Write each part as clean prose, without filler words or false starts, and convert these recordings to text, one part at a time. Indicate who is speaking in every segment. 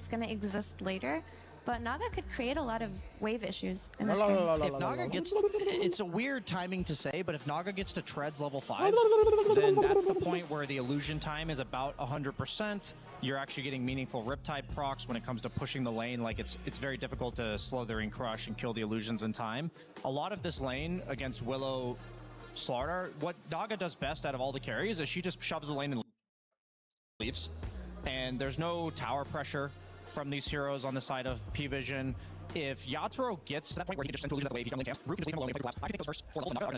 Speaker 1: that's going to exist later. But Naga could create a lot of wave issues in this game.
Speaker 2: If Naga gets, it's a weird timing to say, but if Naga gets to Treads level 5, then that's the point where the illusion time is about 100%. You're actually getting meaningful Riptide procs when it comes to pushing the lane. Like it's very difficult to slither and crush and kill the illusions in time. A lot of this lane against Willow Slardar, what Naga does best out of all the carries is she just shoves the lane and leaves. And there's no tower pressure from these heroes on the side of P-Vision. If Yatoro gets to that point where he just illusion that wave, he's going to camp. Root can just leave him alone and play the collapse. I can take those first for Naga.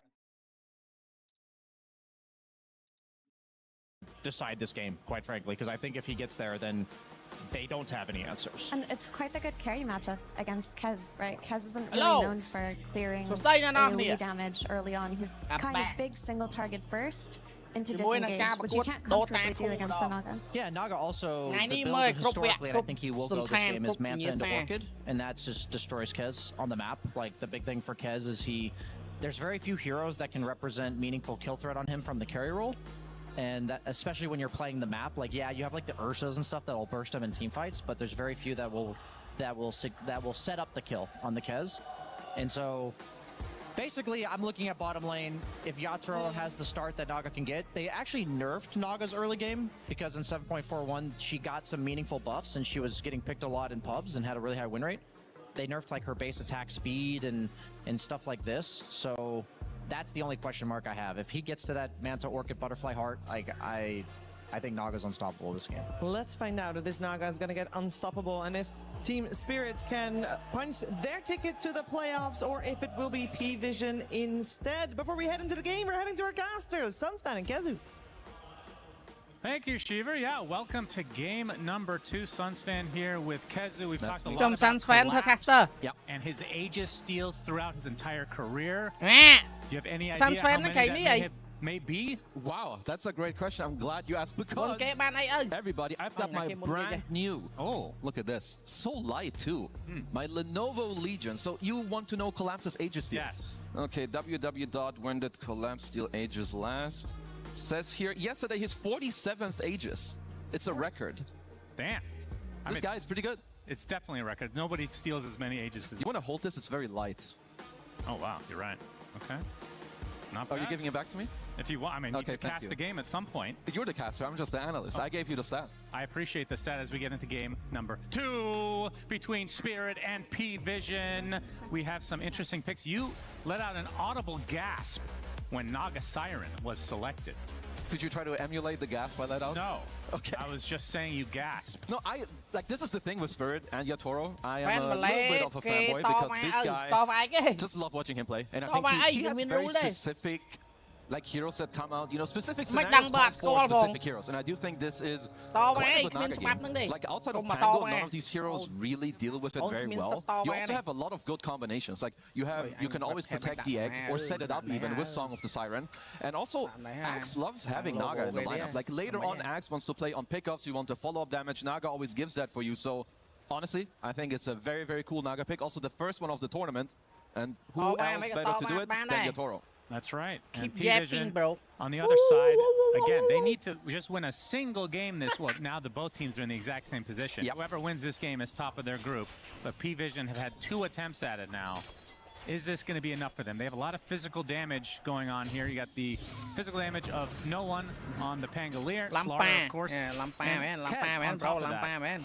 Speaker 2: Decide this game, quite frankly, because I think if he gets there, then they don't have any answers.
Speaker 1: And it's quite the good carry matchup against Kez, right? Kez isn't really known for clearing AoE damage early on. He's kind of big single target burst into disengage, which you can't comfortably do against a Naga.
Speaker 2: Yeah, Naga also, the build historically, and I think he will go this game, is Manta into Orchid, and that just destroys Kez on the map. Like, the big thing for Kez is there's very few heroes that can represent meaningful kill threat on him from the carry role. And that, especially when you're playing the map, like, yeah, you have like the Ursas and stuff that'll burst him in team fights, but there's very few that will set up the kill on the Kez. And so basically, I'm looking at bottom lane. If Yatoro has the start that Naga can get, they actually nerfed Naga's early game because in 7.41 she got some meaningful buffs and she was getting picked a lot in pubs and had a really high win rate. They nerfed like her base attack speed and stuff like this. So that's the only question mark I have. If he gets to that Manta Orchid Butterfly Heart, I think Naga's unstoppable this game.
Speaker 3: Let's find out if this Naga is going to get unstoppable and if Team Spirit can punch their ticket to the playoffs or if it will be P-Vision instead. Before we head into the game, we're heading to our casters, Sunsfan and Kezu.
Speaker 4: Thank you, Shiver. Yeah, welcome to game number 2. Sunsfan here with Kezu. We've talked a lot about Collapse and his Aegis steals throughout his entire career. Do you have any idea how many that may be?
Speaker 5: Wow, that's a great question. I'm glad you asked because everybody, I've got my brand new. Oh, look at this. So light too. My Lenovo Legion. So you want to know Collapse's Aegis steals? Yes. Okay, when did Collapse steal Aegis last? Says here, yesterday his 47th Aegis. It's a record.
Speaker 4: Damn.
Speaker 5: This guy is pretty good.
Speaker 4: It's definitely a record. Nobody steals as many Aegis as
Speaker 5: you want to hold this? It's very light.
Speaker 4: Oh, wow. You're right. Okay. Not bad.
Speaker 5: Are you giving it back to me?
Speaker 4: If you want. I mean, you can cast the game at some point.
Speaker 5: You're the caster. I'm just the analyst. I gave you the stat.
Speaker 4: I appreciate the stat as we get into game number 2 between Spirit and P-Vision. We have some interesting picks. You let out an audible gasp when Naga Siren was selected.
Speaker 5: Did you try to emulate the gasp I let out?
Speaker 4: No.
Speaker 5: Okay.
Speaker 4: I was just saying you gasped.
Speaker 5: No, this is the thing with Spirit and Yatoro. I am a little bit of a fanboy because this guy just love watching him play. And I think he has very specific heroes that come out, specific scenarios for specific heroes. And I do think this is quite a good Naga game. Like outside of Pango, none of these heroes really deal with it very well. You also have a lot of good combinations. Like you can always protect the egg or set it up even with Song of the Siren. And also, Axe loves having Naga in the lineup. Like later on, Axe wants to play on pickups. You want to follow up damage. Naga always gives that for you. So honestly, I think it's a very, very cool Naga pick. Also the first one of the tournament. And who else better to do it than Yatoro?
Speaker 4: That's right. Keep P-Vision on the other side. Again, they need to just win a single game this week. Now both teams are in the exact same position. Whoever wins this game is top of their group. But P-Vision have had 2 attempts at it now. Is this going to be enough for them? They have a lot of physical damage going on here. You got the physical damage of no one on the Pangolier. Slardar, of course.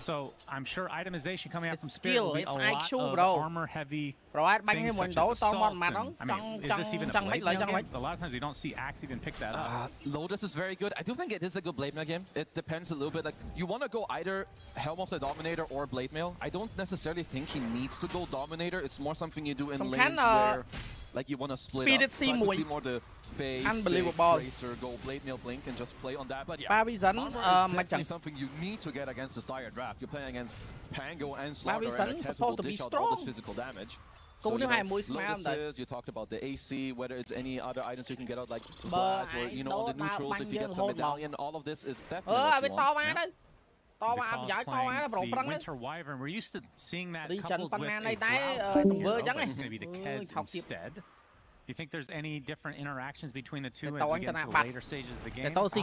Speaker 4: So I'm sure itemization coming out from Spirit will be a lot of armor-heavy things such as assault. Is this even a blade mail game? A lot of times we don't see Axe even pick that up.
Speaker 5: Lotus is very good. I do think it is a good blade mail game. It depends a little bit. Like you want to go either Helm of the Dominator or blade mail. I don't necessarily think he needs to go Dominator. It's more something you do in lanes where you want to split up. So I would see more the Phase, Racer, go blade mail blink and just play on that. But yeah, armor is definitely something you need to get against the Dire Draft. You're playing against Pango and Slardar, and Kez will dish out all this physical damage. So, Lotuses, you talked about the AC, whether it's any other items you can get out like Vlads or all the neutrals if you get some medallion. All of this is definitely what
Speaker 4: the Winter Wyvern, we're used to seeing that coupled with a Drow, but it's going to be the Kez instead. You think there's any different interactions between the two as we get into the later stages of the game?
Speaker 5: Honestly,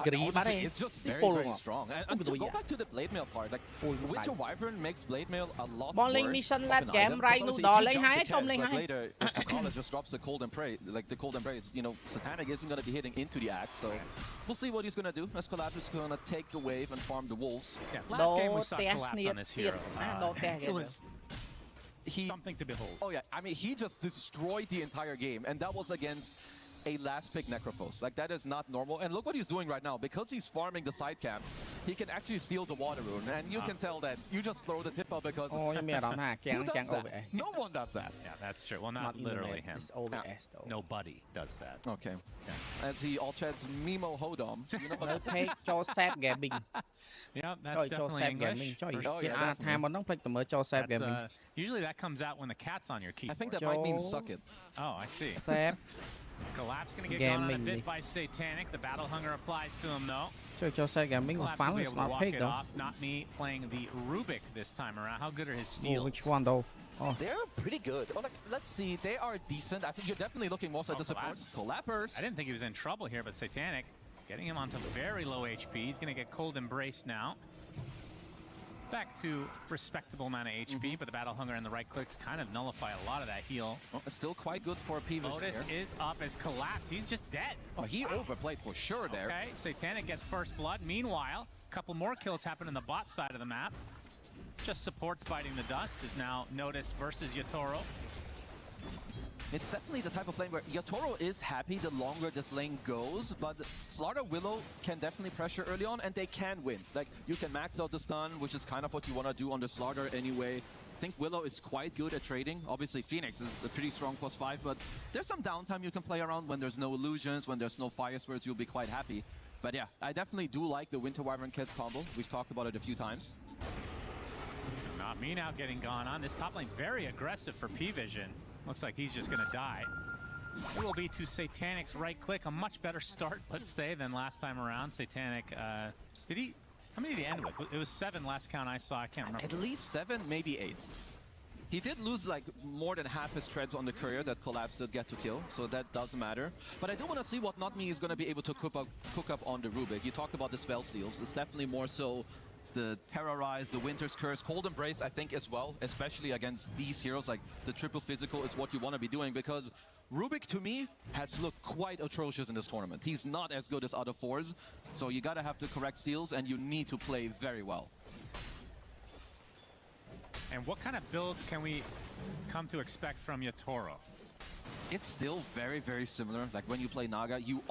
Speaker 5: it's just very, very strong. And to go back to the blade mail part, like Winter Wyvern makes blade mail a lot worse of an item. Like later, if the caller just drops the cold embrace, like the cold embrace, you know, Satanic isn't going to be hitting into the axe. So we'll see what he's going to do. As Collapse is going to take the wave and farm the wolves.
Speaker 4: Yeah, last game we saw Collapse on this hero. It was something to behold.
Speaker 5: Oh yeah, I mean, he just destroyed the entire game, and that was against a last pick Necrophos. Like, that is not normal. And look what he's doing right now. Because he's farming the side camp, he can actually steal the water rune. And you can tell that you just throw the tip up because who does that? No one does that.
Speaker 4: Yeah, that's true. Well, not literally him. Nobody does that.
Speaker 5: Okay. Yeah. As he all chats Mimo Hodom. You know what
Speaker 4: yeah, that's definitely English. Usually that comes out when the cat's on your keyboard.
Speaker 5: I think that might mean suck it.
Speaker 4: Oh, I see. Is Collapse going to get gone on a bit by Satanic? The battle hunger applies to him, though. Collapse will be able to walk it off. Not me playing the Rubik this time around. How good are his steals?
Speaker 6: Which one, though?
Speaker 5: Oh. They're pretty good. Oh, like, let's see. They are decent. I think you're definitely looking most at the support. Collapers.
Speaker 4: I didn't think he was in trouble here, but Satanic getting him onto very low HP. He's going to get cold embraced now. Back to respectable amount of HP, but the battle hunger and the right clicks kind of nullify a lot of that heal.
Speaker 5: Well, it's still quite good for a PvP.
Speaker 4: Lotus is up as Collapse. He's just dead.
Speaker 5: Oh, he overplayed for sure there.
Speaker 4: Okay, Satanic gets first blood. Meanwhile, a couple more kills happen in the bot side of the map. Just supports biting the dust is now Notice versus Yatoro.
Speaker 5: It's definitely the type of lane where Yatoro is happy the longer this lane goes, but Slaughter Willow can definitely pressure early on, and they can win. Like, you can max out the stun, which is kind of what you want to do on the Slaughter anyway. I think Willow is quite good at trading. Obviously, Phoenix is a pretty strong +5, but there's some downtime you can play around when there's no illusions, when there's no fire spirits, you'll be quite happy. But yeah, I definitely do like the Winter Wyvern Kez combo. We've talked about it a few times.
Speaker 4: Not me now getting gone on. This top lane very aggressive for P-Vision. Looks like he's just going to die. It will be to Satanic's right click. A much better start, let's say, than last time around. Satanic, how many did he end with? It was 7 last count I saw. I can't remember.
Speaker 5: At least 7, maybe 8. He did lose like more than half his treads on the courier that Collapse did get to kill, so that doesn't matter. But I do want to see what Not Me is going to be able to cook up on the Rubik. You talked about the spell steals. It's definitely more so the Terrorize, the Winter's Curse, Cold Embrace, I think as well, especially against these heroes. Like, the triple physical is what you want to be doing, because Rubik, to me, has looked quite atrocious in this tournament. He's not as good as other 4s, so you gotta have the correct steals, and you need to play very well.
Speaker 4: And what kind of build can we come to expect from Yatoro?
Speaker 5: It's still very, very similar. Like, when you play Naga, you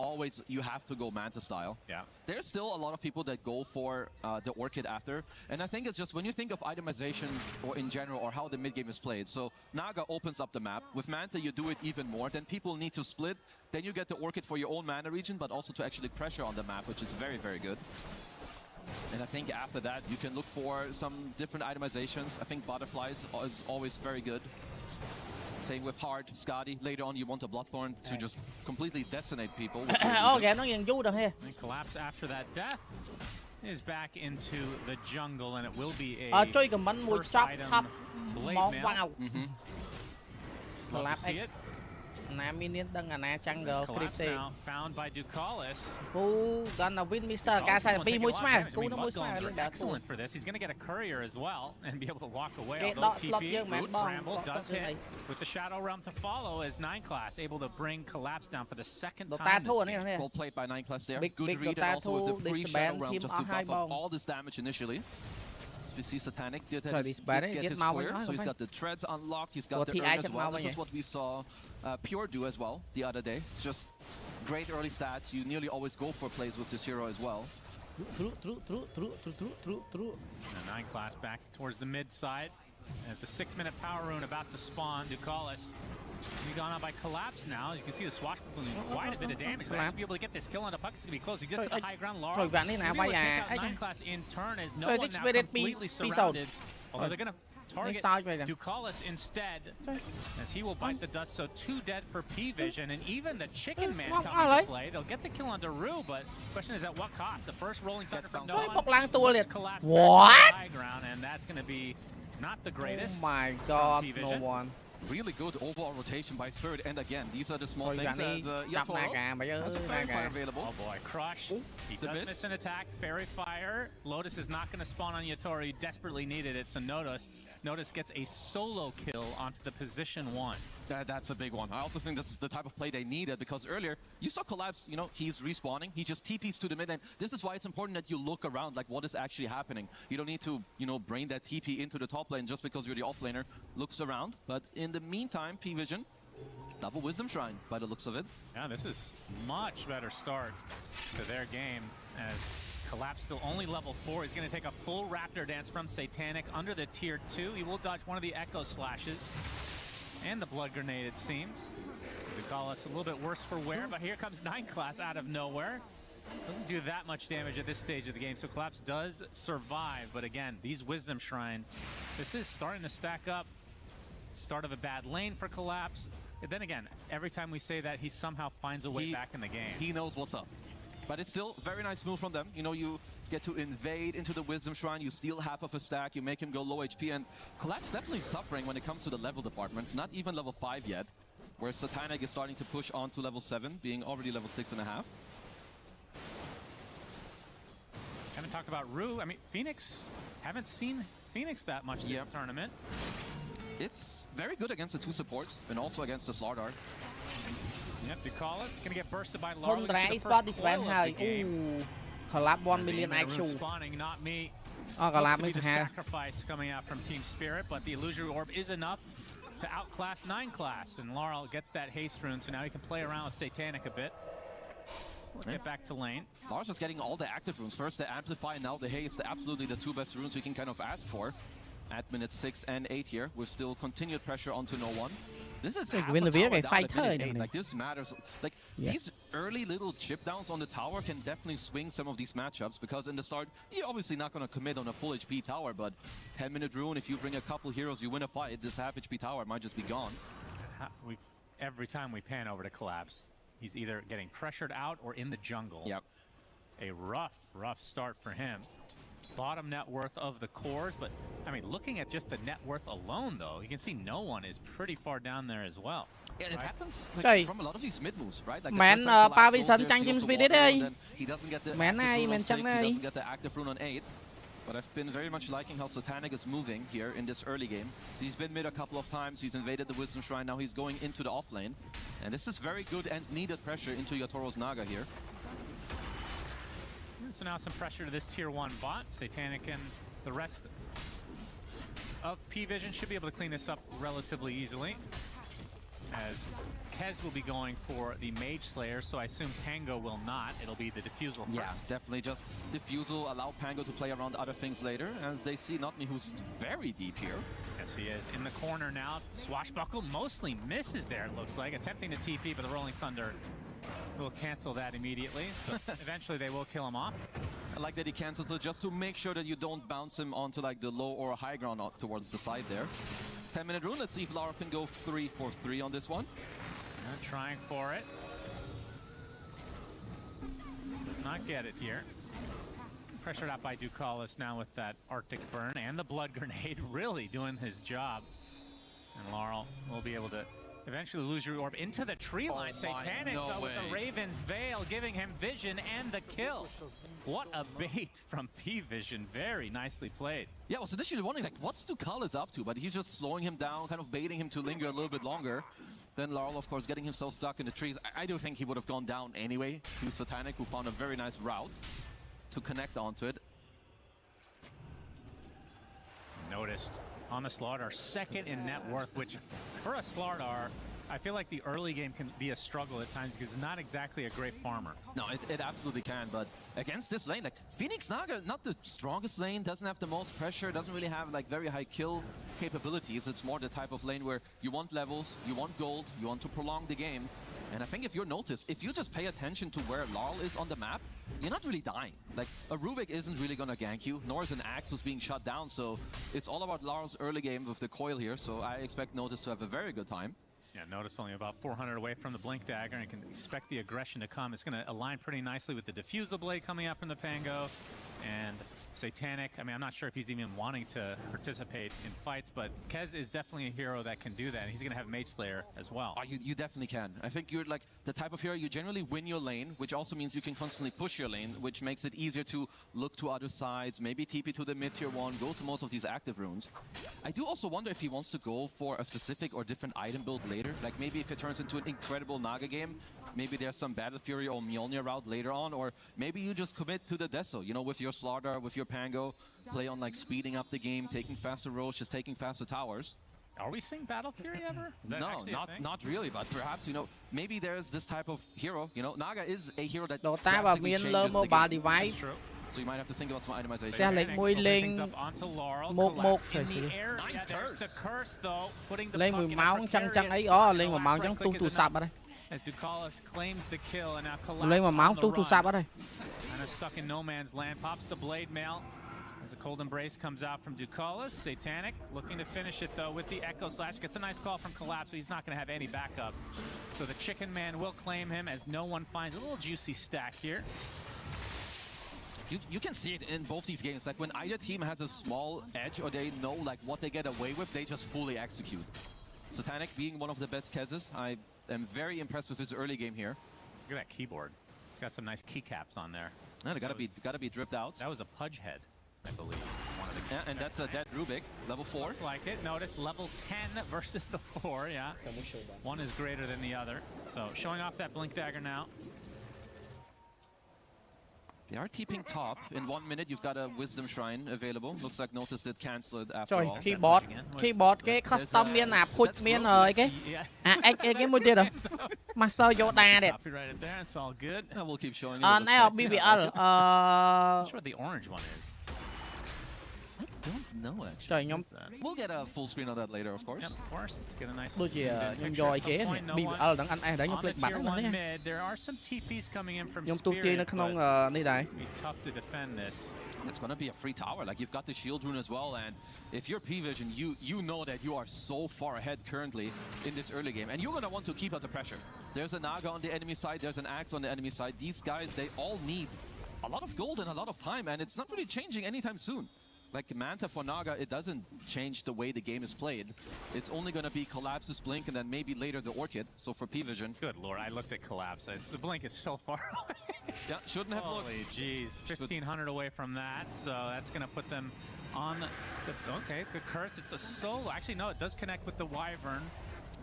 Speaker 5: have to go Manta style.
Speaker 4: Yeah.
Speaker 5: There's still a lot of people that go for the Orchid after. And I think it's just when you think of itemization or in general or how the mid game is played. So Naga opens up the map. With Manta, you do it even more. Then people need to split. Then you get the Orchid for your own mana region, but also to actually pressure on the map, which is very, very good. And I think after that, you can look for some different itemizations. I think Butterflies is always very good. Same with Hard, Skadi. Later on, you want a Bloodthorn to just completely decimate people.
Speaker 4: And Collapse after that death is back into the jungle, and it will be a first item blade mail. Love to see it. Collapse now found by Ducalis. Excellent for this. He's going to get a courier as well and be able to walk away. Although TP, Bramble does hit with the Shadow Realm to follow as 9 class able to bring Collapse down for the second time this game.
Speaker 5: Well played by 9 class there. Good read, and also with the free Shadow Realm just to buff up all this damage initially. We see Satanic did get his clear, so he's got the treads unlocked, he's got the urn as well. This is what we saw Pure do as well the other day. It's just great early stats. You nearly always go for plays with this hero as well.
Speaker 4: And 9 class back towards the mid side. As the 6-minute power rune about to spawn, Ducalis he's gone on by Collapse now. As you can see, the swashbuckling doing quite a bit of damage. He'll actually be able to get this kill on the puck. It's going to be close. He gets to the high ground. Laura able to take out 9 class in turn as no one now completely surrounded. Although they're going to target Ducalis instead, as he will bite the dust. So 2 dead for P-Vision, and even the Chicken Man coming to play. They'll get the kill on Daru, but the question is at what cost? The first rolling thunder from no one. Collapse back to the high ground, and that's going to be not the greatest.
Speaker 6: Oh my god, no one.
Speaker 5: really good overall rotation by Spirit. And again, these are the small things as that's a Fairy Fire available.
Speaker 4: Oh boy, Crush. He does miss an attack. Fairy Fire. Lotus is not going to spawn on Yatoro. He desperately needed it, so Notice gets a solo kill onto the position 1.
Speaker 5: That's a big one. I also think that's the type of play they needed, because earlier you saw Collapse, you know, he's respawning. He just TPs to the mid lane. This is why it's important that you look around, like what is actually happening. You don't need to, you know, brain that TP into the top lane just because you're the offlaner. Looks around. But in the meantime, P-Vision, double Wisdom Shrine by the looks of it.
Speaker 4: Yeah, this is much better start to their game as Collapse still only level 4. He's going to take a full Raptor Dance from Satanic under the tier 2. He will dodge one of the Echo Slashes. And the Blood Grenade, it seems. To call us a little bit worse for wear, but here comes 9 Class out of nowhere. Doesn't do that much damage at this stage of the game, so Collapse does survive. But again, these Wisdom Shrines, this is starting to stack up. Start of a bad lane for Collapse. And then again, every time we say that, he somehow finds a way back in the game.
Speaker 5: He knows what's up. But it's still a very nice move from them. You know, you get to invade into the Wisdom Shrine, you steal half of a stack, you make him go low HP, and Collapse definitely suffering when it comes to the level department. Not even level 5 yet, where Satanic is starting to push on to level 7, being already level 6.5.
Speaker 4: Haven't talked about Rue. I mean, Phoenix, haven't seen Phoenix that much this tournament.
Speaker 5: It's very good against the 2 supports, and also against the Slardar.
Speaker 4: Yep, Ducalis gonna get bursted by Laurel.
Speaker 6: Collapse 1 million actual.
Speaker 4: Spawning, not me.
Speaker 6: Oh, Collapse
Speaker 4: is a sacrifice coming out from Team Spirit, but the Illusory Orb is enough to outclass 9 Class, and Laurel gets that haste rune, so now he can play around with Satanic a bit. Get back to lane.
Speaker 5: Laurel's just getting all the active runes. First the Amplify, now the haste. Absolutely the 2 best runes we can kind of ask for at minutes 6 and 8 here, with still continued pressure onto no one. This is half a tower down at minute 8. Like, this matters. Like, these early little chip downs on the tower can definitely swing some of these matchups, because in the start, you're obviously not going to commit on a full HP tower, but 10-minute rune, if you bring a couple heroes, you win a fight, this half HP tower might just be gone.
Speaker 4: Every time we pan over to Collapse, he's either getting pressured out or in the jungle.
Speaker 5: Yep.
Speaker 4: A rough start for him. Bottom net worth of the cores, but I mean, looking at just the net worth alone, though, you can see no one is pretty far down there as well.
Speaker 5: Yeah, it happens like, from a lot of these mid moves, right? Like
Speaker 6: Man, Pavision tranh Team Spirit đi.
Speaker 5: He doesn't get the
Speaker 6: Man này, mình
Speaker 5: he doesn't get the active rune on 8. But I've been very much liking how Satanic is moving here in this early game. He's been mid a couple of times, he's invaded the Wisdom Shrine, now he's going into the off lane. And this is very good and needed pressure into Yatoro's Naga here.
Speaker 4: So now some pressure to this tier 1 bot. Satanic and the rest of P-Vision should be able to clean this up relatively easily, as Kez will be going for the Mage Slayer, so I assume Pango will not. It'll be the Diffusal first.
Speaker 5: Yeah, definitely just Diffusal, allow Pango to play around other things later, as they see Notme, who's very deep here.
Speaker 4: Yes, he is. In the corner now. Swashbuckle mostly misses there, it looks like. Attempting to TP, but the Rolling Thunder will cancel that immediately, so eventually they will kill him off.
Speaker 5: I like that he cancels it just to make sure that you don't bounce him onto like the low or high ground towards the side there. 10-minute rune, let's see if Lara can go 3 for 3 on this one.
Speaker 4: Trying for it. Does not get it here. Pressured out by Ducalis now with that Arctic Burn and the Blood Grenade, really doing his job. And Laurel will be able to eventually lose your orb into the tree line. Satanic though with the Raven's Veil giving him vision and the kill. What a bait from P-Vision. Very nicely played.
Speaker 5: Yeah, I was initially wondering, like, what's Ducalis up to? But he's just slowing him down, kind of baiting him to linger a little bit longer. Then Laurel, of course, getting himself stuck in the trees. I do think he would have gone down anyway. He's Satanic, who found a very nice route to connect onto it.
Speaker 4: Noticed on the Slardar, second in net worth, which for a Slardar, I feel like the early game can be a struggle at times because it's not exactly a great farmer.
Speaker 5: No, it absolutely can, but against this lane, like Phoenix Naga, not the strongest lane, doesn't have the most pressure, doesn't really have like very high kill capabilities. It's more the type of lane where you want levels, you want gold, you want to prolong the game. And I think if you're noticed, if you just pay attention to where Laurel is on the map, you're not really dying. Like, a Rubik isn't really gonna gank you, nor is an Axe who's being shut down, so it's all about Laurel's early game with the coil here, so I expect Notice to have a very good time.
Speaker 4: Yeah, Notice only about 400 away from the Blink Dagger, and can expect the aggression to come. It's gonna align pretty nicely with the Diffusal Blade coming up from the Pango. and Satanic, I mean, I'm not sure if he's even wanting to participate in fights, but Kez is definitely a hero that can do that, and he's going to have Mage Slayer as well.
Speaker 5: Oh, you definitely can. I think you're like the type of hero you generally win your lane, which also means you can constantly push your lane, which makes it easier to look to other sides, maybe TP to the mid-tier 1, go to most of these active runes. I do also wonder if he wants to go for a specific or different item build later. Like maybe if it turns into an incredible Naga game, maybe there's some Battle Fury or Mjolnir route later on, or maybe you just commit to the Deso, you know, with your Slaughter, with your Pango, play on like speeding up the game, taking faster rolls, just taking faster towers.
Speaker 4: Are we seeing Battle Fury ever?
Speaker 5: No, not really, but perhaps, you know, maybe there's this type of hero, you know, Naga is a hero that
Speaker 6: DOTA và miền lơ mobile device.
Speaker 5: So you might have to think about some itemization.
Speaker 6: Thế lệnh mùi linh một thời sự. Lên mùi máu chăng ấy, lên mùi máu chẳng tu sạp ở đây.
Speaker 4: As Ducalis claims the kill and now
Speaker 6: Lên mà máu tu sạp ở đây.
Speaker 4: And stuck in no man's land, pops the blade mail as the cold embrace comes out from Ducalis. Satanic looking to finish it though with the Echo Slash, gets a nice call from Collapse, but he's not going to have any backup. So the Chicken Man will claim him as no one finds a little juicy stack here.
Speaker 5: You can see it in both these games, like when either team has a small edge or they know like what they get away with, they just fully execute. Satanic being one of the best Kezes, I am very impressed with his early game here.
Speaker 4: Look at that keyboard. It's got some nice keycaps on there.
Speaker 5: And it gotta be dripped out.
Speaker 4: That was a Pudge head, I believe. One of the
Speaker 5: and that's a dead Rubik, level 4.
Speaker 4: Looks like it. Notice level 10 versus the 4, yeah. One is greater than the other. So showing off that Blink Dagger now.
Speaker 5: They are TPing top. In 1 minute, you've got a Wisdom Shrine available. Looks like Notice did cancel it after all.
Speaker 6: Keyboard cái custom miền nào phụt miền rồi cái. Cái một điều đâu. Master Yoda đẹp.
Speaker 4: Copyrighted there. It's all good.
Speaker 5: We'll keep showing you.
Speaker 6: Này ở BBL.
Speaker 4: Not sure what the orange one is.
Speaker 5: I don't know actually.
Speaker 6: Trời nhóm.
Speaker 5: We'll get a full screen of that later, of course.
Speaker 4: Yep, of course. Let's get a nice.
Speaker 6: Đôi chị enjoy cái BBL đang anh đang nhóm click bắn nữa nhé.
Speaker 4: There are some TPs coming in from
Speaker 6: nhóm tu chơi nó không này đây.
Speaker 4: Tough to defend this.
Speaker 5: It's gonna be a free tower. Like you've got the shield rune as well, and if you're P-Vision, you know that you are so far ahead currently in this early game, and you're gonna want to keep up the pressure. There's a Naga on the enemy side. There's an Axe on the enemy side. These guys, they all need a lot of gold and a lot of time, and it's not really changing anytime soon. Like Manta for Naga, it doesn't change the way the game is played. It's only going to be Collapse's Blink and then maybe later the Orchid. So for P-Vision.
Speaker 4: Good lord, I looked at Collapse. The Blink is so far away.
Speaker 5: Yeah, shouldn't have looked.
Speaker 4: Holy jeez, 1,500 away from that. So that's going to put them on the... Okay, good curse. It's a solo. Actually, no, it does connect with the Wyvern.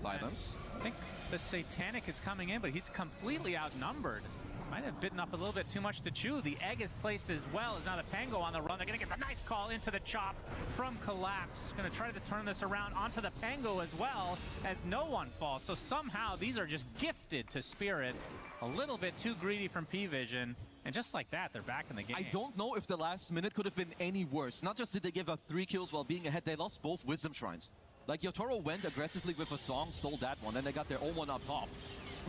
Speaker 5: Silence.
Speaker 4: I think the Satanic is coming in, but he's completely outnumbered. Might have bitten off a little bit too much to chew. The egg is placed as well. As now the Pango on the run. They're going to get a nice call into the chop from Collapse. Going to try to turn this around onto the Pango as well as no one falls. So somehow these are just gifted to Spirit. A little bit too greedy from P-Vision. And just like that, they're back in the game.
Speaker 5: I don't know if the last minute could have been any worse. Not just did they give up 3 kills while being ahead, they lost both Wisdom Shrines. Like Yotaro went aggressively with a song, stole that one, then they got their own one up top.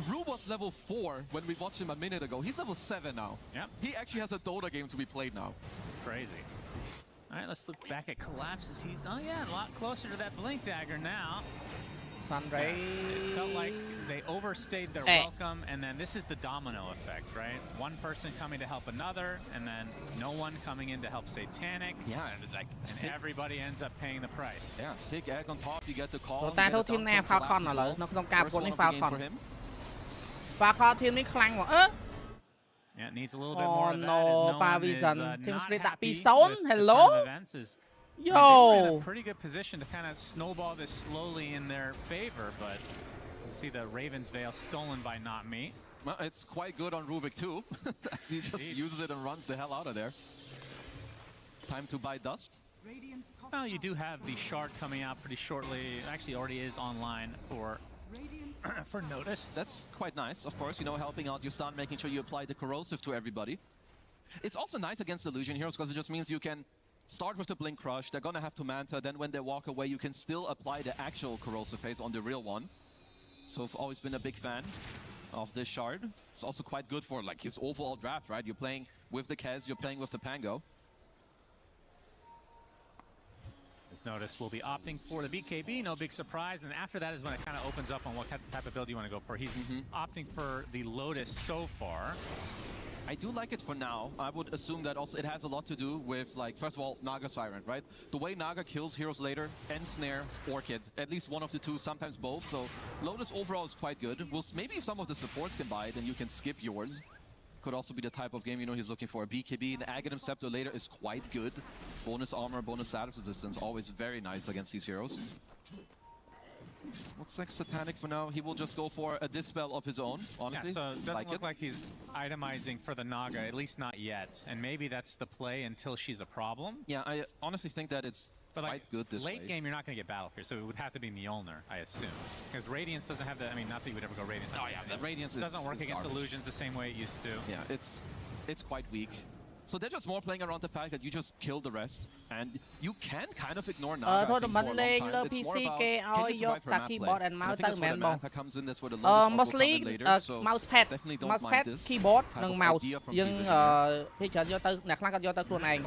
Speaker 5: Rube was level 4 when we watched him a minute ago. He's level 7 now.
Speaker 4: Yep.
Speaker 5: He actually has a Dota game to be played now.
Speaker 4: Crazy. All right, let's look back at Collapses. He's, oh yeah, a lot closer to that Blink Dagger now.
Speaker 6: Sunray.
Speaker 4: It felt like they overstayed their welcome, and then this is the domino effect, right? One person coming to help another, and then no one coming in to help Satanic.
Speaker 5: Yeah, and it's like
Speaker 4: and everybody ends up paying the price.
Speaker 5: Yeah, sick egg on top. You get the call.
Speaker 6: DOTA 2 ทีมแนว Falcon น่ะเหรอน้องการปนให้ Falcon Falcon ทีมนี้คลั่งว่ะ
Speaker 4: Yeah, it needs a little bit more of that.
Speaker 6: No, P-Vision ทีม Spirit ដាក់2-0 Hello Yo
Speaker 4: in a pretty good position to kind of snowball this slowly in their favor, but you see the Raven's Veil stolen by Not Me.
Speaker 5: Well, it's quite good on Rubik too. As he just uses it and runs the hell out of there. Time to buy dust.
Speaker 4: Well, you do have the shard coming out pretty shortly. It actually already is online for Notice.
Speaker 5: That's quite nice, of course, you know, helping out your stun, making sure you apply the corrosive to everybody. It's also nice against illusion heroes because it just means you can start with the Blink Crush, they're gonna have to Manta, then when they walk away you can still apply the actual corrosive phase on the real one. So I've always been a big fan of this shard. It's also quite good for like his overall draft, right? You're playing with the Kez, you're playing with the Pango.
Speaker 4: As Notice will be opting for the BKB, no big surprise, and after that is when it kind of opens up on what type of build you want to go for. He's opting for the Lotus so far.
Speaker 5: I do like it for now. I would assume that also it has a lot to do with, like, first of all, Naga Siren, right? The way Naga kills heroes later, Ensnare, Orchid, at least one of the two, sometimes both. So Lotus overall is quite good. Maybe if some of the supports can buy it and you can skip yours. Could also be the type of game, you know, he's looking for. A BKB, the Aghanim Scepter later is quite good. Bonus armor, bonus status resistance, always very nice against these heroes. Looks like Satanic for now. He will just go for a Dispel of his own, honestly.
Speaker 4: Yeah, so it doesn't look like he's itemizing for the Naga, at least not yet. And maybe that's the play until she's a problem.
Speaker 5: Yeah, I honestly think that it's quite good this way.
Speaker 4: Late game, you're not going to get Battle Fear, so it would have to be Mjolnir, I assume. Because Radiance doesn't have the, I mean, not that you would ever go Radiance.
Speaker 5: Oh yeah, the Radiance
Speaker 4: doesn't work against Illusions the same way it used to.
Speaker 5: Yeah, it's quite weak. So they're just more playing around the fact that you just kill the rest, and you can kind of ignore Naga for a long time. It's more about, can you survive her map play? And I think that's where the Manta comes in, that's where the Lotus also come in later, so definitely don't mind this
Speaker 6: keyboard
Speaker 5: type of
Speaker 6: mouse
Speaker 5: idea from
Speaker 6: យើង
Speaker 5: P-Vision.
Speaker 6: ពីច្រើនយកទៅអ្នកខ្លះគាត់យកទៅខ្លួនឯង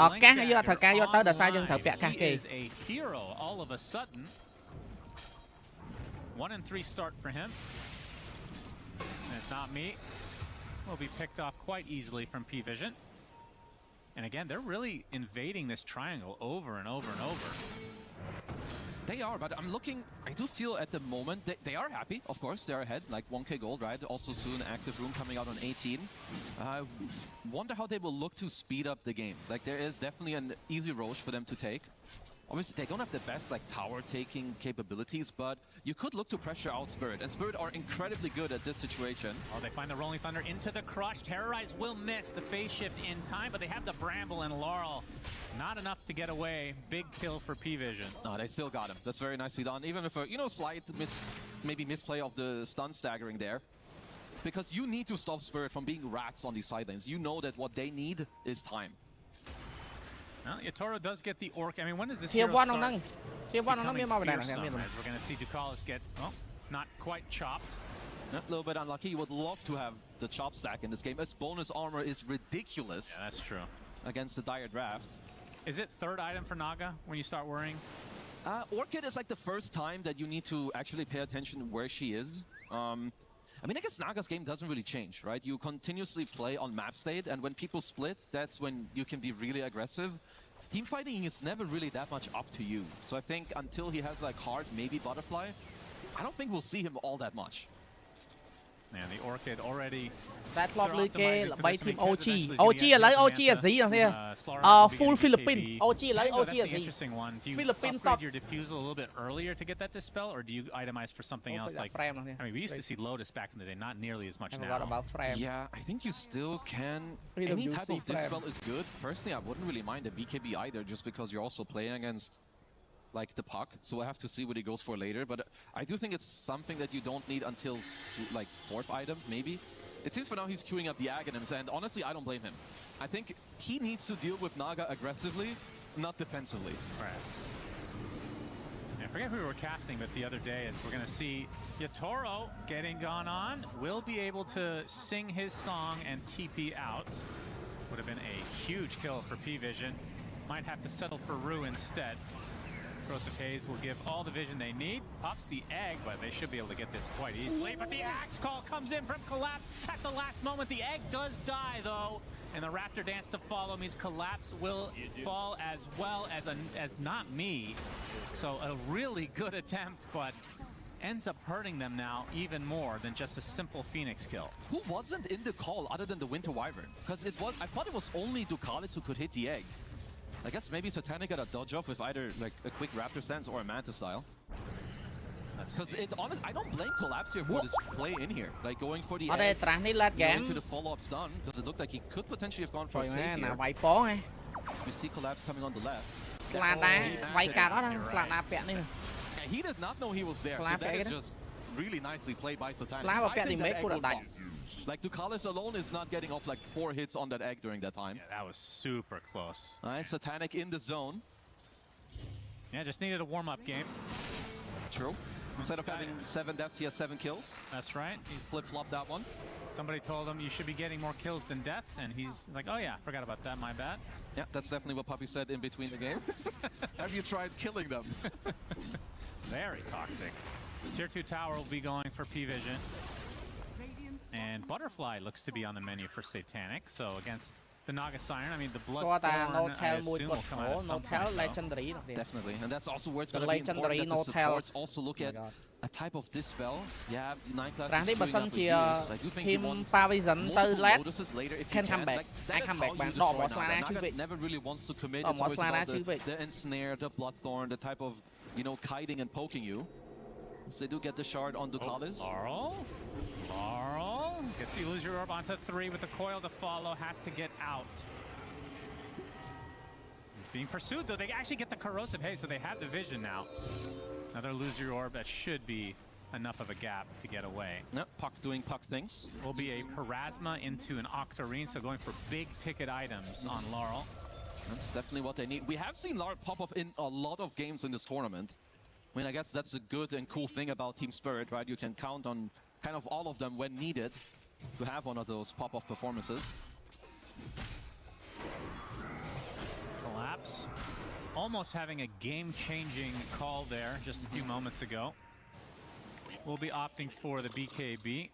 Speaker 6: ឱកាសយកត្រូវការយកទៅដោយសារយើងត្រូវពាក់កាសគេ
Speaker 4: He is a hero all of a sudden. 1 and 3 start for him. And it's not me. Will be picked off quite easily from P-Vision. And again, they're really invading this triangle over and over and over.
Speaker 5: They are, but I'm looking, I do feel at the moment, they are happy, of course, they're ahead, like 1k gold, right? Also soon, Active Room coming out on 18. I wonder how they will look to speed up the game. Like, there is definitely an easy Roche for them to take. Obviously, they don't have the best, like, tower-taking capabilities, but you could look to pressure out Spirit, and Spirit are incredibly good at this situation.
Speaker 4: Oh, they find the Rolling Thunder into the crush. Terrorize will miss the phase shift in time, but they have the Bramble and Laurel. Not enough to get away. Big kill for P-Vision.
Speaker 5: No, they still got him. That's very nicely done. Even with a, you know, slight maybe misplay of the stun staggering there. Because you need to stop Spirit from being rats on these side lanes. You know that what they need is time.
Speaker 4: Well, Yatoro does get the Orc. I mean, when does this hero start becoming fearsome? As we're going to see Ducalis get, well, not quite chopped.
Speaker 5: A little bit unlucky. You would love to have the chop stack in this game. Its bonus armor is ridiculous.
Speaker 4: Yeah, that's true.
Speaker 5: Against the dire draft.
Speaker 4: Is it third item for Naga when you start worrying?
Speaker 5: Orchid is like the first time that you need to actually pay attention where she is. I mean, I guess Naga's game doesn't really change, right? You continuously play on map state, and when people split, that's when you can be really aggressive. Team fighting is never really that much up to you. So I think until he has like Heart, maybe Butterfly, I don't think we'll see him all that much.
Speaker 4: Man, the Orchid already...
Speaker 6: តែធ្លាប់លើគេល្បីทีม OG ឥឡូវ OG អាស៊ីហ្នឹង full Philippines OG ឥឡូវ OG អាស៊ី Philippines
Speaker 4: upgrade your diffusal a little bit earlier to get that dispel, or do you itemize for something else like... I mean, we used to see Lotus back in the day, not nearly as much now.
Speaker 5: Yeah, I think you still can... Any type of dispel is good. Personally, I wouldn't really mind a BKB either, just because you're also playing against like the puck, so we'll have to see what he goes for later. But I do think it's something that you don't need until like 4th item, maybe. It seems for now he's queuing up the Aghanims, and honestly, I don't blame him. I think he needs to deal with Naga aggressively, not defensively.
Speaker 4: Right. I forget who we were casting, but the other day, as we're going to see Yatoro getting gone on, will be able to sing his song and TP out. Would have been a huge kill for P-Vision. Might have to settle for Rue instead. Corrosive Haze will give all the vision they need. Pops the egg, but they should be able to get this quite easily. But the axe call comes in from Collapse at the last moment. The egg does die, though. And the Raptor dance to follow means Collapse will fall as well as not me. So a really good attempt, but ends up hurting them now even more than just a simple Phoenix kill.
Speaker 5: Who wasn't in the call other than the Winter Wyvern? Because I thought it was only Ducalis who could hit the egg. I guess maybe Satanic got a dodge off with either like a quick Raptor stance or a Manta style. Because I don't blame Collapse here for this play in here. Like going for the egg, going to the follow-up stun, because it looked like he could potentially have gone for a save here. We see Collapse coming on the left. He did not know he was there, so that is just really nicely played by Satanic. I think that egg would pop. Like, Ducalis alone is not getting off like 4 hits on that egg during that time.
Speaker 4: Yeah, that was super close.
Speaker 5: Nice, Satanic in the zone.
Speaker 4: Yeah, just needed a warm-up game.
Speaker 5: True. Instead of having 7 deaths, he has 7 kills.
Speaker 4: That's right.
Speaker 5: He's flip-flopped that one.
Speaker 4: Somebody told him you should be getting more kills than deaths, and he's like, oh yeah, forgot about that, my bad.
Speaker 5: Yeah, that's definitely what Puppy said in between the game. Have you tried killing them?
Speaker 4: Very toxic. Tier 2 tower will be going for P-Vision. And Butterfly looks to be on the menu for Satanic. So against the Naga Siren, I mean, the Bloodthorn, I assume, will come out at some point,
Speaker 6: Legendary.
Speaker 5: Definitely, and that's also where it's going to be important that the supports also look at a type of dispel. You have 9 classes doing that with use. I do think you want multiple notices later if you can. Like, that is how you destroy Naga. Naga never really wants to commit. It's always about the ensnare, the Bloodthorn, the type of, you know, kiting and poking you. So they do get the shard on Ducalis.
Speaker 4: Laurel gets the Illusory Orb onto 3 with the coil to follow, has to get out. He's being pursued though, they actually get the Corrosive Haze, so they have the vision now. Another Illusory Orb that should be enough of a gap to get away.
Speaker 5: Yep, Puck doing Puck things.
Speaker 4: Will be a Parasma into an Octarine, so going for big ticket items on Laurel.
Speaker 5: That's definitely what they need. We have seen Laurel pop off in a lot of games in this tournament. I mean, I guess that's a good and cool thing about Team Spirit, right? You can count on kind of all of them when needed to have one of those pop-off performances.
Speaker 4: Collapse. Almost having a game-changing call there just a few moments ago. We'll be opting for the BKB.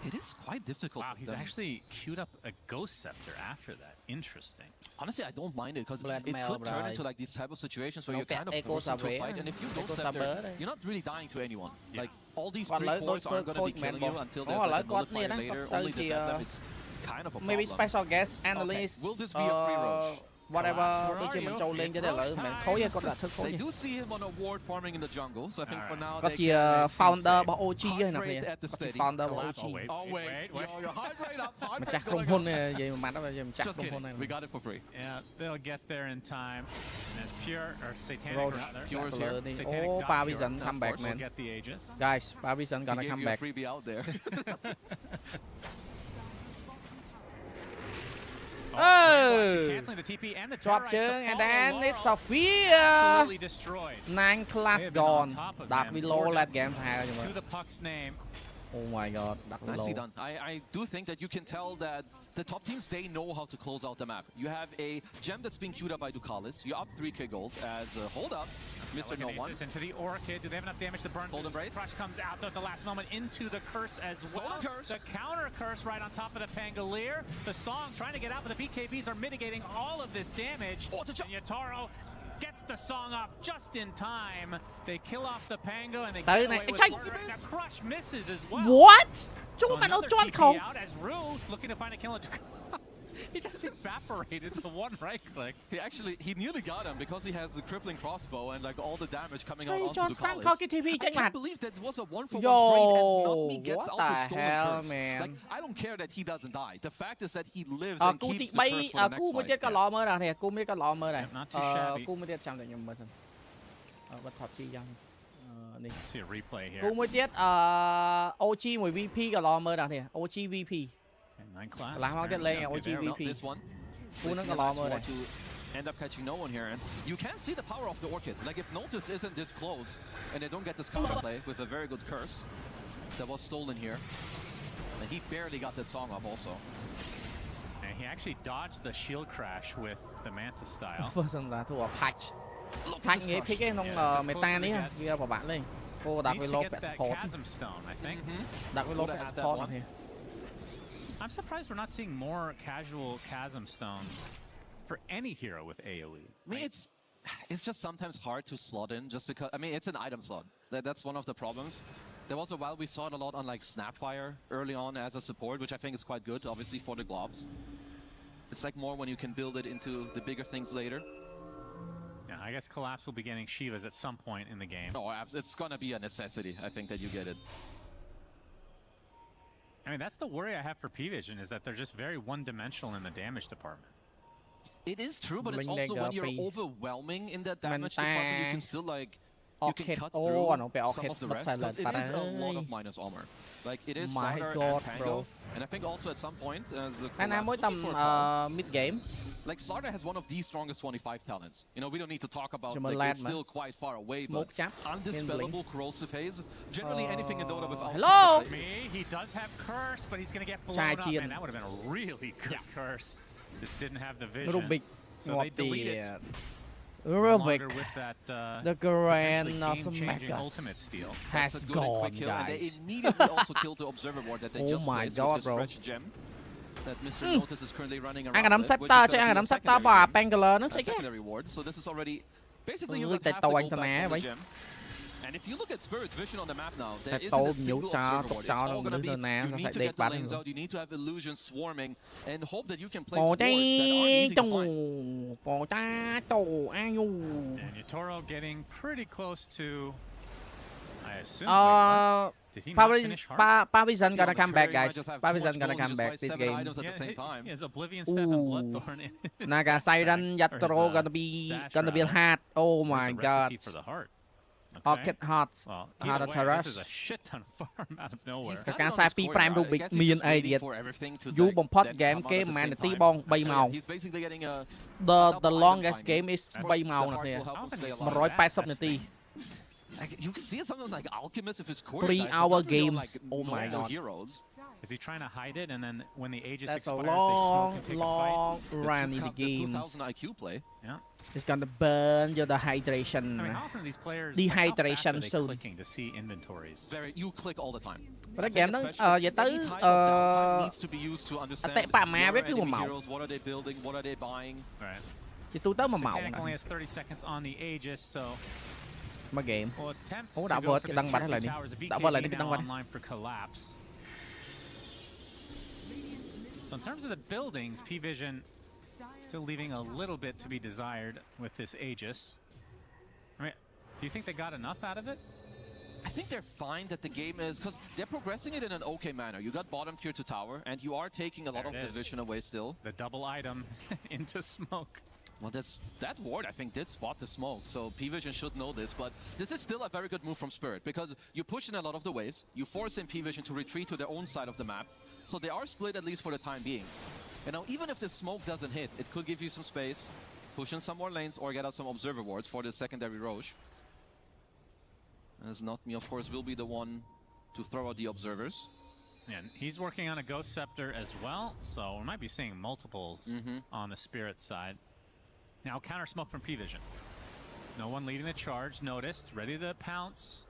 Speaker 5: It is quite difficult.
Speaker 4: Wow, he's actually queued up a Ghost Scepter after that. Interesting.
Speaker 5: Honestly, I don't mind it because it could turn into like these type of situations where you're kind of forced into a fight, and if you Ghost Scepter, you're not really dying to anyone. Like all these 3 cores aren't going to be killing you until there's like a nullifier later. Only the death is kind of a problem.
Speaker 6: Maybe special guest analyst.
Speaker 5: Will this be a free roach?
Speaker 6: Whatever, tôi chỉ mình trâu lên cho để lỡ mình khối con là thức khối.
Speaker 5: They do see him on a ward farming in the jungle, so I think for now
Speaker 6: they can founder của OG hay nào vậy? Founder của OG.
Speaker 5: Oh wait, your heart rate up, heart
Speaker 6: rate. Mình chắc không hôn này, vậy mà đó mình chắc không hôn này.
Speaker 5: We got it for free.
Speaker 4: Yeah, they'll get there in time. And it's Pure or Satanic rather.
Speaker 5: Pure's here.
Speaker 6: Oh, Parvision come back, man.
Speaker 4: Get the Aegis.
Speaker 6: Guys, Parvision gonna come back.
Speaker 5: Freebie out there.
Speaker 6: Oh!
Speaker 4: Canceling the TP and the
Speaker 6: drop churn, and then it's Sophia. 9 class gone. Dark below that game
Speaker 4: to the Puck's name.
Speaker 6: Oh my god,
Speaker 5: nicely done. I do think that you can tell that the top teams, they know how to close out the map. You have a gem that's being queued up by Ducalis. You're up 3k gold as hold up. Mr. No One.
Speaker 4: Into the Orchid. Do they have enough damage to burn?
Speaker 5: Golden Brace.
Speaker 4: Crush comes out at the last moment into the Curse as well.
Speaker 5: Curse.
Speaker 4: The counter Curse right on top of the Pangolier. The Song trying to get out, but the BKBs are mitigating all of this damage. And Yatoro gets the Song off just in time. They kill off the Pango and they get away with murder. The Crush misses as well.
Speaker 6: What?
Speaker 4: So another TP out as Rue looking to find a kill. He just evaporated to 1 right click.
Speaker 5: He nearly got him because he has the crippling crossbow and like all the damage coming out onto Ducalis. I can't believe that was a 1-for-1 trade and not me gets out with stolen curse.
Speaker 6: Man.
Speaker 5: Like I don't care that he doesn't die. The fact is that he lives and keeps the curse for the next fight.
Speaker 4: Not too shabby. See a replay here.
Speaker 6: OG មួយ VP ក៏ល្អមើលដែរ OG VP
Speaker 4: 9 class.
Speaker 6: OG VP.
Speaker 5: This one. To end up catching no one here, and you can see the power of the Orchid. Like if Notice isn't this close, and they don't get this counterplay with a very good curse that was stolen here, and he barely got that Song off also.
Speaker 4: And he actually dodged the shield crash with the Manta style.
Speaker 6: là thua patch. Patch nghĩa pick cái nông meta này kia vào bạn lên. Cô đặt với lô pet support.
Speaker 4: Chasm Stone, I think.
Speaker 6: Đặt với lô pet support này.
Speaker 4: I'm surprised we're not seeing more casual Chasm Stones for any hero with AoE.
Speaker 5: I mean, it's just sometimes hard to slot in just because, I mean, it's an item slot. That's one of the problems. There was a while we saw it a lot on like Snapfire early on as a support, which I think is quite good, obviously, for the globs. It's like more when you can build it into the bigger things later.
Speaker 4: Yeah, I guess Collapse will be getting Shivas at some point in the game.
Speaker 5: Oh, it's gonna be a necessity, I think, that you get it.
Speaker 4: I mean, that's the worry I have for P-Vision, is that they're just very one-dimensional in the damage department.
Speaker 5: It is true, but it's also when you're overwhelming in that damage department, you can still like, you can cut through some of the rest, because it is a lot of minus armor. Like, it is Slaughter and Pango, and I think also at some point,
Speaker 6: mid-game.
Speaker 5: Like, Slaughter has one of the strongest 25 talents. You know, we don't need to talk about, like, it's still quite far away, but undispellable corrosive haze. Generally, anything in Dota without...
Speaker 6: Hello!
Speaker 4: He does have Curse, but he's going to get blown up, and that would have been a really good Curse. Just didn't have the vision. So they delete it.
Speaker 6: Rubik,
Speaker 4: with that,
Speaker 6: the Grand
Speaker 4: game-changing ultimate steal.
Speaker 6: Has gone,
Speaker 5: kill,
Speaker 6: guys.
Speaker 5: and they immediately also killed the observer ward that they just
Speaker 6: my
Speaker 5: placed
Speaker 6: God,
Speaker 5: with this
Speaker 6: bro.
Speaker 5: stretch gem that Mr. Notice is currently running around.
Speaker 6: Anh đấm
Speaker 5: with, which is
Speaker 6: sector
Speaker 5: gonna
Speaker 6: chứ, anh
Speaker 5: be a
Speaker 6: đấm sector
Speaker 5: secondary
Speaker 6: vào
Speaker 5: gem,
Speaker 6: Pangler nó
Speaker 5: a
Speaker 6: sẽ cái.
Speaker 5: secondary ward. So this is already basically you
Speaker 6: Ui,
Speaker 5: got
Speaker 6: tay
Speaker 5: half the
Speaker 6: tôi
Speaker 5: gold
Speaker 6: anh ta
Speaker 5: back
Speaker 6: nè,
Speaker 5: from the
Speaker 6: vậy.
Speaker 5: gem. And if you look at Spirit's vision on the map now, there
Speaker 6: Tay
Speaker 5: isn't a
Speaker 6: tôi
Speaker 5: single
Speaker 6: nhủ cho,
Speaker 5: observer
Speaker 6: tục
Speaker 5: ward. It's
Speaker 6: cho
Speaker 5: all gonna be,
Speaker 6: nó nè,
Speaker 5: you
Speaker 6: nó
Speaker 5: need
Speaker 6: sẽ
Speaker 5: to
Speaker 6: đẹp
Speaker 5: get the
Speaker 6: bắn
Speaker 5: lanes
Speaker 6: rồi.
Speaker 5: out, you need to have illusions swarming, and hope that you can place
Speaker 6: Bò
Speaker 5: wards that aren't
Speaker 6: cháy
Speaker 5: easy to find.
Speaker 6: bò cha tổ ai u.
Speaker 4: And Yatoro getting pretty close to, I assume. Did he not finish hard?
Speaker 6: Pavision gonna come back, guys. Pavision gonna come back this game.
Speaker 5: He
Speaker 4: has Oblivion Step and Bloodthorn in his
Speaker 6: Naga Siren Yatoro gonna be hard. Oh my god. Orchid Hearts.
Speaker 4: Heart of Terrace. This is a shit ton of farm out of nowhere.
Speaker 6: ការសាពី5 Rubik មានអីទៀតយូរបំផុត game គេមិនមែននាទីបង3ម៉ោង The longest game is 3ម៉ោងណា180នាទី
Speaker 5: You can see it sometimes like Alchemist if his core
Speaker 6: 3-hour games. Oh my god.
Speaker 5: Heroes.
Speaker 4: Is he trying to hide it and then when the Aegis
Speaker 6: That's
Speaker 4: expires
Speaker 6: a
Speaker 4: they smoke and take a
Speaker 6: long
Speaker 4: fight?
Speaker 6: run in the game.
Speaker 5: 2000 IQ play.
Speaker 4: Yeah.
Speaker 6: It's gonna burn your dehydration.
Speaker 4: I mean, how often are these players
Speaker 6: Dehydration
Speaker 4: like, how fast are
Speaker 6: soon.
Speaker 4: they clicking to see inventories?
Speaker 5: You click all the time.
Speaker 6: But again, vậy tới
Speaker 5: needs to be used to understand
Speaker 6: tại bà má với cứ một
Speaker 5: enemy
Speaker 6: màu.
Speaker 5: heroes, what are they building, what are they buying.
Speaker 4: Right.
Speaker 6: Thì tôi tới một màu.
Speaker 4: Satanic only has 30 seconds on the Aegis, so
Speaker 6: mà game.
Speaker 4: we'll attempt
Speaker 6: Ủa,
Speaker 4: to
Speaker 6: đã
Speaker 4: go
Speaker 6: vượt
Speaker 4: for
Speaker 6: cái
Speaker 4: this
Speaker 6: đăng bắn
Speaker 4: tier
Speaker 6: lại
Speaker 4: 2
Speaker 6: đi.
Speaker 4: towers. The
Speaker 6: Đã vượt lại
Speaker 4: BKB
Speaker 6: cái
Speaker 4: now
Speaker 6: đăng bắn.
Speaker 4: online for collapse. So in terms of the buildings, P-Vision still leaving a little bit to be desired with this Aegis. I mean, do you think they got enough out of it?
Speaker 5: I think they're fine that the game is, because they're progressing it in an okay manner. You got bottom tier to tower, and you are taking a lot of the vision away still.
Speaker 4: The double item into smoke.
Speaker 5: Well, that ward, I think, did spot the smoke, so P-Vision should know this, but this is still a very good move from Spirit, because you push in a lot of the ways, you force in P-Vision to retreat to their own side of the map, so they are split at least for the time being. And now, even if the smoke doesn't hit, it could give you some space, push in some more lanes, or get out some observer wards for the secondary Roche. As Not Me, of course, will be the one to throw out the observers.
Speaker 4: And he's working on a Ghost Scepter as well, so we might be seeing multiples on the Spirit side. Now counter smoke from P-Vision. No one leading the charge, noticed, ready to pounce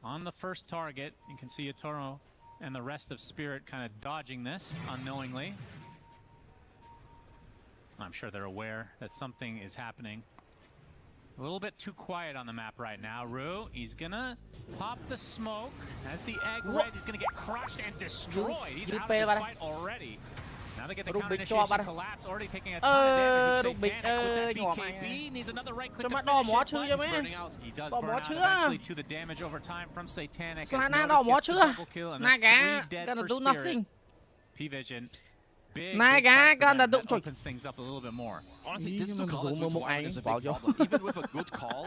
Speaker 4: on the first target. You can see Yatoro and the rest of Spirit kind of dodging this unknowingly. I'm sure they're aware that something is happening. A little bit too quiet on the map right now. Rue, he's gonna pop the smoke. Has the egg red, he's gonna get crushed and destroyed. He's out of the fight already. Now they get the counter initiation collapse, already taking a ton of damage with Satanic with that BKB. Needs another right click to finish it, but he's burning out. He does burn out eventually to the damage over time from Satanic. As Notice gets the double kill, and that's 3 dead for Spirit. P-Vision. Big fight that opens things up a little bit more.
Speaker 5: Honestly, this Ducalis with Wyvern is a big problem. Even with a good call,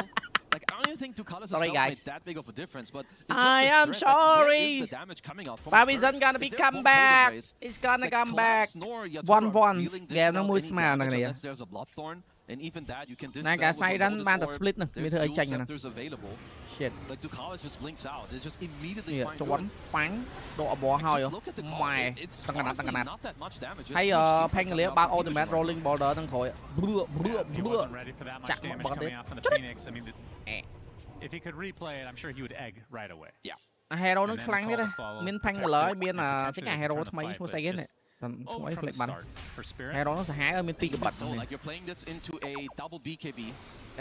Speaker 5: like I don't even think Ducalis is make that big of a difference, but it's just
Speaker 6: I am sorry.
Speaker 5: Where is the damage coming out from
Speaker 6: Pavision gonna be come back. It's gonna come back. 1-1 game nóមួយស្មើនឹងគ្នា
Speaker 5: There's a Bloodthorn, and even that you can
Speaker 6: ណាកា Siren បានតែ split ហ្នឹងវាធ្វើឲ្យចាញ់ហ្នឹង
Speaker 5: available.
Speaker 6: Shit.
Speaker 5: Like Ducalis just blinks out. It's just immediately
Speaker 6: ជន់ប៉ាំងដកអបោះហើយម៉ែតង្កណាត់
Speaker 5: not that much damage.
Speaker 6: ហើយ Panglia បើក ultimate rolling boulder ហ្នឹងក្រោយ
Speaker 4: He wasn't ready for that much damage coming out from the Phoenix. I mean, if he could replay it, I'm sure he would egg right away.
Speaker 5: Yeah.
Speaker 6: Hero ហ្នឹងខ្លាំងទៀតមាន Panglia ហើយមានជាង Hero ថ្មីឈ្មោះស្អីគេនេះថ្មីផ្លេចបាន Hero ហ្នឹងសាហាវហើយមាន2ក្បាត់
Speaker 5: So like you're playing this into a double BKB,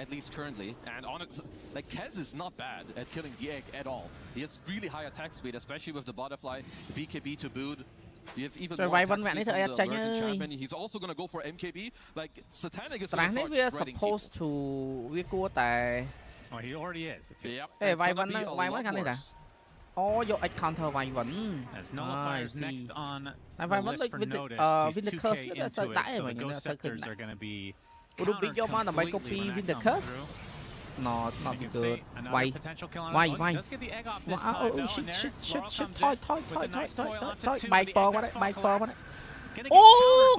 Speaker 5: at least currently, and on it, like Kez is not bad at killing the egg at all. He has really high attack speed, especially with the butterfly, the BKB to boot. You have even more attack speed from the American champion. He's also gonna go for MKB. Like Satanic is gonna start shredding
Speaker 6: supposed to វាគួរតែ
Speaker 4: Oh, he already is.
Speaker 5: Yep.
Speaker 6: Wyvern ខាងនេះតាអូយក X counter Wyvern
Speaker 4: As Nullifiers next on the
Speaker 6: Wyvern
Speaker 4: list for notice. He's 2K into it, so the Ghost Scepters are going to be
Speaker 6: Rubik យកមកដើម្បី copy Winter Curse not good why
Speaker 4: does get the egg off this time,
Speaker 6: oh
Speaker 4: though,
Speaker 6: shit thôi bài pơ quá đấy ô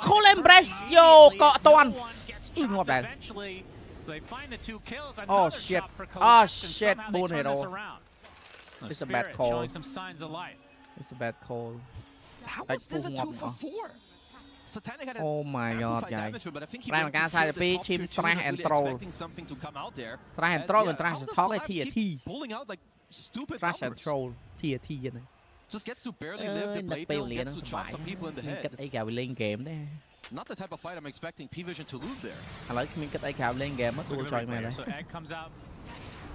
Speaker 6: Cold Embrace យកកក់អត់តាន់ងាប់ដែរ oh shit Boon Hero it's a bad call
Speaker 4: showing some signs of life.
Speaker 5: How much is a 2 for 4? Satanic had
Speaker 6: oh my god,
Speaker 5: damage, but I think he
Speaker 6: went to the team trash and troll.
Speaker 5: Something to come out there.
Speaker 6: Trash and troll and trash and talk at TT.
Speaker 5: Pulling out like stupid
Speaker 6: trash and troll TT.
Speaker 5: Just gets to barely live the play field, gets to chop some people in the head. Not the type of fight I'm expecting P-Vision to lose there.
Speaker 6: I like me get game.
Speaker 4: So Egg comes out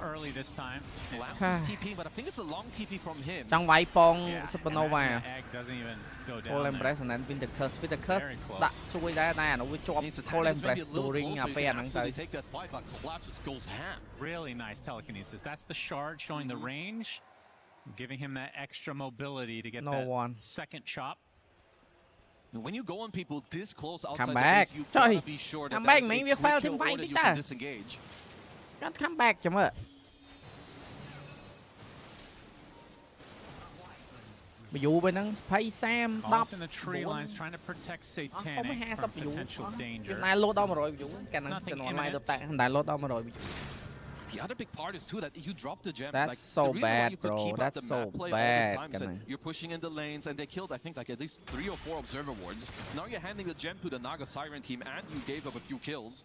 Speaker 4: early this time.
Speaker 5: Collapses TP, but I think it's a long TP from him.
Speaker 6: Trong váy Pong Supernova.
Speaker 4: Egg doesn't even go down.
Speaker 6: Full Embrace and then with the curse đặt xuôi ra này nó với chop Full Embrace during a pair năng tới.
Speaker 5: Take that fight, but Collapse just goes ham.
Speaker 4: Really nice telekinesis. That's the shard showing the range, giving him that extra mobility to get that second chop.
Speaker 5: When you go on people this close outside
Speaker 6: come back.
Speaker 5: You gotta be sure that that is a quick kill or that you can disengage.
Speaker 6: Come back chấm ạ. Ví dụ bên năng pay Sam đop.
Speaker 4: In the tree lines trying to protect Satanic from potential danger.
Speaker 6: Này lốt đâu mà rồi ví dụ cái năng cái online tập tại này lốt đâu mà rồi ví dụ.
Speaker 5: The other big part is too that you drop the gem.
Speaker 6: That's
Speaker 5: like,
Speaker 6: so
Speaker 5: the reason
Speaker 6: bad,
Speaker 5: why you could
Speaker 6: bro.
Speaker 5: Keep
Speaker 6: That's
Speaker 5: up the
Speaker 6: so
Speaker 5: map play
Speaker 6: bad.
Speaker 5: all this time, you're pushing in the lanes, and they killed I think like at least 3 or 4 observer wards. Now you're handing the gem to the Naga Siren team, and you gave up a few kills.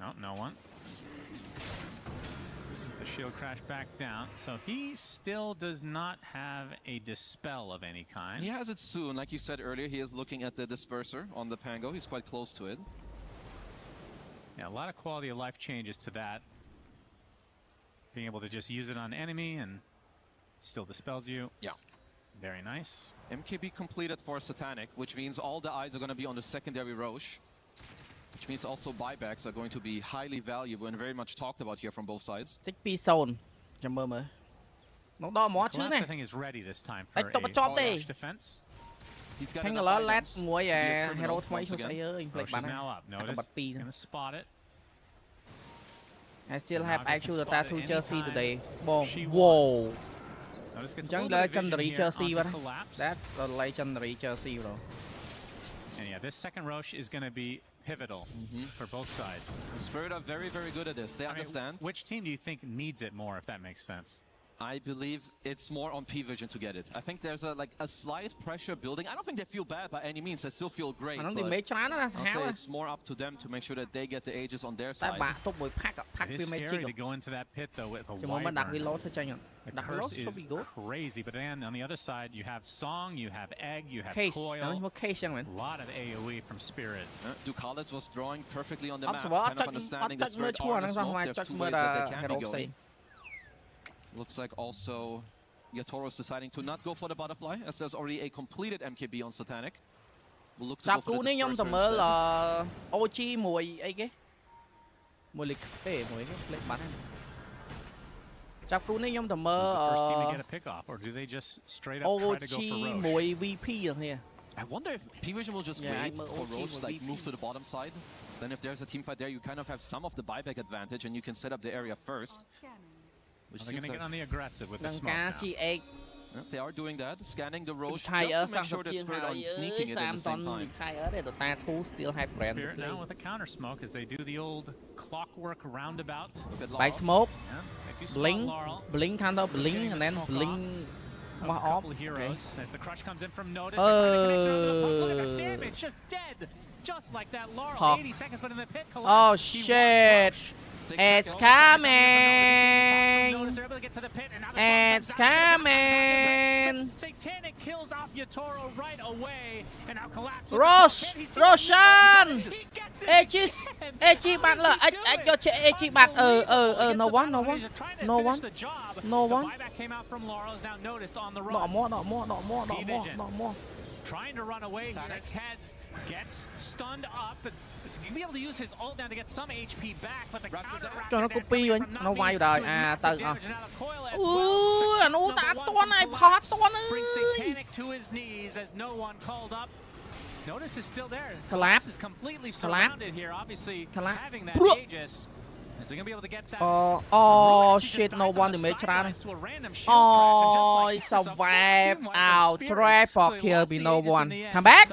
Speaker 4: Oh, no one. The shield crashed back down, so he still does not have a dispel of any kind.
Speaker 5: He has it soon, like you said earlier. He is looking at the disperser on the Pango. He's quite close to it.
Speaker 4: Yeah, a lot of quality of life changes to that. Being able to just use it on enemy and still dispels you.
Speaker 5: Yeah.
Speaker 4: Very nice.
Speaker 5: MKB completed for Satanic, which means all the eyes are going to be on the secondary Roche. Which means also buybacks are going to be highly valuable and very much talked about here from both sides.
Speaker 6: TP zone. Chấm mơ mà. Nó đo mó chứ này.
Speaker 4: I think is ready this time for a rush defense.
Speaker 5: He's got
Speaker 6: a lot lát ngồi heroថ្មីxuống say ơi.
Speaker 4: Roche is now up. Notice he's going to spot it.
Speaker 6: I still have actual DOTA2 jersey today. Boom. Whoa. Just legendary jersey, bro. That's a legendary jersey, bro.
Speaker 4: And yeah, this second Roche is going to be pivotal for both sides.
Speaker 5: The Spirit are very, very good at this. They understand.
Speaker 4: Which team do you think needs it more, if that makes sense?
Speaker 5: I believe it's more on P-Vision to get it. I think there's a slight pressure building. I don't think they feel bad by any means. They still feel great.
Speaker 6: I'll say
Speaker 5: it's more up to them to make sure that they get the ages on their side.
Speaker 4: It is scary to go into that pit though with a Wyvern. The curse is crazy, but then on the other side you have Song, you have Egg, you have Coil. A lot of AoE from Spirit.
Speaker 5: Ducalis was drawing perfectly on the map, kind of understanding that Spirit are in the smoke. There's 2 ways that they can be going. Looks like also Yatoro is deciding to not go for the butterfly, as there's already a completed MKB on Satanic. We'll look to go for the disperser instead.
Speaker 6: OG mùi ấy cái mùi lịch mùi cái bắn chắp cú này nhóm tầm mơ OG mùi VP rồi nè.
Speaker 5: I wonder if P-Vision will just wait for Roche, like move to the bottom side. Then if there's a team fight there, you kind of have some of the buyback advantage, and you can set up the area first.
Speaker 4: They're going to get on the aggressive with the smoke now.
Speaker 5: They are doing that, scanning the Roche just to make sure that Spirit are sneaking it at the same time.
Speaker 4: Spirit now with a counter smoke as they do the old clockwork roundabout.
Speaker 6: By smoke, blink counter, blink, and then blink.
Speaker 4: A couple of heroes as the crush comes in from Notice. Look at that damage, just dead. Just like that, Laurel. 80 seconds, but in the pit.
Speaker 6: Oh shit! It's coming! It's coming!
Speaker 4: Satanic kills off Yatoro right away, and now collapses.
Speaker 6: Roshan! Edgy bad look. I got you edgy bad. No one.
Speaker 4: Buyback came out from Laurel is now Notice on the run.
Speaker 6: Not more.
Speaker 4: Trying to run away here as Heads gets stunned up. It's going to be able to use his ult now to get some HP back, but the counter
Speaker 6: cho nó copy rồi, nó quay rồi. Từ anh út toán này phá toán ơi.
Speaker 4: Satanic to his knees as no one called up. Notice is still there.
Speaker 6: Collapse
Speaker 4: is completely surrounded here. Obviously having that Aegis. Is he going to be able to get that?
Speaker 6: Oh shit, no one to make try. Oh, it's a wipe out. Triple kill be no one. Come back.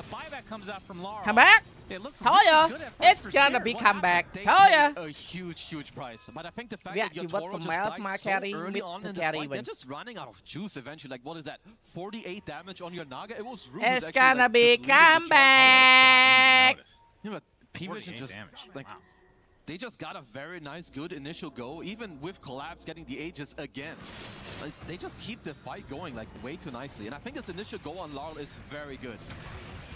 Speaker 6: Come back. Thôi à, it's gonna be comeback. Thôi à.
Speaker 5: A huge price. But I think the fact that Yotoro just died so early on in the fight, they're just running out of juice eventually. Like, what is that? 48 damage on your Naga? It was rude.
Speaker 6: It's gonna be comeback.
Speaker 5: Yeah, but P-Vision just, like, they just got a very nice, good initial go, even with Collapse getting the Aegis again. Like, they just keep the fight going, like, way too nicely. And I think this initial go on Laurel is very good.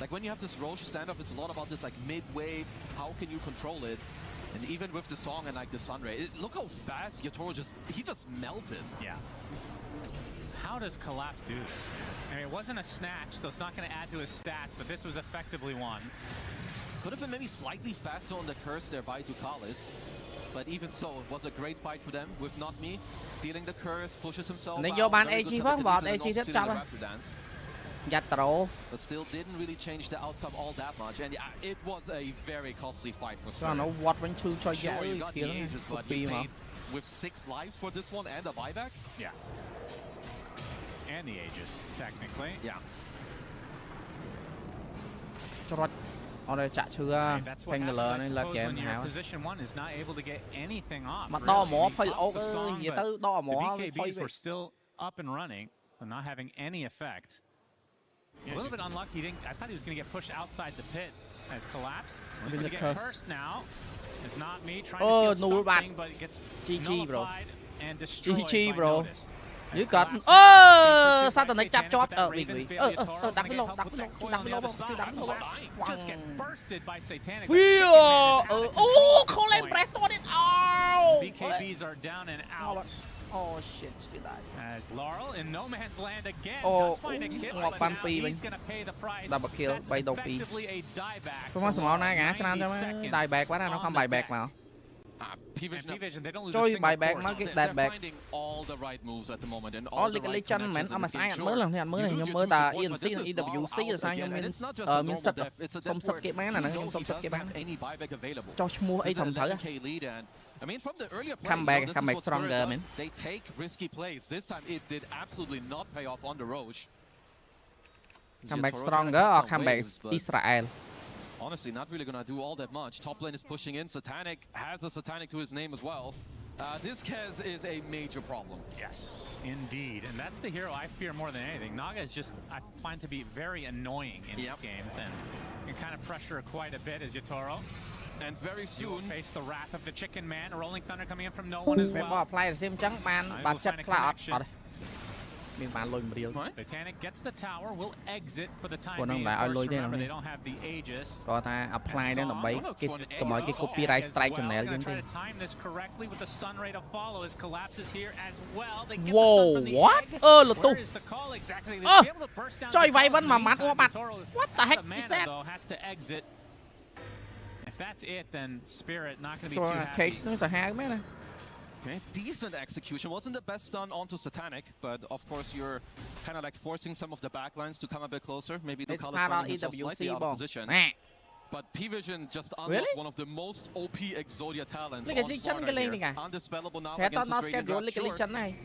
Speaker 5: Like, when you have this Roche standoff, it's a lot about this, like, mid-wave, how can you control it? And even with the song and, like, the Sunray, look how fast Yotoro just melted.
Speaker 4: Yeah. How does Collapse do this? I mean, it wasn't a snatch, so it's not going to add to his stats, but this was effectively one.
Speaker 5: Could have been maybe slightly faster on the curse there by Ducalis. But even so, it was a great fight for them with Not Me. Sealing the curse, pushes himself
Speaker 6: out. But
Speaker 5: still didn't really change the outcome all that much. And it was a very costly fight for Spirit.
Speaker 6: I don't know what went to
Speaker 5: sure, you got the Aegis, but you paid with 6 lives for this one and a buyback?
Speaker 4: Yeah. And the Aegis, technically.
Speaker 5: Yeah.
Speaker 6: That's
Speaker 4: what happens, I suppose, when your position 1 is not able to get anything off.
Speaker 6: The
Speaker 4: BKBs were still up and running, so not having any effect. A little bit unlucky. I thought he was going to get pushed outside the pit as Collapse. He's going to get cursed now. It's Not Me trying to steal something, but it gets nullified and destroyed by Noticed.
Speaker 6: You got sao tao này chắp chót vì đập cái lô
Speaker 4: just gets bursted by Satanic.
Speaker 6: Không lên press on it.
Speaker 4: BKBs are down and out.
Speaker 6: Oh shit, she died.
Speaker 4: As Laurel in no man's land again. Does find a kill, but now he's gonna pay the price.
Speaker 6: Double kill,
Speaker 4: That's effectively a dieback.
Speaker 6: Không có small này cả, cho nên dieback quá nó không buyback mà.
Speaker 5: P-Vision,
Speaker 4: they don't lose a single
Speaker 6: buyback, nó get that back.
Speaker 5: All the right moves at the moment and all the right
Speaker 6: connections. Mà sai anh mới lần thì anh mới này nhưng mới ta ENC EWC là sao nhưng mình sật xong sật cái bán này nó xong sật cái bán cho mua ấy thầm thử
Speaker 5: I mean, from the earlier play,
Speaker 6: comeback stronger, man.
Speaker 5: They take risky plays. This time it did absolutely not pay off on the Roche.
Speaker 6: Comeback stronger or comeback Israel?
Speaker 5: Honestly, not really gonna do all that much. Top lane is pushing in. Satanic has a Satanic to his name as well. This Kez is a major problem.
Speaker 4: Yes, indeed. And that's the hero I fear more than anything. Naga is just, I find to be very annoying in these games and can kind of pressure quite a bit as Yotoro.
Speaker 5: And very soon
Speaker 4: face the wrath of the Chicken Man. Rolling Thunder coming in from no one as well. Satanic gets the tower, will exit for the time being. Remember, they don't have the Aegis.
Speaker 6: Apply đến đồng bấy cái copyright strike cho này
Speaker 4: try to time this correctly with the Sunray to follow as Collapse is here as well. They get
Speaker 6: whoa,
Speaker 4: the
Speaker 6: what?
Speaker 4: Where is the call exactly? They'll be able to burst down.
Speaker 6: What the heck is that?
Speaker 4: Has to exit. If that's it, then Spirit not going to be too happy.
Speaker 5: Okay, decent execution. Wasn't the best done onto Satanic, but of course you're kind of like forcing some of the backlines to come a bit closer. Maybe the colors running himself slightly out of position. But P-Vision just unlocked one of the most OP Exodia talents on Sparta here. Undispellable now against this Radiant Draft. Sure,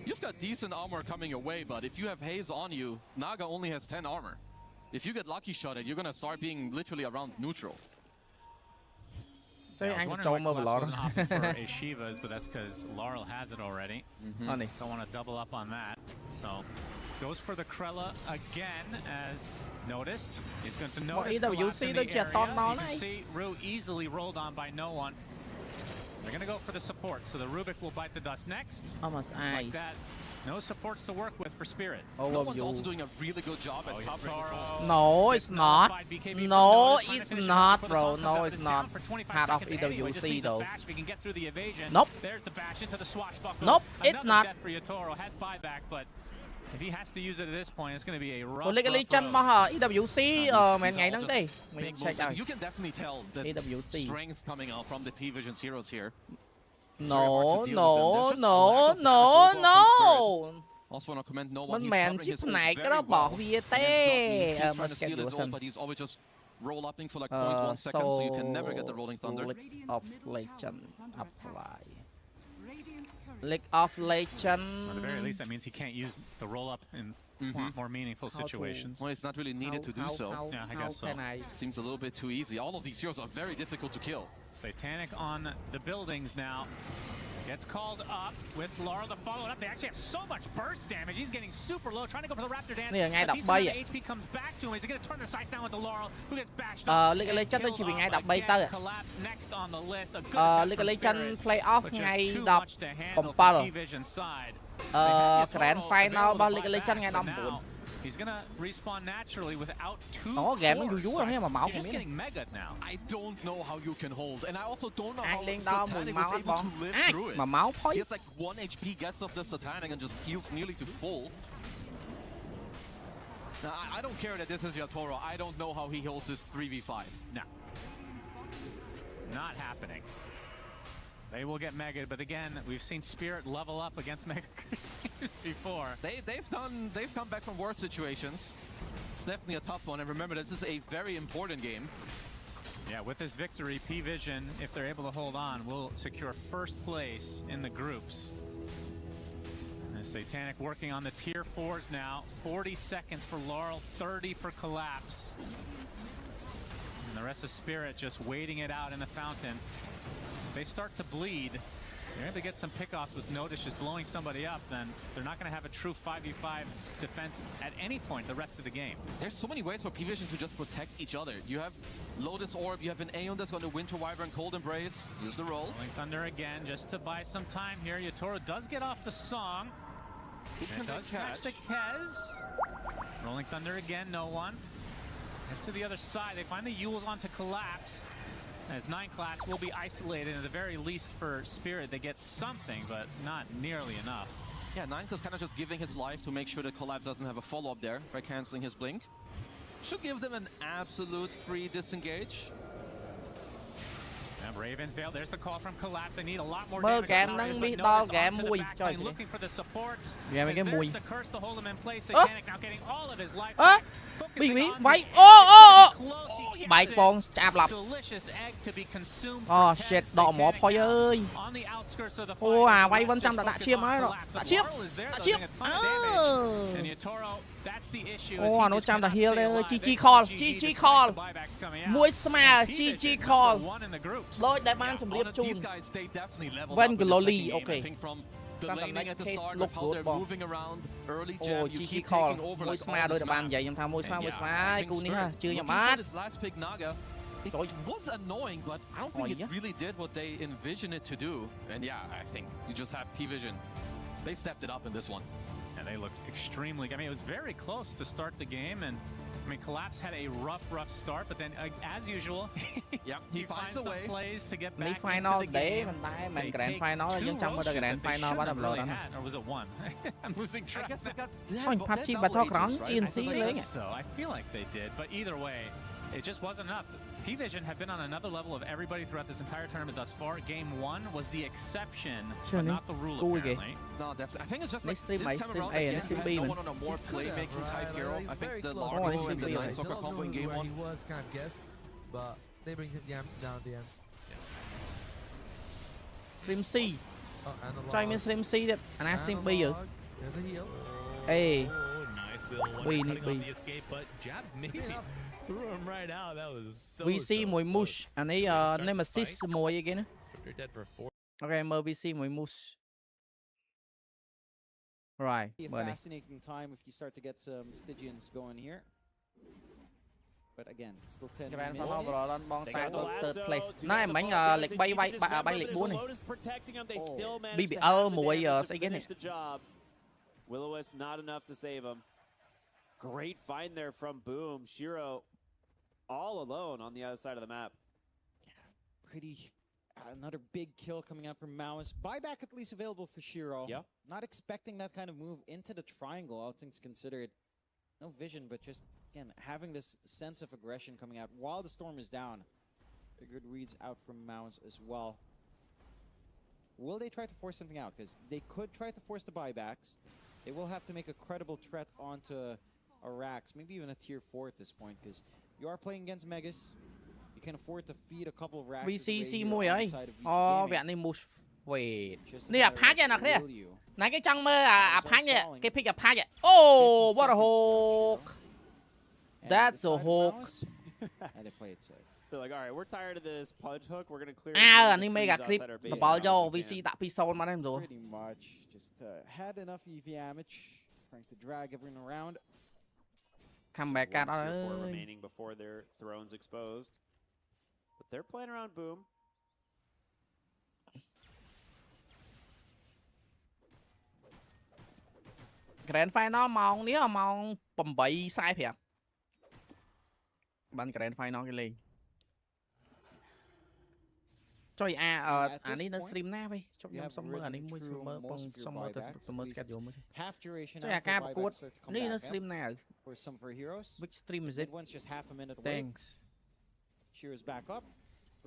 Speaker 5: you've got decent armor coming your way, but if you have Haze on you, Naga only has 10 armor. If you get lucky shotted, you're gonna start being literally around neutral.
Speaker 4: I was wondering why Collapse wasn't opting for a Shivas, but that's because Laurel has it already. Don't want to double up on that. So goes for the Krella again as Noticed. He's going to notice Collapse in the area. You can see Rue easily rolled on by no one. They're going to go for the support, so the Rubik will bite the dust next. Just like that. No supports to work with for Spirit.
Speaker 5: No one's also doing a really good job at covering.
Speaker 6: No, it's not. No, it's not, bro. No, it's not. Hat off EWC though. Nope.
Speaker 4: There's the bash into the swashbuckle.
Speaker 6: Nope, it's not.
Speaker 4: For Yotoro has buyback, but if he has to use it at this point, it's going to be a rough.
Speaker 6: EWC man ngày nắng đi.
Speaker 5: You can definitely tell the strength coming out from the P-Vision's heroes here.
Speaker 6: No.
Speaker 5: Also want to comment no one.
Speaker 6: Man chip này cái đó bỏ VT.
Speaker 5: But he's always just roll upping for like 0.1 seconds, so you can never get the rolling thunder.
Speaker 6: Of Legend apply. League of Legends.
Speaker 4: At the very least, that means he can't use the roll up in more meaningful situations.
Speaker 5: Well, it's not really needed to do so.
Speaker 4: Yeah, I guess so.
Speaker 5: Seems a little bit too easy. All of these heroes are very difficult to kill.
Speaker 4: Satanic on the buildings now. Gets called up with Laurel to follow it up. They actually have so much burst damage. He's getting super low, trying to go for the Raptor dance. The HP comes back to him. Is he going to turn their sights down with the Laurel, who gets bashed up?
Speaker 6: League of Legends ទៅជាថ្ងៃ13 ទៅ
Speaker 4: Collapse next on the list. A good
Speaker 6: League of Legends Playoff ថ្ងៃ 17 Grand Final របស់ League of Legends ថ្ងៃ 19
Speaker 4: He's gonna respawn naturally without too.
Speaker 6: Game nó vui vui mà máu
Speaker 4: just getting mega now.
Speaker 5: I don't know how you can hold, and I also don't know how
Speaker 6: Satanic
Speaker 5: was able to live through it.
Speaker 6: Mà máu
Speaker 5: He has like 1 HP, gets off the Satanic, and just heals nearly to full. Now, I don't care that this is Yatoro. I don't know how he holds this 3v5.
Speaker 4: No. Not happening. They will get mega, but again, we've seen Spirit level up against mega creeps before.
Speaker 5: They've come back from worse situations. It's definitely a tough one, and remember, this is a very important game.
Speaker 4: Yeah, with this victory, P-Vision, if they're able to hold on, will secure first place in the groups. And Satanic working on the tier 4s now. 40 seconds for Laurel, 30 for Collapse. And the rest of Spirit just waiting it out in the fountain. They start to bleed. They're able to get some pickoffs with Notice just blowing somebody up, then they're not going to have a true 5v5 defense at any point the rest of the game.
Speaker 5: There's so many ways for P-Vision to just protect each other. You have Lotus Orb, you have an Aeon that's going to Winter Wyvern, Cold Embrace. Use the roll.
Speaker 4: Rolling Thunder again just to buy some time here. Yatoro does get off the song. It does catch the Kez. Rolling Thunder again, no one. Gets to the other side. They find the Yules onto Collapse. As 9 class will be isolated, at the very least for Spirit, they get something, but not nearly enough.
Speaker 5: Yeah, 9 class kind of just giving his life to make sure that Collapse doesn't have a follow-up there by canceling his blink. Should give them an absolute free disengage.
Speaker 4: And Ravens Veil, there's the call from Collapse. They need a lot more
Speaker 6: damage.
Speaker 4: Looking for the supports.
Speaker 6: There's
Speaker 4: the curse to hold him in place. Satanic now getting all of his life back.
Speaker 6: Bài con chạm lọc. Shit, đỏ mỏ phôi ơi. Quay vẫn trăm đã chiếm ấy rồi. Đã chiếm. Nó trăm đã heal đây. GG call. Mũi smile. GG call. Lôi đại ban chùm liếp chùm. Vân Gloli, ok.
Speaker 5: Delaying at the start of how they're moving around early jam. You keep
Speaker 6: call.
Speaker 5: taking over
Speaker 6: Mũi
Speaker 5: like
Speaker 6: smile đôi bạn vậy em tham mũi smile. Cú ní ha, chưa nhầm mắt.
Speaker 5: This last pick Naga, it was annoying, but I don't think it really did what they envisioned it to do. And yeah, I think you just have P-Vision. They stepped it up in this one.
Speaker 4: And they looked extremely, I mean, it was very close to start the game, and I mean, Collapse had a rough start, but then as usual,
Speaker 5: he finds a way.
Speaker 4: Plays to get back into the
Speaker 6: game. Mình Grand Final nhưng trong cái Grand Final bắt đầu rồi đó.
Speaker 4: Or was it one? I'm losing track.
Speaker 5: I guess they got
Speaker 6: PUBG Battleground ENC lên.
Speaker 4: So I feel like they did, but either way, it just wasn't enough. P-Vision have been on another level of everybody throughout this entire tournament thus far. Game 1 was the exception, but not the rule apparently.
Speaker 5: No, definitely. I think it's just like this time around, again, they went on a more playmaking type hero. I think the Largo and the 9 Soccer combo in Game 1.
Speaker 7: He was kind of guessed, but they bring him the Amsterdam at the end.
Speaker 6: Stream C. Try me Stream C that. And I Stream B rồi.
Speaker 7: There's a heal.
Speaker 6: Hey.
Speaker 8: Nice little one cutting off the escape, but Jabs maybe threw him right out. That was so
Speaker 6: VC mùi Mush. Anh ấy Nemesis mùi again. Okay, MLBB mùi Mush. Right.
Speaker 9: Fascinating time if you start to get some Stygians going here. But again, still 10
Speaker 6: minutes.
Speaker 9: Third
Speaker 6: place. Này mình lịch bay lịch 4 này. BBL mùi again này.
Speaker 10: Will-O-Wisp not enough to save him. Great find there from Boom. Shiro all alone on the other side of the map.
Speaker 9: Pretty another big kill coming out from Maoist. Buyback at least available for Shiro.
Speaker 10: Yeah.
Speaker 9: Not expecting that kind of move into the triangle, all things considered. No vision, but just again having this sense of aggression coming out while the storm is down. Very good reads out from Maoist as well. Will they try to force something out? Because they could try to force the buybacks. They will have to make a credible threat onto a Rax, maybe even a tier 4 at this point, because you are playing against Megas. You can afford to feed a couple of Raxes.
Speaker 6: VCC mùi ấy. Vẹn này Wait នេះអាផាច់ឯណាគ្នាណាគេចង់មើលអាផាច់គេ pick អាផាច់អូ what a hook that's a hook
Speaker 9: and they play it safe.
Speaker 10: They're like, all right, we're tired of this punch hook. We're gonna clear.
Speaker 6: អានេះ mega clip តបល់យក VC ដាក់ 2-0 មកដែរមិន
Speaker 9: Pretty much just had enough EV damage trying to drag everyone around.
Speaker 6: Come back out អើយ
Speaker 10: remaining before their thrones exposed. But they're playing around Boom.
Speaker 6: Grand Final ម៉ោងនេះម៉ោង 8:45 បាន Grand Final គេលេងចុយអានេះនៅ stream ណាវិញចុះខ្ញុំសុំមើលអានេះមួយសុំមើលបងសុំមើលទៅសុំមើល schedule មើលចុយអាការប្រកួតនេះនៅ stream ណា Which stream is it?
Speaker 9: One's just half a minute away.
Speaker 6: Thanks.
Speaker 9: Shearer's back up.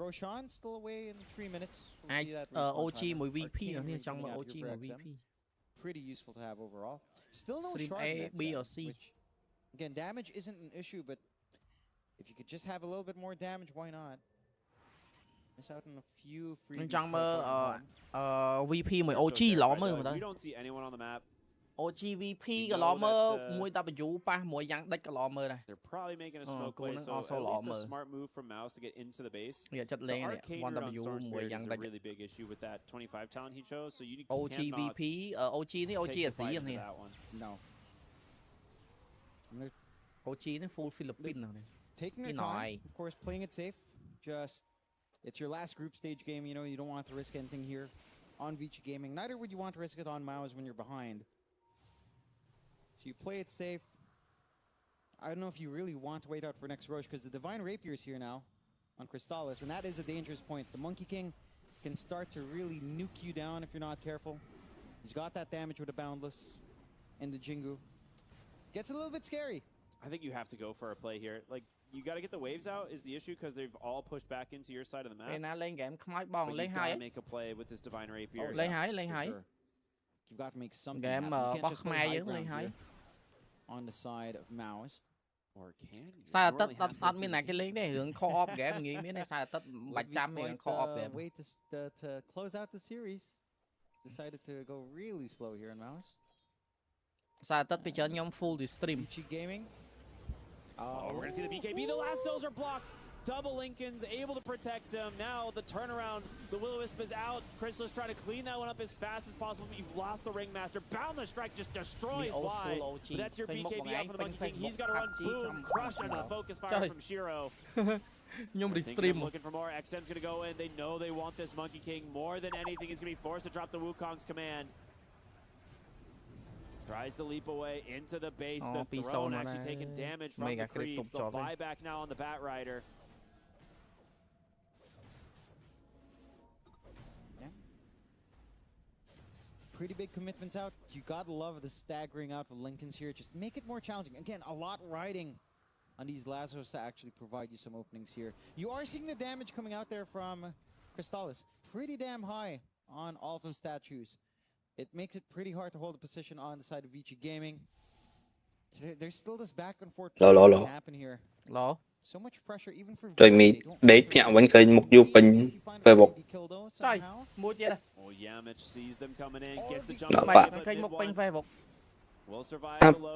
Speaker 9: Roshan still away in 3 minutes. We'll see that
Speaker 6: OG មួយ VP នេះចង់មើល OG មួយ VP.
Speaker 9: Pretty useful to have overall. Still no
Speaker 6: stream
Speaker 9: shard
Speaker 6: A,
Speaker 9: nets,
Speaker 6: B or C.
Speaker 9: Which, again, damage isn't an issue, but if you could just have a little bit more damage, why not? Miss out on a few free.
Speaker 6: ចង់មើលVP មួយ OG ឡមើលមើលទៅ
Speaker 10: We don't see anyone on the map.
Speaker 6: OG VP ក៏ឡមើលមួយ W ប៉ះមួយយ៉ាងដិចក៏ឡមើលដែរ
Speaker 10: They're probably making a smoke play, so at least a smart move from Mouse to get into the base.
Speaker 6: ចិត្តលេងនេះ 1W មួយយ៉ាងដិច
Speaker 10: really big issue with that 25 talent he chose, so you
Speaker 6: OG VP OG នេះ OG អាស៊ីនេះ
Speaker 9: No.
Speaker 6: OG នេះ full Philippines ហ្នឹង
Speaker 9: Taking your time, of course, playing it safe. Just it's your last group stage game, you know, you don't want to risk anything here on VC Gaming. Neither would you want to risk it on Mouse when you're behind. So you play it safe. I don't know if you really want to wait out for next Roche because the Divine Rapier is here now on Crystallis, and that is a dangerous point. The Monkey King can start to really nuke you down if you're not careful. He's got that damage with a Boundless and the Jingu. Gets a little bit scary.
Speaker 10: I think you have to go for a play here. Like, you got to get the waves out is the issue because they've all pushed back into your side of the map.
Speaker 6: But
Speaker 10: you got to make a play with this Divine Rapier.
Speaker 9: Sure. You've got to make something happen. You can't just play high ground here on the side of Mouse.
Speaker 10: Or can you?
Speaker 6: សារទឹកអត់មានណាគេលេងទេរឿង co-op game ងាយមានទេសារទឹកបាច់ចាំមាន co-op game.
Speaker 9: Wait to close out the series. Decided to go really slow here in Mouse.
Speaker 6: សារទឹកពីច្រើនខ្ញុំ full the stream.
Speaker 9: VC Gaming.
Speaker 10: Oh, we're gonna see the BKB. The last souls are blocked. Double Lincoln's able to protect him. Now the turnaround. The Will-O-Wisp is out. Crystal's trying to clean that one up as fast as possible. But you've lost the Ringmaster. Boundless Strike just destroys wide. But that's your BKB out for the Monkey King. He's got to run. Boom. Crushed under the focus fire from Shiro. Looking for more. XM's gonna go in. They know they want this Monkey King more than anything. He's gonna be forced to drop the Wukong's command. Tries to leap away into the base. The throne actually taking damage from the creeps. They'll buy back now on the Bat Rider.
Speaker 9: Yeah. Pretty big commitments out. You gotta love the staggering out of Lincoln's here. Just make it more challenging. Again, a lot riding on these Lazos to actually provide you some openings here. You are seeing the damage coming out there from Crystallis. Pretty damn high on all of those statues. It makes it pretty hard to hold the position on the side of VC Gaming. There's still this back and forth happen here. So much pressure even for
Speaker 11: Rồi mình để nhạo vẫn cười một du bình về một.
Speaker 6: Trời, mua chưa đây?
Speaker 11: Nó bạn.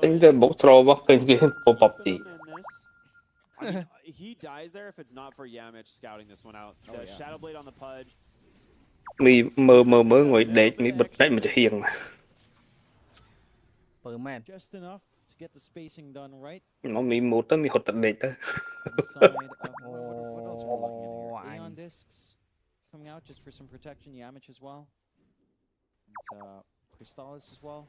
Speaker 11: Tính về một throw bóc kênh kia bộ bọc gì.
Speaker 10: He dies there if it's not for Yamich scouting this one out. The Shadow Blade on the Pudge.
Speaker 11: Mì mờ ngồi để mì bật đấy mà cho hiền mà.
Speaker 9: Just enough to get the spacing done right.
Speaker 11: Nó mì một tới mì hụt tận đệt tới.
Speaker 9: Aeon discs coming out just for some protection. Yamich as well. It's Crystallis as well.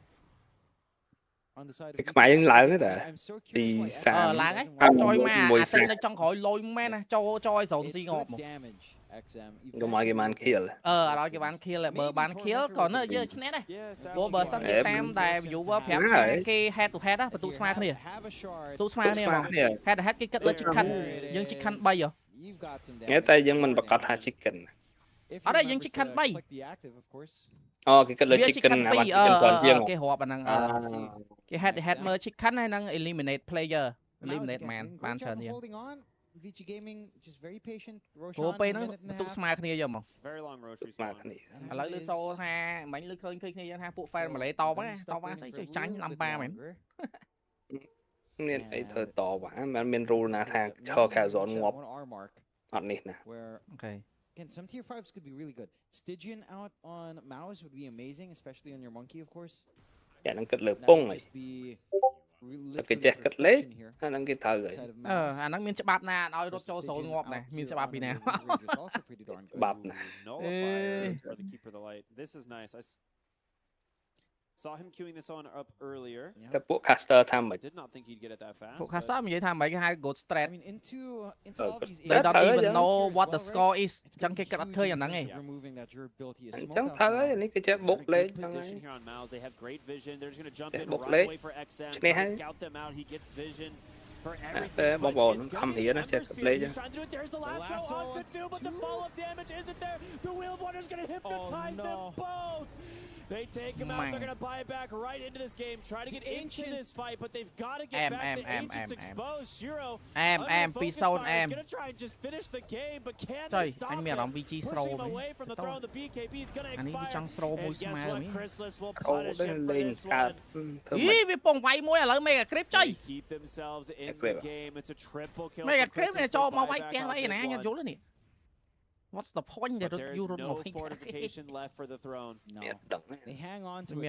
Speaker 9: On the side of
Speaker 11: cái máy lại hết à? Đi xa.
Speaker 6: Lại ấy. Choi mà tên nó trong khỏi lôi men à. Choi dồn gì ngọt một.
Speaker 11: Có mọi cái bàn kia là.
Speaker 6: Đó cái bàn kia là bờ bàn kia còn nó dơ trên đây. Bờ sân tam đài dụ bờ phép cái head to head á, tụ smile cái này. Tụ smile này mà. Head to head cái cất lên chicken, dân chicken bay rồi.
Speaker 11: Nghe tay dân mình bật cắt hai chicken.
Speaker 6: Ở đây dân chicken bay.
Speaker 11: Cái cất lên chicken là
Speaker 6: cái hộp anh cái head to head mơ chicken hay năng eliminate player, eliminate man, ban sơn gì.
Speaker 9: VG Gaming just very patient.
Speaker 6: ព្រោះពេលហ្នឹងបន្ទុកស្មើគ្នាយកមក
Speaker 10: Very long roach
Speaker 3: ស្មើគ្នា
Speaker 6: ឥឡូវលើសូថាមិញលើឃើញគ្នាយ៉ាងថាពួក fan ម៉ាឡេតបហ្នឹងតបស្អីជួយចាញ់ឡាំប៉ាមែន
Speaker 11: មានអីធ្វើតវ៉ាមិនមាន rule ណាថាឈរ casual ងាប់អត់នេះណា
Speaker 6: អូខេ
Speaker 9: Again, some tier 5s could be really good. Stygian out on Maus would be amazing, especially on your monkey, of course.
Speaker 11: តែនឹងគិតលើពងហើយតែគេចេះគិតលេខអាហ្នឹងគេត្រូវហើយ
Speaker 6: អាហ្នឹងមានច្បាប់ណាឲ្យរត់ចូលសូនងាប់ដែរមានច្បាប់ពីណា
Speaker 11: បាប់ណា
Speaker 10: for the keeper of the light. This is nice. I saw him queuing this one up earlier.
Speaker 11: តែពួក caster ថាមិន
Speaker 10: Did not think he'd get it that fast.
Speaker 6: ពួក caster និយាយថាមិនគេហៅ gold straight.
Speaker 9: I mean into all these
Speaker 6: they don't even know what the score is ចឹងគេគិតអត់ឃើញអាហ្នឹងឯង
Speaker 9: removing that durability is
Speaker 11: ចឹងត្រូវហើយនេះគេចេះបុកលេខហ្នឹងហើយ
Speaker 10: position here on Mouse. They have great vision. They're just going to jump in right away for XM. Scout them out. He gets vision. For everything,
Speaker 11: បងប្អូនខំរៀនណាចេះលេខ
Speaker 10: He's trying to do it. There's the lasso on to do, but the follow-up damage isn't there. The Wheel of Wonder is going to hypnotize them both. They take him out. They're going to buy it back right into this game. Try to get into this fight, but they've got to get back. The Ancient's exposed. Shiro is going to try and just finish the game, but can they stop him? Pushing him away from the throne. The BKB is going to expire. And guess what? Chrysalis will punish him for this one. They keep themselves in the game. It's a triple kill.
Speaker 6: What's the point that you don't know?
Speaker 10: No fortification left for the throne.
Speaker 9: No. They hang on to it.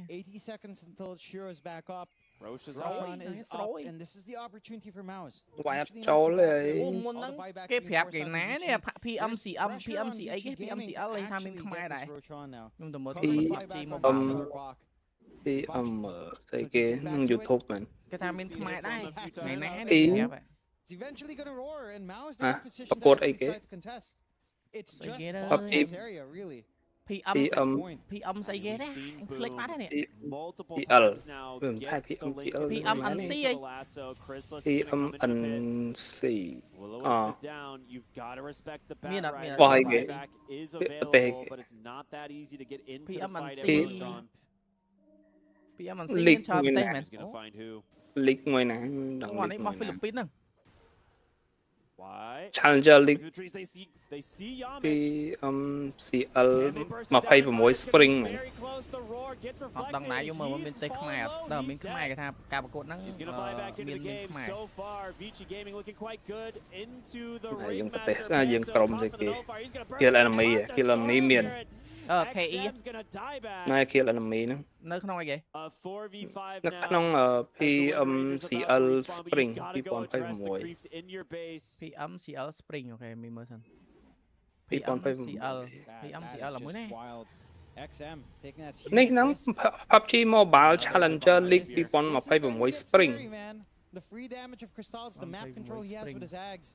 Speaker 6: 80
Speaker 9: seconds until Shiro's back up.
Speaker 10: Roshan
Speaker 9: is up, and this is the opportunity for Mouse.
Speaker 11: វាយចូលហើយ
Speaker 6: មុនហ្នឹងគេប្រាប់គេណានេះ PMCM PMC អីគេ PMCL លេងថាមានខ្មែរដែរខ្ញុំទៅមើល PUBG មក
Speaker 11: PM ស្អីគេ YouTube មែន
Speaker 6: គេថាមានខ្មែរដែរថ្ងៃណានេះប្រាប់
Speaker 9: It's eventually going to roar, and Mao is not in a position to try to contest. It's just this area, really.
Speaker 6: PM ស្អីគេដែរคลิกមកដែរនេះ
Speaker 10: multiple times now.
Speaker 6: PMNC
Speaker 11: PMNC
Speaker 10: Will-O-Wisp is down. You've got to respect the back is available, but it's not that easy to get into the fight at Roshan.
Speaker 6: PMNC មានច្រើនទេមែន
Speaker 10: He's going to find who.
Speaker 11: លីកមួយណា
Speaker 6: នេះមកហ្វីលីពីនហ្នឹង
Speaker 10: Why?
Speaker 11: Challenger League
Speaker 10: they see Yamich.
Speaker 11: PMCL 26 Spring មែន
Speaker 6: ដល់ណាយកមើលមានទេខ្មែរដល់មានខ្មែរគេថាការប្រកួតហ្នឹង
Speaker 10: He's going to buy back into the game so far. VG Gaming looking quite good into the ring.
Speaker 11: យើងប្រទេសយើងក្រុមស្អីគេ Kill Enemy Kill Enemy មាន
Speaker 6: KE
Speaker 11: ណែ Kill Enemy ហ្នឹង
Speaker 6: នៅក្នុងអីគេ
Speaker 10: 4v5
Speaker 11: នៅក្នុង PMCL Spring 2026
Speaker 6: PMCL Spring អូខេមានមើលសិន
Speaker 11: PMCL
Speaker 6: មួយនេះ
Speaker 9: XM taking that
Speaker 11: នេះហ្នឹង PUBG Mobile Challenger League 2026 Spring
Speaker 9: the free damage of Crystals the map control he has with his Ags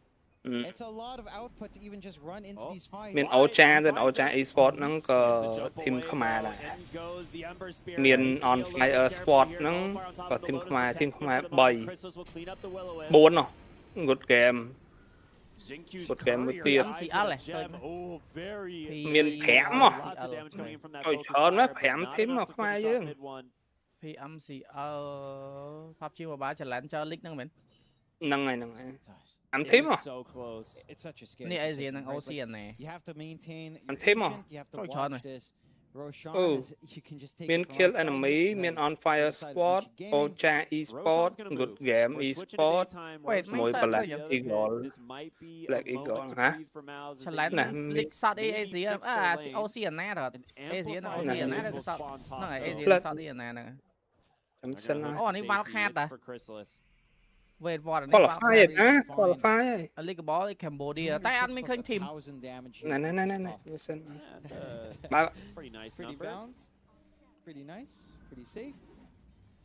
Speaker 9: It's a lot of output to even just run into these fights
Speaker 11: មានអូចាតែអូចា e-sport ហ្នឹងក៏ធីមខ្មែរដែរមាន on fire sport ហ្នឹងក៏ធីមខ្មែរ3 4នោះ good game good game មួយទៀតមាន5មកអើយច្រើនណាស់5ធីមមកខ្មែរយើង
Speaker 6: PMCL PUBG Mobile Challenger League ហ្នឹងមែន
Speaker 11: ហ្នឹងហើយអានធីម
Speaker 10: so close
Speaker 9: it's such a scary
Speaker 6: នេះ Asian និង Ocean ណែ
Speaker 9: you have to maintain
Speaker 11: អានធីម
Speaker 9: you have to watch this Roshan you can just take
Speaker 11: មាន Kill Enemy មាន On Fire Sport Ocha e-sport good game e-sport មួយ Black Eagle Black Eagle ហ៎
Speaker 6: Challenge League សត Asia Ocean ណាដល់ Asia និង Ocean ណាទៅសតហ្នឹងហើយ Asia សត Asia ណាហ្នឹង
Speaker 11: ចាំសិន
Speaker 6: អូនេះ Wild Card តាWait what នេះ
Speaker 11: qualify ណា qualify ហើយ
Speaker 6: League Ball Cambodia តែអត់មានឃើញធីម
Speaker 11: ណែសិន
Speaker 10: pretty nice
Speaker 9: pretty balanced pretty nice pretty safe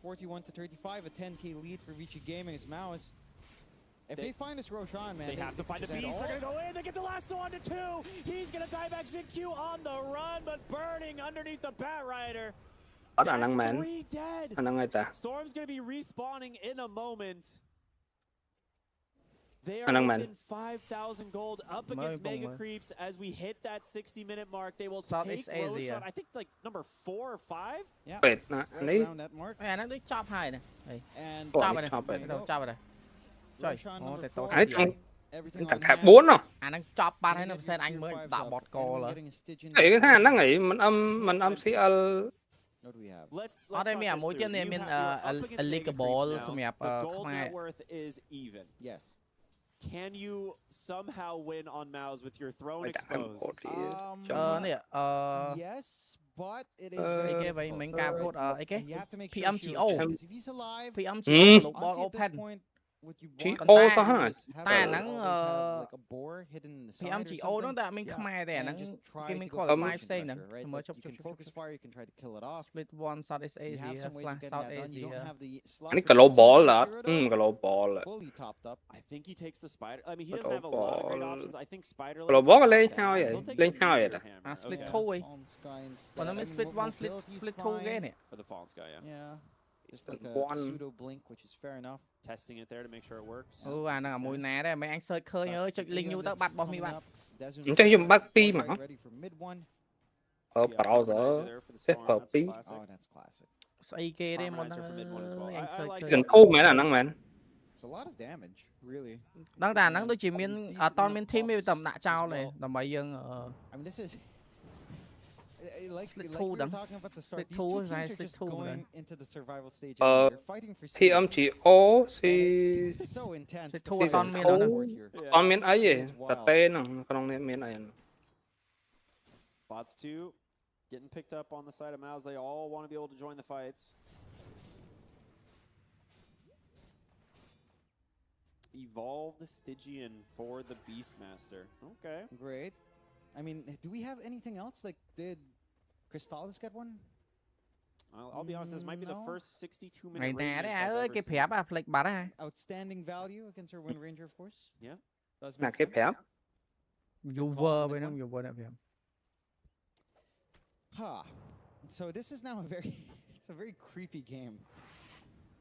Speaker 9: 41 to 35 a 10k lead for Vici Gaming as Mao's if they find this Roshan man
Speaker 10: they have to find a beast they're gonna go in they get the lasso on to 2 he's gonna die back ZQ on the run but burning underneath the Bat Rider
Speaker 11: That's អាហ្នឹងហើយតា
Speaker 10: Storm's gonna be respawning in a moment They are within 5,000 gold up against Mega Creeps as we hit that 60-minute mark. They will take Roshan, I think like number 4 or 5.
Speaker 9: Yeah.
Speaker 11: Wait,
Speaker 9: around that mark.
Speaker 6: nó chop hai này.
Speaker 9: And
Speaker 6: chop này. Chop này.
Speaker 11: Ấy thằng thẻ 4 không?
Speaker 6: Nó chop 3% anh mới đảo bọt call rồi.
Speaker 11: Nghĩ cái thằng nó nghĩ mình âm CL.
Speaker 6: Ở đây mình mỗi chân này mình applicable xong nhập không ai.
Speaker 10: Can you somehow win on Maus with your throne exposed?
Speaker 9: Yes, but it is
Speaker 6: cái vậy mình cao cốt cái PM chỉ O PM chỉ O lục ball open
Speaker 11: chỉ ô sao hả?
Speaker 6: Ta nắng PM chỉ O nó đã mình không ai để nắng cái mình qualify 5 stage nè mới chụp split one South Asia South Asia
Speaker 11: Anh global là global là
Speaker 10: I think he takes the spider. I mean, he doesn't have a lot of great options. I think spider
Speaker 11: global lên how vậy đó.
Speaker 6: Split 2 ấy. Còn nó mới split 1 split 2 cái này.
Speaker 10: For the fallen sky, yeah.
Speaker 9: Just like a pseudo blink, which is fair enough.
Speaker 10: Testing it there to make sure it works.
Speaker 6: Nó mùi nè đấy, mấy anh sơi khơi ơi, chụp link như tao bắt bom mi bạn.
Speaker 11: Cho dùng bác pi mà. Bảo đó, xếp hợp pi.
Speaker 6: Xây kê đây một anh sơi khơi.
Speaker 11: Dần thu mấy là năng mến.
Speaker 6: Đang đàn nắng tôi chỉ miên ở toàn miên team với tầm nạ trao này, tầm mấy dương split 2 đắng split 2 ra split 2
Speaker 11: thì âm chỉ O thì
Speaker 6: split 2 toàn miên đó
Speaker 11: toàn miên ấy gì đặt tên nó không nên miên ấy
Speaker 10: Bots 2 getting picked up on the side of Maus. They all want to be able to join the fights. Evolved Stygian for the Beastmaster. Okay.
Speaker 9: Great. I mean, do we have anything else? Like, did Crystallis get one?
Speaker 10: I'll be honest, this might be the first 62-minute
Speaker 6: Mày nè đấy
Speaker 10: I've
Speaker 6: ơi,
Speaker 10: ever
Speaker 6: cái
Speaker 10: seen.
Speaker 6: phép à, flick bắn à.
Speaker 9: Outstanding value against our Wind Ranger, of course.
Speaker 10: Yeah.
Speaker 11: là cái phép.
Speaker 6: Uber bên ông Uber đẹp phép.
Speaker 9: Huh. So this is now a very, it's a very creepy game.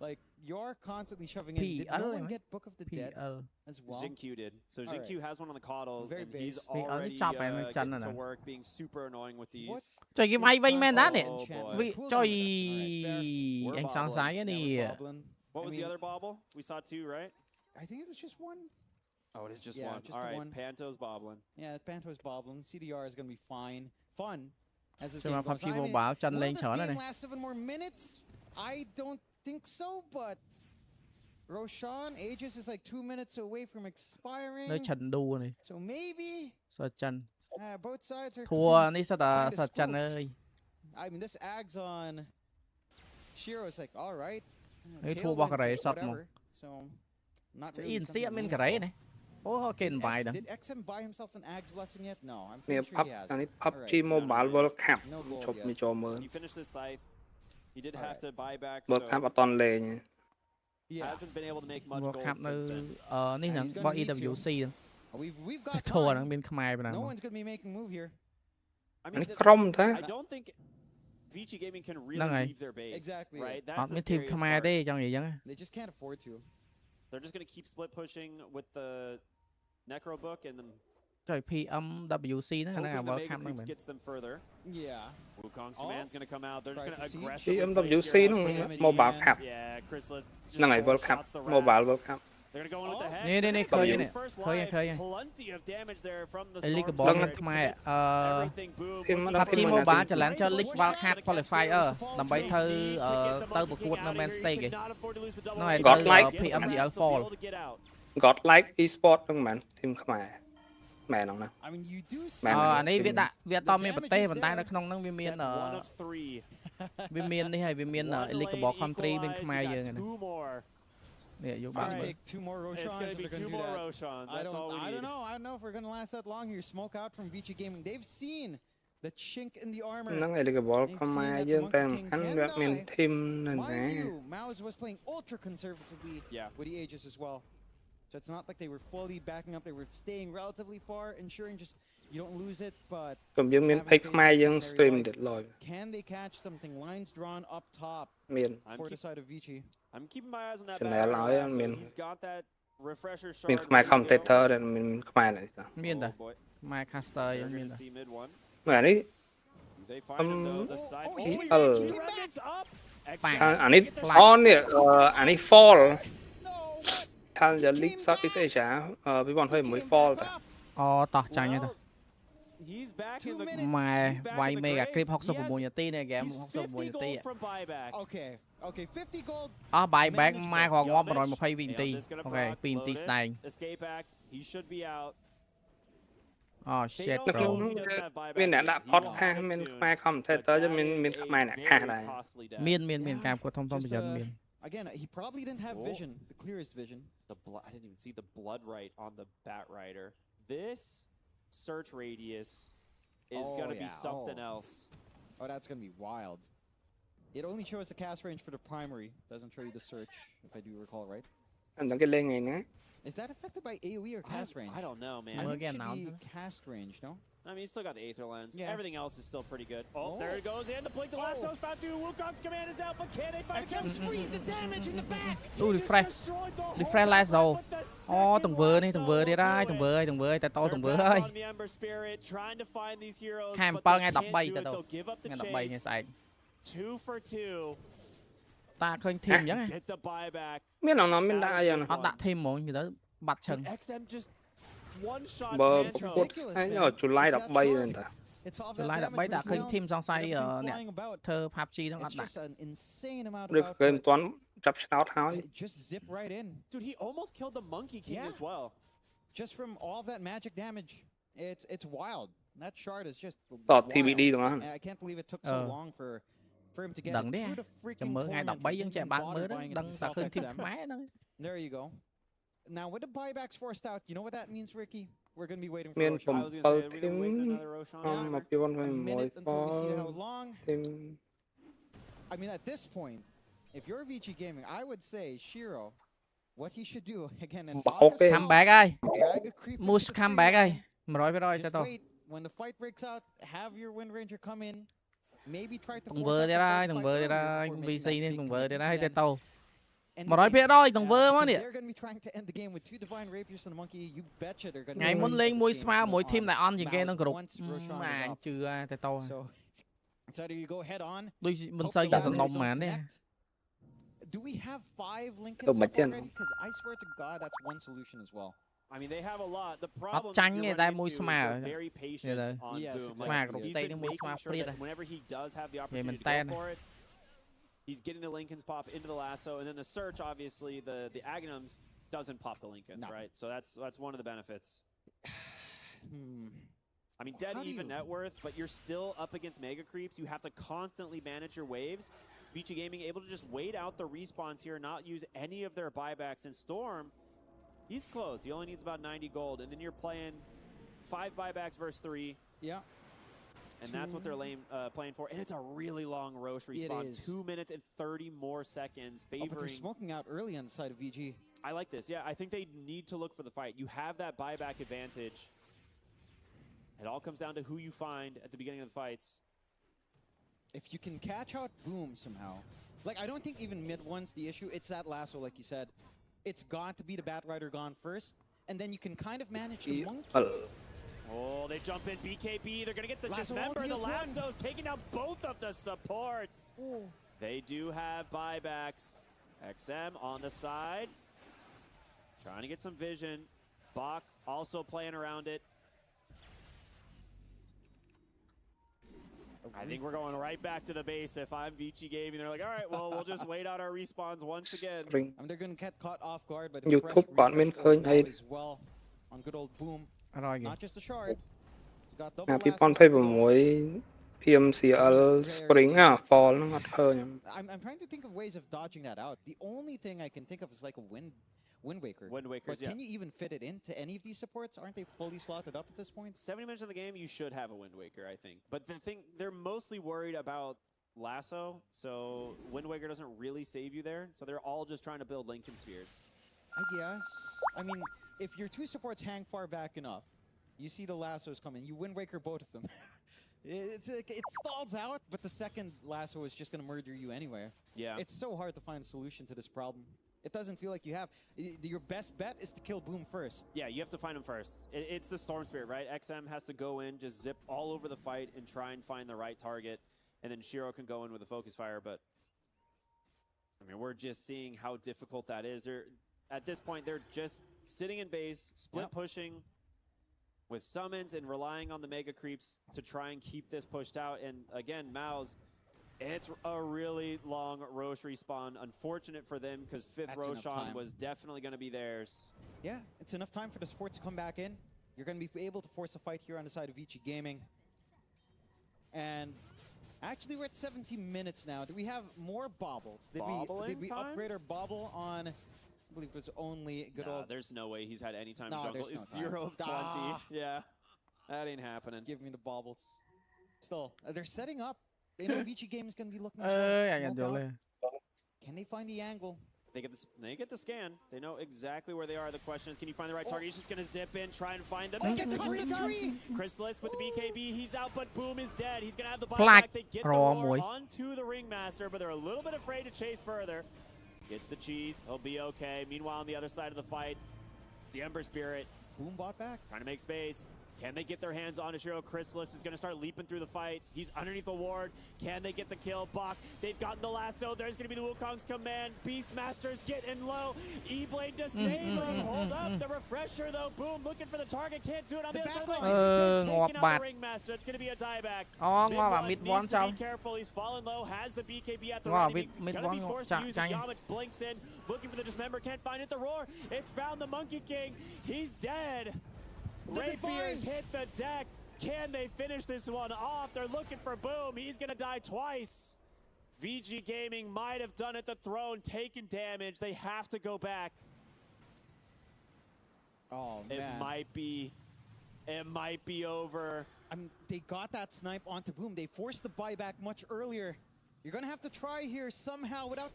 Speaker 9: Like, you're constantly shoving in. Did no one get Book of the Dead as well?
Speaker 10: Xingqiu did. So Xingqiu has one on the coddle, and he's
Speaker 6: Base.
Speaker 10: already getting to work, being super annoying with these.
Speaker 6: Trời cái máy bánh men đá này. Trời anh sáng sáng cái này.
Speaker 10: What was the other bauble? We saw 2, right?
Speaker 9: I think it was just one.
Speaker 10: Oh, it is just one. All right, Panto's bobbling.
Speaker 9: Yeah, Panto's bobbling. CDR is going to be fine. Fun. As this
Speaker 6: game
Speaker 9: game goes.
Speaker 6: I mean, will
Speaker 9: this game last 7 more minutes? I don't think so, but Roshan, Aegis is like 2 minutes away from expiring.
Speaker 6: Nó trần đu này.
Speaker 9: So maybe.
Speaker 6: Sợ trần.
Speaker 9: Both sides are.
Speaker 6: Thua ní sợ trần ơi.
Speaker 9: I mean, this Ags on Shiro is like, all right.
Speaker 6: Ấy thua bao cái đấy sọt mà.
Speaker 9: So not really.
Speaker 6: In see mình cái đấy này. Oh, okay, buy them.
Speaker 9: Did XM buy himself an Ags blessing yet? No, I'm
Speaker 11: Nè
Speaker 9: pretty sure he has.
Speaker 11: Anh PUBG Mobile World Cup chụp như cho mơ.
Speaker 10: You finished this scythe. He did have to buy back.
Speaker 11: World Cup ở toàn lề nhỉ.
Speaker 10: Hasn't been able to make much
Speaker 6: World
Speaker 10: gold
Speaker 6: Cup
Speaker 10: since then.
Speaker 6: Ní là bao EWC.
Speaker 9: We've got
Speaker 6: thua đang bên Khmer bên
Speaker 9: no
Speaker 6: nào.
Speaker 9: one's going to be making move here.
Speaker 10: I mean,
Speaker 11: Chrome thế.
Speaker 10: I don't think VG Gaming can really leave their base.
Speaker 9: Exactly.
Speaker 10: Right?
Speaker 6: Họ
Speaker 10: That's
Speaker 6: mới
Speaker 10: the
Speaker 6: team
Speaker 10: scariest
Speaker 6: Khmer
Speaker 10: part.
Speaker 6: đi trong gì vậy?
Speaker 9: They just can't afford to.
Speaker 10: They're just going to keep split pushing with the Necro book and then
Speaker 6: Trời PMWC nó là
Speaker 10: hoping the
Speaker 6: World
Speaker 10: Mega
Speaker 6: Cup
Speaker 10: Creeps
Speaker 6: mình.
Speaker 10: gets them further.
Speaker 9: Yeah.
Speaker 10: Wukong's command's going to come out. They're just going to aggressively
Speaker 11: EWC nó Mobile Cup.
Speaker 10: Yeah, Chrysalis just
Speaker 11: Nó ngày World Cup,
Speaker 10: shots the
Speaker 11: Mobile
Speaker 10: racks.
Speaker 11: World Cup.
Speaker 10: They're going to go in with the heads.
Speaker 6: Nè khơi vậy nè. Khơi.
Speaker 10: Plenty of damage there from the
Speaker 6: League
Speaker 10: storm.
Speaker 6: ball Khmer PUBG Mobile trở lại cho League Wildcard Qualifier đầm bay thư tới một cuộcនៅ main stage kìa. Nó là PUBG Fall.
Speaker 11: Godlike Esports đúng không team Khmer. Mẹ nó nè.
Speaker 6: Anh ấy Việt Nam miền Bắc Tây vận tải nó không năng miền miền đi hay miền League Ball Country bên Khmer giờ này. Yeah, you're
Speaker 9: gonna take 2 more Roshans.
Speaker 10: It's gonna be 2 more Roshans. That's all we need.
Speaker 9: I don't know if we're gonna last that long here. Smoke out from VG Gaming. They've seen the chink in the armor.
Speaker 11: Nó ngày League Ball Khmer dương tem hắn gặp miền team này nè.
Speaker 9: Mind you, Maus was playing ultra conservatively with the Aegis as well. So it's not like they were fully backing up. They were staying relatively far, ensuring just you don't lose it, but
Speaker 11: còn dương miền Tây Khmer dương stream được rồi.
Speaker 9: Can they catch something? Lines drawn up top for the side of Vici.
Speaker 10: I'm keeping my eyes on that. He's got that refresher shard.
Speaker 11: Miền Khmer commentator đến miền Khmer này.
Speaker 6: Miền đó. My caster miền đó.
Speaker 11: Mà này. Anh ấy on nè, anh ấy fall. Italia League Southeast Asia ពីបងធ្វើមួយ fall តា
Speaker 6: តោះចាញ់ហើយតោះ ម៉ែវាយ Mega Creep 69 នាទីនេះ game 69 នាទី
Speaker 9: Okay, 50 gold
Speaker 6: អស់ buyback ម៉ែគាត់ងាប់120 វិនាទី អូខេ 2 នាទីស្ដែង
Speaker 10: He should be out.
Speaker 6: អូ shit
Speaker 11: នៅក្នុងនោះមានអ្នកដាក់ podcast មានខ្មែរ commentator មានខ្មែរអ្នកខាសដែរ
Speaker 6: មានការគាត់ធំប្រយ័ត្នមាន
Speaker 9: Again, he probably didn't have vision, the clearest vision.
Speaker 10: I didn't even see the blood right on the Bat Rider. This search radius is going to be something else.
Speaker 9: Oh, that's going to be wild. It only shows the cast range for the primary. Doesn't show you the search, if I do recall right. Is that affected by AoE or cast range?
Speaker 10: I don't know, man.
Speaker 9: I think it should be cast range, no?
Speaker 10: I mean, he's still got the Aether Lens. Yeah. Everything else is still pretty good. Oh, there it goes. And the Blink the Lasso's found too. Wukong's command is out, but can they find the free the damage in the back?
Speaker 6: Ooh, refresh Lasso. Oh, từng vừa đi ra, từng vừa, ta to từng vừa ơi. Hai bao ngay đọc bay ta đâu. Ngay đọc bay ngay side.
Speaker 10: 2 for 2.
Speaker 6: តាឃើញធីមអញ្ចឹង
Speaker 11: មានអត់មានដាក់អីហ្នឹង
Speaker 6: អត់ដាក់ធីមហ្មងនិយាយទៅបាត់ឈឹង
Speaker 10: XM just one shot
Speaker 11: បើពុតស្អែកចុល្លាយ13ហ្នឹងតា
Speaker 6: ចុល្លាយ13ដាក់ឃើញធីមសង្ស័យអ្នកធ្វើ PUBG ហ្នឹងអត់ដាក់
Speaker 11: ឬគេមិនទាន់ចាប់ឆ្នោតហើយ
Speaker 9: just zip right in
Speaker 10: dude he almost killed the Monkey King as well
Speaker 9: just from all that magic damage it's wild that shard is just
Speaker 11: ត TBD ទាំងហ្នឹង
Speaker 9: I can't believe it took so long for him to get
Speaker 6: it through the freaking tournament.
Speaker 9: There you go. Now with the buybacks forced out, you know what that means, Ricky? We're going to be waiting for Roshan.
Speaker 10: I was going to say, are we going to wait another Roshan?
Speaker 9: A minute until we see how long. I mean, at this point, if you're VG Gaming, I would say, Shiro, what he should do, again, and
Speaker 6: come back, Moose come back,
Speaker 9: just wait. When the fight breaks out, have your Wind Ranger come in. Maybe try to
Speaker 6: từng vừa đi ra VC nên từng vừa đi ra hay tàu mà nói phía đôi từng vừa mà nè ngày muốn lên môi smile mỗi team lại on gì game nó group mà chưa tàu đôi mình xây ra sân đông mà nè
Speaker 9: Do we have 5 Lincolns up already? Because I swear to God, that's one solution as well.
Speaker 10: I mean, they have a lot. The problem
Speaker 6: you're running into is
Speaker 10: they're very patient on Boom. Like, he's been making sure that whenever he does have the opportunity to go for it, he's getting the Lincolns pop into the lasso, and then the search, obviously, the Agnums doesn't pop the Lincolns, right? So that's one of the benefits. I mean, dead even net worth, but you're still up against Mega Creeps. You have to constantly manage your waves. VG Gaming able to just wait out the respawns here, not use any of their buybacks, and Storm, he's close. He only needs about 90 gold, and then you're playing 5 buybacks versus 3.
Speaker 9: Yeah.
Speaker 10: And that's what they're playing for. And it's a really long Roche respawn. 2 minutes and 30 more seconds, favoring...
Speaker 9: but they're smoking out early on the side of VG.
Speaker 10: I like this. Yeah, I think they need to look for the fight. You have that buyback advantage. It all comes down to who you find at the beginning of the fights.
Speaker 9: If you can catch out Boom somehow. Like, I don't think even mid one's the issue. It's that lasso, like you said. It's got to be the Bat Rider gone first, and then you can kind of manage the Monkey.
Speaker 10: Oh, they jump in BKB. They're going to get the dismember. The lasso's taking out both of the supports.
Speaker 9: Ooh.
Speaker 10: They do have buybacks. XM on the side. Trying to get some vision. Bach also playing around it. I think we're going right back to the base. If I'm VG Gaming, they're like, all right, well, we'll just wait out our respawns once again.
Speaker 9: I mean, they're going to get caught off guard, but a fresh as well on good old Boom. Not just a shard. He's got double lassos.
Speaker 11: PMCL Spring Fall
Speaker 9: I'm trying to think of ways of dodging that out. The only thing I can think of is like a Wind Waker. But can you even fit it into any of these supports? Aren't they fully slotted up at this point?
Speaker 10: 70 minutes of the game, you should have a Wind Waker, I think. But the thing, they're mostly worried about Lasso, so Wind Waker doesn't really save you there. So they're all just trying to build Lincoln Spheres.
Speaker 9: I guess. I mean, if your 2 supports hang far back enough, you see the Lassos coming, you Wind Waker both of them. It stalls out, but the second Lasso is just going to murder you anyway.
Speaker 10: Yeah.
Speaker 9: It's so hard to find a solution to this problem. It doesn't feel like you have. Your best bet is to kill Boom first.
Speaker 10: Yeah, you have to find him first. It's the Storm Spirit, right? XM has to go in, just zip all over the fight and try and find the right target. And then Shiro can go in with a Focus Fire, but... I mean, we're just seeing how difficult that is. at this point, they're just sitting in base, split pushing with summons and relying on the mega creeps to try and keep this pushed out. And again, Mouse, it's a really long Roche respawn. Unfortunate for them because 5th Roshan was definitely going to be theirs.
Speaker 9: Yeah, it's enough time for the support to come back in. You're going to be able to force a fight here on the side of Vici Gaming. And actually, we're at 17 minutes now. Do we have more bobbles? Did we upgrade our bobble on? I believe it was only good old.
Speaker 10: There's no way he's had any time in jungle. It's 0 of 20. Yeah, that ain't happening.
Speaker 9: Give me the bobbles. Still, they're setting up. They know Vici Game is going to be looking to Can they find the angle?
Speaker 10: They get the scan. They know exactly where they are. The question is, can you find the right target? He's just going to zip in, try and find them. They get the tree. Chrysalis with the BKB. He's out, but Boom is dead. He's going to have the buyback. They get the roar onto the Ringmaster, but they're a little bit afraid to chase further. Gets the cheese. He'll be okay. Meanwhile, on the other side of the fight, it's the Ember Spirit.
Speaker 9: Boom bought back.
Speaker 10: Trying to make space. Can they get their hands on Ashiro? Chrysalis is going to start leaping through the fight. He's underneath the ward. Can they get the kill? Bach, they've gotten the lasso. There's going to be the Wukong's command. Beastmaster's getting low. E-Blade to save him. Hold up. The refresher, though. Boom, looking for the target. Can't do it on the other side. They're taking out the Ringmaster. It's going to be a dieback. Big one needs to be careful. He's fallen low. Has the BKB at the ready. Going to be forced to use it. Yamich blinks in. Looking for the Dismember. Can't find it. The roar. It's found the Monkey King. He's dead. Rapiers hit the deck. Can they finish this one off? They're looking for Boom. He's going to die twice. VG Gaming might have done it. The throne taking damage. They have to go back.
Speaker 9: Oh, man.
Speaker 10: It might be over.
Speaker 9: They got that snipe onto Boom. They forced the buyback much earlier. You're going to have to try here somehow without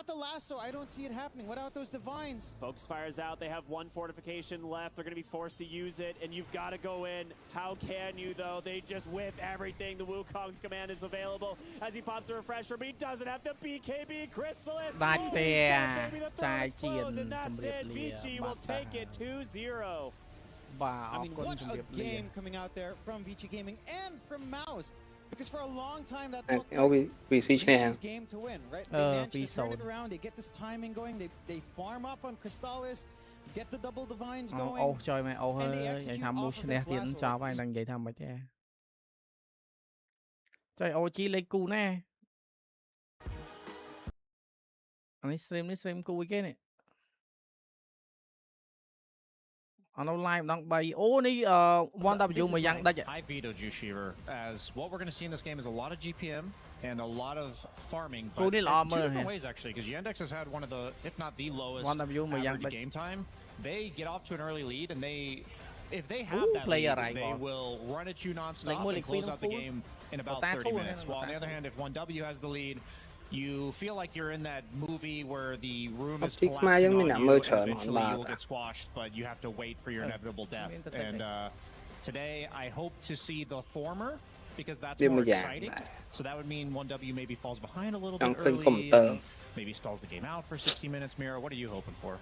Speaker 9: the lasso. I don't see it happening. Without those divines.
Speaker 10: Focus fires out. They have one fortification left. They're going to be forced to use it, and you've got to go in. How can you, though? They just whiff everything. The Wukong's command is available as he pops the refresher, but he doesn't have the BKB. Chrysalis. And that's it. Vici will take it 2-0.
Speaker 9: Wow. I mean, what a game coming out there from Vici Gaming and from Mouse. Because for a long time that looked like Vici's game to win, right? They managed to turn it around. They get this timing going. They farm up on Crystallis, get the double divines going. And they execute off of this last one.
Speaker 6: Trời ơi, chi lấy cú nè. Anh stream cú cái này. On live don't buy only 1W mà young that.
Speaker 2: I vetoed you, as what we're going to see in this game is a lot of GPM and a lot of farming, but in two different ways actually, because Yandex has had one of the, if not the lowest average game time. They get off to an early lead, and if they have that lead, they will run at you non-stop and close out the game in about 30 minutes. While on the other hand, if 1W has the lead, you feel like you're in that movie where the room is collapsing on you, and eventually you will get squashed, but you have to wait for your inevitable death. And today, I hope to see the former, because that's more exciting. So that would mean 1W maybe falls behind a little bit early, and maybe stalls the game out for 60 minutes. Mira, what are you hoping for?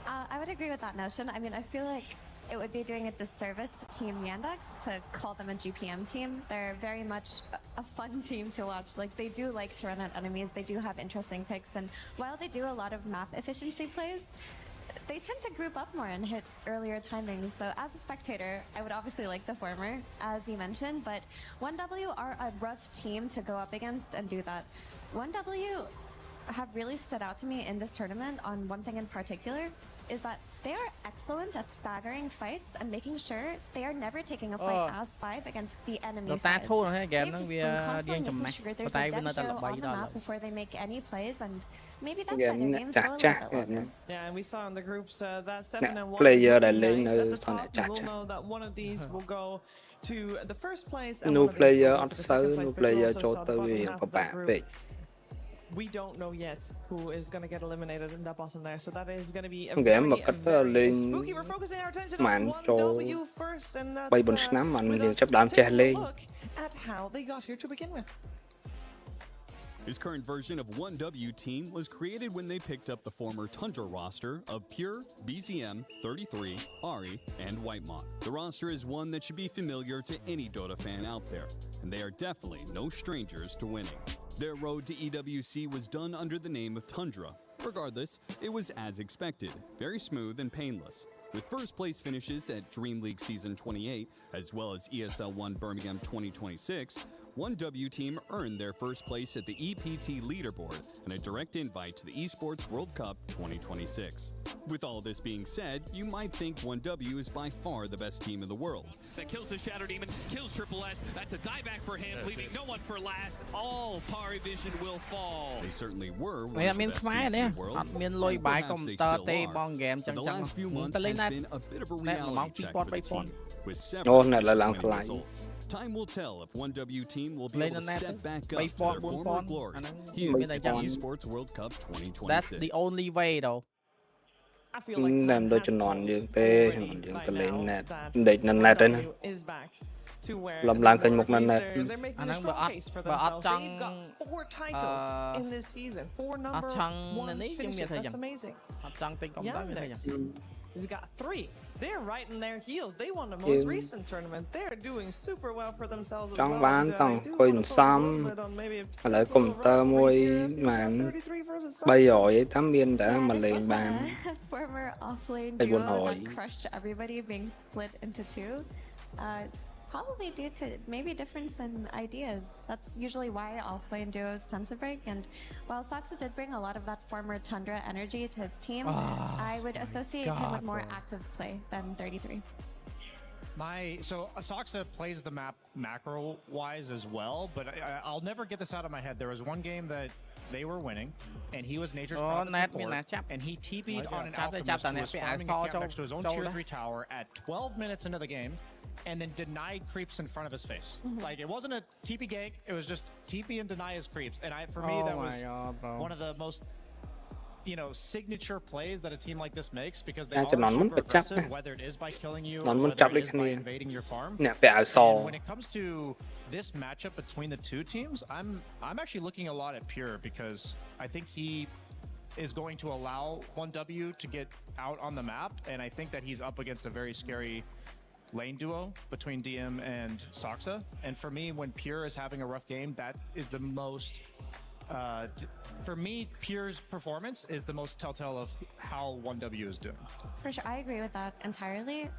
Speaker 1: I would agree with that notion. I mean, I feel like it would be doing a disservice to Team Yandex to call them a GPM team. They're very much a fun team to watch. Like, they do like to run at enemies. They do have interesting picks. And while they do a lot of map efficiency plays, they tend to group up more and hit earlier timings. So as a spectator, I would obviously like the former, as you mentioned, but 1W are a rough team to go up against and do that. 1W have really stood out to me in this tournament on one thing in particular, is that they are excellent at staggering fights and making sure they are never taking a fight as 5 against the enemy 5. They've just been constantly making sure there's a dead hero on the map before they make any plays, and maybe that's why their games go a little bit longer.
Speaker 3: Yeah, and we saw in the groups that 7 and 1 is really nice at the top. You will know that one of these will go to the first place, and one of these will go to the second place, but we also saw the bottom half of that group. We don't know yet who is going to get eliminated in that bottom there, so that is going to be a very spooky. We're focusing our attention on 1W first, and that's with us taking a look at how they got here to begin with.
Speaker 12: This current version of 1W Team was created when they picked up the former Tundra roster of Pure, BZM, 33, Ari, and Whitemont. The roster is one that should be familiar to any Dota fan out there, and they are definitely no strangers to winning. Their road to EWC was done under the name of Tundra. Regardless, it was as expected, very smooth and painless. With first place finishes at Dream League Season 28, as well as ESL 1 Birmingham 2026, 1W team earned their first place at the EPT leaderboard and a direct invite to the Esports World Cup 2026. With all this being said, you might think 1W is by far the best team in the world.
Speaker 13: That kills the Shadow Demon, kills Triple S. That's a dieback for him, leaving no one for last. All Pari Vision will fall.
Speaker 12: They certainly were one of the best teams in the world. Perhaps they still are. But the last few months has been a bit of a reality check for the team, with several disappointing results. Time will tell if 1W team will be able to step back up to their former glory here at the Esports World Cup 2026.
Speaker 6: That's the only way though.
Speaker 3: I feel like time has come already by now that WW is back to where they're making a strong case for themselves. They've got 4 titles in this season, 4 number 1 finishes. That's amazing. Yandex has got 3. They're right in their heels. They won the most recent tournament. They're doing super well for themselves as well.
Speaker 11: Bán còn khuyên xăm lại cùng tơ môi mà bây giờ ấy tắm biên đã mà lên bàn
Speaker 1: former offlane duo that crushed everybody being split into 2. Probably due to maybe difference in ideas. That's usually why offlane duos tend to break. And while Soxa did bring a lot of that former Tundra energy to his team, I would associate him with more active play than 33.
Speaker 2: So Soxa plays the map macro-wise as well, but I'll never get this out of my head. There was one game that they were winning, and he was Nature's Prophet support, and he TP'd on an Alchemist who was farming a camp next to his own tier 3 tower at 12 minutes into the game, and then denied creeps in front of his face. Like, it wasn't a TP gank, it was just TP and deny his creeps. And for me, that was one of the most, signature plays that a team like this makes, because they are super aggressive, whether it is by killing you or whether it is by invading your farm. And when it comes to this matchup between the 2 teams, I'm actually looking a lot at Pure, because I think he is going to allow 1W to get out on the map, and I think that he's up against a very scary lane duo between DM and Soxa. And for me, when Pure is having a rough game, that is the most for me, Pure's performance is the most telltale of how 1W is doing.
Speaker 1: For sure, I agree with that entirely.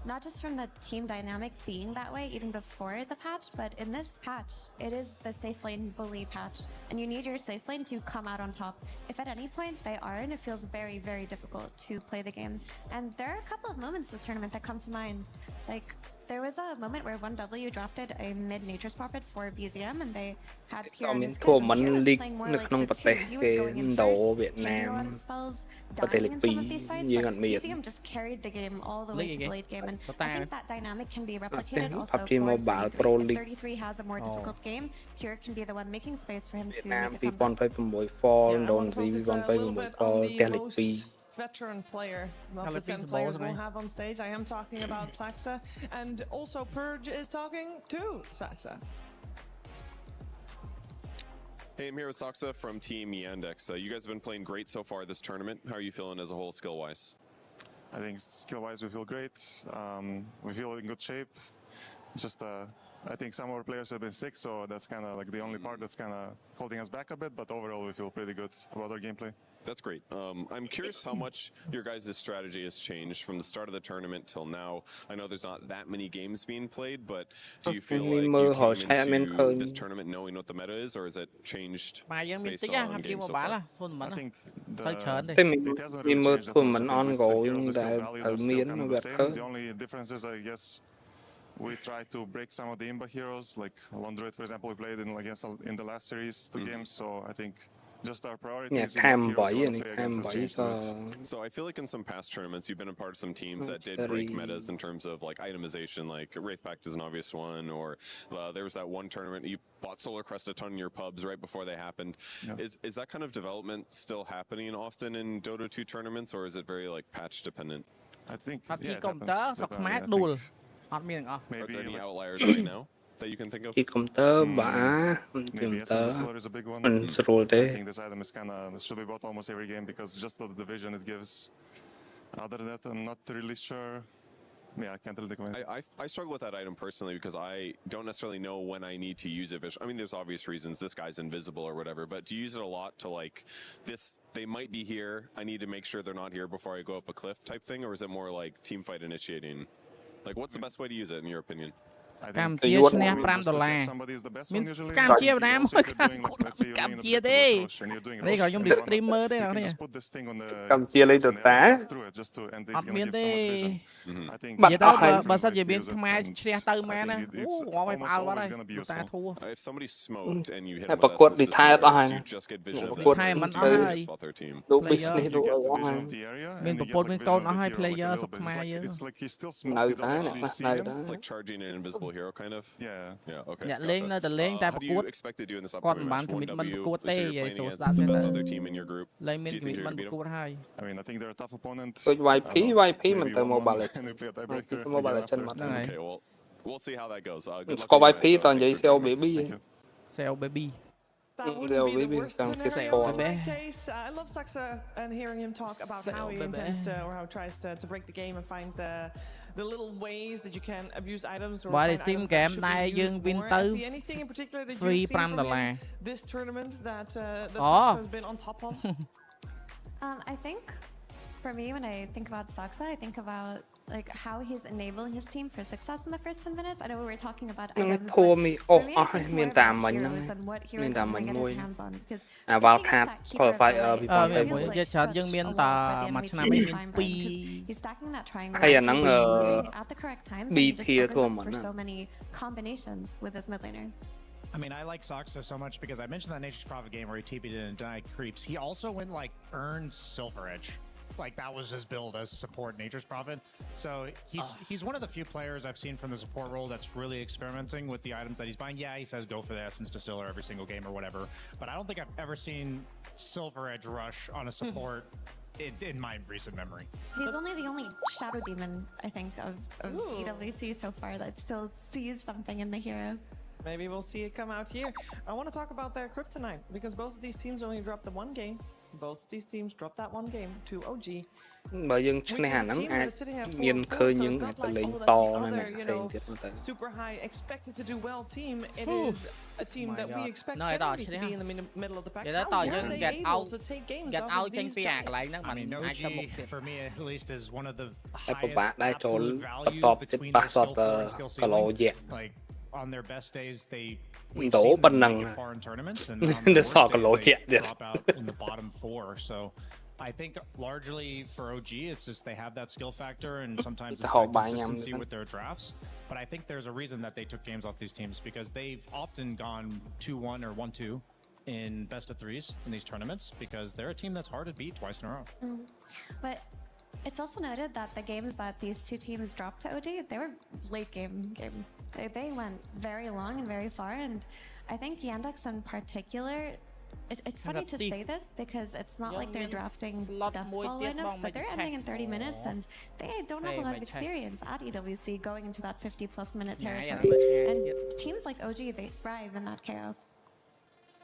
Speaker 1: Not just from the team dynamic being that way even before the patch, but in this patch, it is the safe lane bully patch, and you need your safe lane to come out on top. If at any point they aren't, it feels very, very difficult to play the game. And there are a couple of moments this tournament that come to mind. Like, there was a moment where 1W drafted a mid Nature's Prophet for BZM, and they had Pure in his kills, and Pure was playing more like the 2. He was going in first, taking a lot of spells, dying in some of these fights, but BZM just carried the game all the way to the late game, and I think that dynamic can be replicated also for 33. If 33 has a more difficult game, Pure can be the one making space for him to make a comeback.
Speaker 3: Veteran player of the 10 players we'll have on stage. I am talking about Soxa, and also Purge is talking to Soxa.
Speaker 14: Hey, I'm here with Soxa from Team Yandex. You guys have been playing great so far this tournament. How are you feeling as a whole, skill-wise?
Speaker 15: I think skill-wise we feel great. We feel in good shape. Just I think some of our players have been sick, so that's kind of like the only part that's kind of holding us back a bit, but overall we feel pretty good about our gameplay.
Speaker 14: That's great. I'm curious how much your guys' strategy has changed from the start of the tournament till now. I know there's not that many games being played, but do you feel like you came into this tournament knowing what the meta is, or has it changed based on game so far?
Speaker 15: I think
Speaker 11: it hasn't really changed that much.
Speaker 15: The only difference is, I guess, we try to break some of the Imba heroes, like Londroid, for example, we played in the last series, 2 games, so I think just our priorities.
Speaker 14: So I feel like in some past tournaments, you've been a part of some teams that did break metas in terms of like itemization, like Wraithpact is an obvious one, or there was that one tournament you bought Solar Crest a ton in your pubs right before they happened. Yeah. Is that kind of development still happening often in Dota 2 tournaments, or is it very like patch dependent?
Speaker 15: I think
Speaker 6: maybe
Speaker 14: are there any outliers right now that you can think of?
Speaker 11: Maybe
Speaker 15: SSLR is a big one. I think this item is should be bought almost every game because just the division it gives. Other than that, I'm not really sure. yeah, I can't really recommend.
Speaker 14: I struggle with that item personally because I don't necessarily know when I need to use it. I mean, there's obvious reasons. This guy's invisible or whatever, but do you use it a lot to like this? They might be here. I need to make sure they're not here before I go up a cliff type thing, or is it more like team fight initiating? Like, what's the best way to use it in your opinion?
Speaker 6: Campuchiaឈ្នះ$5កម្ពុជាបណ្ណាមួយកម្ពុជាទេនេះក៏ខ្ញុំឌីស្ទ្រីមមើលទេអ្នកនេះ
Speaker 11: កម្ពុជាលេង DOTA
Speaker 6: អត់មានទេនិយាយទៅបើសិនជាមានខ្មែរឈ្នះទៅមែនណាអូមកឲ្យផ្អើលបាត់ហើយ DOTA ធូរ
Speaker 14: If somebody smoked and you hit
Speaker 11: ប្រកួត retired អស់ហើយ
Speaker 14: you just get vision of
Speaker 11: ប្រកួត
Speaker 6: ហើយមិនអស់ហើយ
Speaker 11: ดู business ดูអស់ហើយ
Speaker 6: មានប្រពន្ធមានកូនអស់ហើយ player សុខខ្មែរយើង
Speaker 11: នៅតែនៅតែ
Speaker 14: It's like charging an invisible hero kind of. Yeah. Okay.
Speaker 6: អ្នកលេងនៅតែលេងតែប្រកួត គាត់មិនបាន commitment ប្រកួតទេនិយាយចូលស្ដាប់ទេ លេងមាន commitment ប្រកួតហើយ
Speaker 15: I mean, I think they're a tough opponent.
Speaker 11: ដូច YP មិនទៅ Mobile Legends Mobile Legends មកហ្នឹងហើយ
Speaker 14: Okay, well, we'll see how that goes.
Speaker 11: ស្គាល់ YP តើនិយាយ Cell Baby
Speaker 1: That wouldn't be the worst scenario in that case. I love Saxa and hearing him talk about how he intends to, or how he tries to break the game and find the little ways that you can abuse items or find items that should be used more. Anything in particular that you've seen from him this tournament that Saxa has been on top of? I think for me, when I think about Saxa, I think about like how he's enabling his team for success in the first 10 minutes. I know we were talking about items, but for me, I think more about heroes and what heroes he's going to get his hands on. Because
Speaker 11: qualifier
Speaker 6: before he's stacking that triangle at the correct times, and he just opens up for so many combinations with his mid laner.
Speaker 2: I mean, I like Saxa so much because I mentioned that Nature's Prophet game where he TP'd in and denied creeps. He also went like earned Silver Edge. Like that was his build as support Nature's Prophet. So he's one of the few players I've seen from the support role that's really experimenting with the items that he's buying. Yeah, he says go for the Essence Distiller every single game or whatever, but I don't think I've ever seen Silver Edge rush on a support in my recent memory.
Speaker 1: He's only the only Shadow Demon, I think, of EWC so far that still sees something in the hero. Maybe we'll see it come out here. I want to talk about their Kryptonite because both of these teams only dropped the one game. Both these teams dropped that one game to OG.
Speaker 11: បើយើងឈ្នះអាហ្នឹងអាចមានឃើញយើងទៅលេងតនៅអ្នកផ្សេងទៀតទៅ
Speaker 1: Super high expected to do well team. It is a team that we expect to be in the middle of the pack. How are they able to take games out of these guys?
Speaker 2: I mean, OG for me at least is one of the highest absolute value between the skill floor and skill ceiling. Like on their best days, we've seen them make it far in tournaments, and on the worst days, they drop out in the bottom 4. So I think largely for OG, it's just they have that skill factor, and sometimes it's that consistency with their drafts. But I think there's a reason that they took games off these teams because they've often gone 2-1 or 1-2 in best of 3s in these tournaments because they're a team that's hard to beat twice in a row.
Speaker 1: But it's also noted that the games that these two teams dropped to OG, they were late game games. They went very long and very far, and I think Yandex in particular, it's funny to say this because it's not like they're drafting deathball lineups, but they're ending in 30 minutes, and they don't have a lot of experience at EWC going into that 50+ minute territory. And teams like OG, they thrive in that chaos.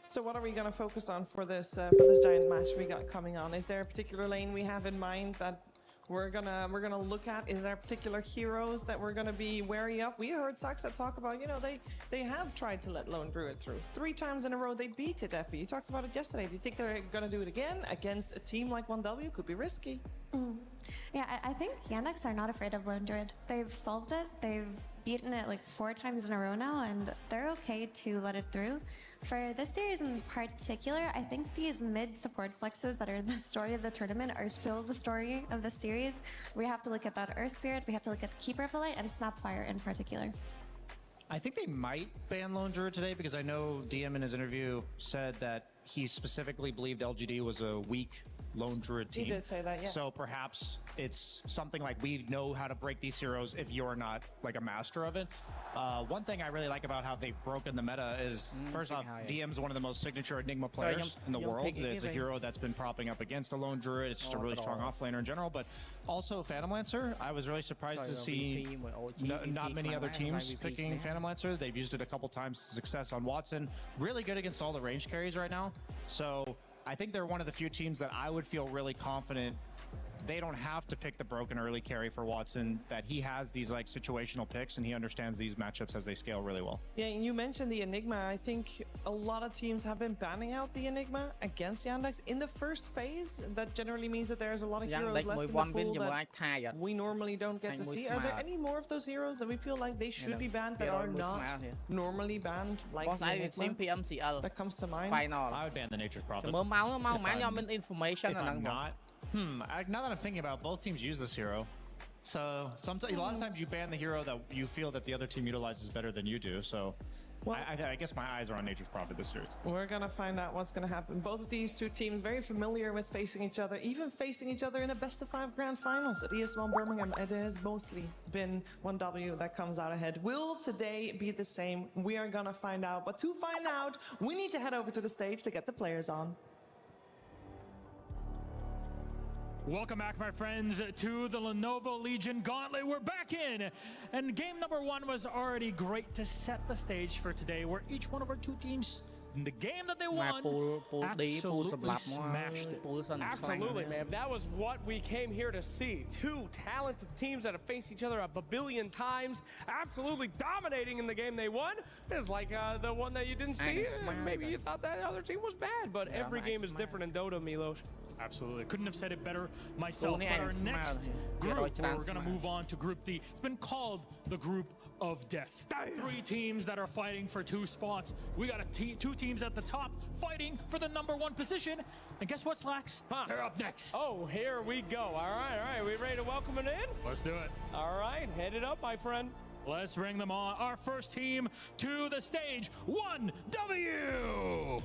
Speaker 1: So what are we going to focus on for this giant match we got coming on? Is there a particular lane we have in mind that we're gonna look at? Is there particular heroes that we're gonna be wary of? We heard Saxa talk about, you know, they have tried to let Lone Druid through 3 times in a row. They beat it. Effie, he talked about it yesterday. Do you think they're gonna do it again against a team like 1W? Could be risky. Yeah, I think Yandex are not afraid of Lone Druid. They've solved it. They've beaten it like 4 times in a row now, and they're okay to let it through. For this series in particular, I think these mid support flexes that are the story of the tournament are still the story of the series. We have to look at that Earth Spirit, we have to look at the Keeper of the Light, and Snapfire in particular.
Speaker 2: I think they might ban Lone Druid today because I know DM in his interview said that he specifically believed LGD was a weak Lone Druid team.
Speaker 1: He did say that, yeah.
Speaker 2: So perhaps it's something like we know how to break these heroes if you're not like a master of it. One thing I really like about how they've broken the meta is, first off, DM's one of the most signature Enigma players in the world. It's a hero that's been propping up against a Lone Druid. It's just a really strong offlaner in general, but also Phantom Lancer. I was really surprised to see not many other teams picking Phantom Lancer. They've used it a couple times to success on Watson. Really good against all the range carries right now. So I think they're one of the few teams that I would feel really confident they don't have to pick the broken early carry for Watson, that he has these like situational picks and he understands these matchups as they scale really well.
Speaker 3: Yeah, and you mentioned the Enigma. I think a lot of teams have been banning out the Enigma against Yandex in the first phase. That generally means that there's a lot of heroes left in the pool that we normally don't get to see. Are there any more of those heroes that we feel like they should be banned that are not normally banned, like the Enigma that comes to mind?
Speaker 2: I would ban the Nature's Prophet.
Speaker 6: Information
Speaker 2: not. Now that I'm thinking about it, both teams use this hero. So sometimes, a lot of times you ban the hero that you feel that the other team utilizes better than you do. So well, I guess my eyes are on Nature's Prophet this series.
Speaker 3: We're going to find out what's going to happen. Both of these two teams very familiar with facing each other, even facing each other in a best-of-5 grand finals at ES1 Birmingham. It has mostly been 1W that comes out ahead. Will today be the same? We are going to find out. But to find out, we need to head over to the stage to get the players on.
Speaker 16: Welcome back, my friends, to the Lenovo Legion Gauntlet. We're back in, and game number 1 was already great to set the stage for today, where each one of our two teams, in the game that they won, absolutely smashed it.
Speaker 17: Absolutely, man. That was what we came here to see. Two talented teams that have faced each other a billion times, absolutely dominating in the game they won. It's like the one that you didn't see. Maybe you thought that other team was bad, but every game is different in Dota, Milos.
Speaker 16: Absolutely. Couldn't have said it better myself. But our next group, we're going to move on to Group D. It's been called the Group of Death. 3 teams that are fighting for 2 spots. We got 2 teams at the top fighting for the #1 position. And guess what, Slacks? They're up next.
Speaker 17: Oh, here we go. All right. We ready to welcome it in?
Speaker 16: Let's do it.
Speaker 17: All right. Head it up, my friend.
Speaker 16: Let's bring them on. Our first team to the stage, 1W.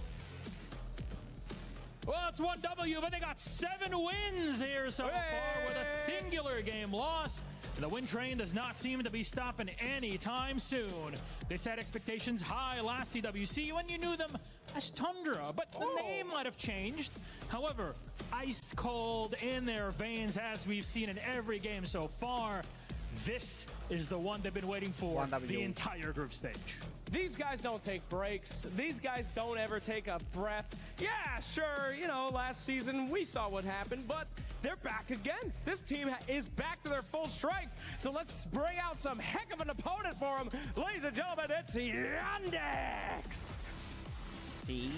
Speaker 16: Well, it's 1W, but they got 7 wins here so far with a singular game loss. The win train does not seem to be stopping anytime soon. They set expectations high last EWC when you knew them as Tundra, but the name might have changed. However, ice cold in their veins, as we've seen in every game so far. This is the one they've been waiting for the entire group stage.
Speaker 17: These guys don't take breaks. These guys don't ever take a breath. Yeah, sure, you know, last season we saw what happened, but they're back again. This team is back to their full strength. So let's bring out some heck of an opponent for them. Ladies and gentlemen, it's Yandex.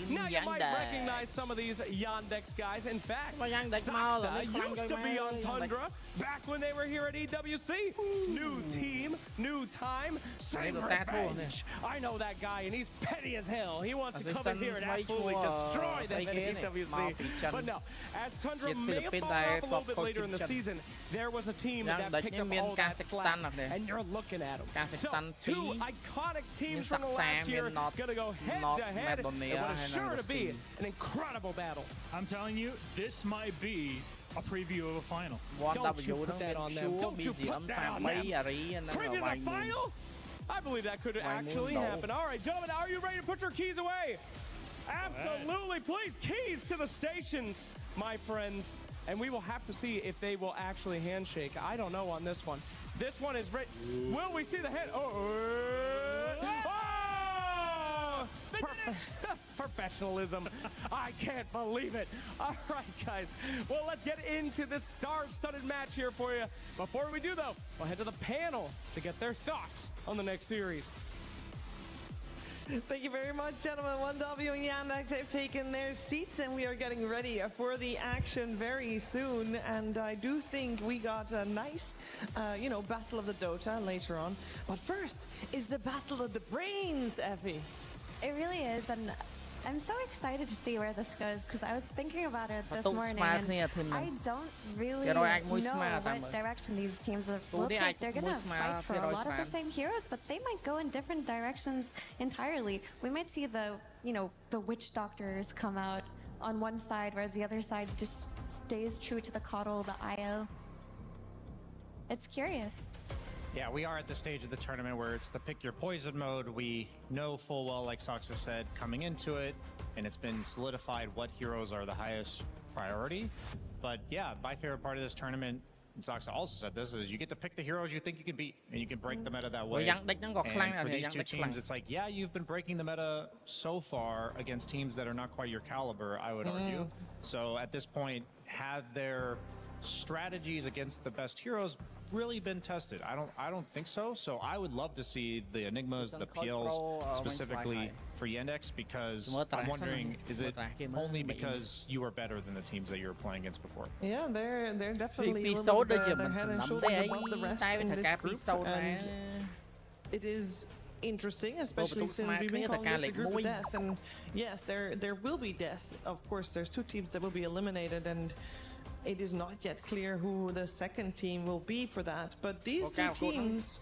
Speaker 17: Now you might recognize some of these Yandex guys. In fact, Saxa used to be on Tundra back when they were here at EWC. New team, new time, same revenge. I know that guy, and he's petty as hell. He wants to come in here and absolutely destroy them at EWC. But no, as Tundra may have fallen off a little bit later in the season, there was a team that picked up all that slack, and you're looking at them. So, 2 iconic teams from the last year gonna go head-to-head. What is sure to be an incredible battle.
Speaker 16: I'm telling you, this might be a preview of a final.
Speaker 17: Don't you put that on them. Don't you put that on them. Preview the final? I believe that could actually happen. All right, gentlemen, are you ready to put your keys away? Absolutely. Please, keys to the stations, my friends. And we will have to see if they will actually handshake. I don't know on this one. This one is ready. Will we see the hand? Professionalism. I can't believe it. All right, guys. Well, let's get into this star-studded match here for you. Before we do, though, we'll head to the panel to get their thoughts on the next series.
Speaker 3: Thank you very much, gentlemen. 1W and Yandex have taken their seats, and we are getting ready for the action very soon. And I do think we got a nice, battle of the Dota later on. But first is the battle of the brains, Effie.
Speaker 1: It really is, and I'm so excited to see where this goes, because I was thinking about it this morning, and I don't really know what direction these teams will take. They're going to fight for a lot of the same heroes, but they might go in different directions entirely. We might see the witch doctors come out on one side, whereas the other side just stays true to the coddle, the IO. It's curious.
Speaker 2: Yeah, we are at the stage of the tournament where it's the pick your poison mode. We know full well, like Saxa said, coming into it, and it's been solidified what heroes are the highest priority. But yeah, my favorite part of this tournament, Zoxa also said this, is you get to pick the heroes you think you can beat, and you can break the meta that way.
Speaker 6: And for
Speaker 2: these two teams, it's like, yeah, you've been breaking the meta so far against teams that are not quite your caliber, I would argue. So at this point, have their strategies against the best heroes really been tested? I don't think so. So I would love to see the Enigmas, the PLs, specifically for Yandex, because I'm wondering, is it only because you are better than the teams that you were playing against before?
Speaker 3: Yeah, they're definitely a little bit, they're head and shoulders above the rest in this group, and it is interesting, especially since we've been calling this the group of death. And yes, there will be death. Of course, there's 2 teams that will be eliminated, and it is not yet clear who the second team will be for that. But these 2 teams,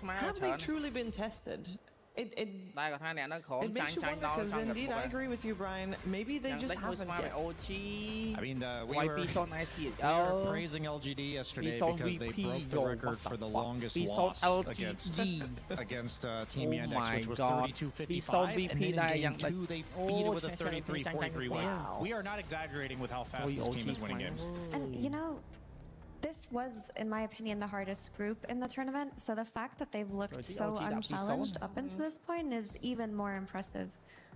Speaker 3: have they truly been tested? It makes you wonder, because indeed I agree with you, Brian. Maybe they just haven't yet.
Speaker 2: I mean, we were praising LGD yesterday because they broke the record for the longest loss against Team Yandex, which was 32-55, and then in game 2 they beat it with a 33-43 win. We are not exaggerating with how fast this team is winning games.
Speaker 1: And you know, this was, in my opinion, the hardest group in the tournament, so the fact that they've looked so unchallenged up until this point is even more impressive.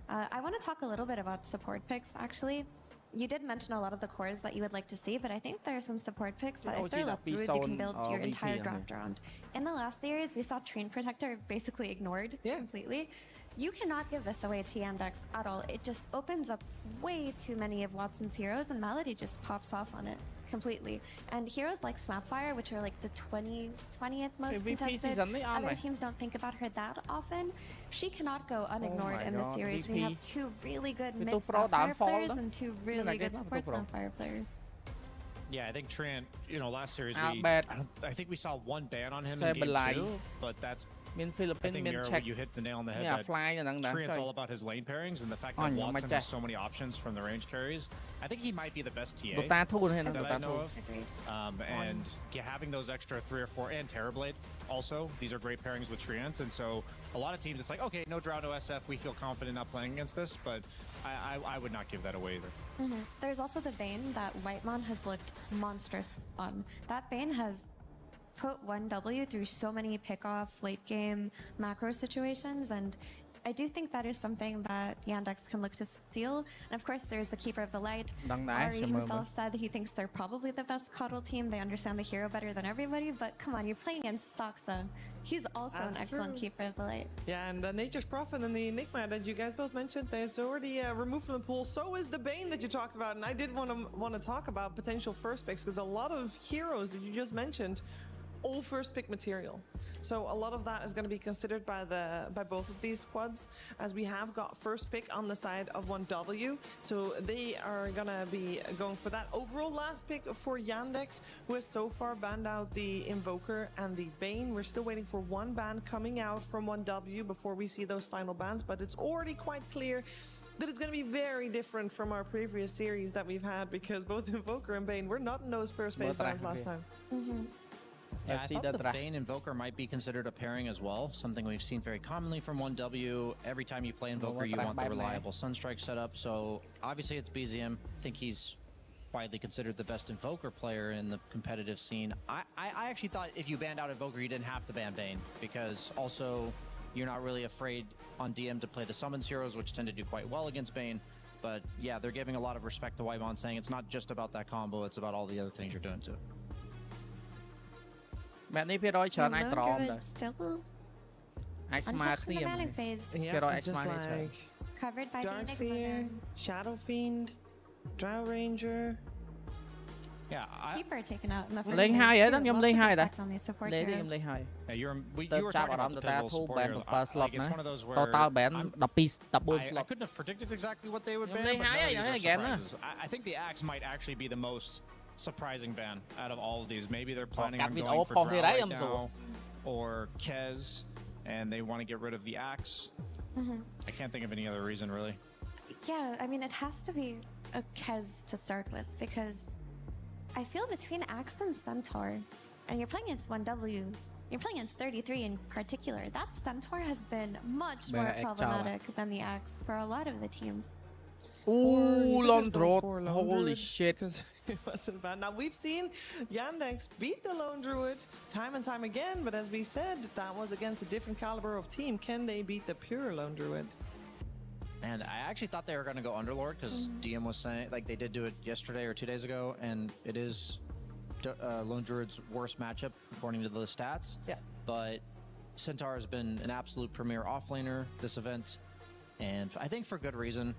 Speaker 1: I want to talk a little bit about support picks, actually. You did mention a lot of the cores that you would like to see, but I think there are some support picks that if they're looked through, you can build your entire draft around. In the last series, we saw Train Protector basically ignored completely. You cannot give this away to Yandex at all. It just opens up way too many of Watson's heroes, and Malady just pops off on it completely. And heroes like Snapfire, which are like the 20th most contested, other teams don't think about her that often. She cannot go unignored in this series. We have 2 really good mid Snapfire players and 2 really good support Snapfire players.
Speaker 2: Yeah, I think Trant, you know, last series, I think we saw 1 ban on him in game 2, but that's I think Mira, you hit the nail on the head. Trant's all about his lane pairings, and the fact that Watson has so many options from the range carries. I think he might be the best TA that I know of. And having those extra 3 or 4, and Terrorblade also, these are great pairings with Trant. And so a lot of teams, it's like, okay, no Drow, no SF, we feel confident not playing against this, but I would not give that away either.
Speaker 1: There's also the Bane that Whitemon has looked monstrous on. That Bane has put 1W through so many pick-off, late-game macro situations, and I do think that is something that Yandex can look to steal. And of course, there's the Keeper of the Light. Ari himself said he thinks they're probably the best Coddle team. They understand the hero better than everybody, but come on, you're playing against Zoxa. He's also an excellent Keeper of the Light.
Speaker 3: Yeah, and Nature's Prophet and the Enigma that you guys both mentioned, it's already removed from the pool. So is the Bane that you talked about, and I did want to talk about potential first picks, because a lot of heroes that you just mentioned, all first pick material. So a lot of that is going to be considered by both of these squads, as we have got first pick on the side of 1W. So they are going to be going for that. Overall last pick for Yandex, who has so far banned out the Invoker and the Bane. We're still waiting for 1 ban coming out from 1W before we see those final bans, but it's already quite clear that it's going to be very different from our previous series that we've had, because both Invoker and Bane were not in those first phase bans last time.
Speaker 2: Yeah, I thought the Bane Invoker might be considered a pairing as well, something we've seen very commonly from 1W. Every time you play Invoker, you want the reliable Sunstrike setup, so obviously it's BZM. I think he's widely considered the best Invoker player in the competitive scene. I actually thought if you banned out Invoker, you didn't have to ban Bane, because also you're not really afraid on DM to play the Summons heroes, which tend to do quite well against Bane. But yeah, they're giving a lot of respect to Whitemon, saying it's not just about that combo, it's about all the other things you're doing too.
Speaker 6: Mẹ này Pierrot chọn ai tròn rồi.
Speaker 1: Ai smart thì
Speaker 3: Pierrot ai smart thì covered by Darkseer, Shadow Fiend, Drow Ranger.
Speaker 2: Yeah,
Speaker 1: Keeper taken out in the first
Speaker 6: lên 2 á, đó nhom lên 2 đó.
Speaker 1: Lên
Speaker 6: đi nhom lên 2.
Speaker 2: Yeah, you were talking about the pivotal support heroes. It's one of those where I couldn't have predicted exactly what they would ban, but I think the Axe might actually be the most surprising ban out of all of these. Maybe they're planning on going for Drow right now, or Kez, and they want to get rid of the Axe. I can't think of any other reason, really.
Speaker 1: Yeah, I mean, it has to be a Kez to start with, because I feel between Axe and Centaur, and you're playing against 1W, you're playing against 33 in particular, that Centaur has been much more problematic than the Axe for a lot of the teams.
Speaker 6: Long draw.
Speaker 3: Lone
Speaker 6: Holy
Speaker 3: Druid
Speaker 6: shit.
Speaker 3: because it wasn't bad. Now, we've seen Yandex beat the Lone Druid time and time again, but as we said, that was against a different caliber of team. Can they beat the pure Lone Druid?
Speaker 2: And I actually thought they were going to go Underlord because DM was saying, like, they did do it yesterday or 2 days ago, and it is Lone Druid's worst matchup according to the stats.
Speaker 3: Yeah.
Speaker 2: But Centaur has been an absolute premier offlaner this event, and I think for good reason.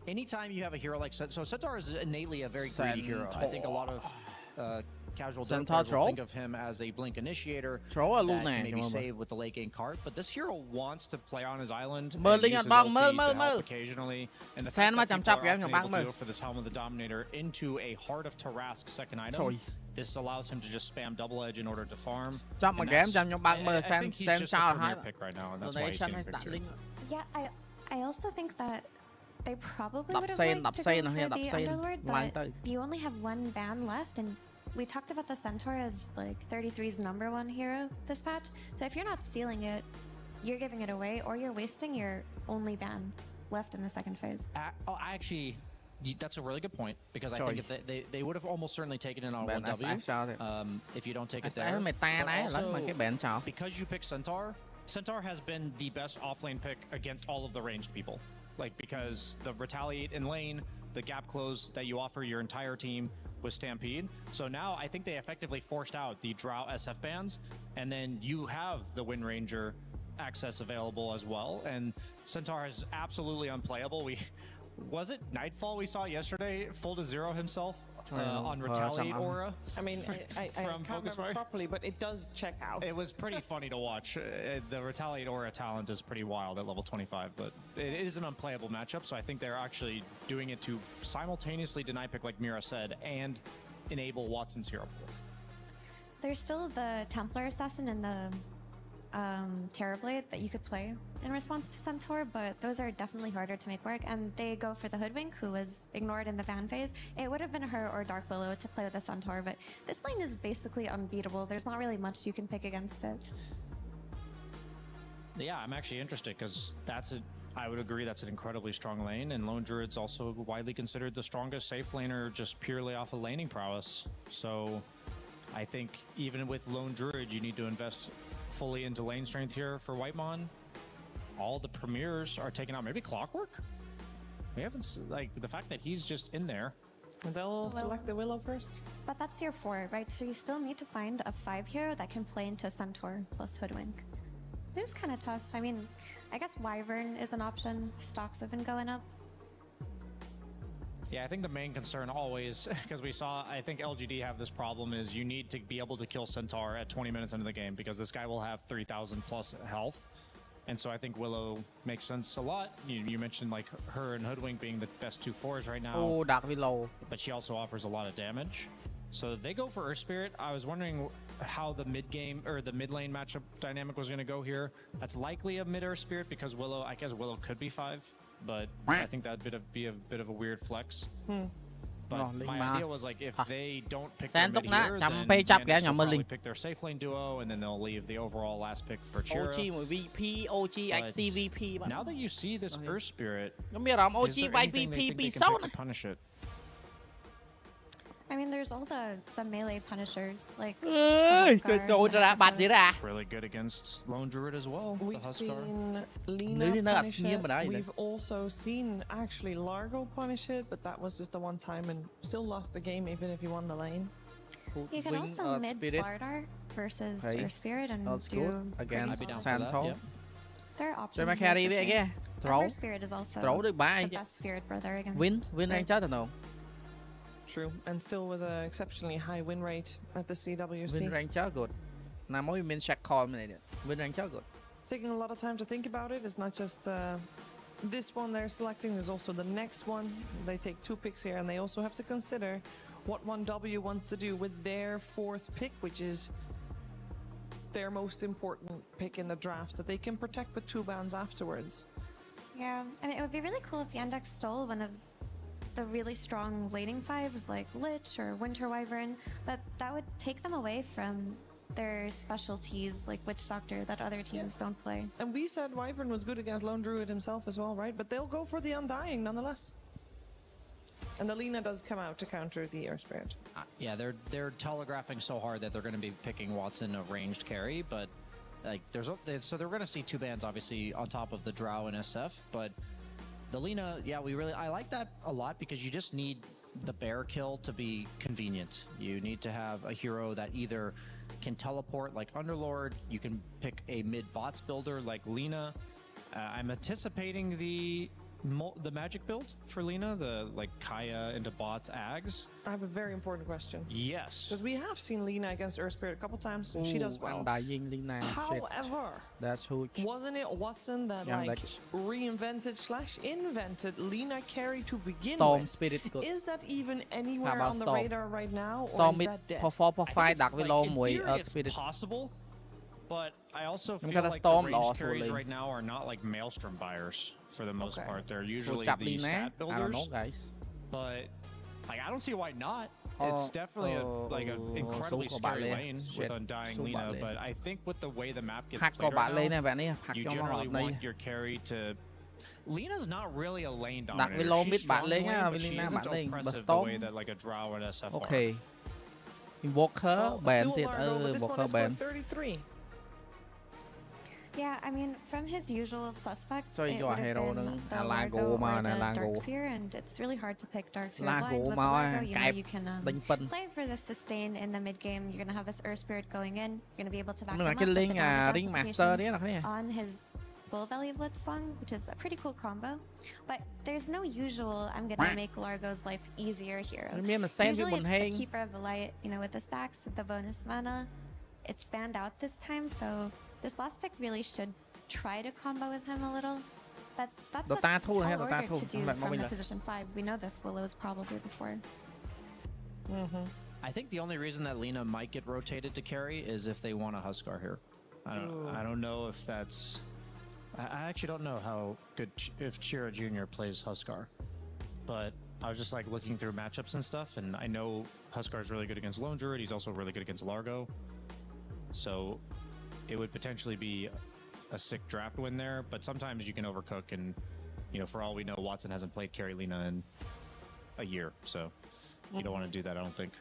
Speaker 2: Anytime you have a hero like Centaur, so Centaur is innately a very greedy hero. I think a lot of casual Dota players will think of him as a blink initiator that can maybe save with the late game card, but this hero wants to play on his island and use his ulti to help occasionally, and the fact that people are often able to go for this Helm of the Dominator into a Heart of Tarask second item, this allows him to just spam double edge in order to farm. I think he's just a premier pick right now, and that's why he's getting picked too.
Speaker 1: Yeah, I also think that they probably would have liked to go for the Underlord, but you only have one ban left, and we talked about the Centaur as like 33's #1 hero this patch. So if you're not stealing it, you're giving it away, or you're wasting your only ban left in the second phase.
Speaker 2: Actually, that's a really good point, because I think if they would have almost certainly taken it on 1W if you don't take it there. But also, because you pick Centaur has been the best offlane pick against all of the ranged people. Like, because the retaliate in lane, the gap close that you offer your entire team with Stampede. So now I think they effectively forced out the Drow SF bans, and then you have the Wind Ranger access available as well. And Centaur is absolutely unplayable. Was it Nightfall we saw yesterday, full to 0 himself on Retaliate Aura?
Speaker 3: I mean, I can't remember properly, but it does check out.
Speaker 2: It was pretty funny to watch. The Retaliate Aura talent is pretty wild at level 25, but it is an unplayable matchup, so I think they're actually doing it to simultaneously deny pick, like Mira said, and enable Watson's hero pool.
Speaker 1: There's still the Templar Assassin and the Terrorblade that you could play in response to Centaur, but those are definitely harder to make work, and they go for the Hoodwink, who was ignored in the ban phase. It would have been her or Dark Willow to play with the Centaur, but this lane is basically unbeatable. There's not really much you can pick against it.
Speaker 2: Yeah, I'm actually interested, because I would agree that's an incredibly strong lane, and Lone Druid's also widely considered the strongest safe laner just purely off of laning prowess. So I think even with Lone Druid, you need to invest fully into lane strength here for Whitemon. All the premiers are taken out. Maybe Clockwork? We haven't, like, the fact that he's just in there.
Speaker 3: They'll select the Willow first.
Speaker 1: But that's your 4, right? So you still need to find a 5 hero that can play into Centaur plus Hoodwink. It was kind of tough. I mean, I guess Wyvern is an option. Stocks have been going up.
Speaker 2: Yeah, I think the main concern always, because we saw, I think LGD have this problem, is you need to be able to kill Centaur at 20 minutes into the game, because this guy will have 3,000 plus health. And so I think Willow makes sense a lot. You mentioned like her and Hoodwink being the best 2/4s right now.
Speaker 6: Oh, Dark Willow.
Speaker 2: But she also offers a lot of damage. So they go for Earth Spirit. I was wondering how the mid game or the mid lane matchup dynamic was going to go here. That's likely a mid Earth Spirit, because Willow, I guess Willow could be 5. But I think that would be a bit of a weird flex. But my idea was, like, if they don't pick their mid here, then Yandex will probably pick their safe lane duo, and then they'll leave the overall last pick for Chira.
Speaker 6: VP.
Speaker 2: Now that you see this Earth Spirit, is
Speaker 6: there
Speaker 2: anything they think they can pick to punish it?
Speaker 1: I mean, there's all the melee punishers, like
Speaker 2: really good against Lone Druid as well.
Speaker 3: We've seen Lina punish it. We've also seen actually Largo punish it, but that was just a one time and still lost the game even if you won the lane.
Speaker 1: You can also mid Slardar versus Earth Spirit and do
Speaker 6: against Centaur.
Speaker 1: Yep. There are options. Earth Spirit is also the best spirit brother against
Speaker 6: Win Ranger no.
Speaker 3: True, and still with an exceptionally high win rate at the CWC.
Speaker 6: Win Ranger good. Now more win check call Win Ranger good.
Speaker 3: Taking a lot of time to think about it. It's not just this one they're selecting. There's also the next one. They take 2 picks here, and they also have to consider what 1W wants to do with their 4th pick, which is their most important pick in the draft that they can protect with 2 bans afterwards.
Speaker 1: Yeah, I mean, it would be really cool if Yandex stole one of the really strong laning 5s like Lich or Winter Wyvern, but that would take them away from their specialties like Witch Doctor that other teams don't play.
Speaker 3: And we said Wyvern was good against Lone Druid himself as well, right? But they'll go for the Undying nonetheless. And the Lina does come out to counter the Air Spirit.
Speaker 2: Yeah, they're telegraphing so hard that they're going to be picking Watson a ranged carry, but like so they're going to see 2 bans obviously on top of the Drow and SF, but the Lina, yeah, I like that a lot because you just need the bear kill to be convenient. You need to have a hero that either can teleport like Underlord, you can pick a mid bots builder like Lina. I'm anticipating the magic build for Lina, the like Kaya into bots Ags.
Speaker 3: I have a very important question.
Speaker 2: Yes.
Speaker 3: Because we have seen Lina against Earth Spirit a couple times and she does well. However,
Speaker 6: that's huge.
Speaker 3: Wasn't it Watson that reinvented/invented Lina carry to begin
Speaker 6: Storm
Speaker 3: with?
Speaker 6: Spirit good.
Speaker 3: Is that even anywhere on the radar right now,
Speaker 6: Storm
Speaker 3: or is that dead?
Speaker 2: It's possible, but I also feel like the range carries right now are not like Maelstrom buyers for the most part. They're usually the stat builders.
Speaker 6: I don't know, guys.
Speaker 2: But like, I don't see why not. It's definitely an incredibly scary lane with Undying Lina, but I think with the way the map gets played right now, you generally want your carry to... Lina's not really a lane dominator. She's strong lane, but she isn't oppressive the way that like a Drow and SF are.
Speaker 6: Okay. Invoker ban Invoker ban.
Speaker 3: 33.
Speaker 1: Yeah, I mean, from his usual suspects,
Speaker 6: so
Speaker 1: it would have been the Largo or the Darkseer, and it's really hard to pick Darkseer blind. With the Largo, you know, you can play for the sustain in the mid-game. You're going to have this Earth Spirit going in. You're going to be able to back him up with the damage on his Bull Valley Blitzsong, which is a pretty cool combo. But there's no usual, I'm going to make Largo's life easier hero. Usually it's the Keeper of the Light, you know, with the stacks, with the bonus mana. It's spanned out this time, so... This last pick really should try to combo with him a little, but that's a tall order to do from the position 5. We know this Willow's probably before.
Speaker 2: I think the only reason that Lina might get rotated to carry is if they want a Huskar here. I don't know if that's... I actually don't know how good if Chira Jr. plays Huskar, but I was just like looking through matchups and stuff, and I know Huskar is really good against Lone Druid. He's also really good against Largo, so it would potentially be a sick draft win there, but sometimes you can overcook, and you know, for all we know, Watson hasn't played carry Lina in a year, so you don't want to do that, I don't think.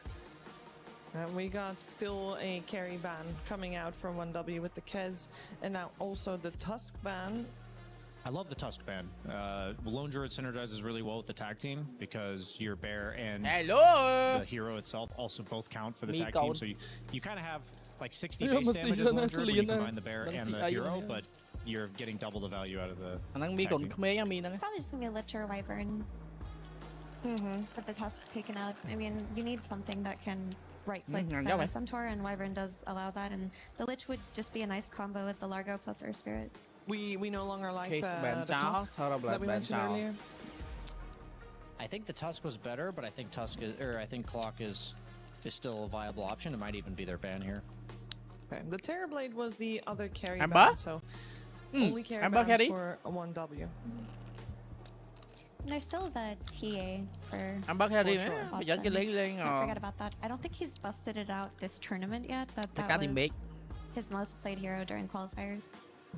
Speaker 3: And we got still a carry ban coming out from 1W with the Kez, and now also the Tusk ban.
Speaker 2: I love the Tusk ban. Lone Druid synergizes really well with the tag team because your bear and the hero itself also both count for the tag team, so you kind of have like 60 base damage as Lone Druid when you combine the bear and the hero, but you're getting double the value out of the tag team.
Speaker 1: It's probably just going to be a Lich or Wyvern with the Tusk taken out. I mean, you need something that can right-click the Centaur, and Wyvern does allow that, and the Lich would just be a nice combo with the Largo plus Earth Spirit.
Speaker 3: We no longer like the clock that we mentioned earlier.
Speaker 2: I think the Tusk was better, but I think I think Clock is still a viable option. It might even be their ban here.
Speaker 3: Okay. The Terrorblade was the other carry ban, so only carry bans for a 1W.
Speaker 1: And there's still the TA for
Speaker 6: I
Speaker 1: forget about that. I don't think he's busted it out this tournament yet, but that was his most played hero during qualifiers.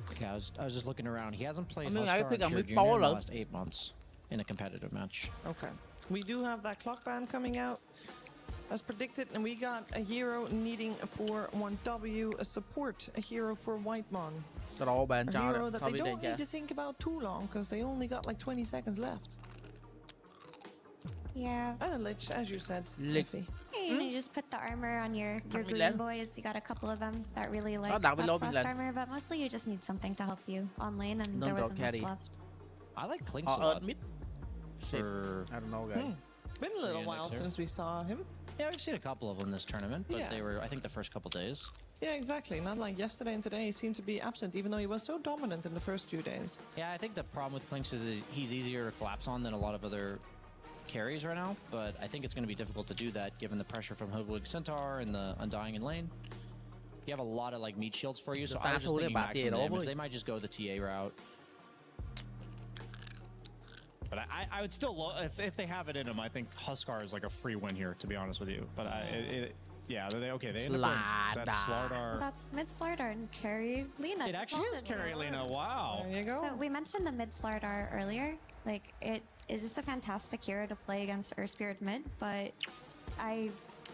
Speaker 2: Okay, I was just looking around. He hasn't played Huskar in the last 8 months in a competitive match.
Speaker 3: Okay. We do have that clock ban coming out as predicted, and we got a hero needing for 1W, a support, a hero for Whitemon. A hero that they don't need to think about too long because they only got like 20 seconds left.
Speaker 1: Yeah.
Speaker 3: And a Lich, as you said.
Speaker 1: Hey, you just put the armor on your green boys. You got a couple of them that really like that frost armor, but mostly you just need something to help you on lane, and there wasn't much left.
Speaker 2: I like Clinks a lot.
Speaker 6: I don't know, guys.
Speaker 3: Been a little while since we saw him.
Speaker 2: Yeah, we've seen a couple of them this tournament, but they were, I think, the first couple days.
Speaker 3: Yeah, exactly. Not like yesterday and today. He seemed to be absent, even though he was so dominant in the first few days.
Speaker 2: Yeah, I think the problem with Clinks is he's easier to collapse on than a lot of other carries right now, but I think it's going to be difficult to do that given the pressure from Hoodwig Centaur and the Undying in lane. You have a lot of like meat shields for you, so I was just thinking maximum damage. They might just go the TA route. But I would still, if they have it in them, I think Huskar is like a free win here, to be honest with you. But yeah, they end up with Slardar.
Speaker 1: That's mid Slardar and carry Lina.
Speaker 2: It actually is carry Lina. Wow.
Speaker 3: There you go.
Speaker 1: So we mentioned the mid Slardar earlier. Like is just a fantastic hero to play against Earth Spirit mid, but I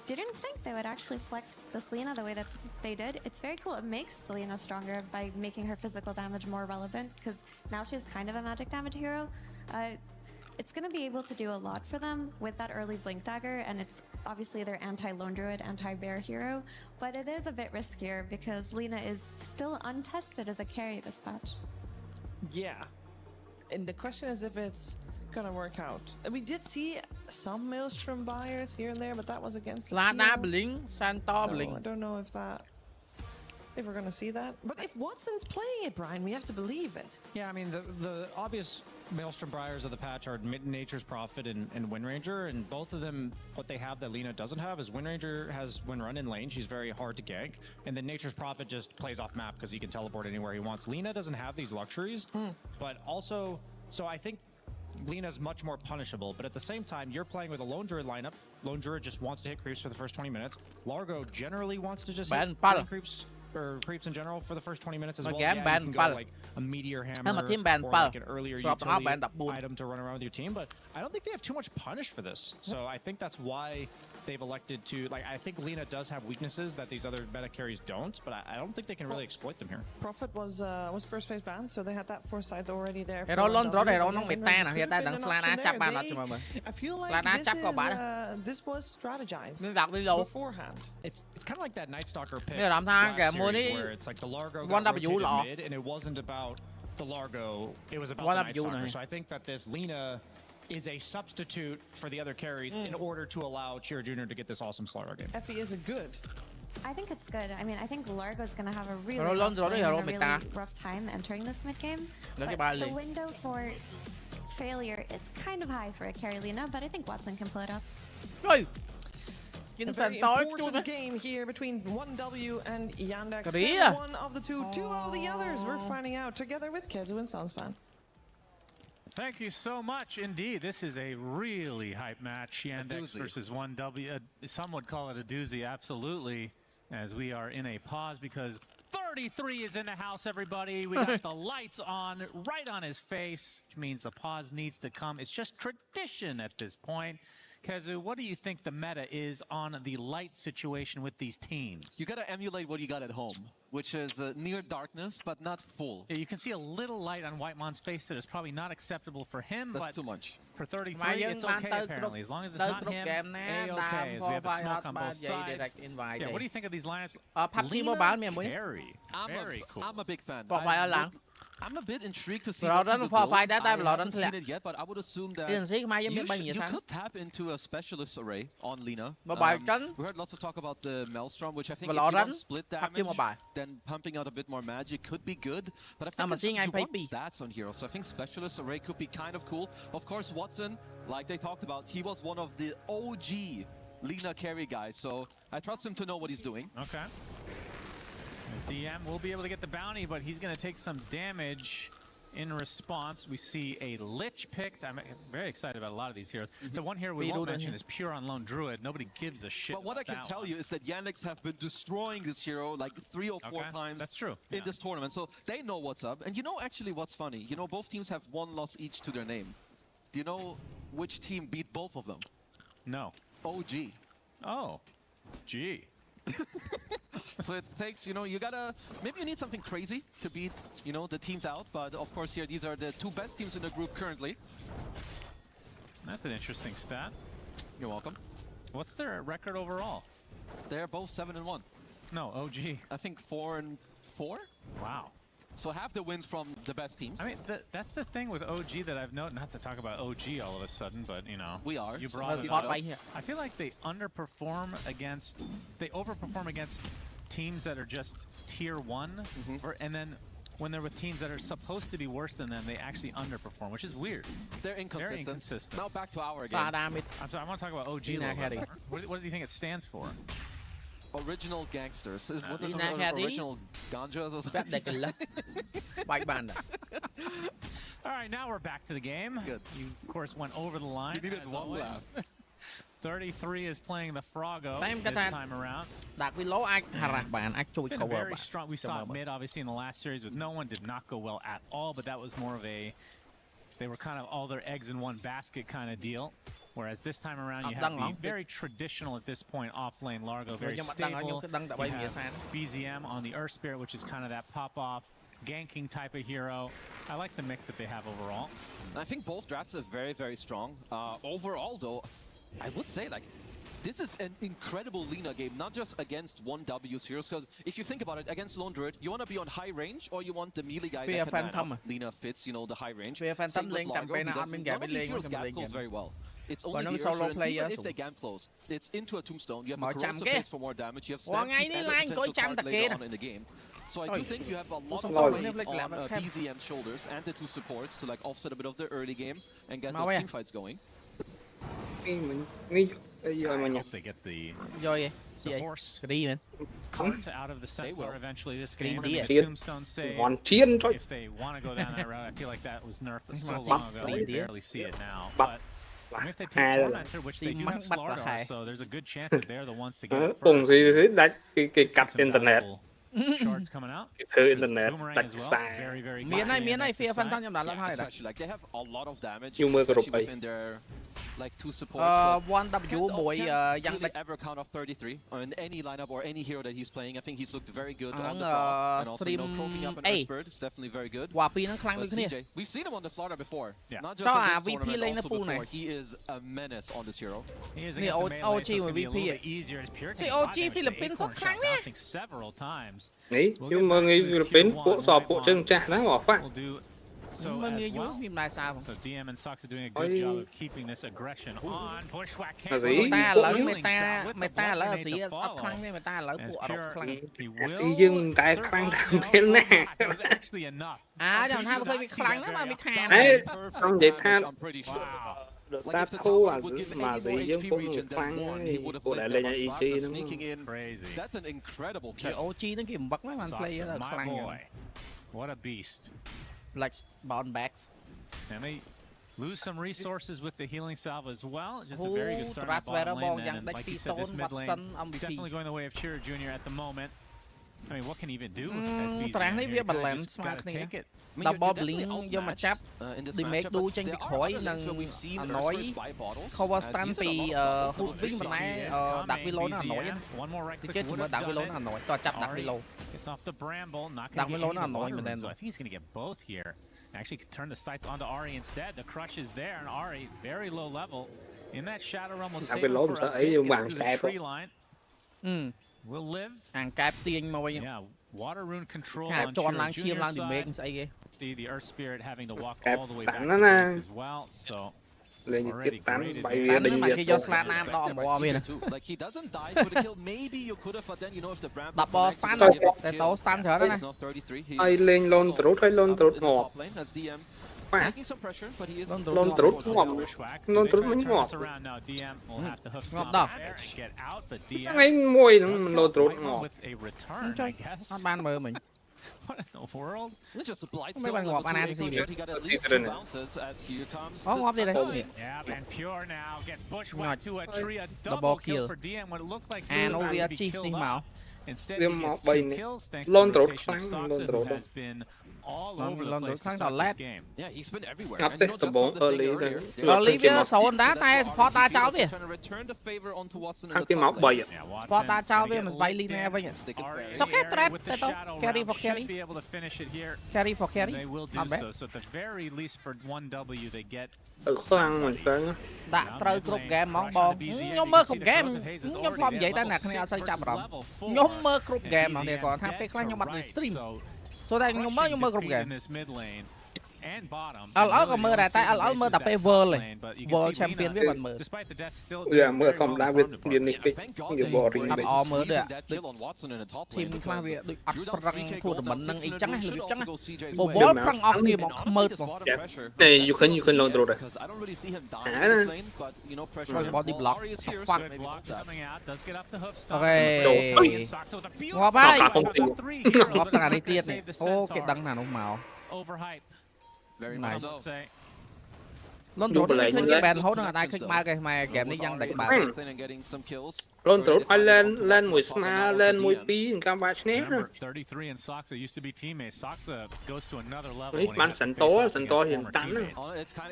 Speaker 1: didn't think they would actually flex this Lina the way that they did. It's very cool. It makes the Lina stronger by making her physical damage more relevant, because now she's kind of a magic damage hero. It's going to be able to do a lot for them with that early Blink Dagger, and it's obviously their anti-Lone Druid, anti-Bear hero, but it is a bit riskier because Lina is still untested as a carry this patch.
Speaker 3: Yeah, and the question is if it's gonna work out. And we did see some Maelstrom buyers here and there, but that was against
Speaker 6: Blink, Santa Blink.
Speaker 3: I don't know if we're gonna see that. But if Watson's playing it, Brian, we have to believe it.
Speaker 2: Yeah, I mean, the obvious Maelstrom briars of the patch are Nature's Prophet and Windranger, and both of them, what they have that Lina doesn't have is Windranger has Windrun in lane. She's very hard to gank, and then Nature's Prophet just plays off map because he can teleport anywhere he wants. Lina doesn't have these luxuries, but also, so I think Lina's much more punishable, but at the same time, you're playing with a Lone Druid lineup. Lone Druid just wants to hit creeps for the first 20 minutes. Largo generally wants to just hit creeps, or creeps in general for the first 20 minutes as well. Yeah, you can go like a Meteor Hammer or like an earlier utility item to run around with your team, but I don't think they have too much punish for this. So I think that's why they've elected to, like, I think Lina does have weaknesses that these other meta carries don't, but I don't think they can really exploit them here.
Speaker 3: Prophet was first phase banned, so they had that foresight already there.
Speaker 6: I
Speaker 3: feel like this was strategized beforehand.
Speaker 2: It's kind of like that Night Stalker pick last series where it's like the Largo got rotated mid, and it wasn't about the Largo, it was about the Night Stalker. So I think that this Lina is a substitute for the other carries in order to allow Chira Jr. to get this awesome Slaughter game.
Speaker 3: Effie, is it good?
Speaker 1: I think it's good. I mean, I think Largo's going to have a really rough time entering this mid game. But the window for failure is kind of high for a carry Lina, but I think Watson can pull it up.
Speaker 3: A very important game here between 1W and Yandex. One of the two of the others we're finding out together with Kezu and Sunspan.
Speaker 4: Thank you so much indeed. This is a really hype match. Yandex versus 1W. Some would call it a doozy, absolutely, as we are in a pause because 33 is in the house, everybody. We got the lights on, right on his face, which means the pause needs to come. It's just tradition at this point. Kezu, what do you think the meta is on the light situation with these teams?
Speaker 5: You got to emulate what you got at home, which is near darkness, but not full.
Speaker 4: Yeah, you can see a little light on Whitemon's face that is probably not acceptable for him.
Speaker 5: That's
Speaker 4: but
Speaker 5: too much.
Speaker 4: For 33, it's okay apparently. As long as it's not him, A-okay, as we have a smoke on both sides. Yeah, what do you think of these lineups? Very cool.
Speaker 5: I'm a big fan. I'm a bit intrigued to see
Speaker 6: what
Speaker 5: I haven't seen it yet, but I would assume that you could tap into a specialist array on Lina. We heard lots of talk about the Maelstrom, which I think if you want split damage, then pumping out a bit more magic could be good. But I think you want stats on heroes, so I think specialist array could be kind of cool. Of course, Watson, like they talked about, he was one of the OG Lina carry guys, so I trust him to know what he's doing.
Speaker 4: Okay. DM will be able to get the bounty, but he's going to take some damage in response. We see a Lich picked. I'm very excited about a lot of these heroes. The one here we won't mention is Pure on Lone Druid. Nobody gives a shit.
Speaker 5: But what I can tell you is that Yandex have been destroying this hero like 3 or 4 times.
Speaker 4: That's true.
Speaker 5: In this tournament. So they know what's up. And you know actually what's funny? You know, both teams have 1 loss each to their name. Do you know which team beat both of them?
Speaker 4: No.
Speaker 5: OG.
Speaker 4: Oh. Gee.
Speaker 5: So it takes, you know, you gotta, maybe you need something crazy to beat, you know, the teams out. But of course here, these are the 2 best teams in the group currently.
Speaker 4: That's an interesting stat.
Speaker 5: You're welcome.
Speaker 4: What's their record overall?
Speaker 5: They're both 7-1.
Speaker 4: No, OG.
Speaker 5: I think 4-4.
Speaker 4: Wow.
Speaker 5: So half the wins from the best teams.
Speaker 4: I mean, that's the thing with OG that I've noted. Not to talk about OG all of a sudden, but you know,
Speaker 5: we are.
Speaker 4: You brought it up. I feel like they overperform against teams that are just tier 1, and then when they're with teams that are supposed to be worse than them, they actually underperform, which is weird.
Speaker 5: They're inconsistent.
Speaker 4: Very inconsistent.
Speaker 5: Now back to our game.
Speaker 4: I'm sorry, I want to talk about OG a little bit more. What do you think it stands for?
Speaker 5: Original gangsters. Was it original ganjas or something?
Speaker 4: All right, now we're back to the game.
Speaker 5: Good.
Speaker 4: You, of course, went over the line.
Speaker 5: You needed one laugh.
Speaker 4: 33 is playing the Froggo this time around. Been very strong. We saw it mid, obviously, in the last series with no one. Did not go well at all, but that was more of a they were kind of all their eggs in one basket kind of deal. Whereas this time around, you have the very traditional at this point off-lane Largo, very stable. You have BZM on the Earth Spirit, which is kind of that pop-off, ganking type of hero. I like the mix that they have overall.
Speaker 5: I think both drafts are very, very strong. Overall, though, I would say, like, this is an incredible Lina game, not just against 1W's heroes, because if you think about it, against Lone Druid, you want to be on high range, or you want the melee guy that can Lina fits, you know, the high range. Same with Largo, none of these heroes gap close very well. It's only the Ursula, and even if they gam close, it's into a tombstone, you have a corrosive face for more damage, you have stamp and a potential card later on in the game. So I do think you have a lot of weight on BZM's shoulders and the two supports to like offset a bit of the early game and get those teamfights going.
Speaker 4: I hope they get the horse cart out of the centaur eventually this game. The tombstone save. If they want to go down that route, I feel like that was nerfed so long ago, we barely see it now. But I mean, if they take Tormentor, which they do have Slardar, so there's a good chance that they're the ones to get it first. Shorts coming out. Boomerang as well. Very, very good.
Speaker 5: Especially, like, they have a lot of damage, especially within their like two supports.
Speaker 6: 1W មួយ
Speaker 5: យ៉ាង ever count of 33 on any lineup or any hero that he's playing. I think he's looked very good on the Thought, and also, you know, croaking up an Earthbird is definitely very good. But CJ, we've seen him on the Slardar before.
Speaker 4: Yeah.
Speaker 5: Not just in this tournament, also before. He is a menace on this hero.
Speaker 4: He is against the melee, so it's going to be a little bit easier. It's pure bouncing several times.
Speaker 11: Nhưng mà người Philippines bộ sọp bộ chân trả nó bỏ phát.
Speaker 4: So DM and Sox are doing a good job of keeping this aggression on. Bushwhack can't
Speaker 11: dừng cái khăn bên này.
Speaker 4: Actually enough.
Speaker 6: Chẳng hai khơi bị khăn nữa mà bị thàn.
Speaker 11: Đấy, không vậy than. Ta thu mà gì giống cũng khăn của đại lên ý chí nó.
Speaker 5: That's an incredible kill.
Speaker 6: OG nó kìm bắt mấy man play là khăn.
Speaker 4: What a beast.
Speaker 6: Like bound backs.
Speaker 4: And they lose some resources with the healing salve as well. Just a very good start on the bottom lane. And like you said, this mid lane definitely going the way of Chira Jr. at the moment. I mean, what can he even do as BZM? Just gotta take it.
Speaker 6: Double blink vô mà chấp đi make đu trên bị khỏi nâng nói cover stand bị hút vinh mà nãy đặt Vilo nó nổi thì chết chỉ mới đặt Vilo nó nổi to chấp đặt Vilo đặt Vilo nó nổi mình nên
Speaker 4: so I think he's gonna get both here. Actually could turn the sights onto Ahri instead. The crush is there and Ahri very low level in that shadow realm will save him for a bit against the tree line. Will live.
Speaker 6: Hàng cáp tiền mồi.
Speaker 4: Yeah, water rune control on Chira Jr. side. The Earth Spirit having to walk all the way back to base as well, so already great advantage.
Speaker 5: Like he doesn't die for the kill. Maybe you could have, but then you know if the Bram
Speaker 6: double stand để tấu stand trở đó này.
Speaker 11: Ai lên lon trút ngọt.
Speaker 5: Taking some pressure, but he is
Speaker 11: lon trút ngọt. Lon trút mới ngọt.
Speaker 6: Ngọt đâu?
Speaker 11: Ngay môi nó lon trút ngọt.
Speaker 6: Nó ban mơ mình.
Speaker 4: What in the world?
Speaker 5: Just a blight
Speaker 6: still on level 2.
Speaker 5: He got at least 2 bounces as here comes.
Speaker 4: Yeah, and Pure now gets bushwhacked to a tree. A double kill for DM. What it looked like
Speaker 6: and
Speaker 4: killed off. Instead, he gets 2 kills thanks to the rotation of Sox, who has been all over the place to start this game.
Speaker 5: Yeah, he's been everywhere. And you know, just from the thing earlier.
Speaker 6: Olivia sổ đá tay support ta cháu kìa.
Speaker 11: Cái máu bầy.
Speaker 6: Support ta cháu kìa mà bay Lina vậy nhỉ. So cái threat thế đâu. Carry for carry. Carry for carry.
Speaker 4: They will do so. So at the very least for 1W they get.
Speaker 6: Đã trời group game món bom. Nhóm mơ group game. Nhóm form vậy ta nè khán giả sẽ chạm rộng. Nhóm mơ group game mà để còn tham cái nhóm bắt stream. So đây nhóm mơ group game. Ở còn mơ đại tay ở mơ tập World này. World champion với bạn mơ.
Speaker 11: Dạ mơ không đá với Unique nhiều bộ riêng đấy.
Speaker 6: Mơ được. Team khác việc được ắt răng thua được mình nâng ý trắng hay lực trắng. Bộ ball răng off đi một mơ.
Speaker 11: Này you can lon through đấy.
Speaker 6: Body block. Fuck. Okay. Ngọt bay. Ngọt tanga đi tiết này. Ô cái đăng nào nó màu.
Speaker 4: Overhyped.
Speaker 5: Very
Speaker 6: nice.
Speaker 5: much so.
Speaker 6: Lon trốn cái bèn hốt nó đại khích ma cái mà game nàyยังđánh bạc.
Speaker 11: Lon trốn phải lên mùi sma lên mùi pi cam ba chné.
Speaker 16: 33 and Soxa used to be teammates. Soxa goes to another level.
Speaker 11: Bạn sẵn to hiện tán.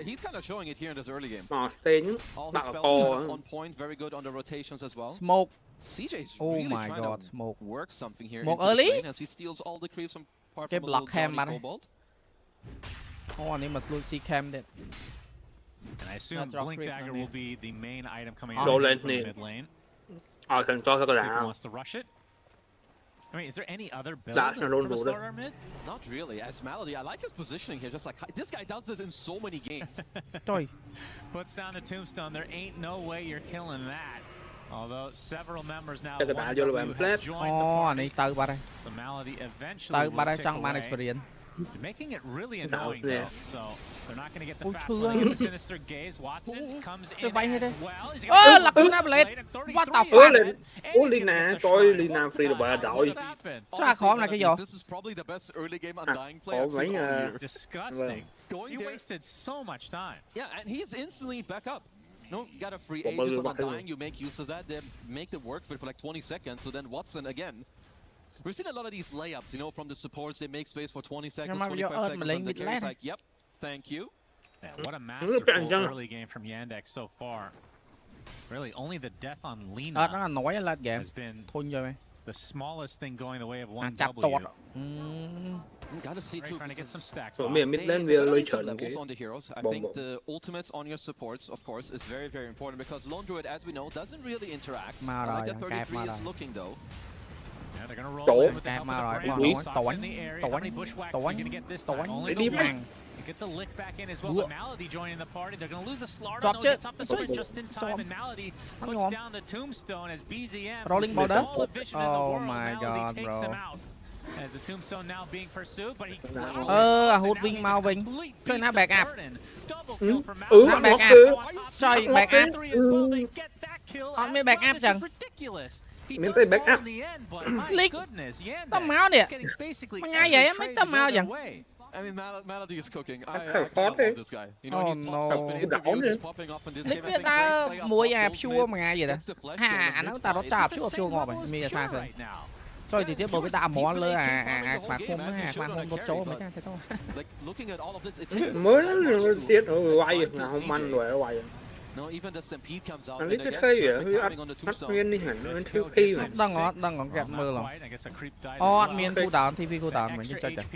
Speaker 5: He's kind of showing it here in this early game.
Speaker 11: Tên
Speaker 5: all his spells kind of on point, very good on the rotations as well.
Speaker 6: Smoke.
Speaker 5: CJ's
Speaker 6: oh
Speaker 5: really
Speaker 6: my
Speaker 5: trying
Speaker 6: god,
Speaker 5: to
Speaker 6: smoke.
Speaker 5: work something here
Speaker 6: Smoke early
Speaker 5: as he steals all the creeps from apart
Speaker 6: cái
Speaker 5: from
Speaker 6: block cam mà
Speaker 5: Cobalt.
Speaker 6: Anh ấy mà luôn see cam đấy.
Speaker 16: And I assume Blink Dagger will be the main item coming
Speaker 11: out
Speaker 16: from
Speaker 11: mid
Speaker 16: lane.
Speaker 11: Thành to thôi
Speaker 16: If he wants to rush it. I mean, is there any other build for the starter mid?
Speaker 5: Not really. As Malady, I like his positioning here. Just like this guy does this in so many games.
Speaker 16: Puts down the tombstone. There ain't no way you're killing that. Although several members now
Speaker 11: have joined the
Speaker 16: party. So Malady eventually will take away. Making it really annoying though, so they're not going to get the fast one. The Sinister Gaze. Watson comes in as well. He's
Speaker 6: what the fuck?
Speaker 11: Lina, trời Lina free được bà đội.
Speaker 5: This is probably the best early game undying play I've seen all year.
Speaker 16: Disgusting. He wasted so much time.
Speaker 5: Yeah, and he's instantly back up. No, got a free Aegis on Undying, you make use of that, they make the work for like 20 seconds, so then Watson again. We've seen a lot of these layups, you know, from the supports, they make space for 20 seconds, 25 seconds, and the carry's like, yep, thank you.
Speaker 16: Yeah, what a masterful early game from Yandex so far. Really, only the death on Lina has been the smallest thing going the way of 1W.
Speaker 5: Gotta see too.
Speaker 16: Trying to get some stacks.
Speaker 5: There is some levels on the heroes. I think the ultimates on your supports, of course, is very, very important because Lone Druid, as we know, doesn't really interact. I like that 33 is looking though.
Speaker 16: Yeah, they're gonna roll in with the help of the Bramble. Sox in the area. How many bushwhacks are you gonna get this time? Only the one. Get the lick back in as well, but Malady joining the party. They're going to lose a Slardo. No, gets off the switch just in time, and Malady puts down the tombstone as BZM.
Speaker 6: Rolling ball
Speaker 16: all the vision in the world. Malady takes him out. As the tombstone now being pursued, but he
Speaker 6: hút wing mau wing. Chơi nó back up.
Speaker 11: Nó back up.
Speaker 6: Chơi back up. Ông mới back up chẳng.
Speaker 11: Mình thấy back up.
Speaker 6: Lick. Tấm máu nè. Mà ngay vậy mấy tấm máu chẳng.
Speaker 5: I mean, Malady is cooking. I love this guy. You know, he pops up in interviews, he's popping off in this game.
Speaker 6: Biết ta mùi chua mà ngay vậy đó. Hà, nó ta đó chạp chua ngọt rồi. Mình sai rồi. Rồi thì tiếp bởi ta món lơ mà không có chỗ mấy cái thôi.
Speaker 11: Mới tiết quay nào không ăn rồi quay.
Speaker 5: No, even the Stampede comes out.
Speaker 11: Anh biết cái gì bắt nguyên đi hẳn nó thiếu khi mà.
Speaker 6: Đang ngọn kẹp mưa lòng. Admin cooldown, TP cooldown mình chơi TP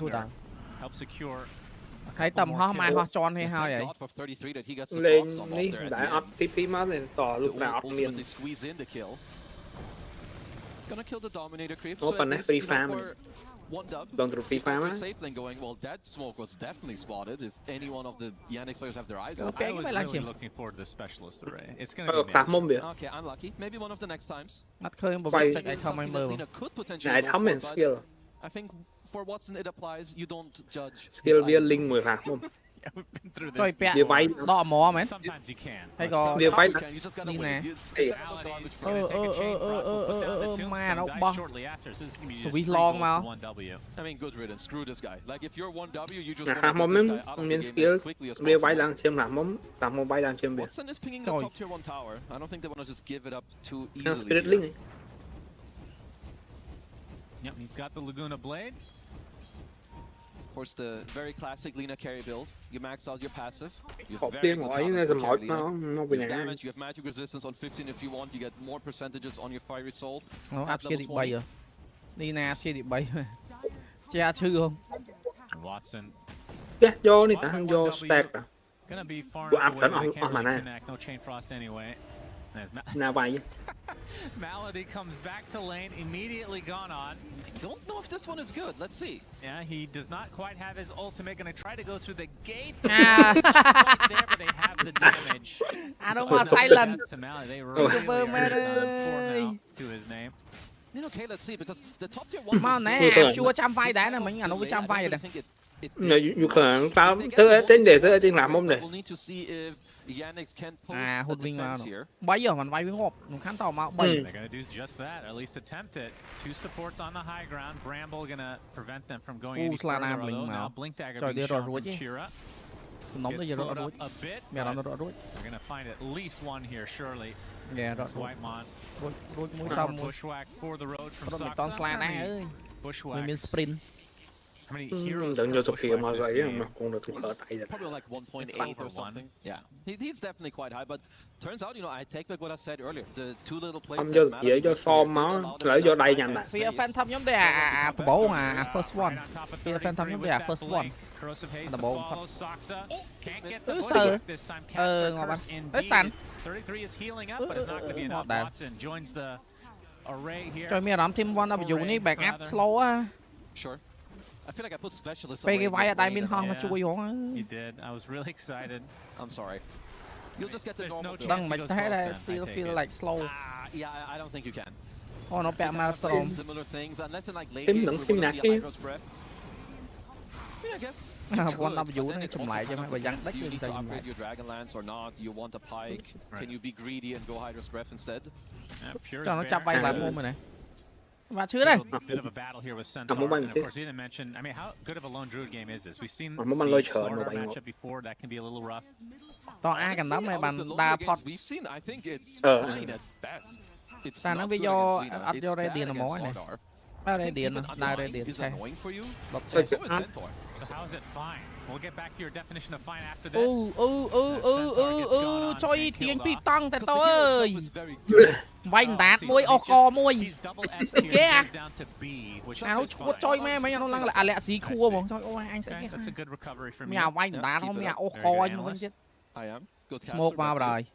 Speaker 6: cooldown. Thấy tầm hoa mai hoa tròn hay sao vậy?
Speaker 11: Lên đi đã up TP máu lên tỏ lúc nào up miền. Open free farm. Don't through free farm.
Speaker 5: Safe lane going. Well, that smoke was definitely spotted. If any one of the Yandex players have their eyes on.
Speaker 16: I was really looking forward to the specialist array. It's gonna be
Speaker 5: okay, unlucky. Maybe one of the next times.
Speaker 6: Mắt khơi một cái không ai mơ.
Speaker 11: Này thắm mình skill.
Speaker 5: I think for Watson it applies. You don't judge.
Speaker 11: Skill via link 10 phạt không?
Speaker 6: Rồi bẹ đọ mỏ mày. Hay có
Speaker 11: điều vay
Speaker 6: đi nè. Mà nó bong. So we long mà.
Speaker 5: I mean, good riddance. Screw this guy. Like if you're 1W, you just want
Speaker 11: to get this guy out of the game as quickly as possible. Điều vay đang chiếm làm một bay đang chiếm biệt.
Speaker 5: Watson is picking the top tier 1 tower. I don't think they want to just give it up too easily.
Speaker 16: Yep, he's got the Laguna Blade.
Speaker 5: Of course, the very classic Lina carry build. You max out your passive. You have very good damage. You have magic resistance on 15 if you want. You get more percentages on your fiery soul.
Speaker 6: Nó áp xe định bay rồi. Lina áp xe định bay. Cha chư không?
Speaker 16: Watson.
Speaker 11: Yeah, vô đi ta, vô stack à.
Speaker 16: Của
Speaker 11: áp tấn on mà nè. Nào vậy?
Speaker 16: Malady comes back to lane, immediately gone on.
Speaker 5: I don't know if this one is good. Let's see.
Speaker 16: Yeah, he does not quite have his ultimate. Gonna try to go through the gate. Right there, but they have the damage.
Speaker 6: I don't want silent.
Speaker 16: To Malady, they really are to his name.
Speaker 5: I mean, okay, let's see because the top tier 1.
Speaker 6: Mà nè, chưa trăm vai đã nè, mình nó có trăm vai rồi.
Speaker 11: Nhiều khả năng tao tên để trên làm không này.
Speaker 6: Hút wing mà bây giờ mình bay với hộp mình khán tàu mà bay.
Speaker 16: They're gonna do just that, at least attempt it. Two supports on the high ground. Bramble gonna prevent them from going any further. Although now Blink Dagger being shown from Chira.
Speaker 4: get slowed up a bit. We're going to find at least one here, surely.
Speaker 6: Yeah,
Speaker 4: that's Whitemont. Bushwhack for the road from Soxa. Bushwhack.
Speaker 6: Sprint.
Speaker 4: How many heroes
Speaker 11: Probably like
Speaker 5: 1.8 or something. Yeah, he's definitely quite high, but turns out, I take back what I said earlier. The two little plays
Speaker 11: that matter. Do
Speaker 6: fan thăm nhóm đây bố first one. Fan thăm nhóm đây first one. Là bố. Ngọc anh. Stan.
Speaker 4: 33 is healing up, but it's not going to be enough. Watson joins the array here.
Speaker 6: Trời mẹ làm team 1W này back up slow á.
Speaker 5: Sure. I feel like I put specialists
Speaker 6: away.
Speaker 5: You
Speaker 6: did.
Speaker 4: I was really excited.
Speaker 5: I'm sorry. You'll just get the normal.
Speaker 6: I still feel like slow.
Speaker 5: Yeah, I don't think you can.
Speaker 6: Oh, no bad milestone.
Speaker 5: Similar things, unless in like late game, we're going to see a Hydro's breath. I guess.
Speaker 6: One up you này chùm lại cho mấy bạn
Speaker 5: Do you need to upgrade your Dragonlance or not? You want a Pike? Can you be greedy and go Hydro's breath instead?
Speaker 6: Cho nó chắp bay lại mua mày này. Và chưa đây.
Speaker 4: Bit of a battle here with Centaur. And of course, we didn't mention. I mean, how good of a lone druid game is this? We've seen the Slaughter matchup before. That can be a little rough.
Speaker 6: To ai cần đấm này bàn đa pot.
Speaker 5: We've seen. I think it's fine at best.
Speaker 6: Ta nói với do đây điện là mỏ này. Ở đây điện, nào đây điện xe.
Speaker 4: So how is it fine? We'll get back to your definition of fine after this.
Speaker 6: Cho tiền pi tăng tại tôi ơi. Bánh đát môi co môi. Kìa à. Áo chuột chơi mấy nó lăng lại lẹ xí khua mà. Trời ơi anh sẽ mèo bánh đát không mèo co anh vẫn chết. Smoke vào rồi.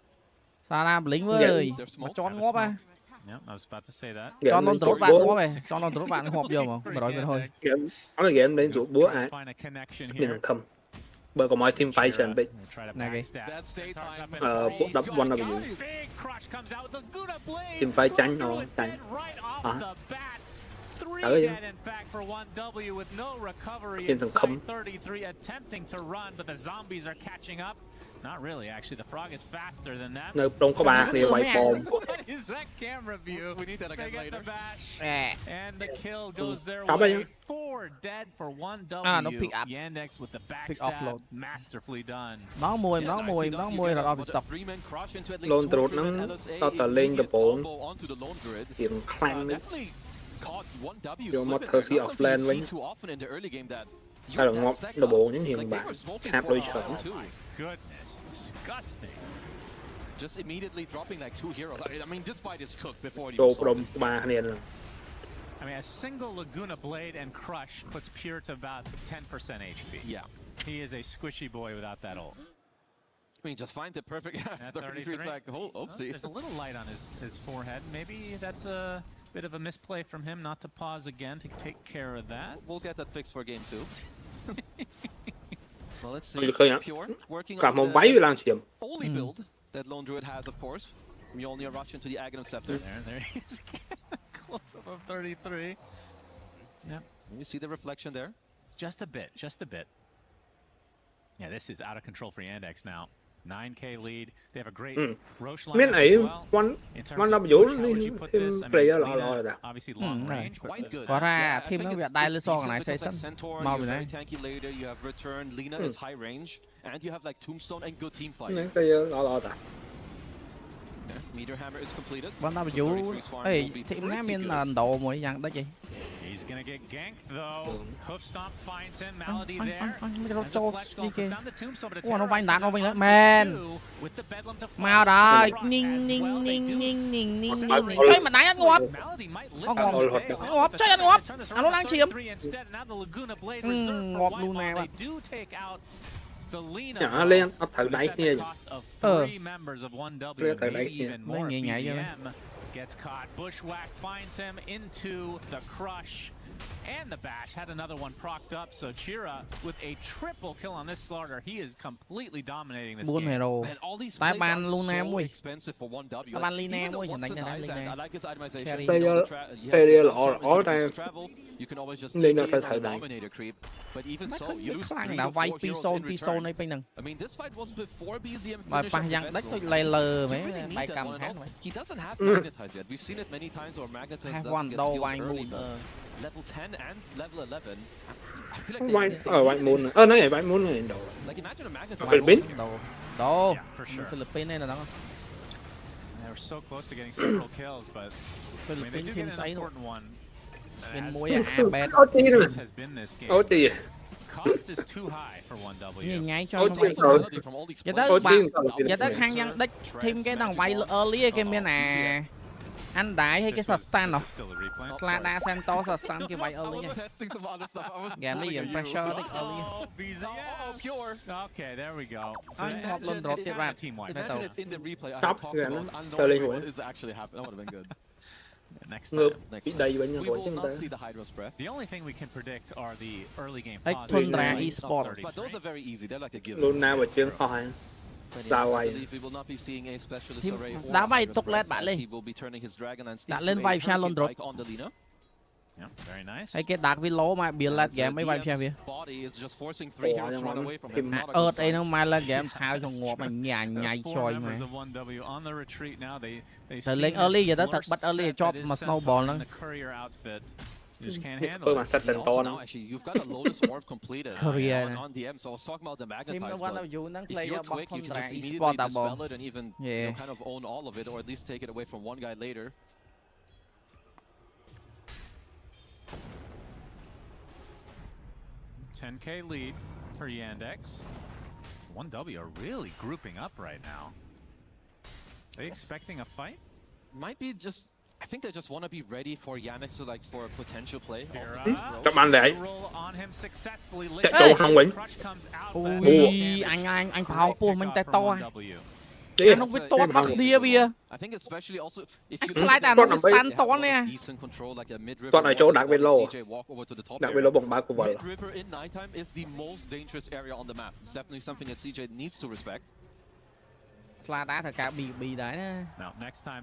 Speaker 6: Sao làm lính với mà cho ngóp à.
Speaker 4: Yep, I was about to say that.
Speaker 6: Cho nó tốt bạn ngóp này. Cho nó tốt bạn hộp vô mà. Mà rồi thôi.
Speaker 11: Nó là game đến rút búa ai. Đừng không. Bởi có mọi team fight trên bị bút đập one of you team fight tránh nó tránh tới trên thằng không.
Speaker 4: Not really, actually. The frog is faster than that.
Speaker 11: No, don't có ba thì quay bom.
Speaker 4: What is that camera view? We need that again later. And the kill goes their
Speaker 11: way.
Speaker 4: 4 dead for 1W.
Speaker 6: No pick up.
Speaker 4: Yandex with the backstab, masterfully done.
Speaker 6: Nó mùi là đo bị stop.
Speaker 11: Lone druid nó tao tờ lên the ball. Hiện clan đấy. Vô một thơ sĩ offlane với. Ta là ngọt the ball những hiện bản. Hạp đôi trở.
Speaker 4: Goodness, disgusting.
Speaker 5: Just immediately dropping like 2 heroes. I mean, this fight is cooked before you
Speaker 11: start. I
Speaker 4: mean, a single Laguna Blade and Crush puts Pure to about 10% HP.
Speaker 5: Yeah.
Speaker 4: He is a squishy boy without that ult.
Speaker 5: I mean, just find the perfect 33 is like, oh, oopsie.
Speaker 4: There's a little light on his forehead. Maybe that's a bit of a misplay from him not to pause again to take care of that.
Speaker 5: We'll get that fixed for game 2. Well, let's see. Pure working
Speaker 11: on
Speaker 5: the only build that Lone Druid has, of course. Mjolnir rush into the Aghanim Scepter.
Speaker 4: There he is. Close up of 33. Yep.
Speaker 5: You see the reflection there?
Speaker 4: It's just a bit, just a bit. Yeah, this is out of control for Yandex now. 9k lead. They have a great Roche line as well. In terms of Roche, how would you put this? I mean, Lina, obviously long range,
Speaker 5: quite good.
Speaker 6: Có ra team nó việc đại lực organization.
Speaker 5: Màu very tanky later. You have return. Lina is high range, and you have like Tombstone and good team fight. Meteor Hammer is completed.
Speaker 6: One of you. Hey, team này mình đầu mỗi dạng đó gì?
Speaker 4: He's gonna get ganked though. Hoof Stomp finds him. Malady there. And the Flesh Golem goes down the Tombstone, but
Speaker 6: nó vay đạn nó vay nữa. Man. Mau rồi. Ninh. Ê mà nãy anh ngộp. Ngộp chơi anh ngộp. Anh nó đang chìm. Ngộp luôn nè bạn.
Speaker 11: Nhỏ lên, nó thử đáy kia.
Speaker 4: Lên thử đáy kia.
Speaker 6: Nó nhảy vô.
Speaker 4: Gets caught. Bushwhack finds him into the crush. And the bash had another one procced up. So Chira with a triple kill on this slaughter. He is completely dominating this game.
Speaker 5: And all these plays are so expensive for 1W. Even the ones and eyes, I like his itemization.
Speaker 11: All time.
Speaker 5: You can always just take the Dominator creep. But even so, you lose 3 or 4 heroes in return. I mean, this fight was before BZM finished on Vessel. He doesn't have Magnetize yet. We've seen it many times where Magnetize doesn't get skilled early. Level 10 and level 11.
Speaker 11: White Moon. Nói này White Moon này đồ. Philippines.
Speaker 6: Đồ. Philippines này là nó.
Speaker 4: They were so close to getting several kills, but I mean, they do get an important one.
Speaker 6: Bên mũi bad.
Speaker 4: This has been this game. Cost is too high for 1W.
Speaker 6: Ngay cho giờ tới khang nhân đích thêm cái thằng quay early cái bên nè. Anh đại hay cái stun rồi. Slada Santos stun cái quay early. Game này dùng pressure đích early.
Speaker 4: Okay, there we go.
Speaker 6: Anh học luôn drop tiếp ra.
Speaker 11: Top kìa nó. Sao lên hủi.
Speaker 4: Next time.
Speaker 5: The only thing we can predict are the early game
Speaker 6: Tundra esports.
Speaker 5: But those are very easy. They're like a given.
Speaker 11: Luna và chương khỏi. Đá vay.
Speaker 6: Đá vay tục lết bạn lên. Đã lên vay xa luôn drop. Cái đạc vi lố mà biến lát game mấy vay xa bia. Đây nó mai lên game thao trong ngọt mà nhảy choi mà. Từ lên early giờ tới thật bắt early chop mà snowball nó.
Speaker 11: Mà set tên to nó.
Speaker 6: Career này. Team nó quan trọng dù năng play ở bot thôn ra esports à bò. Yeah.
Speaker 4: 10k lead for Yandex. 1W are really grouping up right now. Are they expecting a fight?
Speaker 5: Might be just. I think they just want to be ready for Yandex to like for a potential play.
Speaker 11: Các bạn để.
Speaker 6: Chạy
Speaker 11: đồ không quýnh.
Speaker 6: Ui, anh pháo pua mình tay to. Anh không biết tốt kia bia. Anh fly đàn nó săn to nè.
Speaker 11: Toàn ở chỗ đặc biệt lô. Đặc biệt lô bóng ba của vợ.
Speaker 6: Fly đá thật cả bị đấy nè.
Speaker 4: Now next time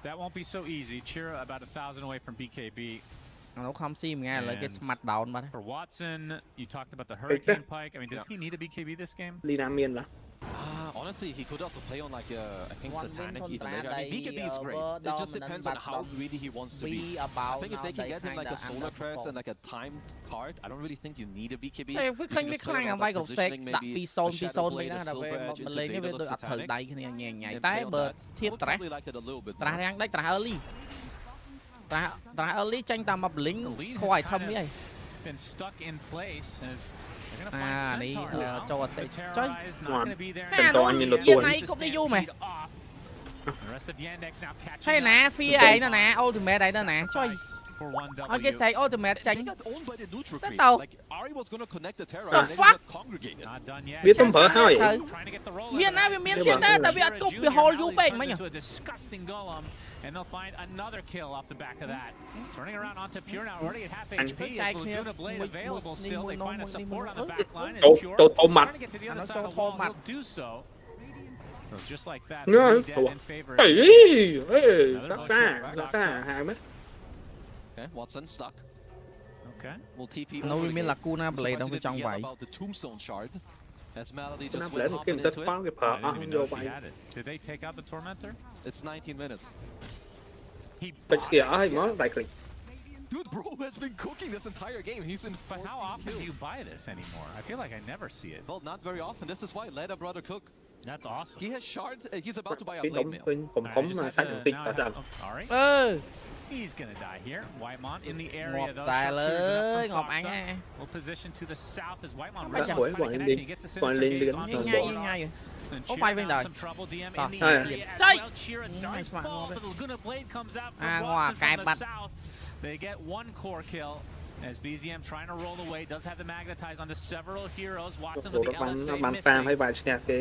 Speaker 4: that won't be so easy. Cheer about 1,000 away from BKB.
Speaker 6: Nó không sim nghe là cái smackdown mà.
Speaker 4: For Watson, you talked about the Hurricane Pike. I mean, does he need a BKB this game?
Speaker 11: Đi Nam Miên là.
Speaker 5: Honestly, he could also play on like I think Satanic even later. I mean, BKB is great. It just depends on how greedy he wants to be. I think if they can get him like a Solar Crest and like a timed card, I don't really think you need a BKB.
Speaker 6: Cái khăn là vai gục sec đặt Pison mấy đó là về mình lên cái bên tôi ập thử đầy cái này nhảy tái bờ thiếp tra đang đấy tra early. Tra early tranh tầm mập lính khỏi thâm vậy. Đi cho chơi.
Speaker 11: Tên to anh nhìn được
Speaker 6: tuần. Này cũng đi vô mày. Chơi nè, phi ấy nè nè, ultimate đấy nè, chơi. Okay, say ultimate tranh. Tất tàu. The fuck?
Speaker 11: Biết tấm phở hơi.
Speaker 6: Miền chết ta, tại vì ăn cục bị hole vô bệnh mấy nhỉ?
Speaker 4: And they'll find another kill off the back of that. Turning around onto Pure now, already at half HP. As Blade available still, they find a support on the back line. And Pure trying to get to the other side of the wall, he'll do so. So just like that, dead in favor.
Speaker 5: Okay, Watson stuck.
Speaker 4: Okay.
Speaker 5: We'll TP.
Speaker 6: No, we mean Lacuna Blade don't be trong vậy.
Speaker 5: The Tombstone Shard. As Melody just
Speaker 11: went
Speaker 5: hopping into it.
Speaker 4: I didn't even notice he had it. Did they take out the Tormentor?
Speaker 5: It's 19 minutes. Dude, bro has been cooking this entire game. He's in 4.
Speaker 4: But how often do you buy this anymore? I feel like I never see it.
Speaker 5: Well, not very often. This is why let a brother cook.
Speaker 4: That's awesome.
Speaker 5: He has shards. He's about to buy a blade mail.
Speaker 4: Alright. He's gonna die here. Whitemon in the area though. Will position to the south as Whitemon he gets the citizen on some trouble. DM in the area as well. Chira does fall. The Laguna Blade comes out from Watson from the south. They get one core kill. As BZM trying to roll away, does have the magnetize onto several heroes. Watson with the LSA missing.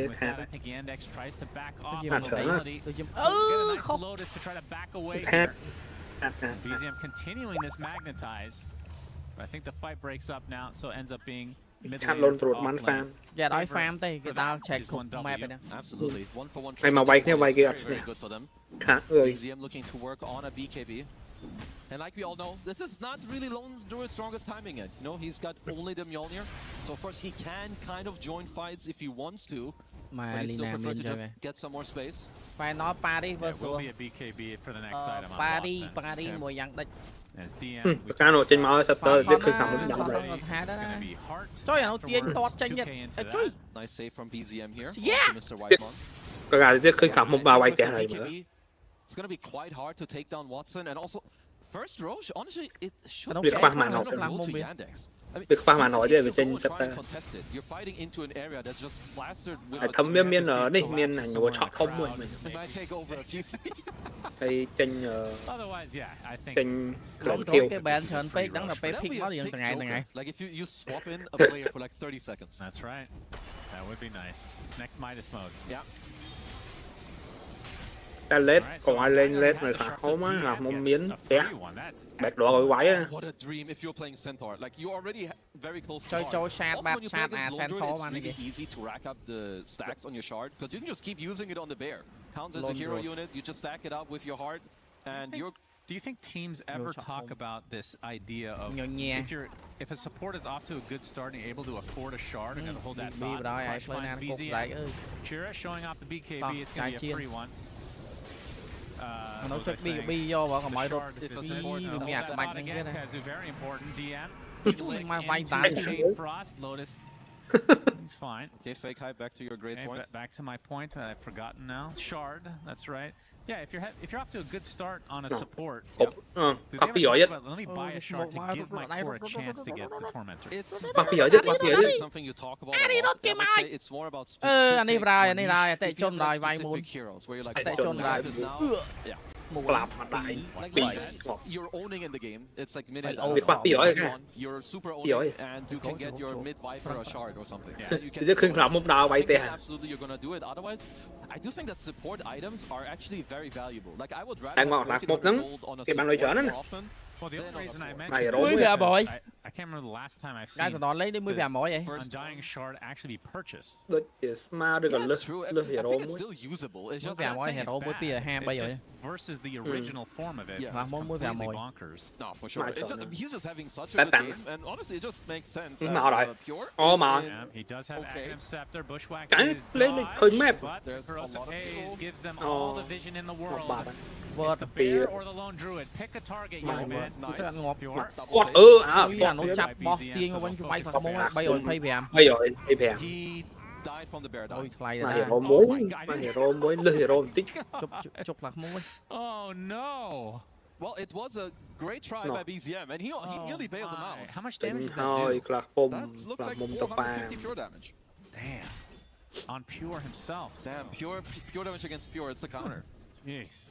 Speaker 4: With that, I think Yandex tries to back off on mobility. Get a nice Lotus to try to back away here. BZM continuing this magnetize. But I think the fight breaks up now, so ends up being mid lane.
Speaker 6: Yeah, đói farm tới cái tao check map này.
Speaker 5: Absolutely. 1-for-1
Speaker 11: trade. Mà vay kia.
Speaker 5: Very good for them. BZM looking to work on a BKB. And like we all know, this is not really Lone's strongest timing yet. You know, he's got only the Mjolnir. So of course he can kind of join fights if he wants to. But he'd still prefer to just get some more space.
Speaker 6: Phải nói Paris
Speaker 4: versus. There will be a BKB for the next item.
Speaker 6: Paris mùa giăng đích.
Speaker 4: As DM,
Speaker 11: cái nổ trên máu sắp tới biết khi nào mới đóng
Speaker 6: rồi. Trời ơi, tiền tọt tranh nhật. Trời.
Speaker 5: Nice save from BZM here.
Speaker 6: Yeah.
Speaker 5: Mr. Whitemon.
Speaker 11: Cái gà biết khi nào một ba quay trẻ này nữa.
Speaker 5: It's gonna be quite hard to take down Watson and also first Roche. Honestly, it should
Speaker 11: be
Speaker 5: just
Speaker 11: kind
Speaker 5: of go to Yandex.
Speaker 11: Việc pha mà nói về trên sắp tới. Thấm miên ở đây miên là nhiều chọn không rồi mình. Đây trên trên
Speaker 6: lộn tiêu. Cái bàn chọn pick đắng là pick nó liền từng ngày.
Speaker 5: Like if you swap in a player for like 30 seconds.
Speaker 4: That's right. That would be nice. Next Midas mode.
Speaker 5: Yeah.
Speaker 11: Ta lết, còn ai lên lết rồi hả? Không á, hả? Một miếng té. Bẹt đỏ rồi quái á.
Speaker 5: What a dream if you're playing Centaur. Like you already very close to
Speaker 6: Chơi sát bát sát Centaur
Speaker 5: mà really easy to rack up the stacks on your shard because you can just keep using it on the bear. Counts as a hero unit. You just stack it up with your heart and you're.
Speaker 4: Do you think teams ever talk about this idea of if a support is off to a good start and you're able to afford a shard and hold that thought? Crush finds BZM. Chira showing off the BKB. It's going to be a free one.
Speaker 6: Nó chắc BKB vô vào còn mọi đồ
Speaker 4: nhạt mạnh như thế này. Very important DM.
Speaker 6: Mà vay tán
Speaker 4: Frost, Lotus. He's fine.
Speaker 5: Okay, fake high back to your great point.
Speaker 4: Back to my point. I've forgotten now. Shard. That's right. Yeah, if you're off to a good start on a support, let me buy a shard to give my core a chance to get the Tormentor.
Speaker 5: It's something you talk about. I would say it's more about specific heroes where you're like, yeah. You're owning in the game. It's like mid you're super owning and you can get your mid viper or shard or something. You can absolutely you're gonna do it. Otherwise, I do think that support items are actually very valuable. Like I would rather gold on a support more often.
Speaker 4: Well, the only reason I mentioned I can't remember the last time I've seen Undying Shard actually be purchased.
Speaker 5: That's true. I think it's still usable. It's just
Speaker 4: versus the original form of it. Yeah, it's completely bonkers.
Speaker 5: No, for sure. He's just having such a good game, and honestly, it just makes sense. Pure.
Speaker 4: Yeah, he does have Aghanim Scepter. Bushwhack is dodged, but Corrosive Haze gives them all the vision in the world. It's the bear or the lone druid. Pick a target, young man. Nice. Pure.
Speaker 6: Nó chặt bó tiên ở bên trong bay phải muốn bay rồi pay VM.
Speaker 5: He died from the bear die.
Speaker 11: Mà hero muốn, hero tích.
Speaker 6: Chụp lạc muốn.
Speaker 4: Oh no.
Speaker 5: Well, it was a great try by BZM, and he nearly bailed him out.
Speaker 4: How much damage does that do?
Speaker 5: That looks like 450 pure damage.
Speaker 4: Damn. On Pure himself.
Speaker 5: Damn, pure damage against Pure. It's a counter.
Speaker 4: Jeez.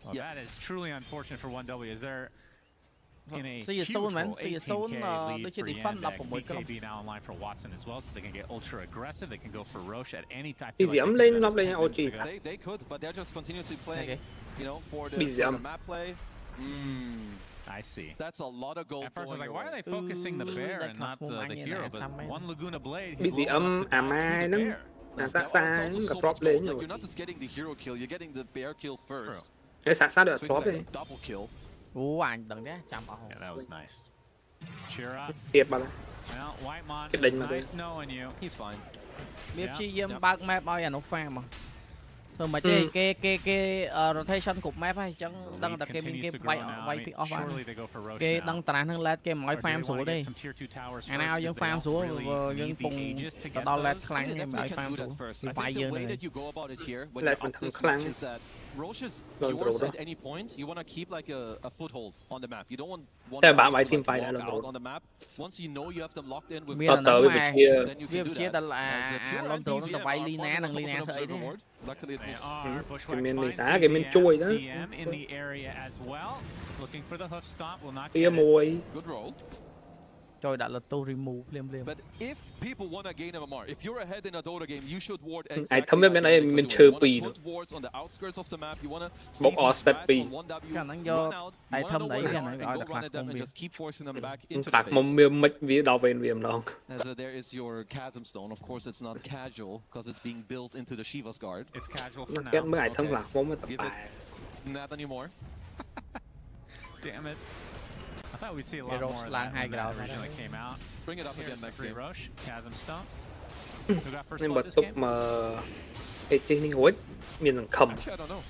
Speaker 4: Well, that is truly unfortunate for 1W. Is there in a
Speaker 6: huge
Speaker 4: role, 18K lead for
Speaker 6: Yandex,
Speaker 4: BKB now online for Watson as well, so they can get ultra aggressive. They can go for Roche at any time.
Speaker 11: They
Speaker 5: could, but they're just continuously playing, you know, for the map play.
Speaker 4: I see.
Speaker 5: That's a lot of gold.
Speaker 4: At first I was like, why are they focusing the bear and not the hero? But one Laguna Blade,
Speaker 11: he's the bear.
Speaker 5: Like, you're not just getting the hero kill, you're getting the bear kill first.
Speaker 11: Được
Speaker 5: so like a double kill.
Speaker 4: Yeah, that was nice. Cheer up.
Speaker 11: Well,
Speaker 4: Whitemon, it's nice knowing you.
Speaker 5: He's fine.
Speaker 6: BFG bác map bao giờ nó farm mà. Thôi mà cái rotation cục map hay chẳng đăng đặt cái bay pick off cái đăng tàn hơn lát cái mọi farm xuống đi. Ngày nào dân farm xuống dân cùng đo lát kháng cái mọi farm xuống. Phải dân này.
Speaker 11: Lát mình thằng kháng.
Speaker 5: Roche's yours at any point, you want to keep like a foothold on the map. You don't want one
Speaker 11: to
Speaker 5: walk out on the map. Once you know you have them locked in with then you can do that. Luckily it was
Speaker 4: DM in the area as well. Looking for the hoof stomp, will not get it.
Speaker 5: Good roll.
Speaker 6: Trời đã là tôi remove liêm.
Speaker 5: But if people want to gain MMR, if you're ahead in a Dota game, you should ward exactly.
Speaker 11: Ai thấm bên này mình chơi pì
Speaker 5: put wards on the outskirts of the map. You want to
Speaker 11: bốc off step pì.
Speaker 6: Khả năng do ai thấm đấy cái này gọi là lạc mông
Speaker 5: and just keep forcing them back into the
Speaker 11: base. Lạc mông miêu mịch vì đào về viêm long.
Speaker 5: As there is your chasm stone. Of course, it's not casual because it's being built into the Shiva's guard.
Speaker 4: It's casual for now.
Speaker 11: Cái mới ai thấm lạc mông mới tập bài.
Speaker 5: Not anymore.
Speaker 4: Damn it. I thought we'd see a lot more of that when that originally came out.
Speaker 5: Bring it up again next game.
Speaker 4: Roche, Chasm Stomp. Who got first blood this
Speaker 11: game? Nhưng mà cái hối miền thằng cầm.
Speaker 5: Actually, I don't know.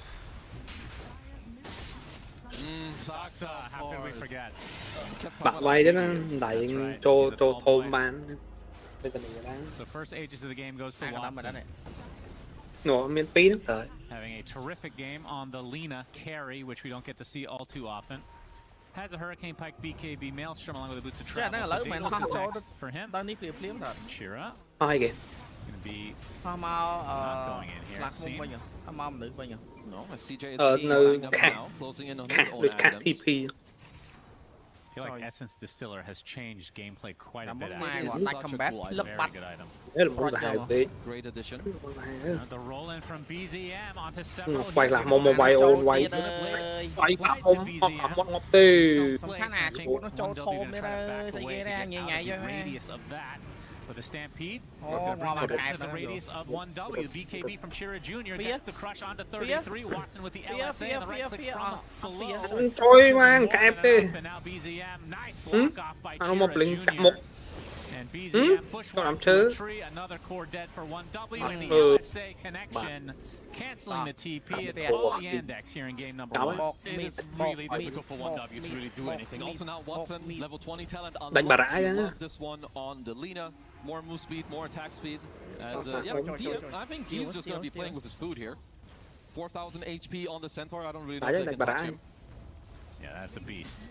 Speaker 4: How could we forget?
Speaker 11: Bạn quay đến đẩy cho thôn bán.
Speaker 4: So first ages of the game goes to Watson.
Speaker 11: Nó miễn phí lắm trời.
Speaker 4: Having a terrific game on the Lina carry, which we don't get to see all too often. Has a Hurricane Pike BKB Maelstrom along with the Boots of Travel. So Daedalus is next for him. Chira.
Speaker 11: Ai kìa.
Speaker 4: Gonna be not going in here, it seems.
Speaker 5: No, CJ is closing now, closing in on his own items.
Speaker 4: I feel like Essence Distiller has changed gameplay quite a bit.
Speaker 5: It's such a cool item.
Speaker 4: Very good item.
Speaker 5: Great addition.
Speaker 4: The roll in from BZM onto several.
Speaker 11: Quay là một quay ôn quay. Quay phạm ôm một ngọc tư.
Speaker 6: Nó trôi thôn đi ra, sẽ ghé ra nhảy cho mẹ.
Speaker 4: But the Stampede, the radius of 1W. BKB from Chira Jr. gets the crush onto 33. Watson with the LSA and the right clicks from below.
Speaker 11: Trôi mang kẹp đi.
Speaker 4: And now BZM, nice block off by Chira
Speaker 11: Jr.
Speaker 4: And BZM bushwhacked to a tree, another core dead for 1W, and the LSA connection canceling the TP. It's all Yandex here in game number 1.
Speaker 5: It is really difficult for 1W to really do anything. Also now Watson, level 20 talent on love this one on the Lina. More move speed, more attack speed. As I think he's just going to be playing with his food here. 4,000 HP on the Centaur. I don't really know if they can touch him.
Speaker 4: Yeah, that's a beast.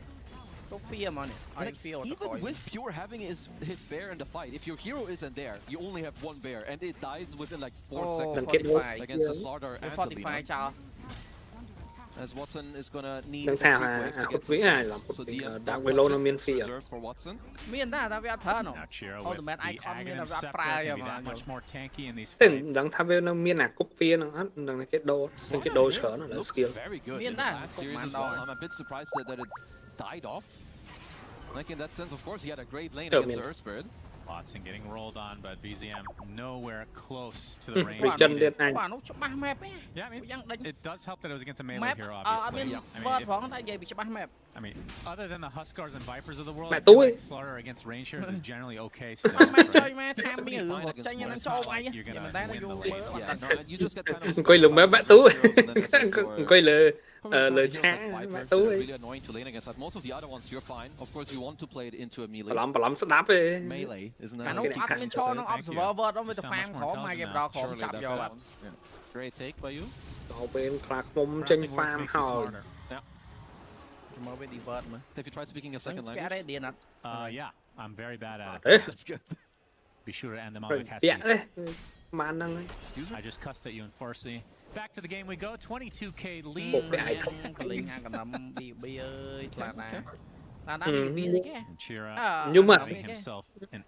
Speaker 6: Even
Speaker 5: with Pure having his bear in the fight, if your hero isn't there, you only have one bear, and it dies within like 4 seconds against the Slardar and the Lina. As Watson is gonna need a few waves to get some saves. So the reserved for Watson.
Speaker 4: Now Chira with the Aghanim Scepter can be that much more tanky in these
Speaker 11: Tình
Speaker 4: fights.
Speaker 11: đằng tham viên nó miên cúp phía nó đằng này cái đồ sở nó là skill.
Speaker 5: Very good in the last series as well. I'm a bit surprised that it died off. Like in that sense, of course, he had a great lane against the Earth Spirit.
Speaker 4: Watson getting rolled on, but BZM nowhere close to the range. Yeah, I mean, it does help that it was against a melee hero, obviously. I mean, other than the Huskars and Vipers of the world, I feel like Slaughter against range heroes is generally okay still. Right? You're gonna win the lane.
Speaker 5: Yeah, no, you just get kind of
Speaker 11: Quay lùm mấy bạn tú. Quay lời cha bạn tú.
Speaker 5: Really annoying to lane against that. Most of the other ones you're fine. Of course, you want to play it into a melee.
Speaker 11: Lắm sẽ đáp đi.
Speaker 5: Melee, isn't that? Great take by you.
Speaker 11: Ở bên Clark mông trên farm hào.
Speaker 5: Have you tried speaking a second language?
Speaker 4: Yeah, I'm very bad at it.
Speaker 5: That's good.
Speaker 4: Be sure to end them on the cast.
Speaker 5: Excuse me?
Speaker 4: I just cussed at you in Farsi. Back to the game we go. 22k lead. Chira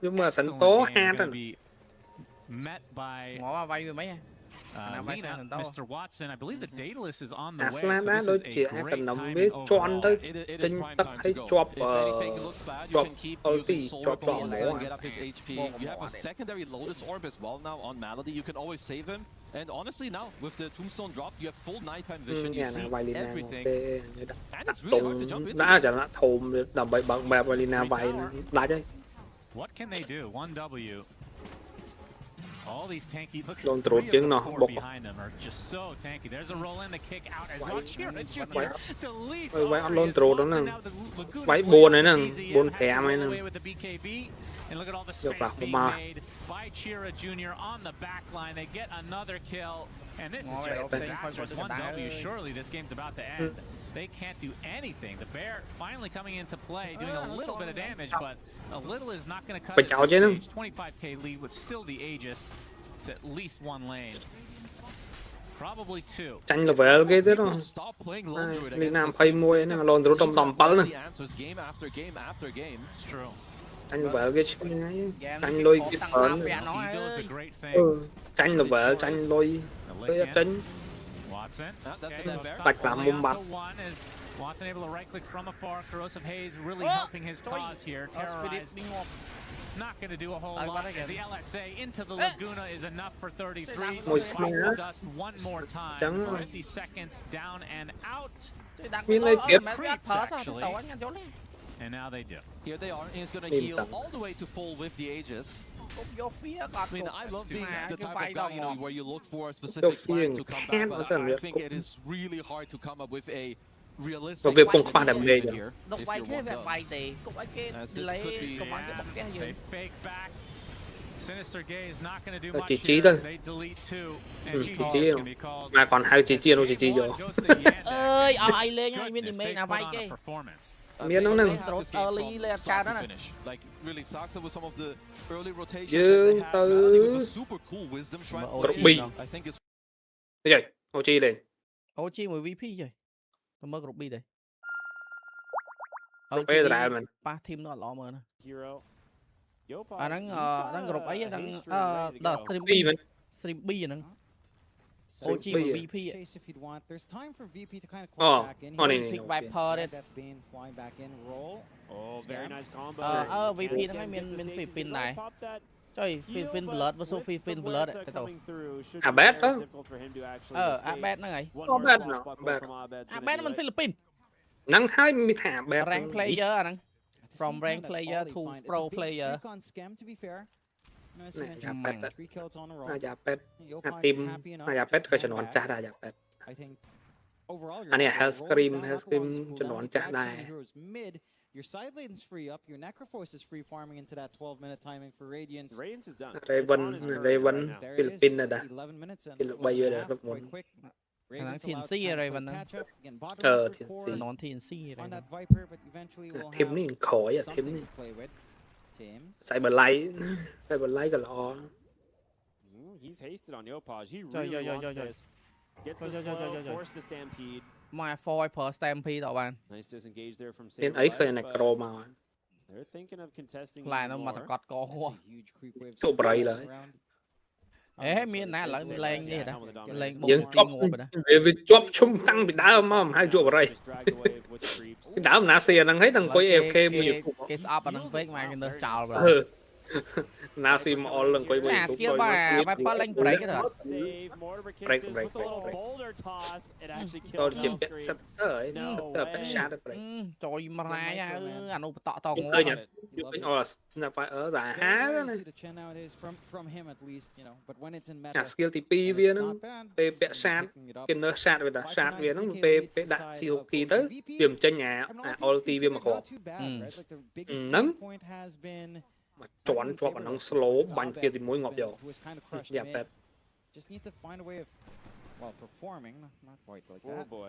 Speaker 11: Nhưng mà sẵn tố ha
Speaker 4: met by Lina, Mr. Watson. I believe the Daedalus is on the way, so this is a great timing overall.
Speaker 5: It is prime time to go. If anything looks bad, you can keep using Solar Balls and get up his HP. You have a secondary Lotus Orb as well now on Malady. You can always save him. And honestly now, with the Tombstone drop, you have full nighttime vision. You see everything. And it's really hard to jump into this.
Speaker 4: What can they do? 1W. All these tanky, look,
Speaker 11: Don't
Speaker 4: three
Speaker 11: throw
Speaker 4: of the
Speaker 11: it,
Speaker 4: four behind them are just so tanky. There's a roll in, the kick out as well. Chira Jr. deletes now the Laguna away with the BKB. And look at all the space being made by Chira Jr. on the back line. They get another kill, and this is just disastrous. 1W, surely this game's about to end. They can't do anything. The bear finally coming into play, doing a little bit of damage, but a little is not going to cut it at this stage. 25k lead with still the Aegis. It's at least one lane. Probably two.
Speaker 11: Tranh là về cái thế đó. Việt Nam phay mua nó lon từ trong tầm bắn này. Tranh về cái tranh lôi cái phởn. Tranh là về tranh lôi cái tranh. Bạch làm mông bạch.
Speaker 4: Watson able to right click from afar. Corrosive Haze really helping his cause here. Terrorized. Not going to do a whole lot as the LSA into the Laguna is enough for 33. Dust one more time. 50 seconds down and out. Creeps, actually. And now they do.
Speaker 5: Here they are, and he's going to heal all the way to full with the Aegis. I mean, I love being the type of guy, you know, where you look for a specific plan to come back, but I think it is really hard to come up with a
Speaker 11: Và việc không khoan đam mê được.
Speaker 6: Đọc bài cái về bài thì cũng cái lấy không phải cái bọc cái gì.
Speaker 4: Sinister Gay is not going to do much
Speaker 11: chỉ
Speaker 4: here.
Speaker 11: thôi.
Speaker 4: They delete two,
Speaker 11: Ừ,
Speaker 4: and
Speaker 11: chỉ
Speaker 4: GG is going to be called.
Speaker 11: mà còn hai chỉ chia đâu chỉ vô.
Speaker 6: Ơi, ai lên ai miền đi nào vai cái.
Speaker 11: Miền nó nè.
Speaker 6: Early lên cha đó nè.
Speaker 11: Dương từ. Rugby. Cái gì? OG lên.
Speaker 6: OG mới VP rồi. Tôi mới rugby đây.
Speaker 11: Rugby là mình.
Speaker 6: Ba team nó lọ mà nè. Đang group ấy đang đợt stream B nè. OG với VP. Pick Viper đấy. VP nó miền Philippines này. Trời, Philippines Blood với Philippines Blood đấy, tao.
Speaker 11: Abed đó.
Speaker 6: Abed nó ngay.
Speaker 11: Abed nó.
Speaker 6: Abed nó mình Philippines.
Speaker 11: Năng hai mươi thả Abed.
Speaker 6: Rank player à năng. From rank player to pro player.
Speaker 11: Abed. Team Abed cái chọn hoàn trả đại Abed. Anh này Hellscream chọn hoàn trả đại.
Speaker 9: Your side lane's free up, your Necroforce is free farming into that 12-minute timing for Radiance.
Speaker 10: Radiance is done.
Speaker 11: Raven, Philippines là đã. Philippines bây giờ là rất muốn.
Speaker 6: Thằng TNC Raven nè.
Speaker 11: TNC.
Speaker 6: Non TNC Raven.
Speaker 11: Team này khỏi à, team này. Cyberlight cả lọ.
Speaker 10: He's hasted on Yopaj. He really wants this. Gets the slow, forced to stampede.
Speaker 6: My 4 per stampede tao bạn.
Speaker 10: Nice disengage there from
Speaker 11: Saber. Ấy khơi này pro mà.
Speaker 10: They're thinking of contesting.
Speaker 6: Lại nó mà tao cọt co hoa.
Speaker 11: Chỗ bray lại.
Speaker 6: Ê miền nãy lại lên đi đó. Lên
Speaker 11: những chop về chop chung tăng bị đá mà hai chỗ bray. Cái đá mà nãy năng thấy thằng quay FK bây giờ.
Speaker 6: Cái up anh fake mà cái nó chào rồi.
Speaker 11: Nasi mà all lần quay
Speaker 6: bây giờ. Skill ba phải lên break cái đó.
Speaker 11: Break. Tôi chỉ biết sắp tới phải sát được break.
Speaker 6: Trời mà này anh úp tọ tọ
Speaker 11: ngon. Là phải ở giải há đó này. Skill thì pi viên nó, pe sát, cái nó sát về đó, sát về nó pe đặt siêu kỳ tới, điểm chân nhà, ulti viên mà khó. Nắng. Mà chọn cho bản năng slow bắn kia thì mối ngọc dầu. Dạ phép.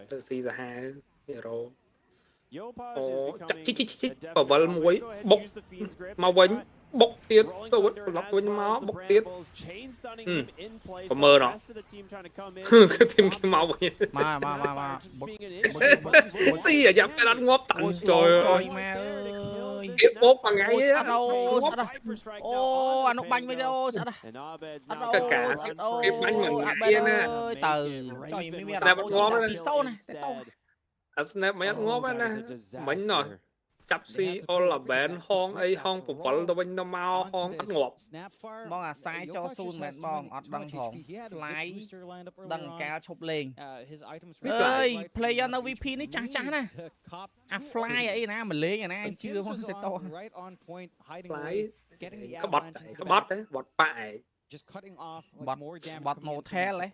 Speaker 11: Tự si ra hai hero. Chắc chí. Bảo vâng muối bốc. Mau vinh. Bốc tiến. Tôi vẫn lọc vinh máu. Bốc tiến. Có mơ đó. Cái team kia mau vinh.
Speaker 6: Mà.
Speaker 11: Si ở dạ phép ăn ngóp tặng. Trời
Speaker 6: mà ơi.
Speaker 11: Cái bốt mà ngay á.
Speaker 6: Anh ốc bánh với đâu. Sao đó.
Speaker 11: Cả cái bánh mình kia nè.
Speaker 6: Từ. Trời mấy mẹ đọc. Chỉ sâu này.
Speaker 11: Snap mấy ăn ngóp á nè. Bánh rồi. Chắp si ô là bén hong ấy hong của quần tao bánh nó mau hong ăn ngọt.
Speaker 6: Bong à sai cho sun mệt bong ọt đăng thòng fly đăng cao chụp lên. Ơi player no VP này chả nè. À fly ấy nè mình lấy nè anh chưa không thể to.
Speaker 11: Fly có bot đấy bot bại.
Speaker 6: Bot màu the lấy.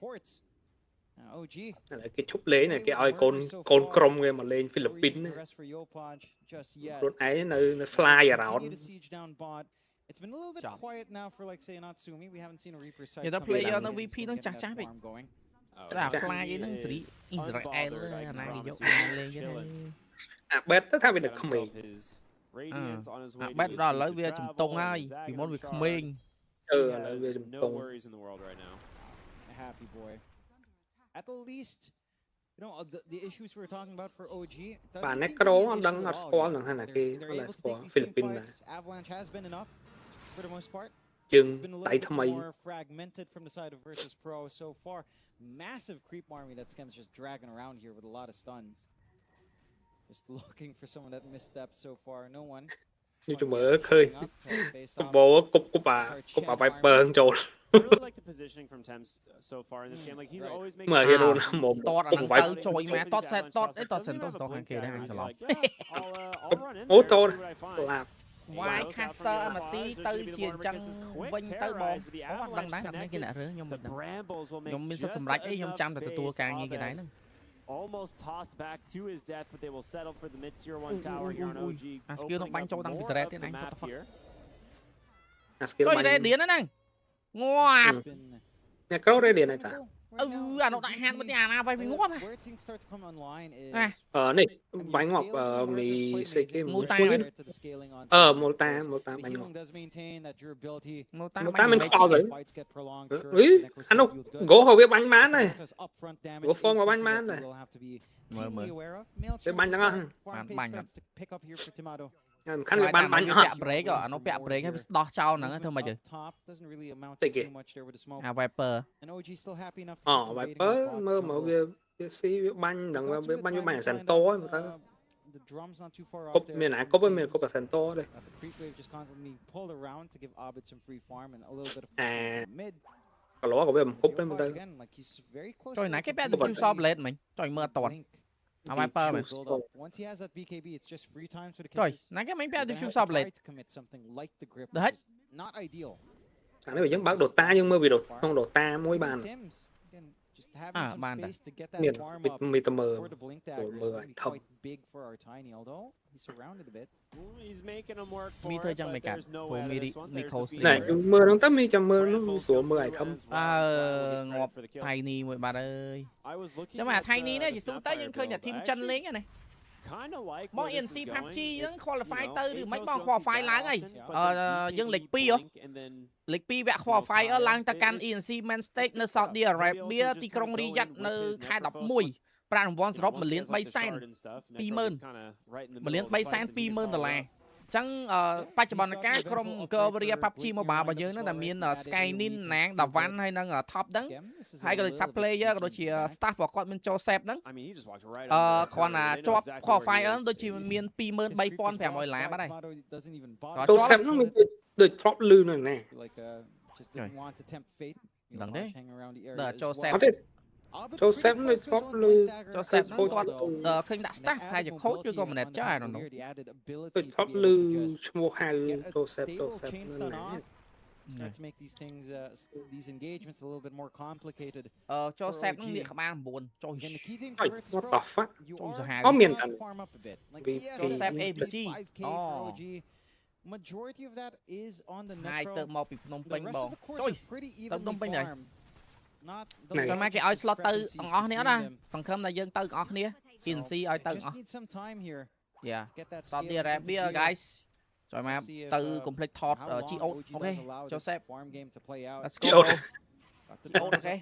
Speaker 11: Cái chúc lễ này cái ai con crom người mà lên Philippines luôn ấy nó fly around.
Speaker 6: Giờ đó player nó VP nó chắc bị là fly nó gì Israel này vô lên cái này.
Speaker 11: Bet tất thà bị được không mình.
Speaker 6: Bet đó lấy về chùm tung ai vì món việc không mình.
Speaker 11: Lấy về chùm tung.
Speaker 9: Happy boy. At the least, you know, the issues we're talking about for OG.
Speaker 11: Và Necro đang ở squad lần hai này kia, nó là squad Philippines này.
Speaker 9: Avalanche has been enough for the most part.
Speaker 11: Chừng tay thầm ấy.
Speaker 9: Fragmented from the side of versus pro so far. Massive creep army that Skem's just dragging around here with a lot of stuns. Just looking for someone that misstepped so far. No one.
Speaker 11: Như chúng mới khơi. Bố cúp bà Viper trồn.
Speaker 10: I really like the positioning from Thames so far in this game. Like he's always making.
Speaker 11: Mà hero nó một
Speaker 6: cũng phải trôi mà tốt hàng kia đang cho lòng.
Speaker 11: Ô tô làm.
Speaker 6: White caster mà si tới chiến tranh vinh tới bom. Đăng đá nằm cái nè rứa nhưng mình sắp sầm rách ấy nhưng trăm là tụi càng như cái đấy nữa.
Speaker 10: almost tossed back to his death, but they will settle for the mid tier 1 tower here on OG.
Speaker 6: Skill nó bắn châu tăng từ red
Speaker 10: the map here.
Speaker 6: Coi đây điện đó nè. Ngoa.
Speaker 11: Nhà câu đây điện này cả.
Speaker 6: Nó đại hạn với nhà nào vậy mình ngốc
Speaker 11: mà. Này, bánh ngọt mì xay cái
Speaker 6: mô ta
Speaker 11: bánh ngọt.
Speaker 6: Mô ta
Speaker 11: mình kho rồi. Ý, anh đâu gỗ hồi với bánh mán này. Gỗ phong và bánh mán này. Cái bánh đó
Speaker 6: bánh
Speaker 11: khăn cái bánh
Speaker 6: nó bẹt break rồi, nó bẹt break hay đo trao nữa thôi mà chứ.
Speaker 11: Tiki.
Speaker 6: Viper.
Speaker 11: Viper mơ về xí bánh đằng bánh với sàn to ấy mà ta. Cốp miền này cốp ở sàn to đây. Có lỗ của em cốp đấy mà ta.
Speaker 6: Trời nãy cái bé được chiêu so lên mình, trời mưa toàn. Viper mình. Trời, nãy cái mấy bé được chiêu so lên. Được hết.
Speaker 11: Thằng này phải giống bác DOTA nhưng mơ vì không DOTA mỗi bàn.
Speaker 6: Bàn
Speaker 11: miền tầm mờ thông.
Speaker 6: Mi thôi chẳng mày cả. Mi
Speaker 11: này mưa nó tắm mi chầm mưa nó xuống mưa thâm.
Speaker 6: Ngọt Tiny mọi bạn ơi. Nhưng mà Tiny đó thì tôi tới những khơi nhà team chân lên này. Bọn NC PUBG những qualify tới thì mấy bọn qualify láng này. Nhưng lịch P hả? Lịch P vẽ qualify ở làng ta can NC Man State nơi Saudi Arabia thì công ri dắt nơi khai đọc mùi. Pran von drop 1 លាន 3 សែន 20,000 1 លាន 3 សែន 20,000 ដុល្លារ អញ្ចឹងបច្ចុប្បន្នកាលក្រុមអង្គរវេរី PUBG Mobile របស់យើងហ្នឹងដែលមាន Skynin ណាង Davan ហើយនឹង Top ហ្នឹងហើយក៏ដូច sub player ក៏ដូចជា staff របស់គាត់មាន Joseph ហ្នឹងគ្រាន់តែជាប់ qualifier ដូចជាមាន 23,500 ដុល្លារបាត់ហើយ
Speaker 11: Joseph ហ្នឹងមានដូច drop លឺនៅណា
Speaker 6: ដឹងទេដល់ Joseph
Speaker 11: Joseph nó top lư
Speaker 6: Joseph nó còn khinh đã staff hay là coach chứ còn mình chắc ai đâu
Speaker 11: top lư mua hai Joseph
Speaker 9: Start to make these things, these engagements a little bit more complicated.
Speaker 6: Joseph nó nghiện các buồn.
Speaker 11: What the fuck? Có miền thành.
Speaker 6: Joseph ABG.
Speaker 9: Majority of that is on the
Speaker 6: hai
Speaker 9: necro.
Speaker 6: từ một bị Phnom Penh bong. Trời, Phnom Penh này. ចាំមកគេឲ្យ slot ទៅអស់គ្នាណាសង្ឃឹមថាយើងទៅអស់គ្នា CNC ឲ្យទៅអស់ Yeah Saudi Arabia guys ចាំមកទៅ complete thought GO អូខេ Joseph Let's go GO អូខេ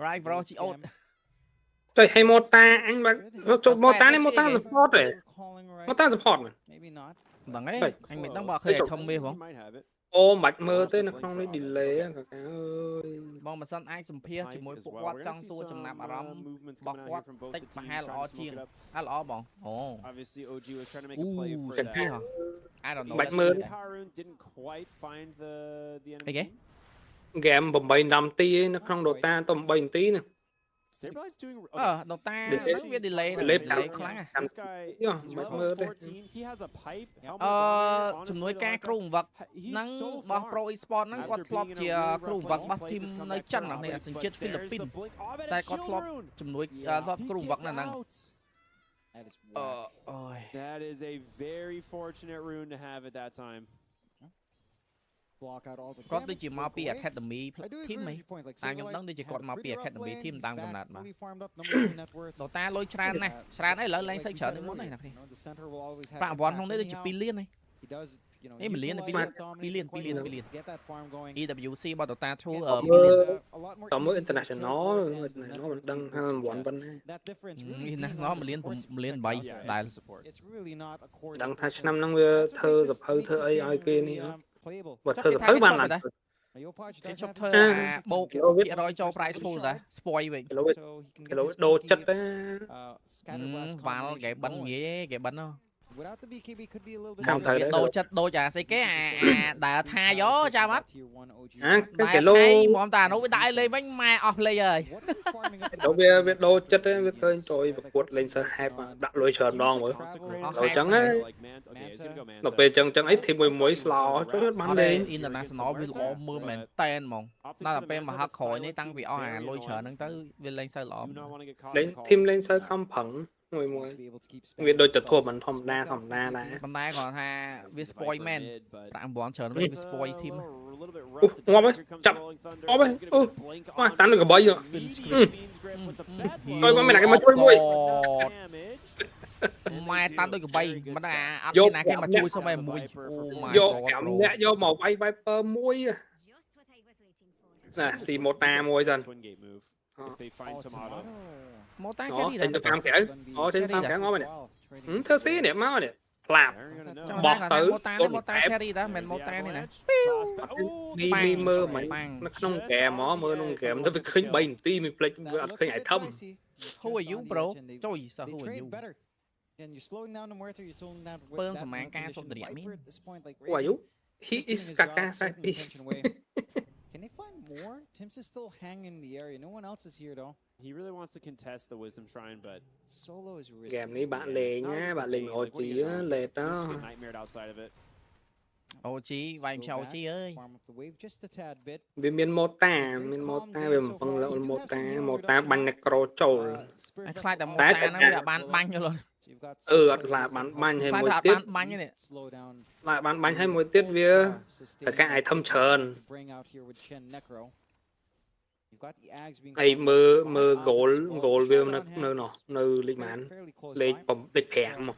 Speaker 6: Right bro GO
Speaker 11: trời hay Mota anh mà Mota này Mota support rồi Mota support mà
Speaker 6: ដឹងទេអញមិនដឹងបើឃើញធំមេហ្មង
Speaker 11: អូបាច់មើលទេនៅក្នុងនេះ delay កាកាអើយ
Speaker 6: បងមិនសិនអាចសម្ភាសជាមួយពួកគាត់ចង់ទួចំណាប់អារម្មណ៍របស់គាត់តិចប្រហែលល្អជាងល្អបងអូ
Speaker 10: Obviously OG was trying to make a play for
Speaker 6: that I don't know
Speaker 11: បាច់មើល
Speaker 10: didn't quite find the enemy
Speaker 6: អីគេ
Speaker 11: ហ្គេម8 នាទីនៅក្នុង DOTA ទៅ8នាទីណា
Speaker 10: Saberlight's doing
Speaker 6: DOTA ហ្នឹងវា delay ខ្លាំង
Speaker 10: This guy is level 14 he has a pipe
Speaker 6: ជំនួយការគ្រូបង្វឹកហ្នឹងរបស់ Pro Esport ហ្នឹងគាត់ធ្លាប់ជាគ្រូបង្វឹករបស់ធីមនៅចិនហ្នឹងសញ្ជាតិហ្វីលីពីនតែគាត់ធ្លាប់ជំនួយធ្លាប់គ្រូបង្វឹកនៅហ្នឹង
Speaker 10: That is a very fortunate rune to have at that time.
Speaker 9: គាត់
Speaker 6: ដូចជាមកពី Academy team ហីតែខ្ញុំដឹងដូចជាគាត់មកពី Academy team តាមកំណត់មក DOTA លុយច្រើនណាស់ច្រើនហើយឥឡូវឡើងស្អីច្រើននេះមុនហ្នឹងណាគ្នាប្រាក់រង្វាន់ក្នុងនេះដូចជា2លានហី1លាន2លានEWC របស់ DOTA2
Speaker 11: 2លានតើមើល international មិនដឹងថារង្វាន់ប៉ុណ្ណា
Speaker 6: ណាស់1លាន8ដែល
Speaker 11: ដឹងថាឆ្នាំហ្នឹងវាធ្វើសភៅធ្វើអីឲ្យគេនេះបើធ្វើសភៅបានឡើង
Speaker 6: គេជប់ធ្វើបូកភាគរយចូល price pool ដែរស្ពយវិញ
Speaker 11: គីឡូដូចិត្តទេ
Speaker 6: វ៉ាល់គេបិណ្ឌងាយគេបិណ្ឌ
Speaker 9: Without the BKB could be a little bit.
Speaker 6: Không thấy đồ chất đồ chả xây cái đã tha gió cha mắt.
Speaker 11: Cái lô
Speaker 6: món ta nó đại lên bánh mai off layer.
Speaker 11: Đâu biết đồ chất ấy biết cơi trôi quật lên sơ hai mà đặt lối sờn đòn rồi. Đồ trắng ấy. Đồ về chân ấy thì mùi slò cho hết bắn đi.
Speaker 6: International vì lọ mưa mền tên mong. Nó là bên mà hắc khỏi này tăng vì lối sờn nâng tới bên lên sơ lọ.
Speaker 11: Đến thêm lên sơ không phẳng. Việc đôi chật thua mình thòm đa nè.
Speaker 6: Hôm nay còn ha Vispoi man. Bạn bọn chờ nó với Vispoi team.
Speaker 11: Ngon ấy, chậm. Ngon ấy. Tán được cả bấy rồi. Tôi có mày là cái mà chui mùi.
Speaker 6: Mai tán được cả bấy. Mà là ăn cái này cái mà chui xong rồi mùi.
Speaker 11: Vô cảm nhẹ vô màu bay Viper mùi. Nè, xì một ta mùi dần.
Speaker 6: Mô tá
Speaker 11: đó, trên farm kẻ, trên farm kẻ ngon này. Thơ xí đẹp máu này. Làm. Bọt tử.
Speaker 6: Mô tá carry đó, mình mô tá này nè.
Speaker 11: Đi mơ mày. Nó không kèm mó, mơ không kèm. Nó phải khinh bay tí mình play khinh hải thâm.
Speaker 6: Who are you bro? Trời sao who are you? Bơn sa mạng ca số đẹp mi.
Speaker 11: Who are you? He is Kaka Saki.
Speaker 9: Can they find more? Tim's is still hanging in the area. No one else is here though.
Speaker 10: He really wants to contest the Wisdom Shrine, but
Speaker 9: solo is risky.
Speaker 11: Game này bạn lề nhá, bạn lề ngồi chỉ lệt đó.
Speaker 6: Ochi, vài sao Ochi ơi.
Speaker 11: Vì miền một ta về một phần một ta bắn necro trâu.
Speaker 6: Khai tầm một ta nó bị bắn rồi luôn.
Speaker 11: Là bắn hay mùi tiết. Là bắn hay mùi tiết với các ai thâm trần. Ai mơ gol với nơi lịch mán lịch phèm mà.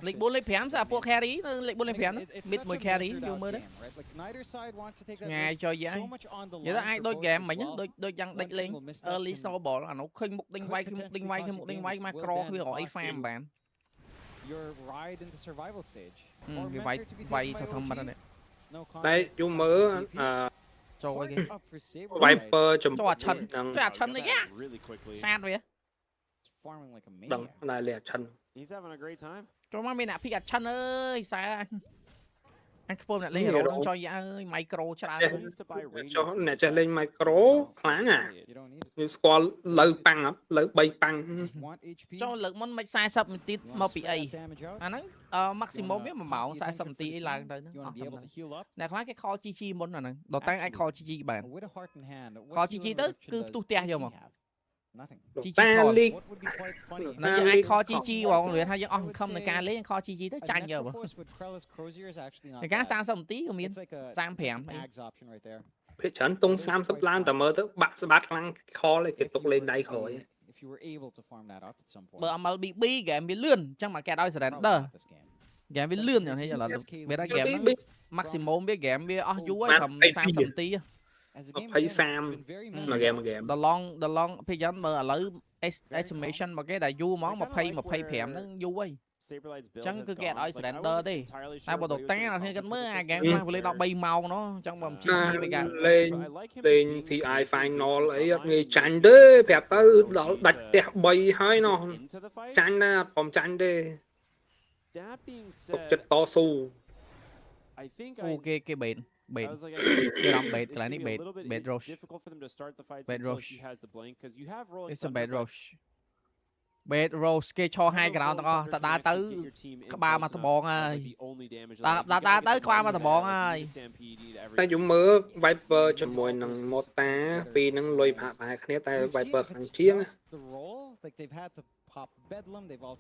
Speaker 6: Lịch 4 lịch phèm sao?ពួក carry, lịch 4 lịch phèm mid mùi carry vô mơ đấy. Ngày cho giá. Vậy đó ai đôi game mình đôi dân đánh lên early snowball là nó khinh một đinh vay macro khi gọi farm bạn. Vay thật thầm mà này.
Speaker 11: Đây, chú mơ
Speaker 6: cho cái
Speaker 11: Viper chùm
Speaker 6: cho chân này nhá. Sad vậy.
Speaker 11: Đừng, này là chân.
Speaker 6: Cho mà mình nạp phi cả chân ơi, sao anh không nè lên rồi cho dạ ơi micro cho
Speaker 11: nè cho lên micro khoáng à. Như squad lơ băng lơ bay băng.
Speaker 6: Cho lực món mạch sai sập một tí mau bị ấy. Nó maximum biết mà bảo sai sập một tí là tới nó. Nè khá cái kho chi chi món này nè. Đầu tiên anh kho chi chi bạn. Kho chi chi tới cứ tu tia vô mà. Chi chi kho. Nó ai kho chi chi vào người ta vẫn không là ca lấy kho chi chi tới tranh giờ mà. Cái cá sang sập một tí của miền sang phèm.
Speaker 11: Phải chấn tung sam sắp lan tờ mơ tới bắt lăng kho lại tiếp tục lên đây khỏi.
Speaker 6: Bờ MLBB game bị lươn chẳng mà kẻ đôi sẽ đánh đờ. Game bị lươn rồi thấy là biết đã game nó maximum biết game biết chú ấy cầm sang sập tí.
Speaker 11: Thấy Sam mà game
Speaker 6: the long bây giờ mà lấy estimation mà cái đại du món một pay phèm nó du ấy chẳng cứ kẹt ở Slender đi ai bộ đột té là thế cái mới game mà lên đó bay màu nó trong vòng chi bây giờ
Speaker 11: lên thì ai phanh nó lấy nghe tranh đấy phép tới đó đặt tẹt bay hai nó tranh đó phòng tranh đi chất to su
Speaker 6: ok cái bền cái đóng bait cái này bait rush it's a bait rush bait rush cái cho hai cái nào tao ta đá tới ba mà tao bòn ơi ta tới ba mà tao bòn ơi
Speaker 11: ta dùng mớ Viper cho mùi nằng một tá vì nằng lôi phá bài khné tay Viper thằng chiếng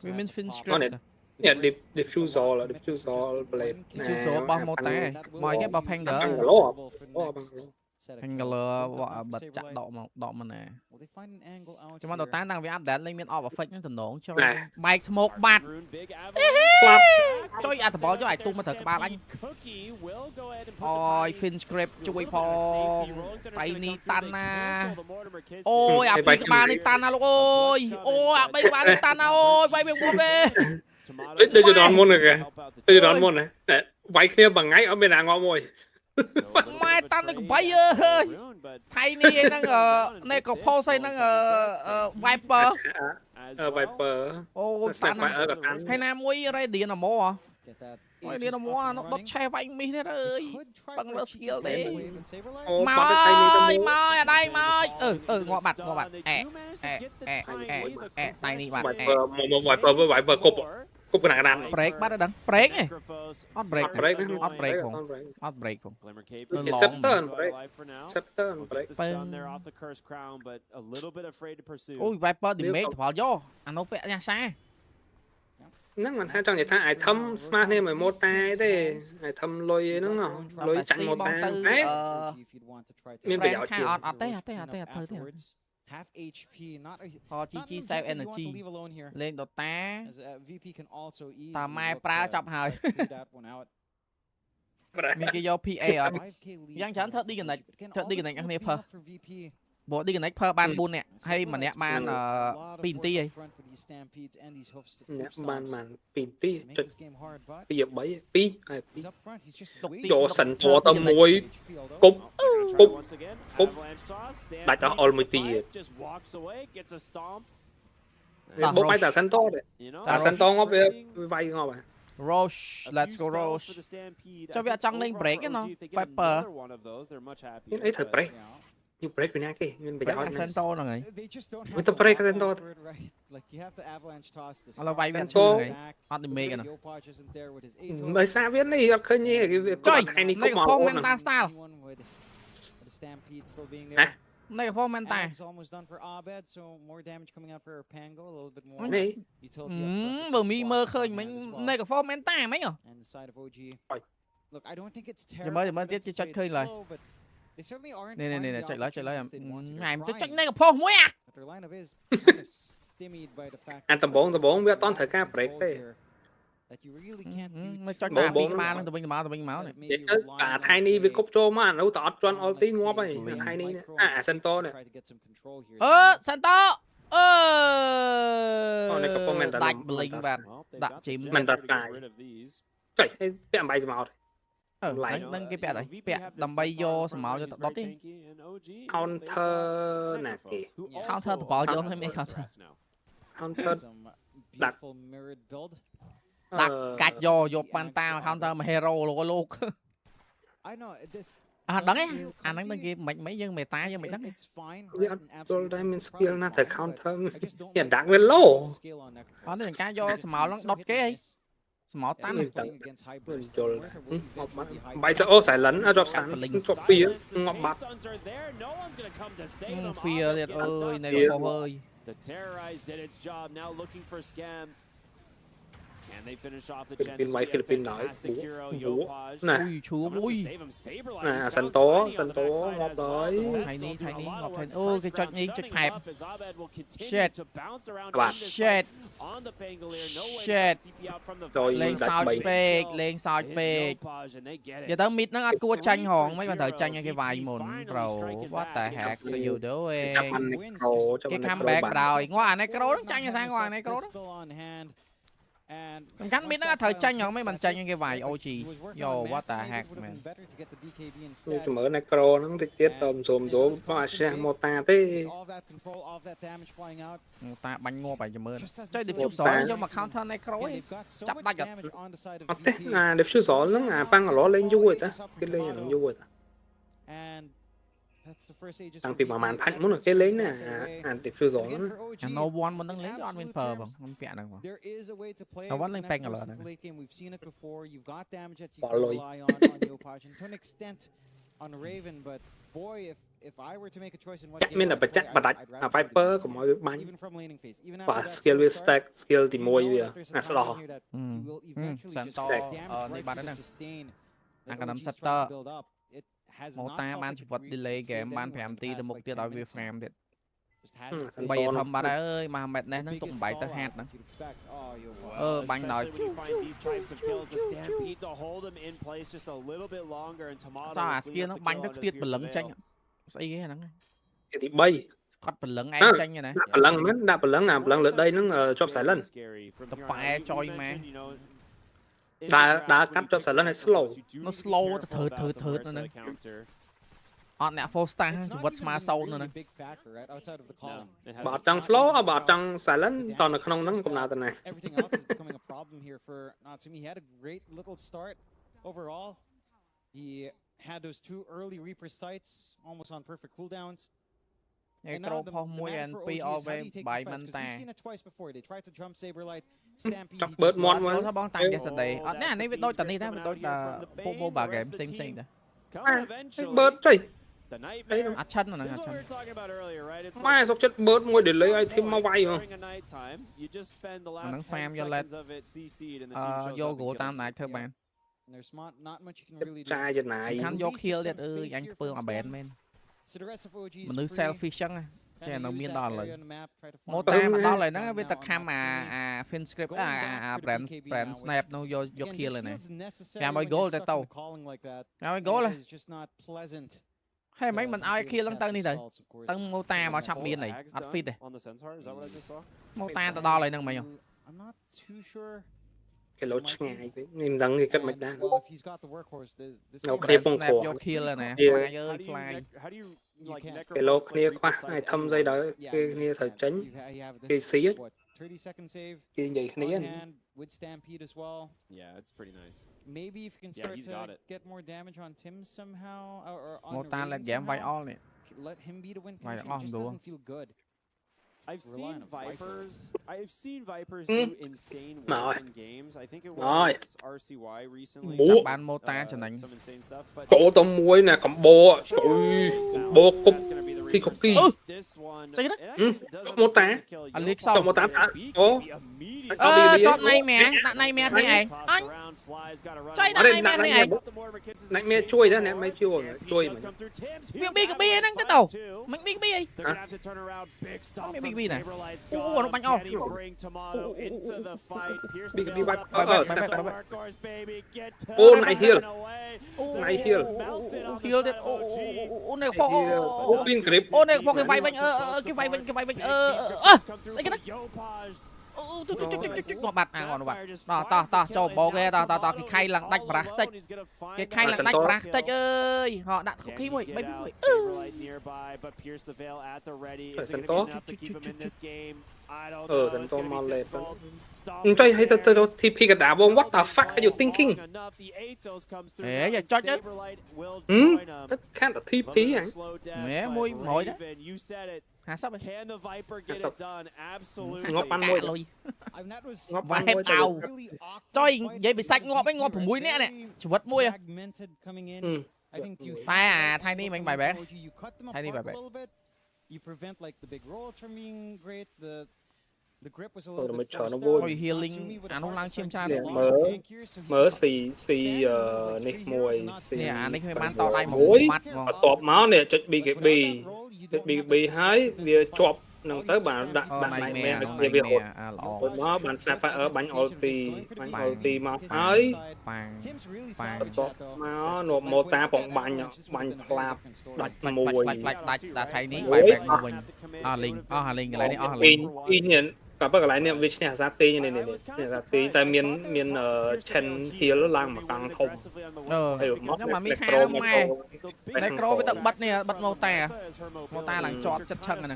Speaker 6: women's fin script
Speaker 11: yeah, diffusal blade.
Speaker 6: Diffusal bao một té, mọi cái bao phanh đỡ. Phanh lừa bật chặt độ mà nè. Cho mà đầu tán đang bị áp đạn lên miền off và fake những tình nổ cho. Mike một bạt. Cho ai thằng bỏ cho ai tung mà thật ba anh. Ôi fin script chui phong. Tay ni tana. Ôi à cái ba ni tana luôn ôi. Ôi à ba ni tana ôi, bay miệng buông đi.
Speaker 11: Đây giờ đón môn rồi kìa. Đây giờ đón môn này. Váy kia bằng ngay ở bên nào ngon mồi.
Speaker 6: Mai tan này cũng bay ơi. Thay ni đang ở này có pose đang ở Viper.
Speaker 11: Viper.
Speaker 6: Ô, hay nam muối đây điện là mò à? Ôi điện là mò nó đốt che vành mi thế ơi. Bằng lơ skill đấy. Mời ở đây mời. Ngọ bạch. Tay đi bạch.
Speaker 11: Viper với Viper cục cái nào
Speaker 6: break bắt nó đắng. Break này. Hot break không.
Speaker 11: Scepter break.
Speaker 6: Ôi Viper điểm mấy bỏ vô. Anh ốp vẽ nha xa.
Speaker 11: Nắng mình hai trong vậy ta ai thâm smart này mày một tay đấy ai thâm lôi nó ngỏ lôi chặn một tay đấy mình bây giờ chịu
Speaker 9: half HP, not
Speaker 6: a chi save energy lên đột tá tà mai pra chọc hơi mình kia vô PA ở giang chán thật đi cái này anh em bộ đi cái này per ban buôn nè hay mà nè ban pin ti ấy
Speaker 11: nè ban pin ti bây giờ bấy pi cho sẵn cho tâm môi cúp đại cho all mươi tiền bố bay ta sẵn to đấy ta sẵn to ngó về vay ngó vậy
Speaker 6: Roche, let's go Roche. Cho việc trăng lên break cái nó Viper
Speaker 11: nhưng ấy thật break you break với nhá kì nhưng bây giờ
Speaker 6: Sento là người
Speaker 11: mình tập break cái Sento
Speaker 6: là vay bên chỗ này hot đi mê cái nào
Speaker 11: bởi sao biết này gặp khơi nhé cái việc
Speaker 6: trời
Speaker 11: này
Speaker 6: này
Speaker 11: có
Speaker 6: form menta style
Speaker 11: hả
Speaker 6: này form menta
Speaker 11: này
Speaker 6: vừa mi mơ khơi mình này có form menta mấy nhở mới tiếp cho khơi lại nè chạy lại ngày tôi chạy này có form muối à
Speaker 11: anh tầm bốn biết toán thời ca break đấy
Speaker 6: cho cả big man tụi mình máu này
Speaker 11: cả Tiny với cốc trô mà nấu tọt cho all team ngó vậy Tiny Sento này
Speaker 6: Sento
Speaker 11: này có comment
Speaker 6: đặt bling bạn đặt chìm
Speaker 11: mình đặt tài trời cái em bay màu
Speaker 6: lại nâng cái đấy đầm bay vô sầm máu cho đó đi
Speaker 11: counter nè kì
Speaker 6: counter bỏ vô thôi mấy
Speaker 11: counter đặt
Speaker 6: cạch vô panta counter mà hero luôn đắng ấy anh đang kia mấy dân mày ta dân mày đắng
Speaker 11: tôi đây mình skill na thời counter hiện đắng với lô
Speaker 6: nó là cái vô sầm máu nó đốt cái ấy máu tan
Speaker 11: bay sẽ ô xài lấn ở drop sẵn drop phía ngọc bạc
Speaker 6: phía liệt ơi này có hơi
Speaker 11: Philippines nói nè
Speaker 6: chúa bui
Speaker 11: nè Sento ngọc tới
Speaker 6: hay ní ngọc thành ôi cái chọn nhí chọn hẹp shit rồi lên soi big giờ tới mid nó ăn cua chanh hòn mấy bạn thời chanh cái vài mồn rồi what the heck so you doing cái comeback rồi ngoài này cái đó chanh sang ngoài này cái đó cắn biết nó thời tranh nhở mấy bạn tranh cái vài OG yo what the heck man
Speaker 11: mở necro nó thì tiết tôm số có xe mota thế
Speaker 6: ta bánh ngô phải cho mơ chơi được chút gió cho mà counter necro ấy chắp đạch à
Speaker 11: thế được chút gió nó băng nó lên vui ta cái lên là vui ta thằng tìm mà màn phanh muốn được cái lấy nè thì phiêu gió
Speaker 6: no one mình đang lấy on win per bằng không vẹn được mà nó vẫn lên phanh rồi
Speaker 11: bỏ lôi mình là chắc bà đặt Viper của mọi bánh và skill with stack skill thì môi vậy sao
Speaker 6: Sento này bạn đấy nè anh cần nắm setter một ta ban chụp vật delay game ban phèm ti từ mục tiêu đòi về phèm điện bây giờ thầm bà đã ơi mà mệt này nó cũng bảy tới hạt nữa bánh nói sao à kia nó bánh nó tiết bật lấn tranh xây cái này
Speaker 11: thì bay
Speaker 6: cắt bật lấn anh tranh như này
Speaker 11: đạp bật lấn lượt đây nó chop sải lần
Speaker 6: tập phải choi mà
Speaker 11: đã cắt chop sải lần này slow
Speaker 6: nó slow thử nữa On that full star, what's my soul?
Speaker 9: Really a big factor, right? Outside of the column.
Speaker 11: Bà trăng slow, bà trăng silent, toàn là không nắng cũng nào thế này.
Speaker 9: Everything else is becoming a problem here for Natsumi. He had a great little start overall. He had those 2 early Reaper sights, almost on perfect cooldowns. And now the matter for OG is how do you take these fights? Because we've seen it twice before. They tried to jump Saberlight, Stampede.
Speaker 11: Chắc bớt món
Speaker 6: quá.
Speaker 11: quá.
Speaker 6: Bóng tăng yesterday. Nè, này đôi tận đi đó, đôi là phố bà game xinh đó.
Speaker 11: Bớt rồi.
Speaker 6: Chân rồi nè, chân.
Speaker 11: Mai sắp chết bớt mua để lấy item mau vay mà.
Speaker 6: Nó farm cho lên. Vô gỗ tam lại thơ bạn.
Speaker 11: Trai trên này.
Speaker 6: Khăn vô kill đấy anh phương ở bền men. Mình nữ selfish á. Chứ nó miên đòn lại. Mô ta mà đòn lại nó với ta cam fin script brand snap nó vô kill này này. Cả mấy goal tại tàu. Cả mấy goal này. Hay mấy mình ai kill lăng tân đi rồi. Tân mô ta mà chọc miên này. At fit này. Mô ta ta đo lại nâng mày không?
Speaker 11: Cái lỗ ngay nên rằng cái cách mạch đa nó
Speaker 6: cái bông khổ fly
Speaker 11: cái lỗ kia qua này thâm dây đó cái kia thời tránh cái xí ấy cái gì cái này
Speaker 9: with Stampede as well.
Speaker 10: Yeah, it's pretty nice.
Speaker 9: Maybe if you can start to get more damage on Tim somehow or on
Speaker 6: Mota let giảm vai all này.
Speaker 9: Let him be the win condition. Just doesn't feel good.
Speaker 10: I've seen Vipers do insane work in games. I think it was RCY recently. Some insane stuff, but
Speaker 11: cổ tôm muối nè, cầm bô, bô cục, xì cục kỳ.
Speaker 6: Sao đó?
Speaker 11: Mô tá.
Speaker 6: Anh liếc xong.
Speaker 11: Mô tá đã. Ố.
Speaker 6: Chọn này mẹ thế này. Anh. Chơi này mẹ thế này.
Speaker 11: Này mẹ chui đó nè, mẹ chui mình.
Speaker 6: Miệng bi cái bi năng tới tàu. Mình bi cái bi ấy. Miệng bi cái bi này. Nó bánh o.
Speaker 11: Bi bạch. Ô này heal. Này heal.
Speaker 6: Heal đấy. Ô này có.
Speaker 11: Ô pin grip.
Speaker 6: Ô này có cái vai bệnh cái vai bệnh sao cái đó. Nó bật ngon bật. Đó cho bò ghê đó cái khay lằng đạch plastic. Cái khay lằng đạch plastic ơi. Họ đặt không khí mùi.
Speaker 11: Sân to. Sân to mau lên. Chơi hay tôi TP cái đá bông what the fuck are you thinking?
Speaker 6: Ê giờ cho chết.
Speaker 11: That kind of TP hả?
Speaker 6: Mẹ mùi mồi đó. Hả sắp
Speaker 10: Can the Viper get it done? Absolutely.
Speaker 11: Ngọt bắn môi.
Speaker 6: Và hẹp tàu. Trời vậy bị sạch ngọt ngọt của mũi nè nè. Chỉ vật môi à. Thay đi mình bài bé. Thay đi bài bé.
Speaker 9: You prevent like the big rolls from being great. The grip was a
Speaker 11: little
Speaker 9: bit
Speaker 11: forced out.
Speaker 6: Thôi healing nó lang chim cha
Speaker 11: mở xì nè mùi xì
Speaker 6: nè anh ấy phải bán to đây một mắt
Speaker 11: tọp máu nè chết bị cái bì hái việc chọp nâng tới bạn đặt này mẹ về việc hột nó bạn sẽ phải ở bánh ulti mà hái tọp máu nộp một ta bóng bánh clap đặt mùi
Speaker 6: đặt thay ní bài bạc của mình Hà Linh cái này đi Hà Linh
Speaker 11: nhận cả các lại niệm việc nhà ra tê như này ra tê tại miền chân hiếu lang mà càng thông
Speaker 6: nhưng mà mấy hai đâu mai Necro với tận bật nè bật mô ta là chọn chất chân này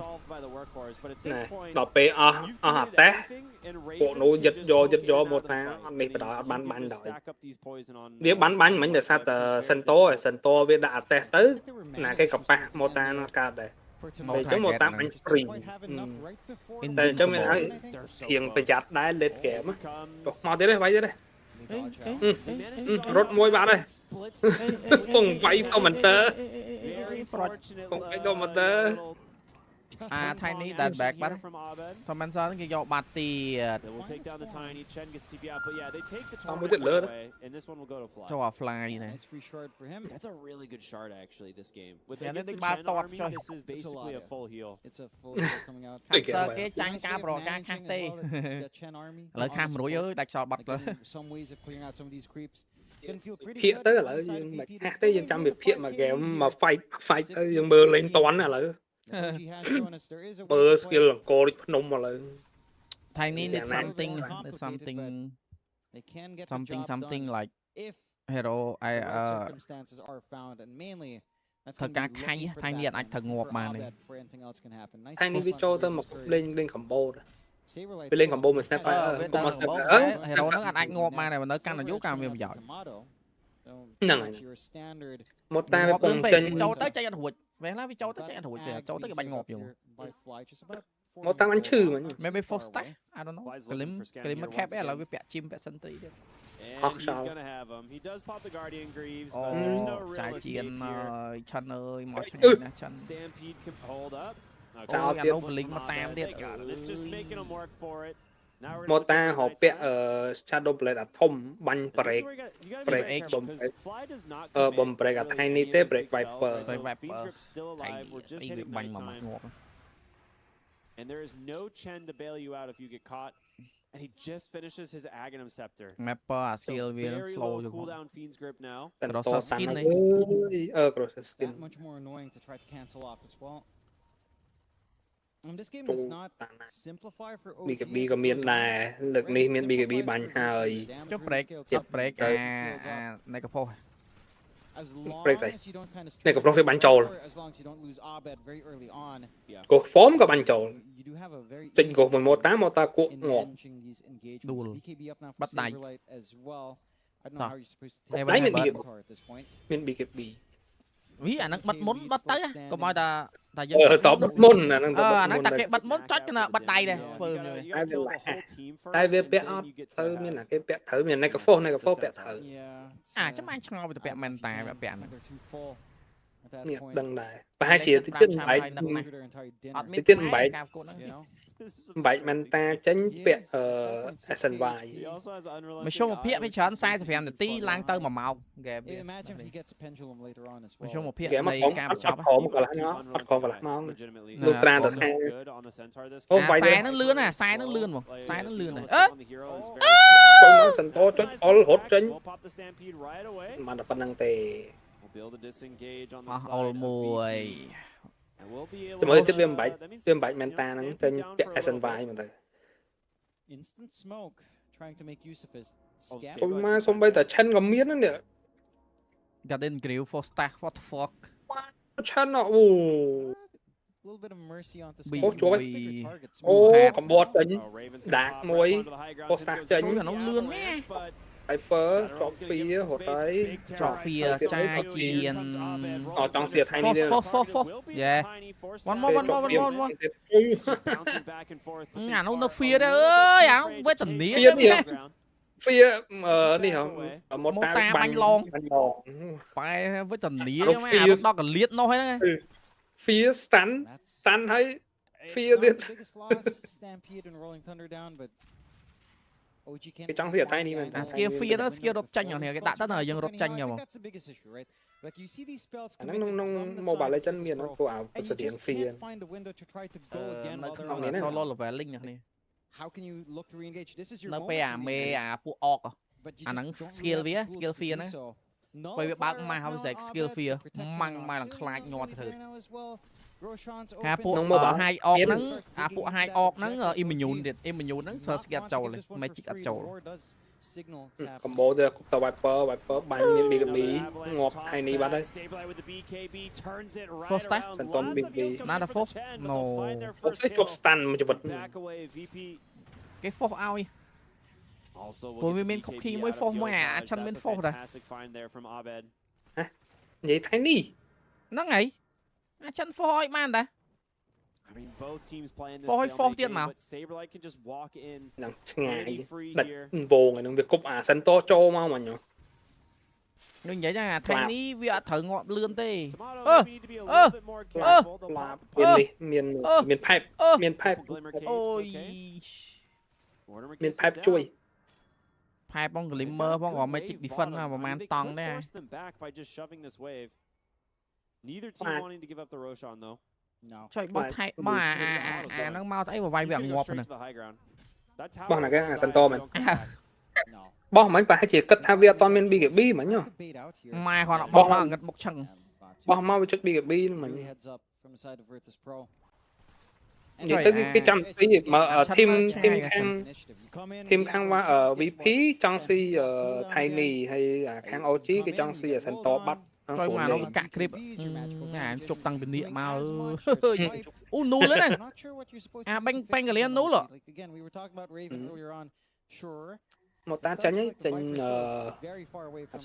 Speaker 11: này đỏ pe hạt té bộ nó giật do một tháng mình phải đỏ bắn rồi việc bắn mình để sát sân to với đã té tới là cái cặp ba mô ta nó cao đây để cho một tám anh free để cho mình thấy hiện phải chặt đá lên kẻ mà mau tới đây vay tới đây rốt môi vào đây không vay cho mình tơ không vay cho mình tơ
Speaker 6: thay ní đặt back bắt thôi mình sao cái dọ bạt tì
Speaker 11: không mới lớn
Speaker 6: cho fly này
Speaker 10: that's a really good shard actually this game with
Speaker 6: the
Speaker 10: Chen army this is basically a full heal
Speaker 9: it's a full heal coming out
Speaker 6: cái tranh cá pro cá khác tê lấy kham rối ơi đặt sọ bật rồi
Speaker 11: phía tới là hát tới dân trăm việc phía mà game mà fight tới dân bơ lên toán là lợi bơ skill là cô đi nông mà lợi
Speaker 6: thay ní something like hero thời ca khay thay nhiệt anh thằng ngọt mà này
Speaker 11: thay đi cho tôi một lên combo lên combo mình snap
Speaker 6: hero nó anh ngọt mà này mà nó căng là vô cam giỏi
Speaker 11: này một tay cùng chân
Speaker 6: châu tới chạy ăn hụt vé lá với châu tới chạy ăn hụt kìa châu tới cái bánh ngọt nhiều
Speaker 11: một tay bánh chư mà
Speaker 6: maybe four stack I don't know cái lim mất khép là với bẹ chim bẹ sân tí đấy trái chiên chân ơi mỏ chân nè chân
Speaker 11: sao
Speaker 6: tiếp lính mà tam đi
Speaker 11: một ta họ bẹ shadow blade thom banh break bomb break tiny te break viper
Speaker 6: banh mà ngọt
Speaker 10: and there is no Chen to bail you out if you get caught. And he just finishes his Aghanim Scepter.
Speaker 6: Mappa
Speaker 10: so very low cooldown Fiend's Grip now.
Speaker 6: Cross skin này.
Speaker 9: That much more annoying to try to cancel off as well. This game does not simplify for OG.
Speaker 11: BKB có miễn này, lực này miễn BKB bánh hơi.
Speaker 6: Chốt break này có phô.
Speaker 11: Này có phải bánh trầu. Cô phóm có bánh trầu. Tình cuộc 11-8 một ta cuộn ngọt.
Speaker 6: Đùa luôn. Bắt đáy.
Speaker 11: Đáy mình bị kịp bị.
Speaker 6: Ví ảnh bắt muốn bắt tới á. Còn mọi ta
Speaker 11: top bắt môn nè.
Speaker 6: Nó ta kệ bắt muốn trách là bắt đáy này.
Speaker 11: Tại vì bẹ sao mình là cái bẹ thử mình này có phô bẹ thử.
Speaker 6: Chắc anh chẳng ngồi với bẹ men tài bẹ này.
Speaker 11: Nhiệt đằng này. Và hai chị thì chân bảy men ta tránh bẹ sân vai.
Speaker 6: Mà show một phía với chán sai thì để tí lang tơ mà màu. Mà show một phía này cam chọc.
Speaker 11: Còn là nó. Lúc tra được hai.
Speaker 6: Sai nó lươn à, sai nó lươn mà. Sai nó lươn này.
Speaker 11: Nó sân to tránh hốt tránh. Mà nó phần năng tề.
Speaker 6: Mùi
Speaker 11: mới tiếp viêm bảy menta nó trên sân vai mà thôi. Ôi mà xong bây giờ chân có miếng nữa nè.
Speaker 6: Garden Grill for stack, what the fuck.
Speaker 11: Chân nó còn bọt tính đạc môi for stack chân
Speaker 6: nó lươn mẹ.
Speaker 11: Hyper, drop phía, hột đấy.
Speaker 6: Drop phía, chai chiên.
Speaker 11: Trong xìa thay đi nữa.
Speaker 6: Yeah. One more. Nó phía đấy ơi, với tần nía đấy.
Speaker 11: Phía, đi hả? Một
Speaker 6: ta bánh lon. Phải với tần nía đấy mà, đó còn liết nó hết đấy.
Speaker 11: Phía stun thấy. Phía đi. Cái trong xìa tay đi mà.
Speaker 6: Skill phía đó, skill đột tranh rồi nè, cái tạ tất là dân đột tranh rồi mà.
Speaker 11: Nó mobile lấy chân miền nó cô ảo sự điện phía.
Speaker 6: Nó solo là về linh này. Nó phải mê phụ orc à. Nắng skill phía nó. Bởi vì bác mai không dạy skill phía. Măng mai là khai nhọt thử. Phụ hai orc nắng, phụ hai orc nắng immune nắng first get trâu lên, magic at trâu.
Speaker 11: Combo there, tàu Viper bắn những BKB ngọt hay ní bắt đấy.
Speaker 6: First stack,
Speaker 11: sân tóm BKB.
Speaker 6: Not a fourth, no.
Speaker 11: Fourth sẽ chụp stun một vật.
Speaker 6: Cái fourth out. Bởi vì khúc khi mới fourth mới chân bên fourth rồi.
Speaker 11: Hả? Vậy thấy ní.
Speaker 6: Nó ngay. Chân fourth man ta. Fourth tiền mà.
Speaker 11: Nằm ngại đặt vô người nó việc cúp sân to cho mau mà nhở.
Speaker 6: Nhưng vậy là thay ní vì thở ngọt lươn tê.
Speaker 11: Miền pipe.
Speaker 6: Ôi.
Speaker 11: Miền pipe chui.
Speaker 6: Pipe bóng glimmer bóng gọn magic defense mà man tòng đấy.
Speaker 10: Neither team wanting to give up the Roshan though.
Speaker 9: No.
Speaker 6: Trời bó thay nó mau thấy vào vai về ngọt này.
Speaker 11: Bó là cái sân to mình. Bó mấy bà hay chỉ cất hai việc toàn mình BKB mà nhở.
Speaker 6: Mai còn bó mà ngật bốc chân.
Speaker 11: Bó mau chút BKB mà. Như tới cái trăm cái gì mà ở team khang qua ở VP trong si ở Tiny hay khang OG cái trong si ở sân to bắt
Speaker 6: Coi mà nó cạ clip chụp tăng bình địa mà nú lên này banh cái liền nú rồi
Speaker 11: một ta tránh ấy trên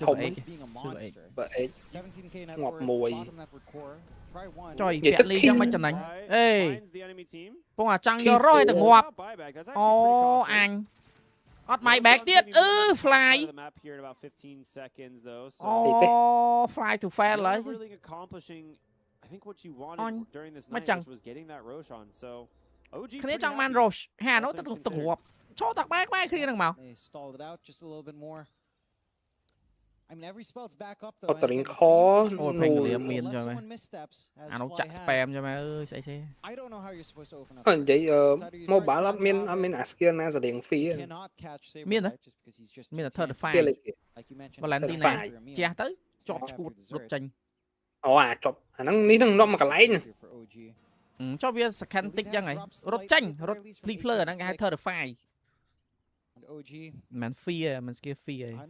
Speaker 11: hồng vậy ngọt mùi
Speaker 6: trời kẹt ly trong mấy trận đánh ê phong à trăng vô rồi từng ngọt anh ót máy back tiết fly fly to fair lấy mấy chẳng cái này trong man Roche hà nó từng ngọt cho tạc bác khi nào màu
Speaker 11: tiếng khó
Speaker 6: thành liếm miền cho mày nó chạy spam cho mày ơi chạy xe
Speaker 11: vậy mua bảo lắm miền Askia na giờ điện phi
Speaker 6: miền đấy miền là third file Valentina che tới chọn rút tranh
Speaker 11: chọn năng ní năng nó mà cả lấy nè
Speaker 6: cho biết scan tích ra này rút tranh rút player đang ngay third file man fear man scare fear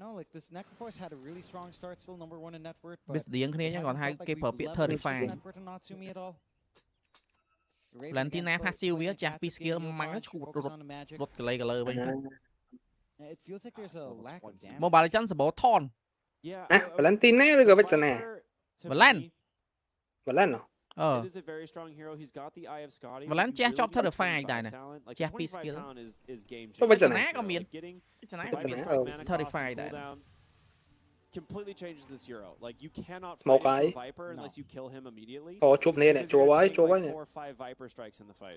Speaker 6: biết tiếng kia nhá còn hai cái phở biết third file Valentina passive với champion skill mang nó rút cái layer bên Mobile Legends sẽ bỏ thon
Speaker 11: Valentina rồi bây giờ nè Valen
Speaker 6: Valen che chop third file đây nè champion skill
Speaker 11: có bây giờ nè
Speaker 6: có miền third file đây
Speaker 10: completely changes this hero. Like you cannot
Speaker 11: một
Speaker 10: fight
Speaker 11: cái
Speaker 10: Viper unless you kill him immediately.
Speaker 11: Chụp nè nè, chụp ấy nè.
Speaker 10: 4-5 Viper strikes in the fight.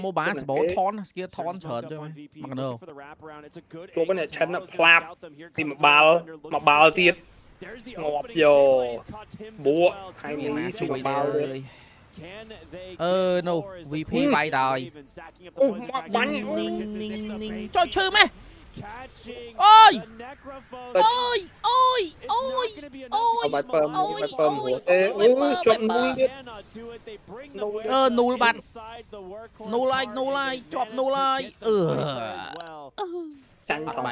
Speaker 6: Mô bán sẽ bố thon, kia thon chợt cho mày. Mặc đâu.
Speaker 11: Chụp cái này chân nó flap thì mà bao tiết. Ngọt vô. Búa hay mình chụp bao đi.
Speaker 6: No, VP bay đòi.
Speaker 11: Bánh
Speaker 6: cho chơi mày. Ôi
Speaker 11: Viper hủa thế chọn nuôi
Speaker 6: nuôi bạn nuôi lại chọn nuôi lại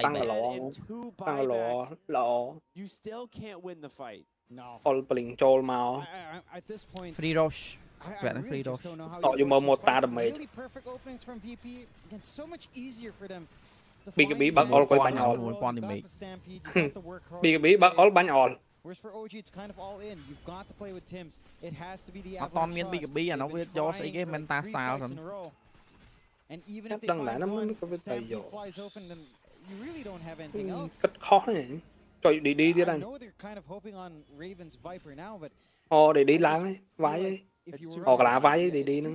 Speaker 11: tăng lọ all playing troll màu
Speaker 6: free rush vẹn free rush
Speaker 11: ต่ออยู่một ta đầm mệt BKB bắt all quay bánh all BKB bắt all bánh all
Speaker 9: Whereas for OG, it's kind of all in. You've got to play with Tims. It has to be the
Speaker 6: avalanche shot. BKB nó với cho cái meta style rồi.
Speaker 9: And even if they find one, Stampede flies open, then you really don't have anything else.
Speaker 11: Rất khó này. Trời đi đi đây.
Speaker 9: I know they're kind of hoping on Raven's Viper now, but
Speaker 11: để đi lá ấy, vái ấy. Cả lá vái ấy, đi nữa.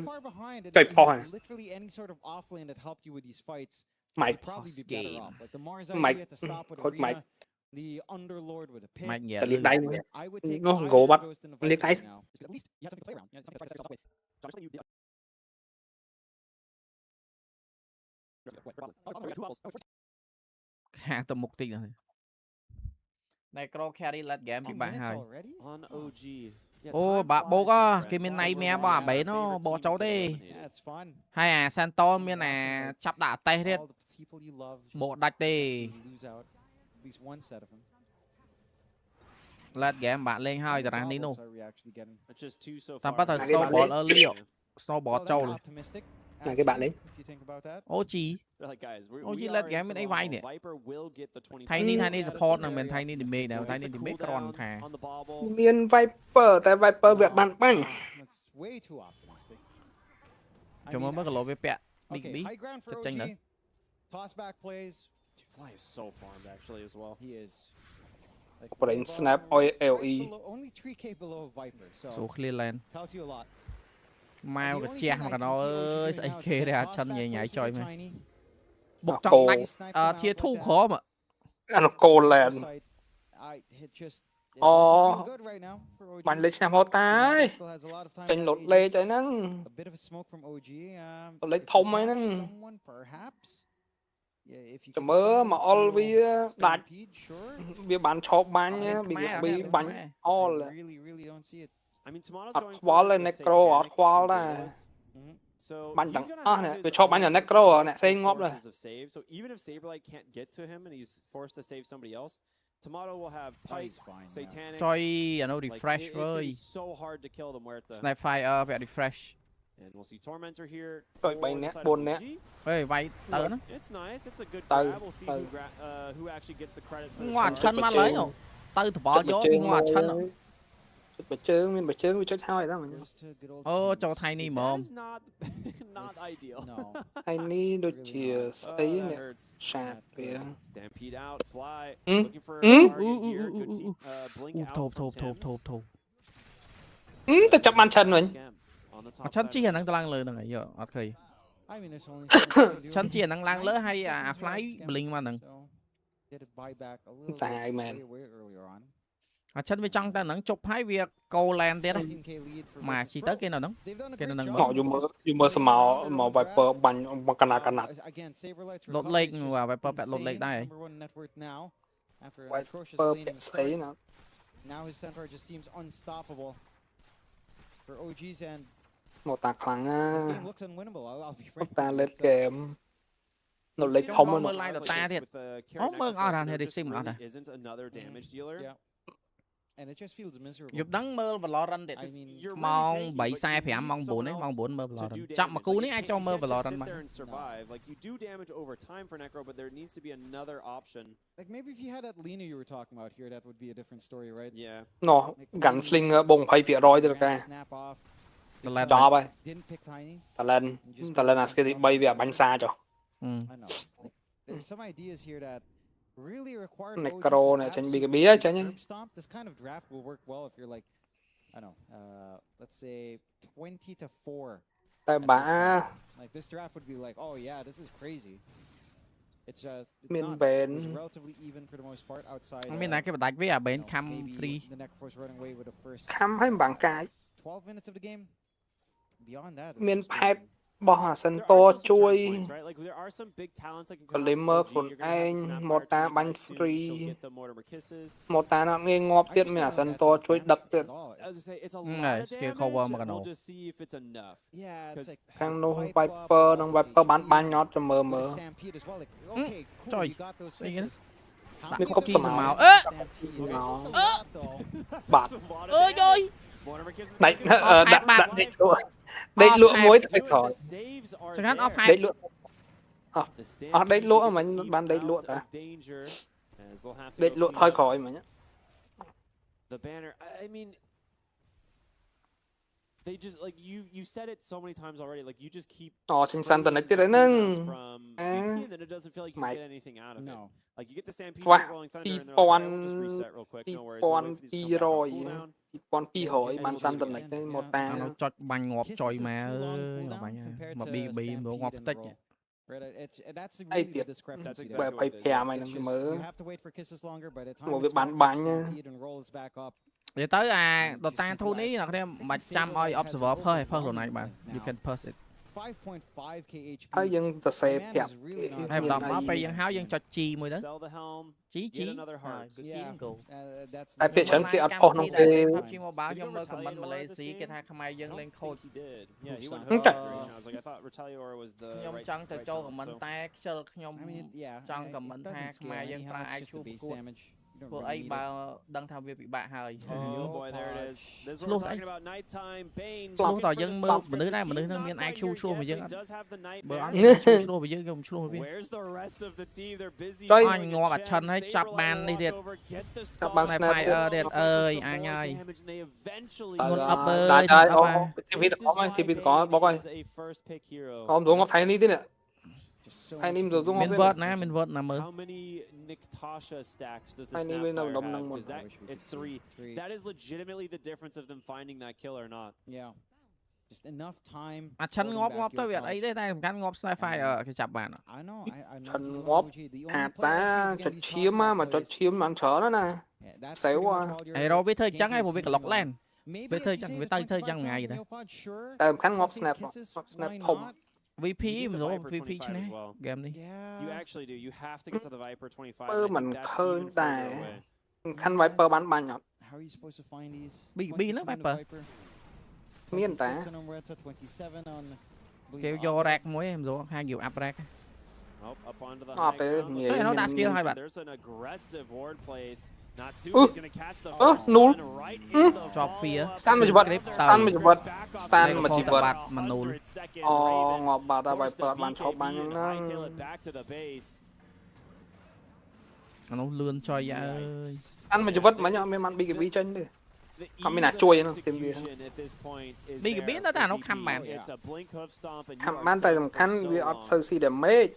Speaker 11: Trời phò này.
Speaker 9: Literally any sort of offlane that helped you with these fights.
Speaker 11: Mày. Mày. Mày.
Speaker 9: The Underlord with a pick.
Speaker 6: Mày nhẹ.
Speaker 11: Đây nó gỗ bắt liên cái.
Speaker 6: Hạ tầm mục tiêu rồi. Necro carry late game cho bạn hai. Bà bố có cái miền này mẹ bà bấy nó bỏ cháu đi. Hay Santo miền này chắp đả tay hết. Bộ đạch đi. Late game bạn lên hai giờ đang đi nô. Tạm bắt đầu snowball early. Snowball trâu rồi.
Speaker 11: Là cái bạn đấy.
Speaker 6: OG late game bên ấy vay nè. Thay đi support nào mình thay đi mid nào, thay đi mid còn thà.
Speaker 11: Miền Viper, tại Viper Việt bàn băng.
Speaker 6: Cho mới mất cái lỗ với pẹ. BKB chất tranh nữa.
Speaker 10: Fly is so farmed actually as well.
Speaker 9: He is.
Speaker 11: Operating snap LE.
Speaker 9: Only 3k below Viper.
Speaker 6: So clear lane.
Speaker 9: Tells you a lot.
Speaker 6: Mau cái che mà nó ơi, ấy kia ra chân nhảy chơi mày. Buộc trong đánh chia thu khó mà.
Speaker 11: Nó cô lên. Bạn lấy xem hô tay. Tranh lột lê chạy nâng. Lấy thông ấy nâng. Chả mơ mà all vi đạt. Vì bạn chọc bán nhá. Vì bánh all là. Ọt khóa lên necro, ọt khóa là. Bánh chẳng nè, vì chọc bánh là necro nè, xây ngóp rồi.
Speaker 10: Tomato will have Pike, Satanic.
Speaker 6: Choi, I know refresh
Speaker 10: it's gonna be so hard to kill them where it's a
Speaker 6: Snap fire up at refresh.
Speaker 10: And we'll see Tormentor here.
Speaker 11: Rồi 3 nét 4 nét.
Speaker 6: Ê vay tớ nó.
Speaker 10: It's nice. It's a good grab. We'll see who actually gets the credit for the
Speaker 6: shot. Chân mà lấy rồi. Tớ thì bỏ vô cái ngoặt chân rồi.
Speaker 11: Bật chướng mình bật chướng với chết hai đó mà.
Speaker 6: Ô cho Tiny mồm.
Speaker 10: Not ideal.
Speaker 11: Tiny đôi chìa ấy nè. Sạc kìa.
Speaker 10: Stampede out, fly. Looking for a target here. Good team. Blink out.
Speaker 6: Thộp.
Speaker 11: Tôi chọc bàn chân mình.
Speaker 6: Chân chỉ năng lang lơ nè giờ. Ok. Chân chỉ năng lang lơ hay fly blink mà nè.
Speaker 11: Tài mền.
Speaker 6: Chân với trong ta nắng chụp hai việc cầu lan thế này mà chỉ tới kia nào nắng
Speaker 11: họ dùng mơ màu Viper bắn cana
Speaker 6: lột lên và Viper bẹt lột lên đây
Speaker 11: Viper bẹt sấy nữa một tạc kháng một tạc lên game nó lấy thông
Speaker 6: mơ lại được ta thiệt mơ ngon rằng thì đi sim ngon này giúp đắng mơ và lo run để mong 7 sai phải mong 4 ấy mong 4 mơ và lo run chậm mà cú đấy ai cho mơ và lo run mà
Speaker 11: nó gắn sling bông phải bị roi được cái đó bay ta lên cái bay về bánh xa cho Necro này trên BKB á chứ nhá.
Speaker 9: This kind of draft will work well if you're like, I don't know, let's say 20 to 4.
Speaker 11: Tại bả.
Speaker 9: Like this draft would be like, oh yeah, this is crazy. It's
Speaker 11: not
Speaker 9: relatively even for the most part outside.
Speaker 6: Mình nói cái đánh với bên cam free.
Speaker 11: Cam hay bằng cái.
Speaker 9: 12 minutes of the game. Beyond that.
Speaker 11: Mình pipe bỏ sân to chui Costreamer của anh một ta bánh free một ta nó nghe ngọp tiết mẹ sân to chui đập tiết
Speaker 6: này kia cover mà cái nổ
Speaker 11: khang nô Viper nông Viper bắn nhót cho mờ
Speaker 6: trời
Speaker 11: mình cúp sầm màu bạt
Speaker 6: ơi ơi
Speaker 11: đây lụa muối thôi khỏi
Speaker 6: đây
Speaker 11: lụa đây lụa mà ban đây lụa ta đây lụa thôi khỏi mà nhá
Speaker 10: they just like you said it so many times already like you just keep
Speaker 11: chính xác tận đấy nâng
Speaker 10: then it doesn't feel like you get anything out of it like you get the stampede rolling thunder and just reset real quick no worries
Speaker 11: con pi hỏi bàn san tận này một ta
Speaker 6: nó cho bánh ngọt choi mà mà bi nó ngọt tích
Speaker 11: ai tiệt về phải phè mày nó mới một việc bán nha
Speaker 6: để tới DOTA2 ní là cái mà trăm oi observer hơi phơi rồi này bạn you can post it
Speaker 9: 5.5 kHP
Speaker 11: hay dân ta xe phè
Speaker 6: hay đọc nó bây dân háo dân cho chi mùi đó chí
Speaker 11: ai biết chẳng khi ăn phô nông cái
Speaker 6: khi mà báo dân mơ comment Malaysia cái thằng Khmer dân lên khôi nhom chẳng từ châu comment ta chơi nhom chẳng comment thang Khmer dân tra ai chụp của ấy bao đăng thao việc bị bạ hơi luôn tỏ dân mơ mà đứa này miền ai chua chua mà dân bữa ăn chua mà dân gồm chua mà biết anh ngồi ở chân hay chắp bàn đi thiệt chắp bàn này đẹp ơi anh ơi luôn ấp ơi
Speaker 11: TV có bó coi ông đúng không thấy đi thế nè hai nim rồi đúng không
Speaker 6: mình vợt nằm mơ
Speaker 11: hai nim bên nào đóng năng một
Speaker 10: it's 3 that is legitimately the difference of them finding that kill or not
Speaker 9: just enough time
Speaker 6: chân ngóp tới việc ấy đây này căn ngóp sci-fi ở cái chập bàn
Speaker 11: chân ngóp ta cho chiếm mà cho chiếm ăn chở nó nè xéo qua
Speaker 6: ấy rồi biết thôi trắng hay biết cả lọc len biết thôi chẳng biết tay thôi chẳng ngày gì đấy
Speaker 11: căn ngóp snap thông
Speaker 6: VP rồi VP chứ này game đi
Speaker 10: you actually do you have to get to the Viper 25
Speaker 11: mình khơi đài khăn Viper bắn nhọt
Speaker 6: bị nó Viper
Speaker 11: miên tá
Speaker 6: kêu vô rack muối em rồi hai kiểu up rack
Speaker 10: Oh, up onto the high ground. There's an aggressive ward placed. Natsumi's going to catch the first one right in the follow-up.
Speaker 11: Stand một vật, stand một vật, stand một vật. Ngọt bà ra bài bờ bàn chọc bàn nhưng nó
Speaker 6: nó lươn cho ya ơi.
Speaker 11: Stand một vật mà nhá, mình bị cái bí chân đi. Không biết là chui nó tìm gì.
Speaker 6: Bị cái bí nó ta nó khăm bàn.
Speaker 11: Khăm bàn tại tầm khăn vì ở sơ si để mê.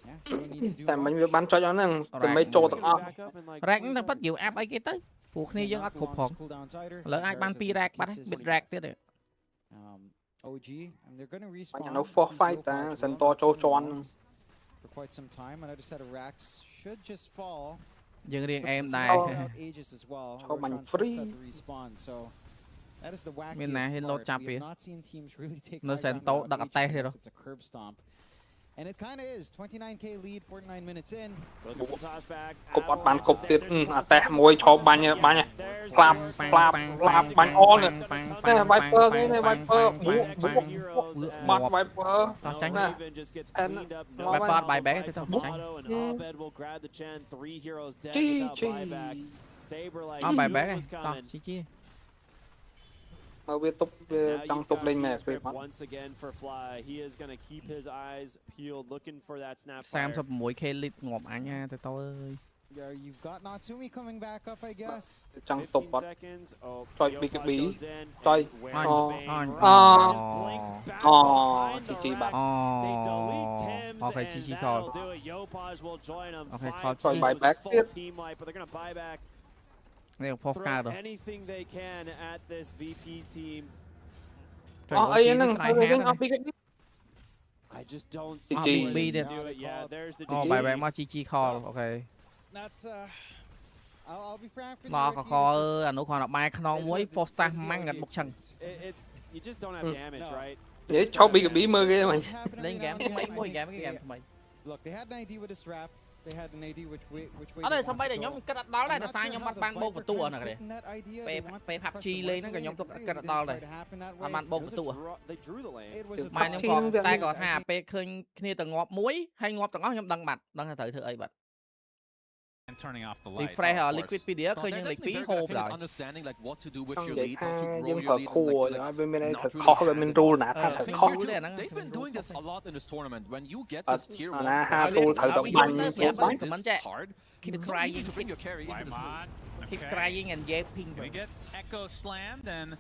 Speaker 11: Tại mình vừa bắn cho nó từ mấy trô tận ọc.
Speaker 6: Rạc nó bắt dịu áp ấy cái tới. Cuộc này dân ớt khục hồn. Lỡ ai ban pi rạc bắt bịt rạc tiếp được.
Speaker 11: Mình nó phó fight ta, sân to trô tròn.
Speaker 6: Nhưng riêng em đây
Speaker 11: cho mình free
Speaker 6: mình này hello champion nó sẽ tốt đặt tay rồi
Speaker 9: And it kind of is 29k lead 49 minutes in.
Speaker 11: Cục bắt bàn cục tiết tè môi cho bàn nha clap bàn on này Viper cái này Viper bắt Viper nè
Speaker 6: Viper bài bé thì sao
Speaker 11: chi
Speaker 6: bài bé này chi
Speaker 11: về tục tăng tục lên mẹ
Speaker 6: Sam sắp mũi kê lít ngọt anh nha tụi tôi ơi
Speaker 9: You've got Natsumi coming back up, I guess.
Speaker 11: Chẳng tục bắt Trời bị cái bí Trời Chi bạn
Speaker 6: Ok chi thôi Ok
Speaker 11: Trời bài back tiếp
Speaker 6: Throw
Speaker 10: anything they can at this VP team.
Speaker 11: I
Speaker 10: just don't
Speaker 6: see it.
Speaker 10: Yeah, there's the
Speaker 6: bài bé mà chi call, okay.
Speaker 9: That's I'll be frank with
Speaker 6: nó có anh còn là bài non muối Foster mang ngặt một chân.
Speaker 10: You just don't have damage, right?
Speaker 11: Vậy cho bị cái bí mơ ghê mày.
Speaker 6: Lên game mấy môi game cái game mày.
Speaker 9: Look, they had an ID with a strap. They had an AD which way.
Speaker 6: Ở đây xong bây giờ nhóm cái đó là sai nhóm ban bông và tua này kìa. Về hạp chi lên nó cái nhóm cái đó này. Ban bông và tua. Mà nhóm còn sai còn hạp khơi kia từ ngọt muối hay ngọt từ ngọt nhóm đăng mặt đăng thử ấy bật. Refresh Liquipedia khơi những lịch phí hộp rồi.
Speaker 11: Nhưng thật khô rồi, bên này thật khó, bên mình rule nè, thật khó.
Speaker 5: They've been doing this a lot in this tournament. When you get this tier 1,
Speaker 6: keep crying, keep crying and yapping.
Speaker 4: We get Echo slammed and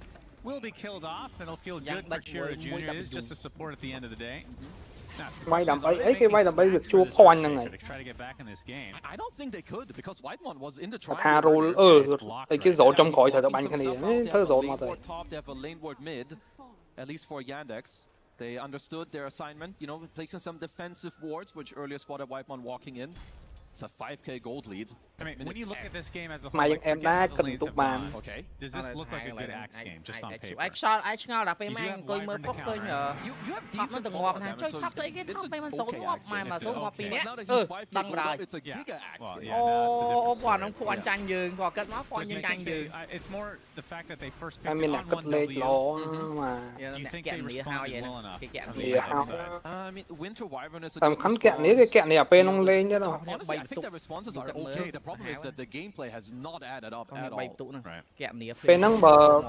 Speaker 4: will be killed off. It'll feel good for Chiro Jr. It is just a support at the end of the day.
Speaker 11: Quay đầm ấy, cái quay đầm ấy giật chua point năng này.
Speaker 5: I don't think they could because Whitemon was in the
Speaker 11: triangle. Tha roll cái rổ trong cõi thời các bạn cái này, thơ rổ mà thôi.
Speaker 5: At least for Yandex, they understood their assignment, you know, placing some defensive wards, which earlier spotted Whitemon walking in. It's a 5k gold lead.
Speaker 4: I mean, when you look at this game as a whole,
Speaker 11: mày em đã cần tụt bàn.
Speaker 5: Okay.
Speaker 4: Does this look like a good axe game just on paper?
Speaker 6: I shot là pe mang coi mới bốc khơi nhờ. Top nó từng ngọt này, chơi top đấy cái top peมันsố ngọt mà số ngọt pi nè. Đăng rồi. Quả nó quan tranh dường, quả kết nó quan nhân tranh dường.
Speaker 4: It's more the fact that they first picked
Speaker 11: it on 1W.
Speaker 4: Do you think they responded well enough?
Speaker 5: I mean, Winter Wyvern is a
Speaker 11: tầm khắn kẹt này pe nó lên chứ đâu.
Speaker 5: I think the responses are okay. The problem is that the gameplay has not added up at all.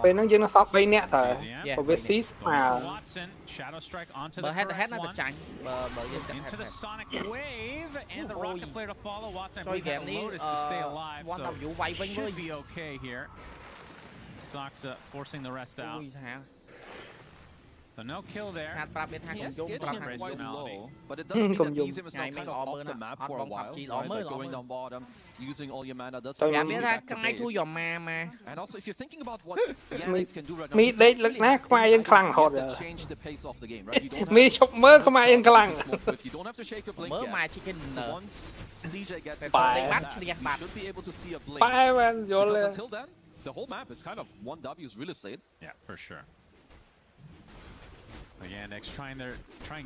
Speaker 11: Bên nó dương nó sót bên nè thở. Có biết xí mà.
Speaker 6: Bờ head nó được tránh. Bờ
Speaker 4: into the Sonic Wave and the rocket flare to follow. Watson
Speaker 6: chơi game
Speaker 4: ní Lotus to stay alive.
Speaker 6: So
Speaker 4: should be okay here. Sox forcing the rest out. So no kill there.
Speaker 5: Yes, quite low, but it does mean that Easy is now kind of off the map for a while. Right? Like going down bottom, using all your mana does
Speaker 6: And
Speaker 5: also, if you're thinking about what Yandex can do right now,
Speaker 11: mi đây lực nát không ai yên khăng hột
Speaker 5: rồi. Change the pace of the game, right? You don't
Speaker 11: mi chụp mơ không ai yên khăng.
Speaker 5: You don't have to shake your blink yet. So once CJ gets his you should be able to see a blink. Because until then, the whole map is kind of 1W's real estate.
Speaker 4: Yeah, for sure. Again, Yandex trying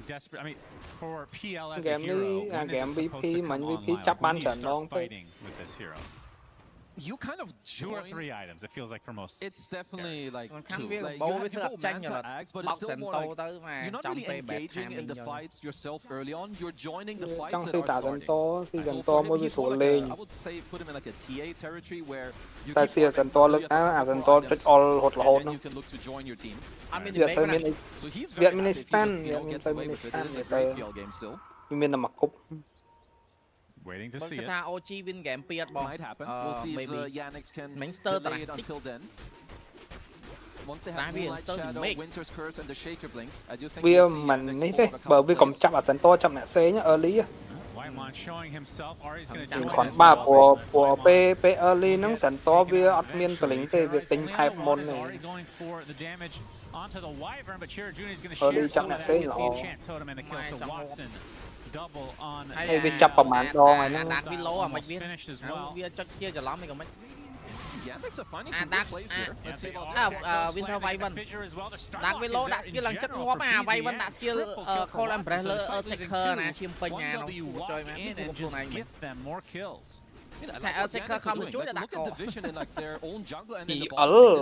Speaker 4: desperate. I mean, for PL as a hero, when is it supposed to come online? When do you start fighting with this hero?
Speaker 5: you kind of join
Speaker 4: 2 or 3 items. It feels like for most.
Speaker 5: It's definitely like 2.
Speaker 6: Like,
Speaker 5: you go man to axe, but it's still more like you're not really engaging in the fights yourself early on. You're joining the fights that are starting. So for him, he's more like I would say put him in like a TA territory where you keep and then you can look to join your team. So he's very active. He just, gets away with it. It is a great PL game still.
Speaker 4: Waiting to see it.
Speaker 5: Might happen. We'll see if Yannick can delay it until then. Once they have Moonlight Shadow, Winter's Curse, and the Shaker Blink, I do think we'll see Yannick score a couple of plays.
Speaker 4: Whitemon showing himself. Ari's going to
Speaker 11: còn ba của P early nó sẵn to với admin của lính thì việc tính hai môn này early chắc là sẽ là hay bị chập vào màn đo này nó
Speaker 6: đạt Vilo à mày biết bia cho chia cho lắm mày còn mấy Winter Wyvern đạt Vilo đạt skill lần chất ngóp à Wyvern đạt skill Call Umbrella Seeker nè chiêm pin nhà nó chơi mà biết cùng này Seeker không được chút để đặt cổ
Speaker 5: This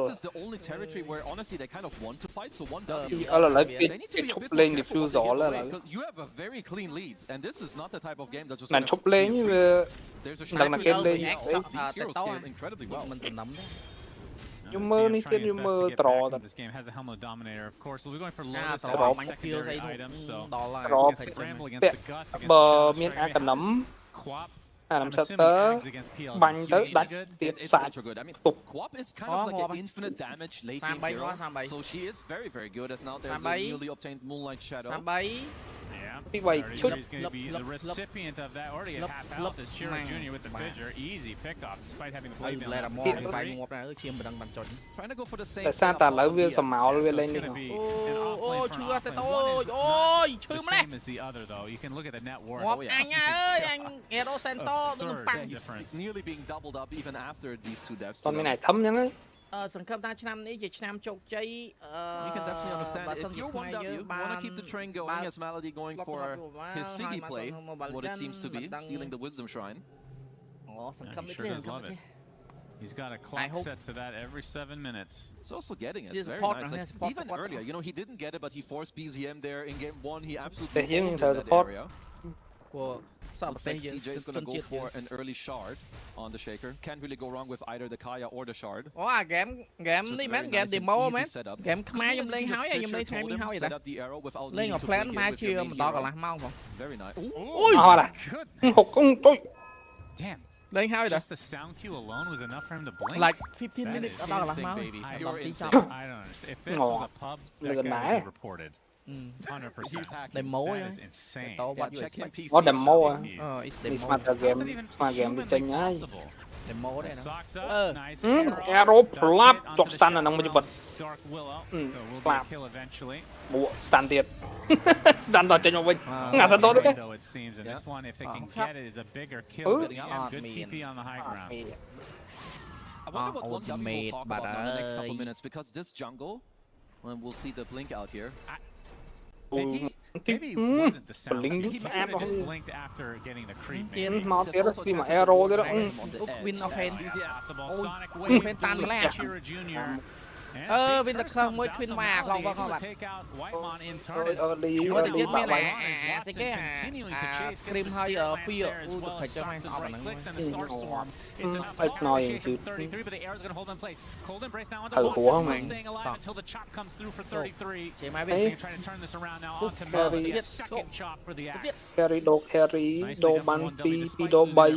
Speaker 5: is the only territory where honestly they kind of want to fight, so 1W.
Speaker 11: là lấy cái chụp lên diffuser là
Speaker 5: You have a very clean lead, and this is not the type of game that just
Speaker 11: mình chụp lên như đằng nào game lên
Speaker 5: these heroes scale incredibly well.
Speaker 11: You mơ ní kia you mơ trò
Speaker 4: this game has a helmet dominator, of course. We'll be going for Lotus
Speaker 6: as
Speaker 4: secondary items, so
Speaker 11: trò bờ miếng ăn cả nấm làm sao tớ bắn tới đánh tiệt sạt tục
Speaker 5: Quap is kind of like an infinite damage late game hero, so she is very good as now there's a newly obtained Moonlight Shadow.
Speaker 11: Cái vậy chút
Speaker 4: the recipient of that already at half health is Chira Jr. with the fissure, easy pick off despite having the play
Speaker 5: Trying to go for the same.
Speaker 11: Tại sao ta lấy viên sầm máu lên lên đi
Speaker 6: chưa tới ôi chưa mà
Speaker 4: same as the other though. You can look at the net worth.
Speaker 6: Anh ơi anh Hero Cento
Speaker 5: it's nearly being doubled up even after these 2 deaths.
Speaker 11: Còn cái này thấm nhá ấy
Speaker 6: សង្ឃឹមថាឆ្នាំនេះជាឆ្នាំជោគជ័យ
Speaker 5: You can definitely understand if you're 1W, you want to keep the train going as Malady going for his Siggy play, what it seems to be, stealing the Wisdom Shrine.
Speaker 4: He sure does love it. He's got a clock set to that every 7 minutes.
Speaker 5: He's also getting it. Very nice. Like, even earlier, you know, he didn't get it, but he forced BZM there in game 1. He absolutely owned that area. Looks like CJ is going to go for an early shard on the Shaker. Can't really go wrong with either the Kaya or the shard.
Speaker 6: Gameនេះមែន game demo មែន game ខ្មែរខ្ញុំលេងហើយខ្ញុំលេងថ្ងៃនេះហើយដែរលេង plan មកជាម្ដងកន្លះម៉ោងផង
Speaker 5: Very nice.
Speaker 11: អូយអត់6
Speaker 4: Damn.
Speaker 6: លេងហើយដែរ
Speaker 4: Just the sound cue alone was enough for him to blink.
Speaker 6: Like 15 minutes ដល់កន្លះម៉ោង
Speaker 4: I don't understand. If this was a pub, that guy would be reported. 100%.
Speaker 6: Demo
Speaker 4: that is insane.
Speaker 5: Check him PC.
Speaker 11: Có demo à? Smart game đi chơi nhá.
Speaker 6: Demo đấy
Speaker 11: nó. Arrow plop chọc stun là nông mới vật. Plop. Bộ stun tiệt. Stun đòi chơi nhau với. Ngã sân tốt đấy.
Speaker 4: This one, if they can get it, is a bigger kill. Good TP on the high ground.
Speaker 5: I wonder what 1W will talk about in the next couple minutes because this jungle, when we'll see the blink out here.
Speaker 4: Maybe it wasn't the sound. He might have just blinked after getting the creep.
Speaker 11: Máu tiệt đó, khi mà arrow đó.
Speaker 6: Win offense.
Speaker 4: Sonic Wave
Speaker 6: tan lẹ. Win được không mới Queen mà không có bạn. Ôi tự nhiên là sẽ cái stream hơi ở phía u tập thể cho anh họ là
Speaker 11: ít nói chứ của mình
Speaker 6: chị mai bên
Speaker 11: carry đồ bắn pi đồ bay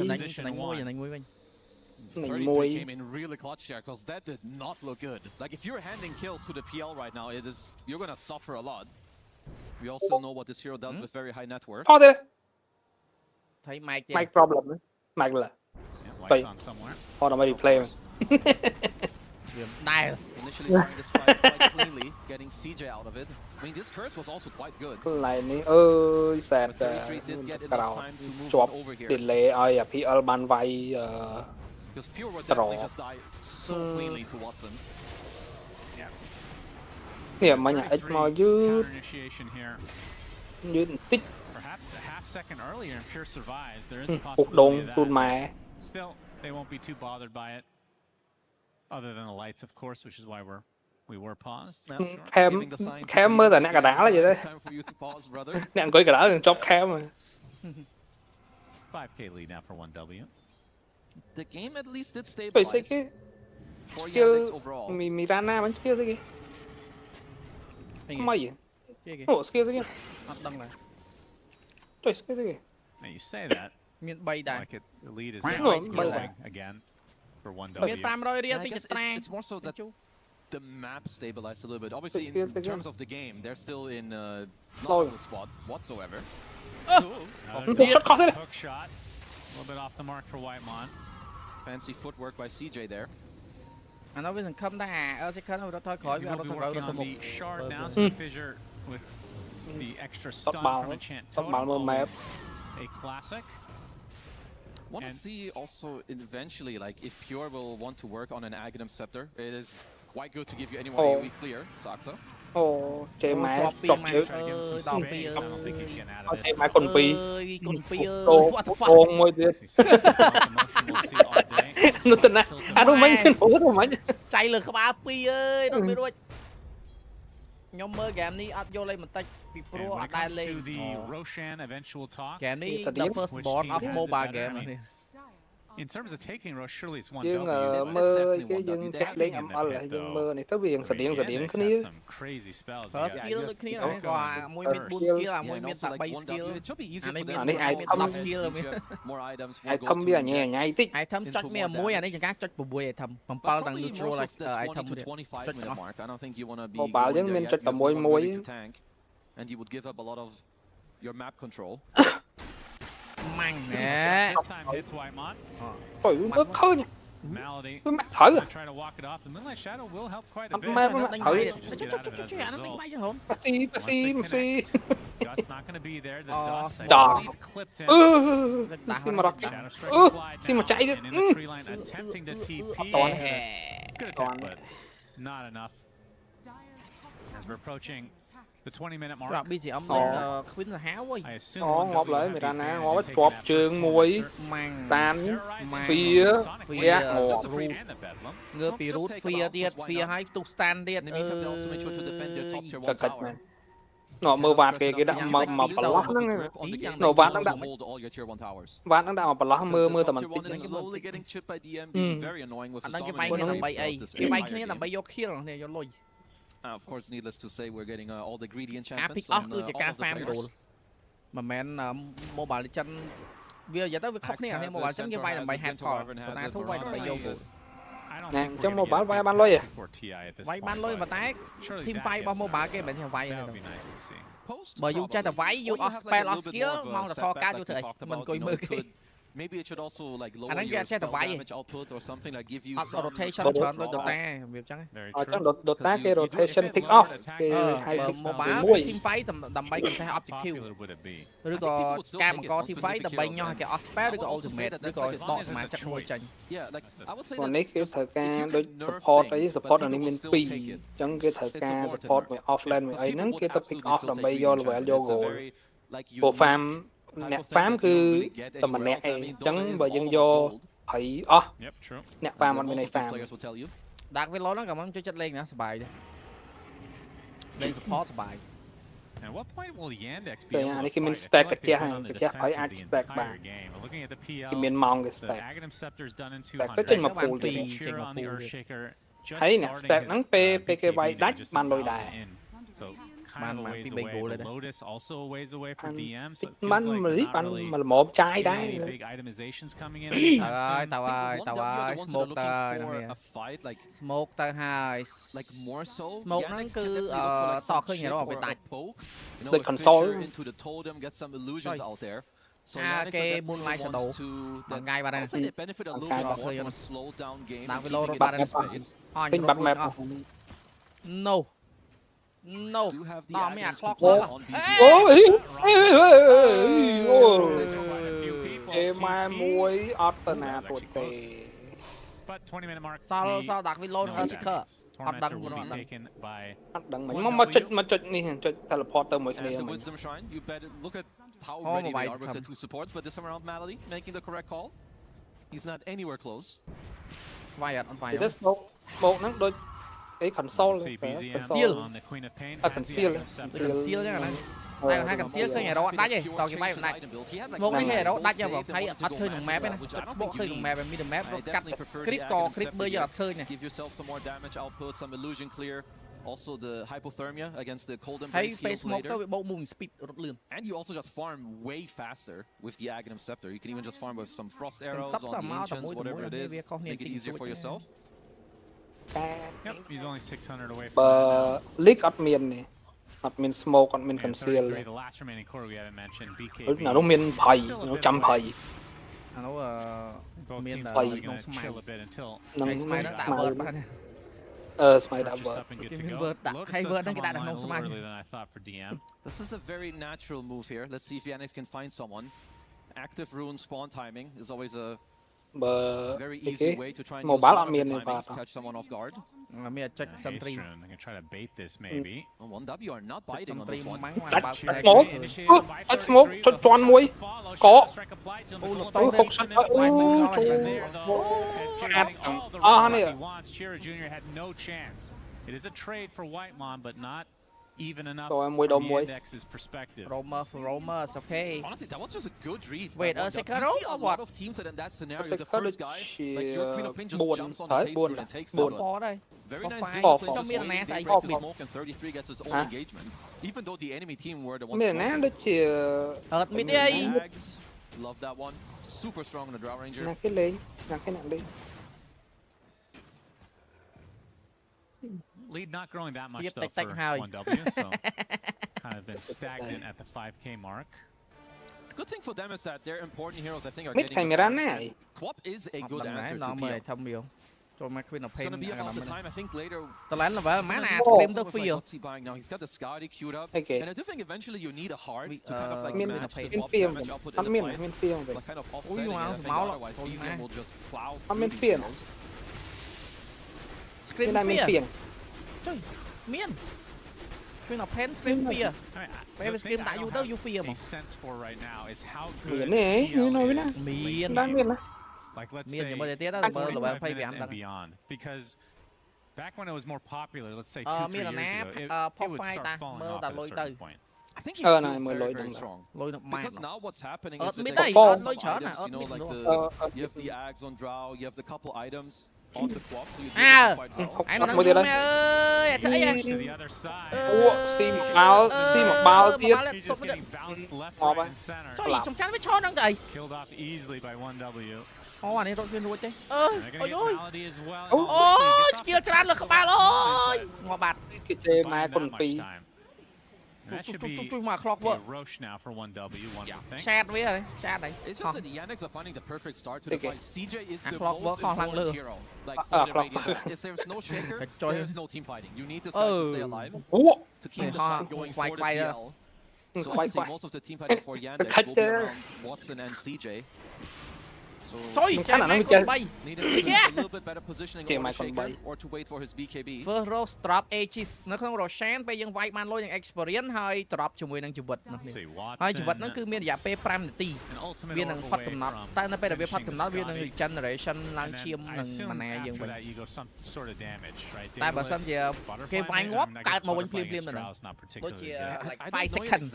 Speaker 5: Came in really clutch here because that did not look good. Like if you're handing kills to the PL right now, you're gonna suffer a lot. We also know what this hero does with very high net worth.
Speaker 6: Thấy
Speaker 11: mic problem. Mic là.
Speaker 4: Wait.
Speaker 11: Hold on, maybe play.
Speaker 5: Initially starting this fight quite cleanly, getting CJ out of it. I mean, this curse was also quite good.
Speaker 11: Lại ní ơi sad cào chọc delay ai à PL ban vay
Speaker 5: because Pure would definitely just die so cleanly to Watson.
Speaker 11: Yeah, mà nhà ít mà dư tích.
Speaker 4: Perhaps a half second earlier and Pure survives. There is a
Speaker 11: possibility of that.
Speaker 4: Still, they won't be too bothered by it. Other than the lights, of course, which is why we were paused.
Speaker 11: Cam mơ là nè cả đá là vậy đấy. Nè coi cả đá đừng chọc cam mà.
Speaker 4: 5K lead now for 1W.
Speaker 5: The game at least did stabilize.
Speaker 11: Skill Mirana bắn skill thế kì. Không gì? Ủa skill thế kì. Trời skill thế kì.
Speaker 4: Now you say that. Like the lead is now going again for 1W.
Speaker 5: It's more so that the map stabilized a little bit. Obviously, in terms of the game, they're still in not a good spot whatsoever.
Speaker 4: Hook shot. A little bit off the mark for Whitemon.
Speaker 5: Fancy footwork by CJ there.
Speaker 6: Anh nói với thằng Khâm đã sẽ khấn rồi thôi khỏi
Speaker 4: anh thằng rồi một shard now some fissure with the extra stun from enchant totem a classic.
Speaker 5: Want to see also eventually like if Pure will want to work on an Aghanim Scepter. It is quite good to give you anyone AoE clear, Saksa.
Speaker 11: Ồ, chơi máy sọc chứ. Chơi máy con pi. Con môi đi. Nó tên này. À đúng mấy cái ủa thôi mấy.
Speaker 6: Chạy lực không á pi ơi, nó mới đuôi. Nhóm mơ game này ắt vô lên một tay bị pro ắt đai lên. Game này the first board of mobile game.
Speaker 4: In terms of taking Roche, surely it's 1W.
Speaker 11: Dương mơ cái dương chắc lấy âm ẩn lại dương mơ này tới viện sờ điện cái này.
Speaker 6: First skill cái này rồi, còn môi mid boost skill là môi mid tạt base skill.
Speaker 11: Anh ấy ai thâm
Speaker 6: skill
Speaker 11: ai thâm bây giờ nhẹ nhảy tích.
Speaker 6: Ai thâm chốt mấy môi anh ấy chẳng các chốt bùi bùi ai thâm, bằng bao đằng neutral là ai thâm được.
Speaker 11: Một bảo dân mình chốt tầm môi môi.
Speaker 5: And you would give up a lot of your map control.
Speaker 6: Măng nè.
Speaker 11: Ôi, nó khơi nhỉ.
Speaker 4: Malady.
Speaker 11: Thở rồi.
Speaker 4: Trying to walk it off. The Moonlight Shadow will help quite a bit.
Speaker 11: Thở rồi. Messi.
Speaker 4: Dust's not going to be there. The dust clipped him.
Speaker 11: Xin mà đọc. Xin mà chạy đi.
Speaker 4: Attempting to TP. Good attempt, but not enough. As we're approaching the 20-minute mark.
Speaker 6: Rồi bây giờ ông lên khuyến là háo quá.
Speaker 11: Ngọt lại Mirana, ngọt bọt trường mùi, tan, phía, ngọt ru.
Speaker 6: Ngơ bị rút phía điệt, phía hai tục stand điệt.
Speaker 11: Cật cật này. Nó mơ vạt cái đã mà bà lót nó nghe. Nó vạt nó đã. Vạt nó đã mà bà lót mơ tầm mình tích.
Speaker 6: Anh đang cái bay này làm bay A. Cái bay kia làm bay vô kill này vô lôi.
Speaker 5: Of course, needless to say, we're getting all the greedy enchantments.
Speaker 6: Pick off từ cái farm đồ. Mà men mobile chân bây giờ tới việc khóc này mobile chân cái bay làm bay hardcore, người ta thú bay làm bay vô.
Speaker 11: Nè, trong mobile bay ban lôi à?
Speaker 6: Bay ban lôi mà tái team fight bao mobile cái bệnh theo bay này. Bởi dù chơi là váy, dù spell off skill, mong là thò cá vô thời, mình coi mơ cái.
Speaker 5: Maybe it should also like lower your spell damage output or something like give you some
Speaker 6: rotation chọn đôi DOTA, việc chẳng.
Speaker 11: Trong DOTA cái rotation pick off cái hay
Speaker 6: mobile team fight đầm bay cái objective. Rồi có cam có team fight đầm bay nhau cái spell rồi có ultimate rồi có dot mà chắc môi tranh.
Speaker 11: Còn nếu cái thời ca đối support là nên pi trong cái thời ca support về offlane về ấy nắng cái tập pick off đầm bay vô là về vô rồi. Bộ farm nẹt farm คือแต่มันแนกเองจังบ่ยังโยไผอ๋อแนกฟาร์มมันเป็นในฟาร์ม
Speaker 6: ดักไว้ล้อแล้วกับมันจะจัดเล่นนะสบายเล่น support สบาย
Speaker 4: At what point will Yandex be
Speaker 11: แต่อันนี้คือมัน stack กับเจ้าไผอาจ stack บ้างคือมันมองกับ stack แต่ก็จะมาปูลตีให้เนี่ย stack นั้นไปเก็บไว้ดัดมันลอยได้
Speaker 4: kind of ways away. The Lotus also a ways away for DM, so it feels
Speaker 11: like not really
Speaker 4: big itemizations coming in.
Speaker 6: Tao ơi, smoke smoke tao hai,
Speaker 5: like more so.
Speaker 6: Smoke nó cứ to hơn nhiều đó về tay.
Speaker 11: The console
Speaker 5: into the totem, get some illusions out there.
Speaker 6: cái Moonlight Shadow bằng ngay bạn này. Đang với lô rồi bạn này.
Speaker 11: Pin bật map.
Speaker 6: No. No, no, me a clock.
Speaker 11: Mà muối alternate một tề.
Speaker 6: Sao đặt video nó sẽ khờ. Đặt đằng nó
Speaker 11: đằng mà chụp đi chụp teleporter mỗi cái này.
Speaker 5: Oh my God. Two supports, but this time around Malady making the correct call. He's not anywhere close.
Speaker 6: Vai on vai.
Speaker 11: This smoke nó đôi cái console
Speaker 4: conceal on the Queen of Pain.
Speaker 11: Conceal
Speaker 6: chứ này. Đây còn hai conceal cái nhà đó đá gì? Còn cái bay này. Smoke cái nhà đó đá cho vào thấy bắt hơi đường map này. Bộ hơi đường map và middle map nó cắt creep co creep bơi giờ hơi này.
Speaker 5: Give yourself some more damage output, some illusion clear. Also the hypothermia against the cold
Speaker 6: thấy
Speaker 5: embrace heals
Speaker 6: smoke
Speaker 5: later.
Speaker 6: tới bộ mùng speed rất lươn.
Speaker 5: And you also just farm way faster with the Aghanim Scepter. You can even just farm with some frost arrows on the ancients, whatever it is. Make it easier for yourself.
Speaker 4: Yep, he's only 600 away from
Speaker 11: leak admin này. Admin smoke, admin conceal.
Speaker 4: the last remaining core we haven't mentioned, BKB.
Speaker 11: Lúc nào nó miên phầy, nó chăm phầy.
Speaker 4: Both
Speaker 6: miên
Speaker 4: teams
Speaker 6: là
Speaker 4: are gonna chill a bit until
Speaker 6: cái smite nó tạo bớt ba này.
Speaker 11: Smite đã vượt.
Speaker 6: Hay vượt nó cái đại đàn nông smite.
Speaker 5: This is a very natural move here. Let's see if Yannick can find someone. Active rune spawn timing is always a very easy way to try and use one of the timings, catch someone off guard.
Speaker 6: Let me check some tree.
Speaker 4: I'm gonna try to bait this maybe.
Speaker 5: 1W are not biting on this one.
Speaker 11: Đánh smoke cho toàn mũi. Có.
Speaker 4: It is a trade for Whitemon, but not even enough
Speaker 11: from
Speaker 4: the index's perspective.
Speaker 6: Roma, okay.
Speaker 5: Honestly, that was just a good read.
Speaker 6: Wait, second
Speaker 5: row or what? A lot of teams that in that scenario, the first guy, like your Queen of Pain, just jumps on the haste rune and takes it. Very nice discipline, just waiting to break the smoke, and 33 gets his own engagement. Even though the enemy team were the ones smoking. Love that one. Super strong on the Drow Ranger.
Speaker 4: Lead not growing that much though for 1W, so kind of been stagnant at the 5K mark.
Speaker 5: The good thing for them is that their important heroes, I think, are getting Quap is a good answer to PL. It's going to be about the time, I think, later. What's he buying now? He's got the Scotty queued up. And I do think eventually you need a heart to kind of like match the Quap's damage output in the fight. Like kind of offsetting it, I think, otherwise Easium will just plow through these heroes.
Speaker 6: Trời, miên. Queen of Pain scream fear. Phải scream đại vô đâu vô fear mà.
Speaker 4: Sense for right now is how good
Speaker 6: miên.
Speaker 11: Đang miên.
Speaker 4: Like let's
Speaker 6: say
Speaker 4: and beyond, because back when it was more popular, let's say 2-3 years ago, it would start falling off at a certain point.
Speaker 5: I think he's still very strong. Because now what's happening is that they have items, you know, like you have the Ags on Drow, you have the couple items on the Quap, so you do quite well.
Speaker 6: Anh nói mẹ ơi, trời ơi.
Speaker 11: Xi một bao tiết.
Speaker 6: Trời ơi, trong chắn với cho năng trời.
Speaker 4: Killed off easily by 1W.
Speaker 6: Anh ấy đột nhiên ruột đấy. Ôi ôi. Ôi, skill tràn lực ba ơi. Ngọ bạt.
Speaker 11: Cái chê mai còn pì.
Speaker 4: That should be a Roche now for 1W, one would think.
Speaker 6: Sad với rồi, sad đấy.
Speaker 5: It's just that the Yannicks are finding the perfect start to the fight. CJ is the most important hero. Like for the Radiant. If there's no Shaker, there's no team fighting. You need this guy to stay alive to keep the fight going for the PL. So obviously most of the team fighting for Yandex will be around Watson and CJ.
Speaker 6: Trời
Speaker 5: need a little bit better positioning on the Shaker or to wait for his BKB.
Speaker 6: First row drop Aegis នៅក្នុង Roshan ពេលយើងវាយបានលុយនឹង experience ហើយ drop ជាមួយនឹងជីវិតនោះហើយជីវិតហ្នឹងគឺមានរយៈពេល5នាទីវានឹងផុតកំណត់តែនៅពេលដែលវាផុតកំណត់វានឹង regeneration ឡើងឈាមនឹងម៉ាណាយើងវិញតែបើសិនជាគេវាយងាប់កើតមកវិញភ្លាមៗទៅហ្នឹងដូចជា 5 seconds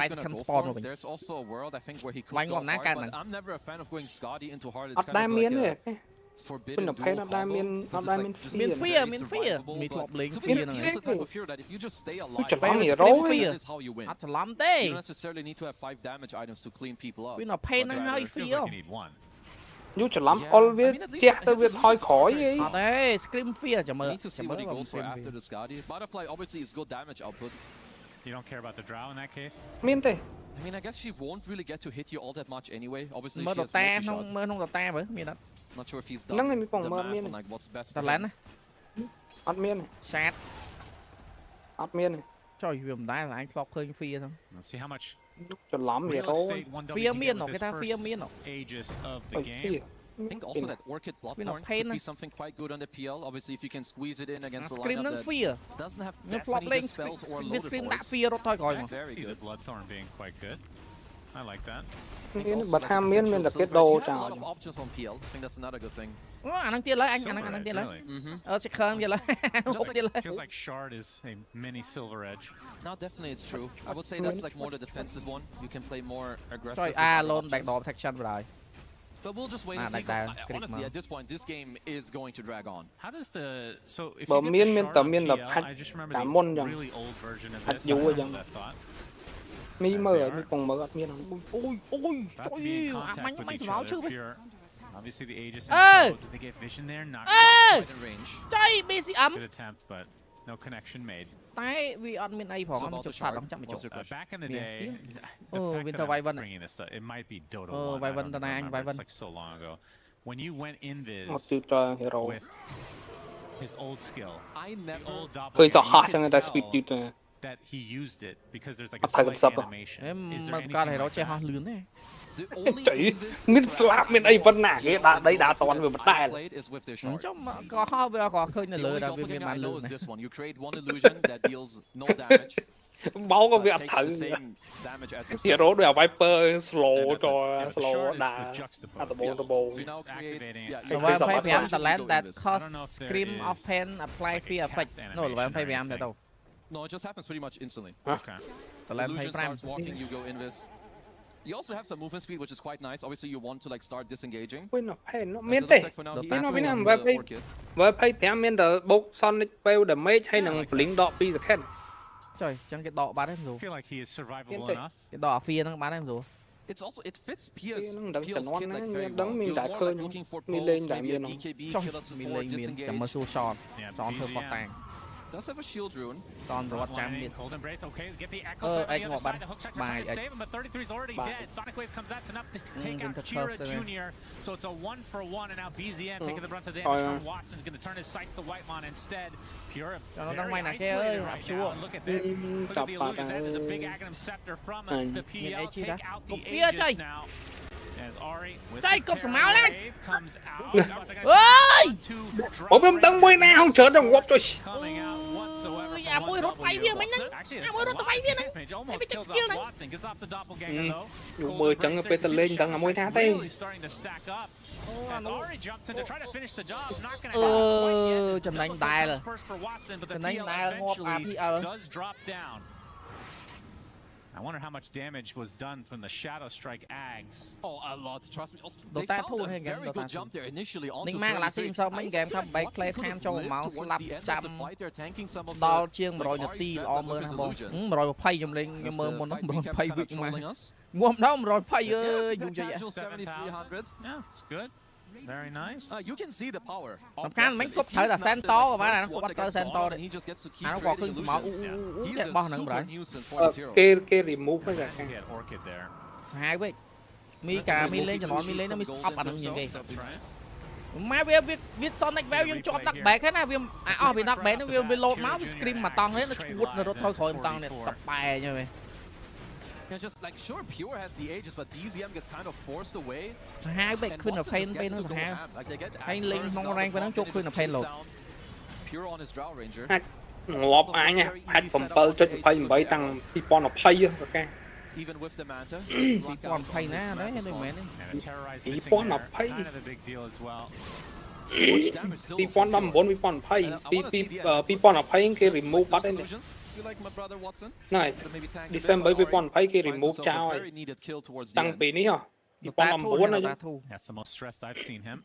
Speaker 6: 5 seconds spawn មកវិញ
Speaker 5: There's also a world I think where he could go hard, but I'm never a fan of going Scotty into hard. It's kind of like a forbidden dual combo.
Speaker 6: Miên fear. Me top lane fear này.
Speaker 5: It's the type of fear that if you just stay alive,
Speaker 6: that
Speaker 5: is how you win.
Speaker 6: You
Speaker 5: don't necessarily need to have 5 damage items to clean people up.
Speaker 6: Queen of Pain nó hơi fear.
Speaker 11: You chỉ lắm always check tới việc thôi khỏi gì.
Speaker 6: Đấy, scream fear cho mơ.
Speaker 5: Need to see what he goes for after the Scotty. Butterfly obviously is good damage output.
Speaker 4: You don't care about the Drow in that case?
Speaker 11: Miên thế.
Speaker 5: I mean, I guess she won't really get to hit you all that much anyway. Obviously,
Speaker 6: she
Speaker 5: has multi-shot.
Speaker 6: Not
Speaker 5: sure if he's done the math on like what's best for him.
Speaker 11: Admin này.
Speaker 6: Sad.
Speaker 11: Admin này.
Speaker 6: Trời, vì mình đá là anh clock hơi fear thôi.
Speaker 4: Let's see how much.
Speaker 11: Cho lắm vậy thôi.
Speaker 6: Fear miên nó, cái ta fear miên nó.
Speaker 4: Aegis of the game.
Speaker 5: I think also that Orchid Bloodborne could be something quite good on the PL. Obviously, if you can squeeze it in against the lineup that doesn't have that many spells or lotus swords.
Speaker 4: Very good. The Bloodthorn being quite good. I like that.
Speaker 11: But ham miên là cái đồ
Speaker 5: a lot of options from PL. I think that's another good thing.
Speaker 6: Anh đang tiền lấy anh đang tiền lấy. Sẽ khơi vậy lấy.
Speaker 4: Feels like Shard is a mini Silver Edge.
Speaker 5: No, definitely it's true. I would say that's like more the defensive one. You can play more aggressive.
Speaker 6: Rồi lone backdoor protection rồi.
Speaker 5: But we'll just wait and see. Honestly, at this point, this game is going to drag on.
Speaker 4: How does the if you get the Shard PL, I just remember the really old version of this. I don't know that thought.
Speaker 11: Mi mờ mi còn mờ miên không?
Speaker 6: Ôi, trời ơi, máu chứ vậy.
Speaker 4: Obviously the Aegis and they get vision there, not quite the range.
Speaker 6: Trời, busy
Speaker 4: Good attempt, but no connection made.
Speaker 6: Tại vì ăn bên này phỏng chụp sạt lắm chắc mình chụp.
Speaker 4: Back in the day, the fact that I'm bringing this up, it might be DOTA2.
Speaker 6: Vài vân này anh, vài vân.
Speaker 4: It's like so long ago. When you went invis with his old skill, old doppelganger, that he used it because there's like a slight animation. Is there anything like that?
Speaker 11: Chỉ miên slap miên ai vẫn nè cái đấy đã toàn về mặt đại rồi.
Speaker 6: Trong có khơi này lừa đâu miên màn lừa này.
Speaker 11: Máu có việc thử. Hero đeo Viper slow đà. At the ball.
Speaker 6: Và phải bám talent that cause scream of pain apply fear effect. No, là phải bám đâu.
Speaker 5: No, it just happens pretty much instantly.
Speaker 6: Okay.
Speaker 5: Illusion starts walking, you go invis. You also have some movement speed, which is quite nice. Obviously, you want to like start disengaging.
Speaker 11: Nó miên tê. Nó miên và phải bám miên the book Sonic Wave the mage hay là blink dot pi the
Speaker 6: Trời, chẳng cái đỏ bán em rồi.
Speaker 4: Feel like he is survivable enough.
Speaker 6: Cái đỏ phía nó bán em rồi.
Speaker 5: It's also it fits Pia's kit like very well. You're more like looking for pulls, maybe an EKB, kill up support, disengage.
Speaker 6: Chẳng mà xua shot. Chọn thơ bọt tàng.
Speaker 5: Does have a shield rune.
Speaker 6: Son rồi chạm điện.
Speaker 4: Cold embrace, okay, get the echo on the other side. The hook check trying to save him, but 33's already dead. Sonic Wave comes out, it's enough to take out Chira Jr. So it's a 1-for-1, and now BZM taking the brunt of the damage from Watson's going to turn his sights to Whitemon instead. Pure very isolated right now. Look at this. Look at the illusion. That is a big Aghanim Scepter from the PL. Take out the Aegis now. As Ari with the wave comes out.
Speaker 6: Ơi!
Speaker 11: Ủa tao mới nào không sợ đồng quật rồi.
Speaker 6: Môi rốt bay viên mấy nâng. Môi rốt bay viên nâng. Em phải check skill này.
Speaker 11: Mười chẳng ngập ta lên tầng là môi thá tê.
Speaker 6: Chầm đánh đài rồi. Chầm đánh đài ngọt
Speaker 4: I wonder how much damage was done from the Shadow Strike Ags.
Speaker 5: Oh, a lot. Trust me. They found a very good jump there initially on the
Speaker 6: mang là sim sau mấy game không bake play time cho máu slap chăm đo chiêng rồi nhật ti mơ nè bông rồi pay giùm lên mơ một nó rồi pay việc mà nguồn đó rồi pay dùng cho vậy.
Speaker 4: Yeah, it's good. Very nice.
Speaker 5: You can see the power.
Speaker 6: Tầm khăn mấy cúp thử là Santo và nó bắt tới Santo đấy. Nó còn khơi máu đẹp bao nặng rồi.
Speaker 11: Cái remove nó ra.
Speaker 6: Hai với. Mi lên cho mi lên nó mi up ảnh như vậy. Mà viết Sonic Wave nhưng chọn đặc biệt thế nào vì đặc biệt nó vì load máu vì scream mà tăng đấy nó chuột nó rút thôi khỏi tăng này tập bài như vậy.
Speaker 5: It's just like sure Pure has the Aegis, but DZM gets kind of forced away.
Speaker 6: Hai bên khuyên là pain nó hai. Hay linh mong rank với nó chốt khuyên là pain lột.
Speaker 5: Pure on his Drow Ranger.
Speaker 11: Ngọt ai nha. Hack from pearl cho pay bảy tăng Pipon là pay ok.
Speaker 5: Even with the Manta.
Speaker 6: Pipon pay nè đấy đây mẹ
Speaker 11: đấy. Pipon là pay. Pipon 54 Pipon pay. Pipon là pay cái remove bắt đấy. Này, December Pipon phải cái remove chao rồi. Tăng pin đi hả? Pipon 54 rồi.
Speaker 4: That's the most stressed I've seen him.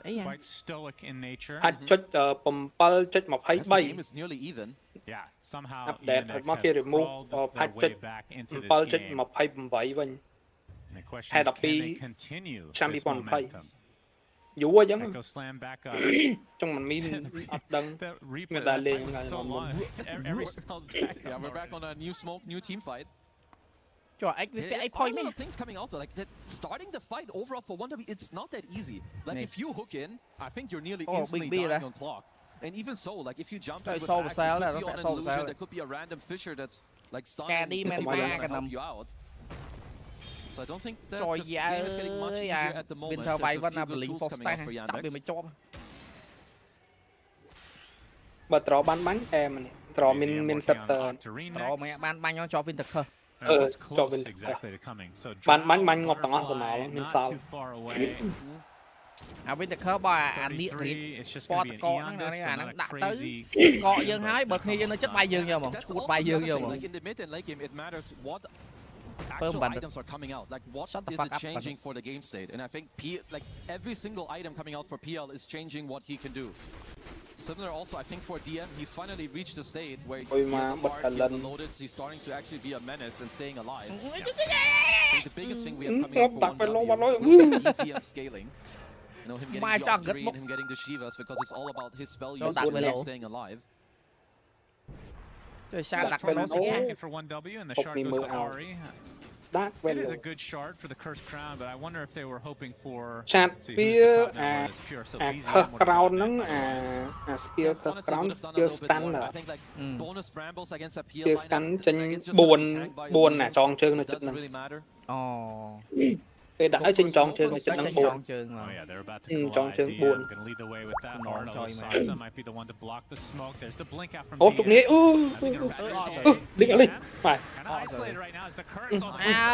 Speaker 4: Quite stoic in nature.
Speaker 11: Hạt chết Pumpal chết một hay bay.
Speaker 4: Yeah, somehow
Speaker 11: update mà cái remove hạt chết Pumpal chết một hay bảy bên. Hạt đặc biệt Champion phải. Dụ quá giống trong mình min đăng người ta lên
Speaker 5: Yeah, we're back on a new smoke, new team fight.
Speaker 6: Trời anh cái point
Speaker 5: of things coming out like that, starting the fight overall for 1W, it's not that easy. Like if you hook in, I think you're nearly instantly dying on clock. And even so, like if you jump in with Axe, you could be on an illusion, there could be a random Fissure that's like stunning and help you out. So I don't think that the game is getting much easier at the moment. There's a few good tools coming out for Yandex.
Speaker 11: But trò bắn em này, trò min sector.
Speaker 6: Trò mẹ ban cho Winter.
Speaker 4: It's close exactly to coming. So not too far away.
Speaker 6: Với the curve by
Speaker 4: it's just going to be an Eon this and not a crazy.
Speaker 6: Cọ dương hái bật khi nó chết bay dương vô mà, cút bay dương vô mà.
Speaker 5: Like in the mid and late game, it matters what actual items are coming out. Like what is it changing for the game state? And I think like every single item coming out for PL is changing what he can do. Similar also, I think for DM, he's finally reached a state where he has a Bard, he has a Lotus, he's starting to actually be a menace and staying alive. I think the biggest thing we have coming out for 1W is ECM scaling. You know, him getting the 3 and him getting the Shivas because it's all about his spell usage and staying alive.
Speaker 4: Looking for 1W and the shard goes to Ari. It is a good shard for the Cursed Crown, but I wonder if they were hoping for
Speaker 11: Spear crown nắng skill crown skill stun là
Speaker 5: bonus brambles against a PL
Speaker 11: skill stun trên buồn nè tròn trơn là chất năng cái đã trên tròn trơn là chất năng buồn tròn trơn buồn ô chụp nhé đi đi phải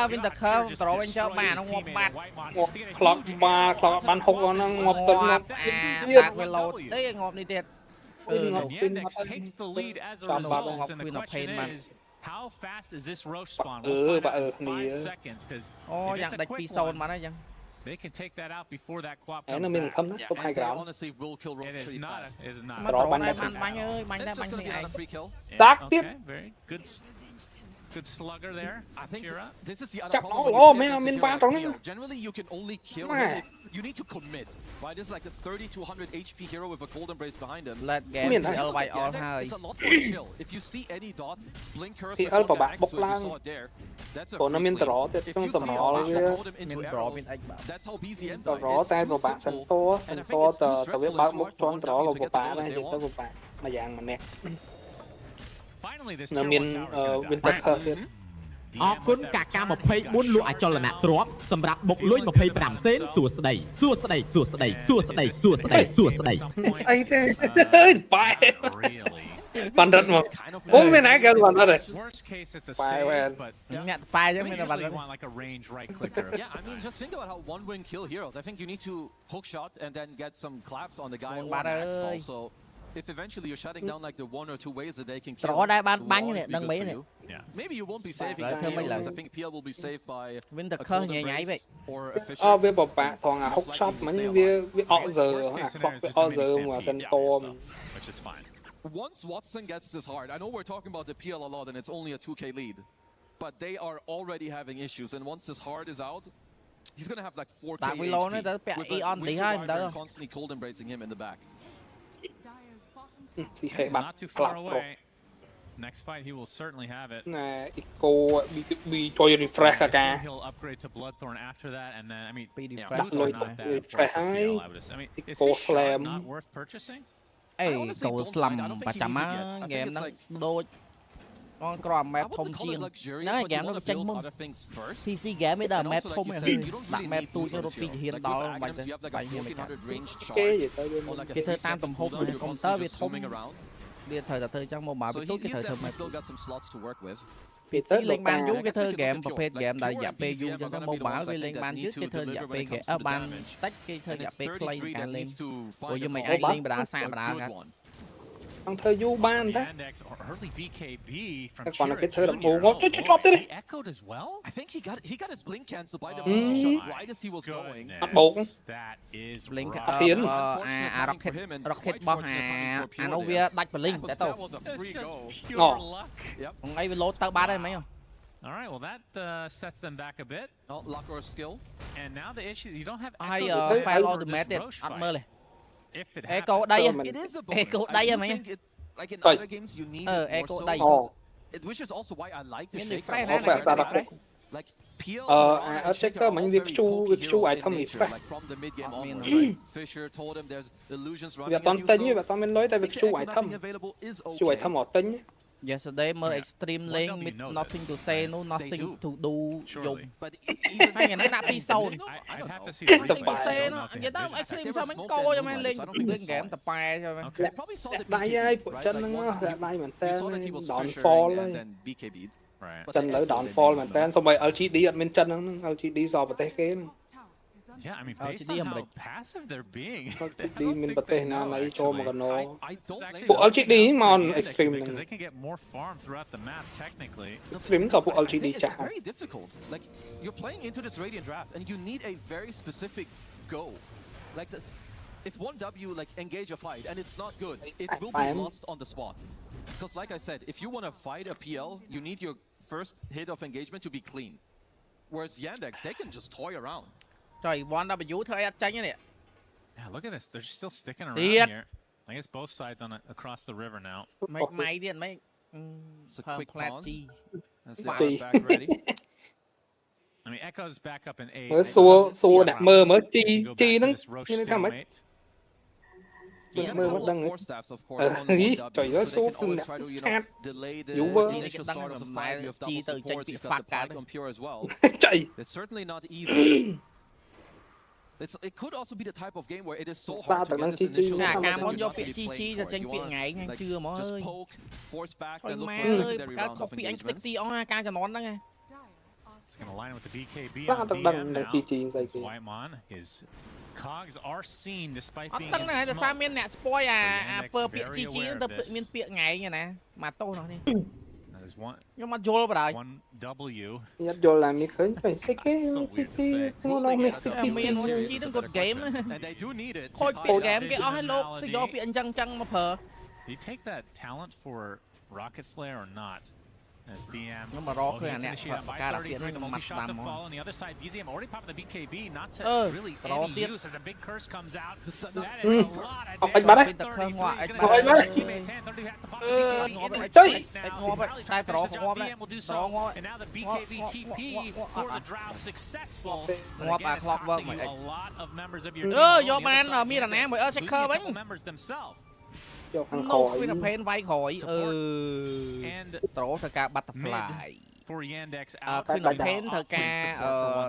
Speaker 6: bên the curve trói bên cho bà nó ngọc bát
Speaker 11: clock ban hộp nó ngọc tấn ngọc
Speaker 6: tạc về lột đấy ngọc đi tiệt
Speaker 4: takes the lead as a result, and the question is, how fast is this Roche spawn? We'll find out in 5 seconds, because if it's a quick one, they can take that out before that quap comes back.
Speaker 5: Yeah, honestly, will kill Roche
Speaker 4: it is not. It is not.
Speaker 5: It's just gonna be another free kill.
Speaker 4: Okay, very good. Good slugger there.
Speaker 5: I think this is the other problem. Generally, you can only kill him if you need to commit. Right? This is like a 30 to 100 HP hero with a cold embrace behind him.
Speaker 6: Let game elevate on high.
Speaker 5: It's a lot more chill. If you see any dot, blink cursor, you saw it there. That's a free clear. If you see a totem into arrow, that's how BZM died. It's too simple, and I think it's too stressful in Mark for 1W to get the goal that they want.
Speaker 4: Finally, this
Speaker 11: នៅមាន winter curse ទៀត
Speaker 18: អរគុណកាកា24លក់អចលនៈទ្រព្យសម្រាប់បុកលុយ25សេនសួស្ដីសួស្ដីសួស្ដីសួស្ដីសួស្ដីសួស្ដី
Speaker 11: ស្អីទេបែបានរត់មកអូមានណាគេបានរត់
Speaker 4: worst case it's a save but
Speaker 6: អ្នកប៉ែចឹងមានតែបាន
Speaker 4: want like a range right clicker.
Speaker 5: Yeah, I mean just think about how one win kill heroes. I think you need to hook shot and then get some claps on the guy or max also. If eventually you're shutting down like the 1 or 2 ways that they can kill, maybe you won't be saving the PL because I think PL will be saved by a cold embrace or a fisher.
Speaker 11: វាបបាក់ថងអា hook shot មិញវាអកសើអកសើមកសិនតម
Speaker 4: which is fine.
Speaker 5: Once Watson gets this hard, I know we're talking about the PL a lot and it's only a 2k lead, but they are already having issues, and once this hard is out, he's gonna have like 4k HP with a constantly cold embracing him in the back.
Speaker 4: He's not too far away. Next fight, he will certainly have it. He'll upgrade to Bloodthorn after that, and then I mean, boots are not that worth the PL, I would assume. I mean, is his shard not worth purchasing?
Speaker 6: Hey, go slam, Pachama, game nó đôi con crom map thông chiên. Nó game nó tranh mông. PC game mới đờ map thông này. Đặt map tôi cho nó hiện đó bài hiện mày cái thời tam tầm hộp này không tới việc thông. Bây thời là thời trong mô bảo biết tốt cái thời thơm mày. PC lên ban vú cái thời game và phê game đại giả PU cho nó mô bảo với lên ban trước cái thời giả P game ở ban tách cái thời giả P play càng lên. Rồi như mày ai lên bà đã xa bà đã cả.
Speaker 11: Thằng thơ du ban thế.
Speaker 4: Còn
Speaker 11: là cái thơ đậm bù ngon. Tôi chọc thế đi.
Speaker 5: I think he got his blink cancelled by the multi shot right as he was going.
Speaker 11: Bắt bột.
Speaker 6: Blink
Speaker 11: Tiến.
Speaker 6: Rocket bom Novia đạch blink để tao. Còn ấy lốt tao ba đây mấy không?
Speaker 4: All right, well that sets them back a bit.
Speaker 5: Luck or skill.
Speaker 4: And now the issue you don't have
Speaker 6: I fail automated at mơ này.
Speaker 4: If it
Speaker 6: Echo đây à?
Speaker 5: It is a bonus.
Speaker 6: Echo đây à mày?
Speaker 5: Like in other games you need it
Speaker 6: Echo
Speaker 5: more
Speaker 6: đây.
Speaker 5: So which is also why I like the shake. Like PL
Speaker 11: ở checker mình việc chu item thì phải.
Speaker 5: Like from the mid game onward, Fisher told him there's illusions running.
Speaker 11: Và toàn tính như vậy, toàn mình nói tại việc chu item ở tính.
Speaker 6: Yesterday more extreme lane with nothing to say, nothing to do. Hai ngày nó nạp đi sâu.
Speaker 4: Tập
Speaker 6: bài nó vậy đó extreme sao mấy coi cho mày lên game tập bài cho mày.
Speaker 11: Đại ai của chân nó đại mình tên đòn fall lên. chân lỡ downfall mà tên xong rồi LGD admin chân nó LGD so với thế kia
Speaker 4: Yeah, I mean, based on how passive they're being,
Speaker 11: LGD mình bật tên nào lấy cho mà nó bộ LGD mà on extreme
Speaker 4: because they can get more farm throughout the map technically.
Speaker 11: Extreme so bộ LGD chả.
Speaker 5: It's very difficult. Like you're playing into this Radiant draft, and you need a very specific go. Like if 1W like engage a fight and it's not good, it will be lost on the spot. Because like I said, if you want to fight a PL, you need your first hit of engagement to be clean. Whereas Yandex, they can just toy around.
Speaker 6: Trời, 1W thôi tranh nhá nè.
Speaker 4: Yeah, look at this. They're still sticking around here. I guess both sides across the river now.
Speaker 6: Mày đi mày.
Speaker 5: It's a quick pause. That's
Speaker 11: back
Speaker 5: ready.
Speaker 4: I mean, Echo's back up in A.
Speaker 11: Xua đặt mơ mới chi nó như thế nào mấy. Mơ mất đăng ấy. Trời ơi, xua chat. Dụ vơ.
Speaker 6: Chi từ tranh bị phạt cả.
Speaker 11: Chạy.
Speaker 5: It's certainly not easy. It could also be the type of game where it is so hard to get this initial.
Speaker 6: Muốn vô bị chi là tranh bị ngày ngang chưa mà ơi.
Speaker 5: Just poke, force back, then look
Speaker 6: Thôi
Speaker 5: for secondary
Speaker 6: má ơi,
Speaker 5: round of
Speaker 6: copy anh tích
Speaker 5: engagements.
Speaker 6: ti ó ca cho nón đó nghe.
Speaker 4: It's going to line up with the BKB on DM now. Whitemon, his cogs are seen despite being in
Speaker 6: smoke. Sao miên nè spoil per bị chi từ miên bị ngày như nè. Mà tô nó đi. Nhưng mà vô vào đây.
Speaker 4: 1W.
Speaker 11: Nhất vô làm mi khơi phải sẽ cái
Speaker 6: miên chi đừng gột game. Thôi bộ game cái ó hello, tôi vô bị anh chăng mà phở.
Speaker 4: Do you take that talent for rocket flare or not? As DM,
Speaker 6: nhưng mà rõ cái này
Speaker 4: ca đặc biệt nó mặt đầm on the other side. BZM already popping the BKB, not to really any use as a big curse comes out. That is a lot of damage. Teammates hand 30 has to pop the BKB.
Speaker 6: Sai pro
Speaker 4: DM will do so, and now the BKB TP for the Drow successful. But again, it's costing you a lot of members of your team.
Speaker 6: Vô ban mi là nè mới sẽ khơ bánh.
Speaker 11: No,
Speaker 6: khi nào pen vay khỏi tổ thời ca butterfly
Speaker 4: for Yandex
Speaker 6: khi nào pen thời ca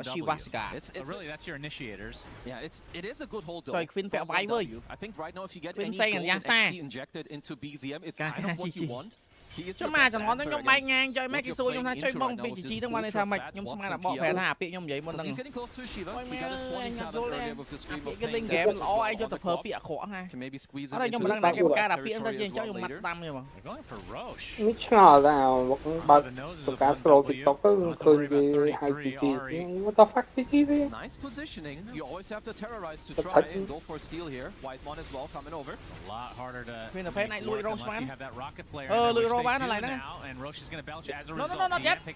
Speaker 6: Shivashka.
Speaker 4: Really, that's your initiators.
Speaker 5: Yeah, it is a good hold though.
Speaker 6: Trời, Queen phải vay với.
Speaker 5: I think right now if you get any gold XP injected into BZM, it's kind of what you want.
Speaker 6: Chứ mà chẳng nói nhóm bay ngang chơi mấy cái xui nhóm ta chơi bông bị chỉ trong quan này sao mày nhóm xong là bỏ phèn hả bị nhóm vậy mà đừng cái linh game ó ai cho tập hợp bị khó ha ở đây nhóm đang đánh cái ca đạp biển ra trên cháu dùng mặt đâm rồi mà
Speaker 11: mít ngờ nào một bật một cá solo TikTok có khơi về hai PT what the fuck PT gì
Speaker 5: nice positioning you always have to terrorize to try and go for steal here Whitemon as well coming over
Speaker 4: a lot harder to
Speaker 6: Queen of Pain này lùi Rose man
Speaker 4: lùi Rose bán lại nữa no
Speaker 6: not yet no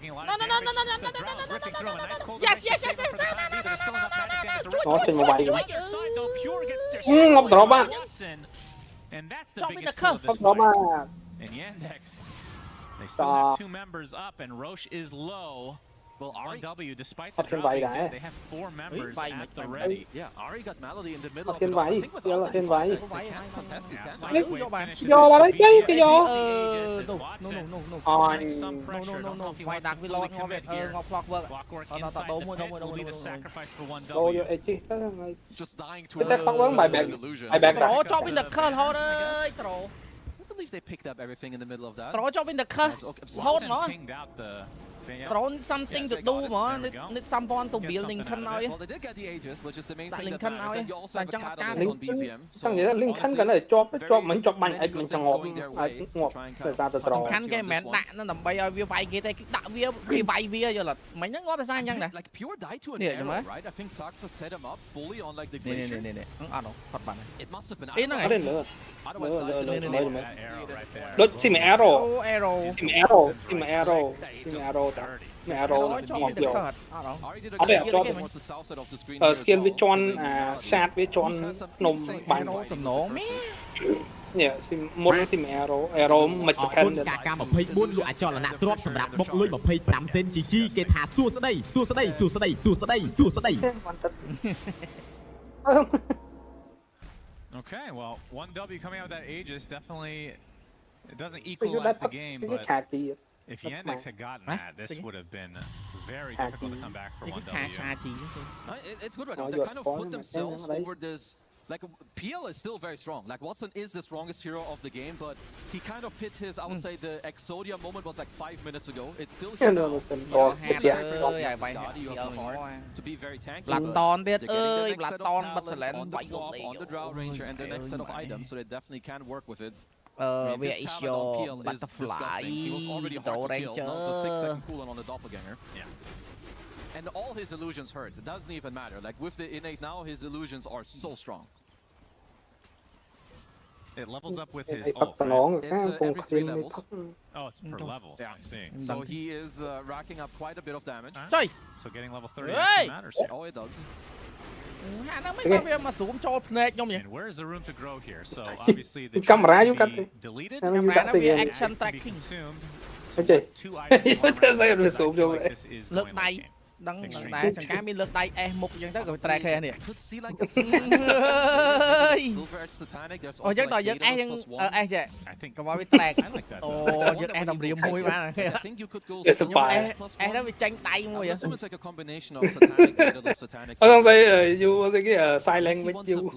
Speaker 6: yes
Speaker 11: nó trên một bài ngọc đó bạn
Speaker 4: cho
Speaker 6: mình được không
Speaker 11: ngọc đó bạn
Speaker 4: and Yandex they still have two members up and Roche is low. Well, 1W, despite the drop, they have 4 members at the ready.
Speaker 5: Yeah, Ari got Melody in the middle of
Speaker 11: it. I think
Speaker 6: Vô
Speaker 11: vào đấy chơi cái vô.
Speaker 6: No. Ngoài đặt với lo ngon ngọc lọc vợ. Đâu mua.
Speaker 11: Đâu vô ấy chứ.
Speaker 5: Just dying to
Speaker 11: an illusion.
Speaker 6: Trổ cho bên the cut hold ơi, trổ.
Speaker 5: I believe they picked up everything in the middle of that.
Speaker 6: Trổ cho bên the cut hold nó. Thrown something to do mà need someone to build Lincoln now.
Speaker 5: Well, they did get the Aegis, which is the main thing that matters. And you also have a catalyst on BZM.
Speaker 11: So nghĩa là Lincoln cái này cho mình cho mạnh ấy mình chẳng ngọt thời gian từ trò.
Speaker 6: Khăn cái mẹ đạn nó nằm bay vía vay cái đạn vía vay vía giờ là mấy nó ngó ra sao nhăng nè.
Speaker 5: Like pure die to an arrow, right? I think Saxa set him up fully on like the glacier.
Speaker 6: Nè. Nó thật bạn này.
Speaker 5: It must have been.
Speaker 6: Ý nó này.
Speaker 11: Đôi xin mẹ arrow. Skill với chọn sát với chọn nôm bài
Speaker 6: nổ mé.
Speaker 11: Nè, một sim arrow មិនសកម្ម
Speaker 18: ការ24លោកអាចចលនាទ្របសម្រាប់បុកលុយ25សេន GG គេថាសួស្ដី
Speaker 4: Okay, well, 1W coming out with that Aegis definitely it doesn't equalize the game, but if Yandex had gotten that, this would have been very difficult to come back for 1W.
Speaker 5: It's good right now. They kind of put themselves over this Like, PL is still very strong. Like, Watson is the strongest hero of the game, but he kind of hit his, I would say, the Exodia moment was like 5 minutes ago. It's still here now. To be very tanky. They're getting the next set of talents on the Drow Ranger and the next set of items, so they definitely can work with it. This talent on PL is disgusting. He was already hard to kill. Now it's a 6-second cooldown on the Doppelganger. Yeah. And all his illusions hurt. It doesn't even matter. Like with the innate now, his illusions are so strong.
Speaker 4: It levels up with his ult.
Speaker 5: It's every 3 levels.
Speaker 4: Oh, it's per level. Yeah. I see.
Speaker 5: So he is racking up quite a bit of damage.
Speaker 4: So getting level 30 actually matters.
Speaker 5: Oh, it does.
Speaker 4: And where is the room to grow here? So obviously the camera be deleted.
Speaker 6: Action tracking.
Speaker 11: Okay.
Speaker 4: 2 items.
Speaker 6: Look này. Đăng đá chẳng cá mi lượt đây một dân tới rồi track here nè. Ôi chắc tao dân ai dân chứ. Còn bao biết track. Ồ dân ai đồng điểm mùi mà. Ai đó bị tranh tay mùi vậy.
Speaker 11: Tôi đang say you say cái silent with you.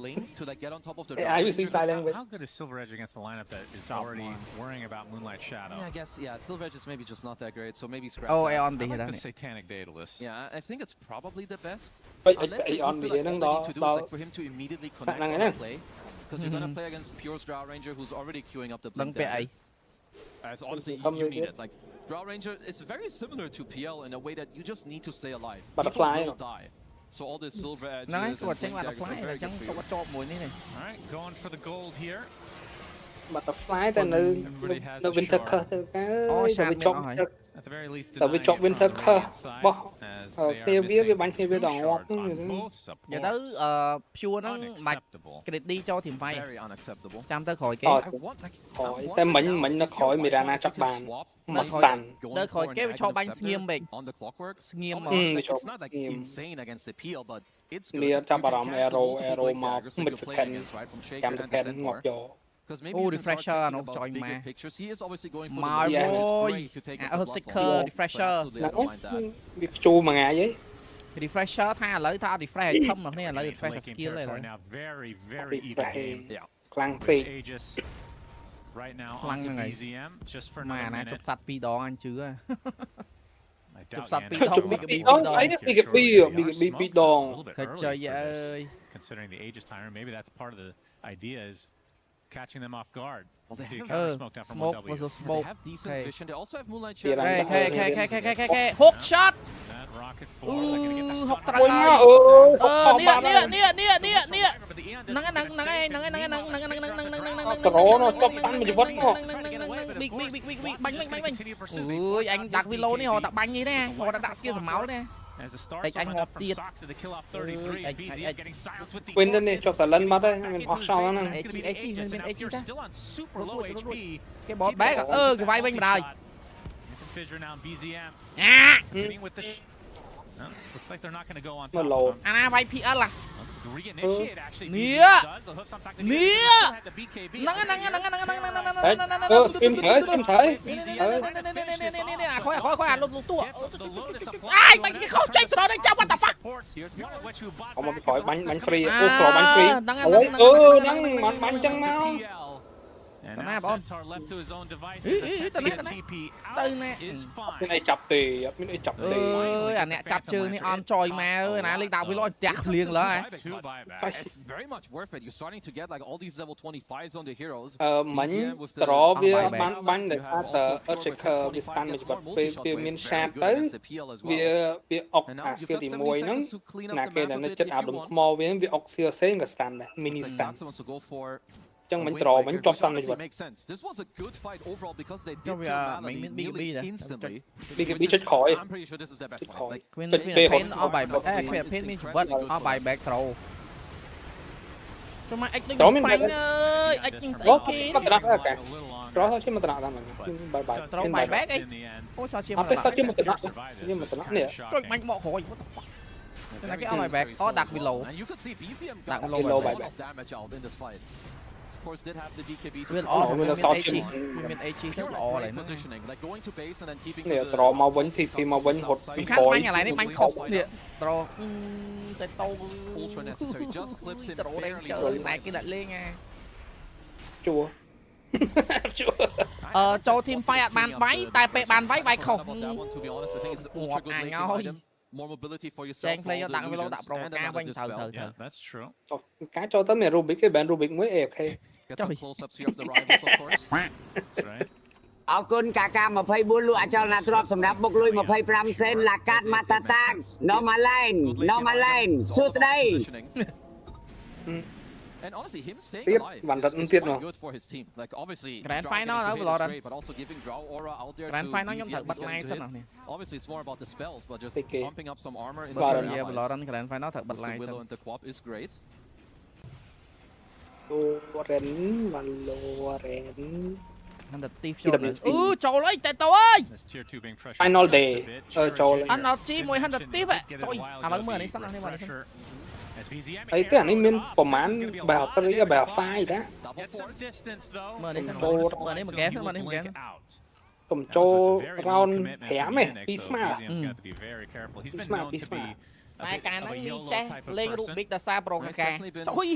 Speaker 11: I will see silent with.
Speaker 4: How good is Silver Edge against a lineup that is already worrying about Moonlight Shadow?
Speaker 5: Yeah, I guess Silver Edge is maybe just not that great, so maybe scrap.
Speaker 6: Oh, on
Speaker 4: the Satanic Daedalus.
Speaker 5: Yeah, I think it's probably the best.
Speaker 11: Unless
Speaker 5: you feel like all they need to do is like for him to immediately connect and play. Because you're gonna play against Pure's Drow Ranger who's already queuing up the blink damage. As honestly, you need it. Like, Drow Ranger, it's very similar to PL in a way that you just need to stay alive. People will die. So all this Silver Edge and blink daggers are very good for you.
Speaker 4: Alright, going for the gold here.
Speaker 11: Butterfly then the winter cut.
Speaker 4: At the very least,
Speaker 11: tại vì chọn winter cut bỏ kia với bánh kia với đỏ
Speaker 6: giờ tới pure nó mạch cái đi cho thì vay chăm tới khỏi cái
Speaker 11: khỏi tại mình nó khỏi Mirana chắc bàn mà tàn
Speaker 6: tới khỏi cái cho bánh nghiêm mình nghiêm mà
Speaker 11: Lia chắc bà làm arrow màu mình sẽ kèm ngọc dầu.
Speaker 6: Oh, refresher nó chọi mà. My boy. Seeker refresher.
Speaker 11: Chu mà ngại vậy.
Speaker 6: Refresher tha lấy tha refresh không được nè, lấy refresh skill này rồi.
Speaker 4: Very even game.
Speaker 11: Clang free.
Speaker 4: Right now on BZM just for
Speaker 6: mà nè chụp sạch pi đó anh chứ.
Speaker 11: Chụp sạch pi đó bị đòn.
Speaker 6: Trời ơi.
Speaker 4: Considering the Aegis timer, maybe that's part of the idea is catching them off guard.
Speaker 5: Well, they
Speaker 6: smoke was a smoke.
Speaker 5: They have decent vision. They also have Moonlight Shadow.
Speaker 6: Okay. Hook shot.
Speaker 4: That rocket forward. They're gonna get the
Speaker 6: hook ui anh đặt video này họ đặt bánh như thế họ đã đặt skill máu nè. Anh ngọt tiệt.
Speaker 11: Quên đi chọc xả lân mất đấy, mình hoặc sau nó nè.
Speaker 6: Cái bot bé cái vai bên đời.
Speaker 4: Looks like they're not going to go on
Speaker 11: top. Lồ.
Speaker 6: Anh vai PL à? Nia. Khỏi ăn luôn tua. Ai mày cái không chạy rồi đang trong what the fuck.
Speaker 11: Ông mà khỏi bánh free, cỏ bánh free. Đang bánh chân máu.
Speaker 4: And now Centaur left to his own devices.
Speaker 11: Cái này chập tì, cái này chập tì.
Speaker 6: Anh nè chập chương này on choi mà ơi, nãy lên đảo với lôi chặt liền là.
Speaker 5: It's very much worth it. You're starting to get like all these level 25s on the heroes.
Speaker 11: Mình trò với bánh để ta ở checker với stand mình bật về miền sạt tới. Vì ốc skill thì mùi nó, nãy cái này nó chất áp đúng màu với ốc skill xây cái stand này, mini stand. Chẳng mình trò mình chọc xong rồi vậy. BKB chết khỏi.
Speaker 6: Quên pain ở bài pain mi vật ở bài back throw. Cuma anh đừng bánh ơi, anh đừng say kì.
Speaker 11: Rõ thôi chứ mà tận ra mình. Bye bye.
Speaker 6: Throw bài back ấy. Ôi sao chứ mà
Speaker 11: nè.
Speaker 6: Rồi bánh mọ khỏi. What the fuck. Cái này cái ở bài back có đặt below. Đặt below bài back.
Speaker 5: of course did have the DKB to positioning, like going to base and then keeping to the ultra necessary. Just clips him barely.
Speaker 6: Cho team fight bàn váy, tại pe bàn váy bài khổ.
Speaker 5: More mobility for yourself.
Speaker 4: Yeah, that's true.
Speaker 11: Cái cho tới mẹ Rubik cái bạn Rubik mới ép hay.
Speaker 5: Get some close-ups here of the rivals, of course.
Speaker 4: That's right.
Speaker 19: អរគុណកាកា24លក់អចលនទ្រព្យសម្រាប់បុកលុយ25សេនឡាកាតម៉ាតាតាង normal lane សួស្ដី
Speaker 5: And honestly, him staying alive is quite good for his team. Like obviously,
Speaker 6: Grand Final đó
Speaker 5: great, but also giving Draw Aura out there.
Speaker 6: Grand Final nhóm thật bật line sao nào.
Speaker 5: Obviously, it's more about the spells, but just pumping up some armor in the
Speaker 6: Valorant Grand Final thật bật line.
Speaker 5: The Willow and the Quap is great.
Speaker 11: Valorant.
Speaker 6: Trời ơi, tệ tao ơi.
Speaker 11: Final day. Trời.
Speaker 6: Anh nó chi mùi hơn tiếp vậy. Trời, anh mới đi sẵn này mà.
Speaker 11: អីទេអានេះមានប្រហែលបែបត្រីបែប file តា
Speaker 6: មើលនេះសិនមើលនេះមកហ្គេមមើលនេះមកហ្គេម
Speaker 11: កុំចូល round 5ទេពីស្មា
Speaker 6: តែកាលហ្នឹងនេះចេះលេងរូប big ដល់សារប្រូកាកាសុយ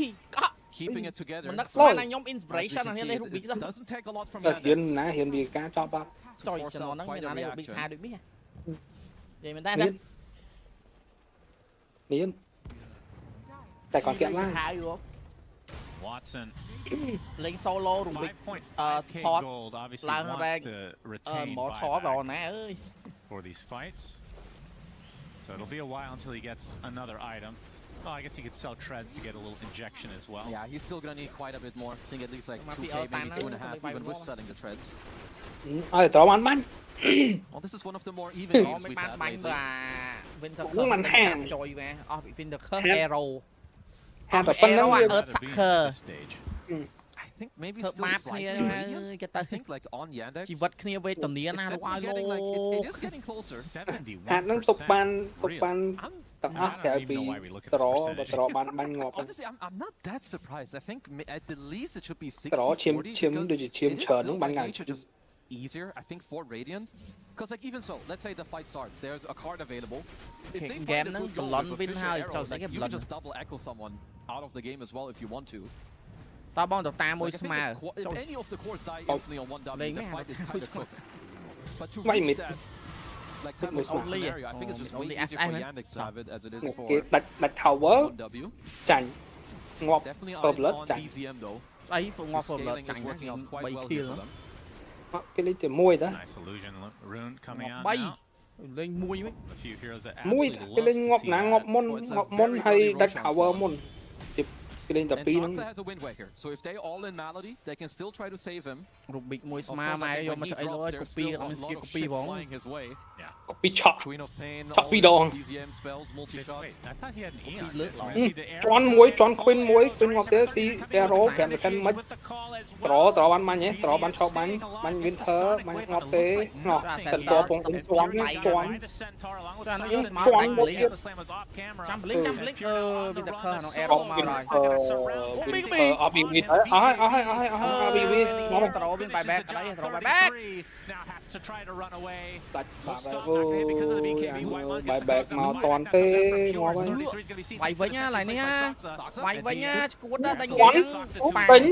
Speaker 5: keeping it together
Speaker 6: មិននឹកស្មានខ្ញុំ inspiration អានេះលេងរូប big សោះ
Speaker 5: doesn't take a lot from
Speaker 11: ហ៊ានណាហ៊ានវាការចប់បាត់
Speaker 6: ចុយចំណងហ្នឹងមានអានេះរូប big ស្អាតដូចនេះនិយាយមែនតើ
Speaker 11: មានតែគាត់គេឡើង
Speaker 4: Watson
Speaker 6: លេង solo រូប big support ឡើង rank មកថតដល់ណាអើយ
Speaker 4: for these fights. So it'll be a while until he gets another item. Oh, I guess he could sell treads to get a little injection as well.
Speaker 5: Yeah, he's still gonna need quite a bit more. I think at least like 2k, maybe 2.5, even with selling the treads. Well, this is one of the more even games we've had lately. I think maybe still slightly radiant. I think like on Yandex. It is getting closer.
Speaker 11: ហាត់នឹងទុកបានទាំងអស់ក្រៅពីត្របានងាប់
Speaker 5: Honestly, I'm not that surprised. I think at the least it should be 60-40.
Speaker 11: ឈាមដូចជាឈាមច្រើនហ្នឹងបានងាប់
Speaker 5: Easier, I think, for Radiant. Because like even so, let's say the fight starts, there's a card available. If they find a good goal with official arrows, like, you can just double echo someone out of the game as well if you want to.
Speaker 6: Tao bong được ta môi
Speaker 5: smile. If any of the cores die instantly on 1W, the fight is kind of cooked. But to reach that, like kind of scenario, I think it's just way easier for Yandex to have it as it is for
Speaker 11: ដាច់ tower
Speaker 5: W.
Speaker 11: ចាញ់ងាប់
Speaker 5: Definitely
Speaker 11: blood
Speaker 5: on BZM though.
Speaker 6: អីងាប់ blood ចាញ់
Speaker 5: working out quite well here for them.
Speaker 11: គេលេងតែមួយតា
Speaker 4: Nice illusion rune coming out
Speaker 6: លេងមួយវិញ
Speaker 4: a few heroes that
Speaker 11: មួយគេលេងងាប់ណាងាប់មុនហើយដាច់ tower មុន
Speaker 5: And Sansa has a Wind Waker, so if they all in Malady, they can still try to save him.
Speaker 6: Rubik មួយស្មាម៉ែយកមកអីលើកូពីអត់មានស្គីកូពីផង
Speaker 11: Copy chop.
Speaker 5: Queen of Pain,
Speaker 11: Copy dong.
Speaker 5: BZM spells, multi-shot.
Speaker 4: Wait, I thought he had an Eon.
Speaker 11: John Queen មួយ Queen ងាប់ទេ ស៊ី arrow 5ទៅកាន់មិនត្របានបាញ់ហ៎ត្របានឈប់បាញ់ Winter បាញ់ងាប់ទេណោះតែតពងជន់ចាំបលិចWinter នោះ arrow មកហើយ អប៊ីវីអស់ហើយងាប់ត្រវិញបាយបែកអីត្របាយបែក
Speaker 4: now has to try to run away.
Speaker 11: ដាច់បាយបែកមកតន់ទេងាប់ហើយ
Speaker 6: បាយវិញណាឡើយនេះណាបាយវិញណាឈួតណាដាច់
Speaker 11: ពេញ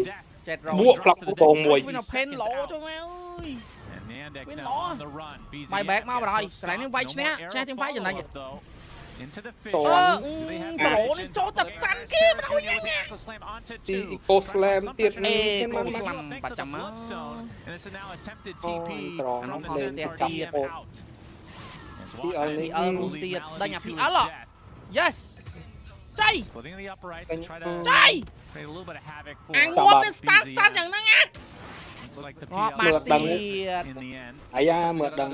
Speaker 11: បួកផ្លាប់បងមួយ
Speaker 6: វិញផេនឡូទៅមកអើយ
Speaker 4: Yandex now on the run.
Speaker 6: បាយបែកមកបណ្ដោយកន្លែងនេះវាយឈ្នះទីមវាយចំណេញ
Speaker 4: into the fish.
Speaker 6: ប្រូនេះចូលទឹកស្តាន់គេបណ្ដោយយ៉ាងណា
Speaker 11: ទី Eco Slam ទៀតនេះ
Speaker 6: Eco Slam បាត់ចាំមក
Speaker 4: and this is now attempted TP from the center DM out.
Speaker 11: ពីអលនេះ
Speaker 6: ទៀតដាច់អាពីអល Yes ចៃ
Speaker 4: splitting the uprights to try to
Speaker 6: ចៃ
Speaker 4: create a little bit of havoc for
Speaker 6: អាងាប់នេះស្តាន់យ៉ាងហ្នឹងណា
Speaker 4: like the
Speaker 6: ងាប់បាត់ទៀត
Speaker 4: in the end
Speaker 11: អាយ៉ាមើលដឹង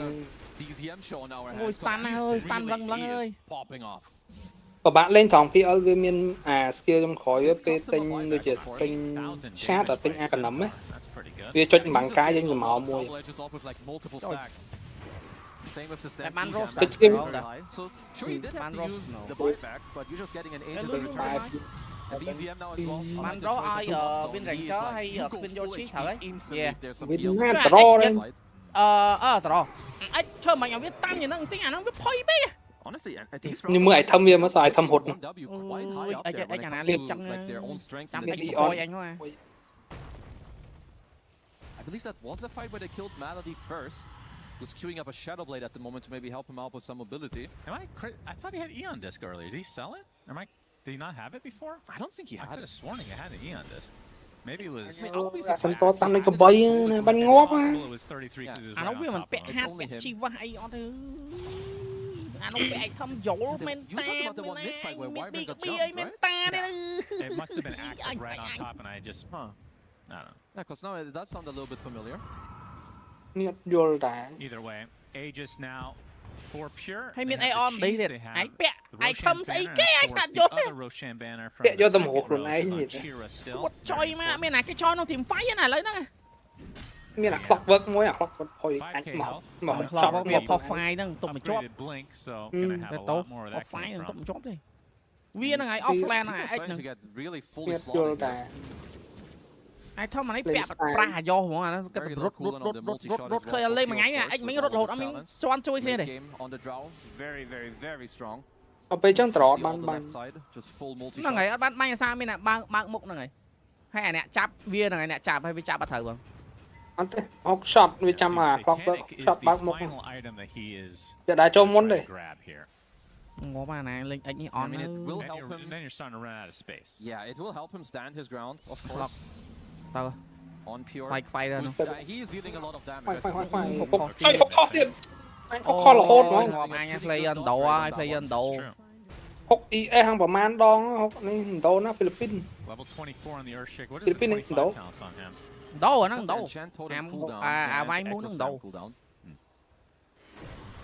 Speaker 5: BZM show in our hands.
Speaker 6: អូយស្តាន់ហើយស្តាន់ឡើងអើយ
Speaker 5: popping off.
Speaker 11: ពិបាកលេងត្រង់ PL វាមានអា skill ខ្ញុំក្រោយវាពេលទិញដូចជាទិញ chat តែទិញ acronym វាចុចបាំងកាយយើងសម្ោមួយ
Speaker 5: Same with the same. So sure you did have to use the buyback, but you're just getting an Aegis return.
Speaker 6: Bạn đó ai ở bên rảnh chó hay ở bên Yoshi thở ấy. Yeah. Tỏ. Anh chơi mà nhà biết tăng gì nó tiếng nó biết phơi bê.
Speaker 11: Nhưng mà ai thâm viên mà sao ai thâm hụt nó.
Speaker 6: Anh nhà liệp trong anh coi anh thôi.
Speaker 5: I believe that was a fight where they killed Malady first. Was queuing up a Shadow Blade at the moment to maybe help him out with some mobility.
Speaker 4: I thought he had Eon Disc earlier. Did he sell it? Did he not have it before?
Speaker 5: I don't think he had.
Speaker 4: I could have sworn he had an Eon Disc. Maybe it was.
Speaker 11: Sân to tăng lên cái bay này bắn ngóp á.
Speaker 4: It was 33 because it was right on top of him.
Speaker 6: Hát bẹ chi vai on thứ. Anh ông bẹ thâm dỗ men ta.
Speaker 5: You the one mid fight where Wyvern got jumped, right?
Speaker 4: It must have been Axel right on top, and I just. I don't know.
Speaker 5: Yeah, because now it does sound a little bit familiar.
Speaker 4: Either way, Aegis now for Pure.
Speaker 6: Hay miền Aeon đi thì ai bẹ ai thâm say cái ai phạt vô.
Speaker 11: Bẹ vô tầm hộp luôn ai gì thế.
Speaker 6: Quật choi mà miền này cái choi nó tìm phái này lấy nó.
Speaker 11: Miền là clock work mỗi à clock work thôi anh mà
Speaker 6: chop miền pop phái nó tụm mình chop.
Speaker 4: Tốt.
Speaker 6: Pop phái nó tụm chop đi. Viên này offline này anh nó. Ai thơm mà nãy bẹ pra do mà nó rút khơi lên mà ngay nè anh mấy rút lột anh mình cho ăn chui kia này.
Speaker 11: Ở bên trong trọ bắn
Speaker 6: nó ngày bắn bay sao bên này băng mục này hay nè chắp viên này nè chắp hay với chắp bắt thử bằng
Speaker 11: anh thế học shot với chăm à shot bắn mục để đại cho muốn đi
Speaker 6: ngó ba này lên anh ấy on
Speaker 4: then you're starting to run out of space.
Speaker 5: Yeah, it will help him stand his ground, of course.
Speaker 6: Tao
Speaker 5: on Pure.
Speaker 6: Like fighter.
Speaker 5: He is dealing a lot of damage.
Speaker 11: Hốc tiền. Anh hốc kho là hốt nó.
Speaker 6: Ngọt anh play Ấn Độ, ai play Ấn Độ.
Speaker 11: Hốc IE hàng bảo man đong, hốc này Ấn Độ nó Philippines.
Speaker 4: Level 24 on the Earthshake. What is
Speaker 11: the 25
Speaker 4: talents on him?
Speaker 6: Độ nó Ấn Độ. Vai muốn Ấn Độ.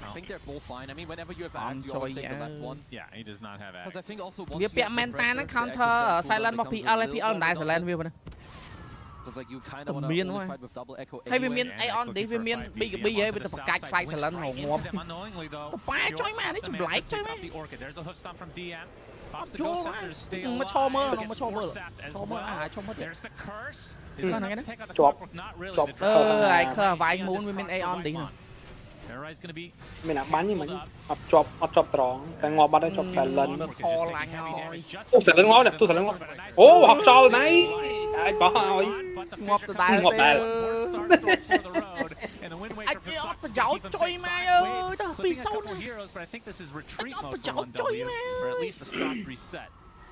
Speaker 5: I think they're both fine. I mean, whenever you have ads, you always take the left one.
Speaker 4: Yeah, he does not have ads.
Speaker 5: Because I think also once
Speaker 6: you have mental nó counter silent bọc PL đại silent view này.
Speaker 5: Because like you kind of want to only fight with double echo.
Speaker 6: Hay vì miền Aeon đi vì miền BB ấy với tập cái fight silent hồ ngộp. Phải chơi mà đấy chụp lại chơi mà. Mà cho mơ nó mà cho mơ. Cho mơ à cho mơ. Sao này cái
Speaker 11: chọc.
Speaker 6: Ai khờ vài muốn với miền Aeon đi nè.
Speaker 11: Mình đã bắn nhưng mà chọc trònแต่งอบัดได้chọcใส่เลนtôiใส่เลนงอเนี่ยtôiใส่เลนงอโอ้học trò này ai bỏ hỏi
Speaker 6: ngọt từ tay
Speaker 11: ngọt tay
Speaker 6: anh kia ớt và dạo trôi mai ơi tao bị sâu nè anh ớt và dạo trôi mai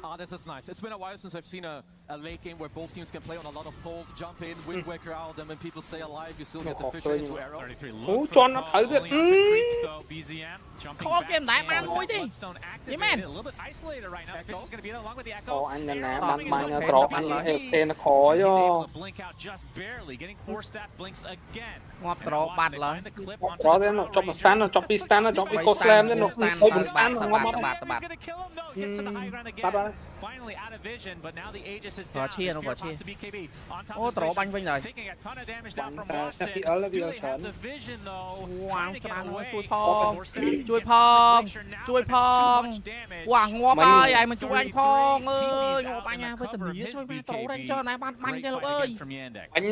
Speaker 5: Ah, this is nice. It's been a while since I've seen a late game where both teams can play on a lot of poke, jump in, Wind Waker out, and when people stay alive, you still get the Fisher into arrow.
Speaker 11: Ủa, cho nó thử được.
Speaker 6: Khó game đại man môi đi. Đi men.
Speaker 11: Ồ, anh nè nè, bạn trọ anh FT nó khó vô.
Speaker 6: Ngọt trọ bạt lại.
Speaker 11: Trọ thế nó chọc stand nó chọc stand nó chọc eco slam thế nó thôi mình stand nó ngọt bạt.
Speaker 4: Finally out of vision, but now the Aegis is
Speaker 6: down. Chia nó vào chia. Ô trọ banh vinh rồi. Hoàng chui phong. Hoàng ngọt ơi, ai mà chui anh phong ơi, ngọt anh à với tình nghĩa chui mà trọ đánh cho này banh đây ơi.
Speaker 11: Anh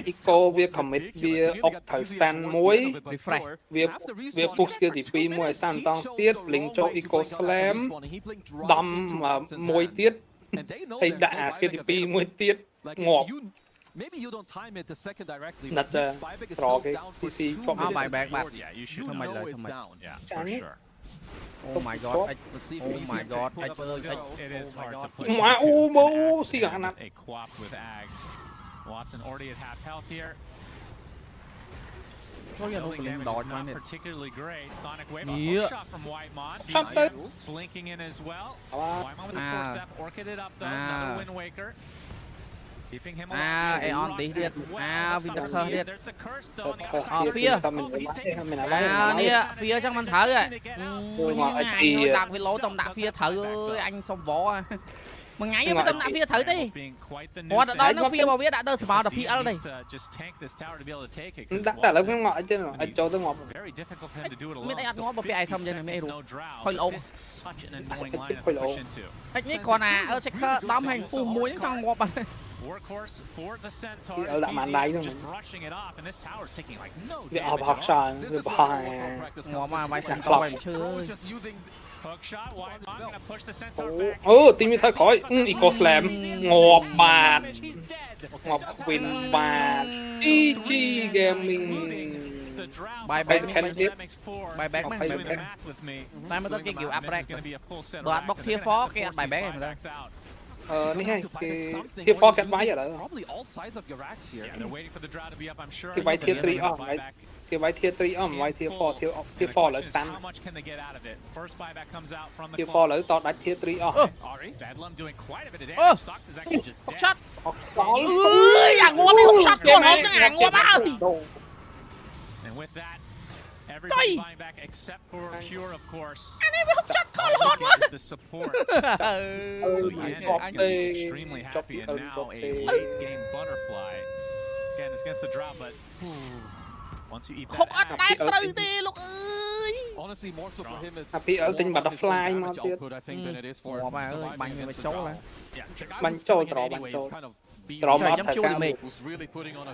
Speaker 11: eco việc commit việc ốc thời stand muối. Việc push kia thì pi muối stand tông tiết link cho eco slam. Đâm môi tiết hay đã cái thì pi môi tiết ngọt nặt trò cái CC cho
Speaker 6: mình bài bạc không mày lời không mày oh my god oh my god
Speaker 11: mà u bố xì gà nè
Speaker 4: Watson already at half health here.
Speaker 6: Not
Speaker 4: particularly great. Sonic Wave, a shot from Whitemon. Blinking in as well. Whitemon with the force step, orchid it up though. Another Wind Waker. Keeping him alive.
Speaker 6: Aeon đi điệt. Vindacer điệt.
Speaker 4: There's the curse though.
Speaker 6: Phía. Nè, phía chắc mình thở rồi. Đặc vì lỗ tông đặc phía thở ơi, anh xong võ. một ngày mới đâm nạ phía thử đi hoa đã đo nó phía bao biết đã đỡ sờ đã phía đi
Speaker 11: đã là cái ngõ chứ rồi anh cho tôi ngõ
Speaker 6: mấy tay ăn ngõ bao phía xong rồi này rồi khôi lỗ anh nhớ còn ở sẽ đâm hành phù muối trong ngõ bạn
Speaker 11: ở lại màn đáy thôi việc học học sàn việc bài
Speaker 6: ngõ mà bài sàn câu em chưa
Speaker 11: team thay khỏi Eco Slam ngọt bạt ngọt win bạt GG Gaming
Speaker 6: bài back bài back mấy tay mới có cái kiểu upgrade đoạn bóc thiê phó cái bài back này
Speaker 11: này hay thiê phó cái váy ở đó cái váy thiê tri cái váy thiê tri váy thiê phó lợi tan thiê phó lợi to đánh thiê tri
Speaker 6: shot ơi ngon đi hút shot con ngon chẳng ngon ba trời anh em hút shot con hot quá
Speaker 13: extremely happy and now a late game butterfly again it's against the drop but once you eat that
Speaker 5: honestly more so for him it's
Speaker 11: happy ở tính butterfly mà
Speaker 5: I think than it is for
Speaker 6: bánh người chấu là
Speaker 11: bánh trâu trò bánh trâu trò mà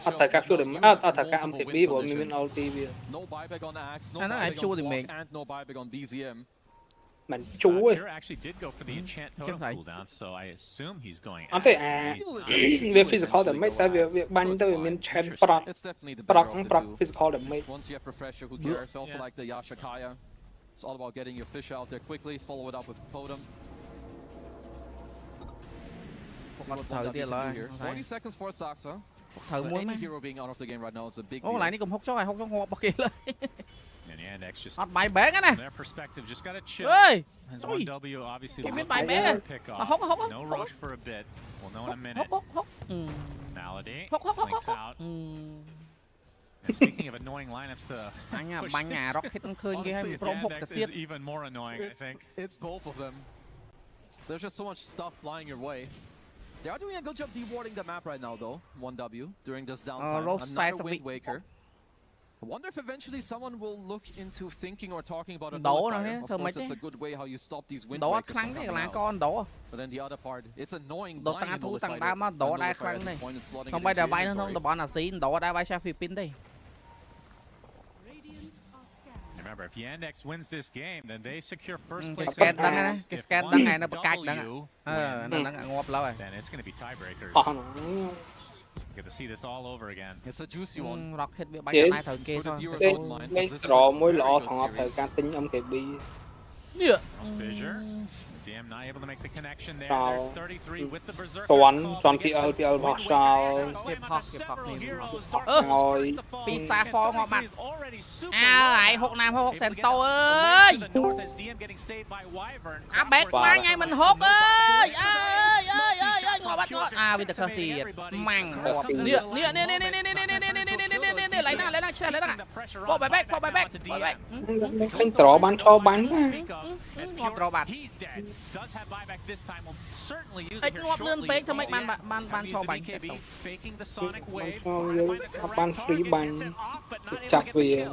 Speaker 11: thật cả chua đừng thật cả âm thiệt bí của mình ulti bia
Speaker 6: anh nói chua thì mình
Speaker 11: mình chú ấy anh thấy về physical đầm mấy tại việc bánh tới mình chen product physical đầm mấy
Speaker 5: it's all about getting your fish out there quickly follow it up with the totem. 40 seconds for Saxa. Any hero being out of the game right now is a big deal.
Speaker 6: Lại đi cùng hút chó này hút chó ngọt bọc kia lên. Bài bé cái này. Ơi. Cái miếng bài bé này. Hút.
Speaker 13: Speaking of annoying lineups to
Speaker 6: bánh nhà rocket không khơi kia hay from hút trực tiếp.
Speaker 13: Even more annoying, I think.
Speaker 5: It's both of them. There's just so much stuff flying your way. They are doing a good job dewarding the map right now, though. 1W during this downtime. Another Wind Waker. I wonder if eventually someone will look into thinking or talking about a nullifier. Of course, it's a good way how you stop these Wind Wakers from coming out. But then the other part, it's annoying blind nullifier.
Speaker 6: Không bay đá bay nó không, bọn là xin đổ đá bay sang Philippines đi.
Speaker 13: Remember, if Yandex wins this game, then they secure first place.
Speaker 6: Cái scan đăng này nó bật cách đăng. Nó ngộp lâu rồi.
Speaker 13: Then it's going to be tiebreakers. Get to see this all over again.
Speaker 5: It's a juicy one.
Speaker 6: Rocket bị bay cái thời kia thôi.
Speaker 11: Đây trò mối lọ thằng học thời can tính âm cái bi.
Speaker 13: Fissure. DM not able to make the connection there. There's 33 with the berserker.
Speaker 11: Toàn PL bọc sao.
Speaker 6: Skip rồi. Pista for ngọt mặt. Ai hút nam hút Sento ơi. Bét lá ngay mình hút ơi. Ngọt bắt ngọt. Vì được thì măng ngọt. Nè. Lấy nè. Bỏ bài back.
Speaker 11: Anh trò bắn cho bắn.
Speaker 6: Ngọt trò bắn. Anh ngọt lươn bế thôi mấy ban cho bánh.
Speaker 11: Ban free bánh. Chặt về.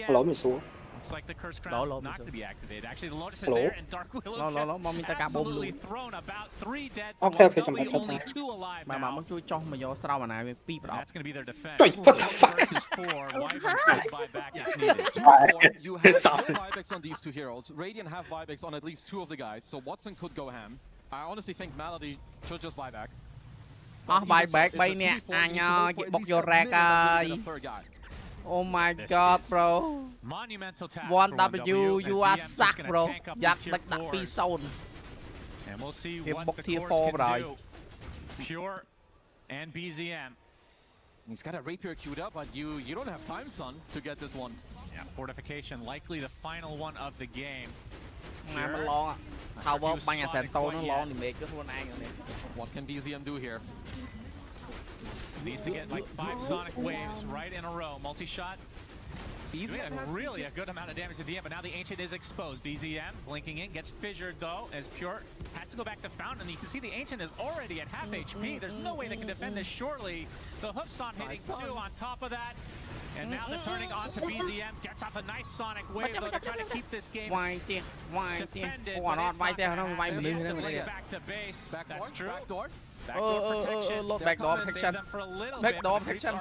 Speaker 11: Lỗi mình xuống.
Speaker 13: Looks like the curse crown is not going to be activated. Actually, the Lotus is there, and Dark Willow gets absolutely thrown about 3 dead. Only 2 alive now.
Speaker 6: Mà muốn chui trong mà vô sau mà này pi vào.
Speaker 13: That's going to be their defense. Versus 4. Wyvern could buy back if needed.
Speaker 5: You have buybacks on these two heroes. Radiant have buybacks on at least 2 of the guys, so Watson could go ham. I honestly think Malady should just buy back.
Speaker 6: Buyback bay nè. Anh ơi, bốc vô ra coi. Oh my god, bro. 1W, you are suck, bro. Giặc đặt pi zone.
Speaker 13: And we'll see what the course can do. Pure and BZM.
Speaker 5: He's got a rapier queued up, but you don't have time, son, to get this one.
Speaker 13: Yeah, fortification likely the final one of the game.
Speaker 6: Mà mình lo. Thao bó băng nhà Sento nó lo thì mệt cái thôn anh này.
Speaker 5: What can BZM do here?
Speaker 13: Needs to get like 5 sonic waves right in a row. Multi-shot.
Speaker 4: BZM really a good amount of damage at the end, but now the Ancient is exposed. BZM blinking in, gets fissured though, as Pure has to go back to Fountain. You can see the Ancient is already at half HP. There's no way they can defend this shortly. The hook stomp hitting 2 on top of that. And now they're turning on to BZM, gets off a nice sonic wave though to try to keep this game defended. But it's not gonna happen. They have to play back to base. That's true. Backdoor protection.
Speaker 6: Backdoor protection. Backdoor protection.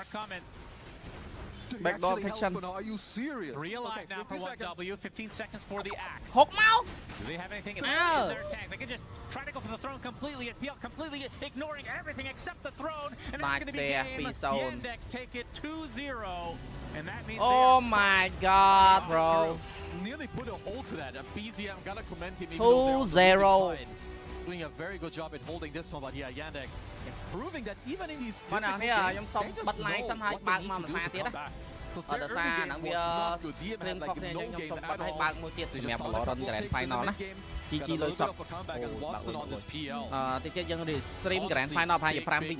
Speaker 6: Backdoor protection.
Speaker 5: Are you serious?
Speaker 4: 3 alive now for 1W, 15 seconds for the axe.
Speaker 6: Hốc máu.
Speaker 4: Do they have anything in their tank? They can just try to go for the throne completely. SPL completely ignoring everything except the throne. And it's going to be game. Yandex take it 2-0. And that means
Speaker 6: oh my god, bro.
Speaker 5: Nearly put a hold to that. BZM gotta commend him.
Speaker 6: 2-0.
Speaker 5: Doing a very good job at holding this one, but yeah, Yandex proving that even in these
Speaker 6: difficult games, they just know what they need to do to come back. Because their early game was not good. DM had like no game at all. They just found a couple of things in the mid game. Got a little bit of a comeback and Watson on this PL. តិចទៀតយើង stream grand final ប្រហែលជា5 វិនាទី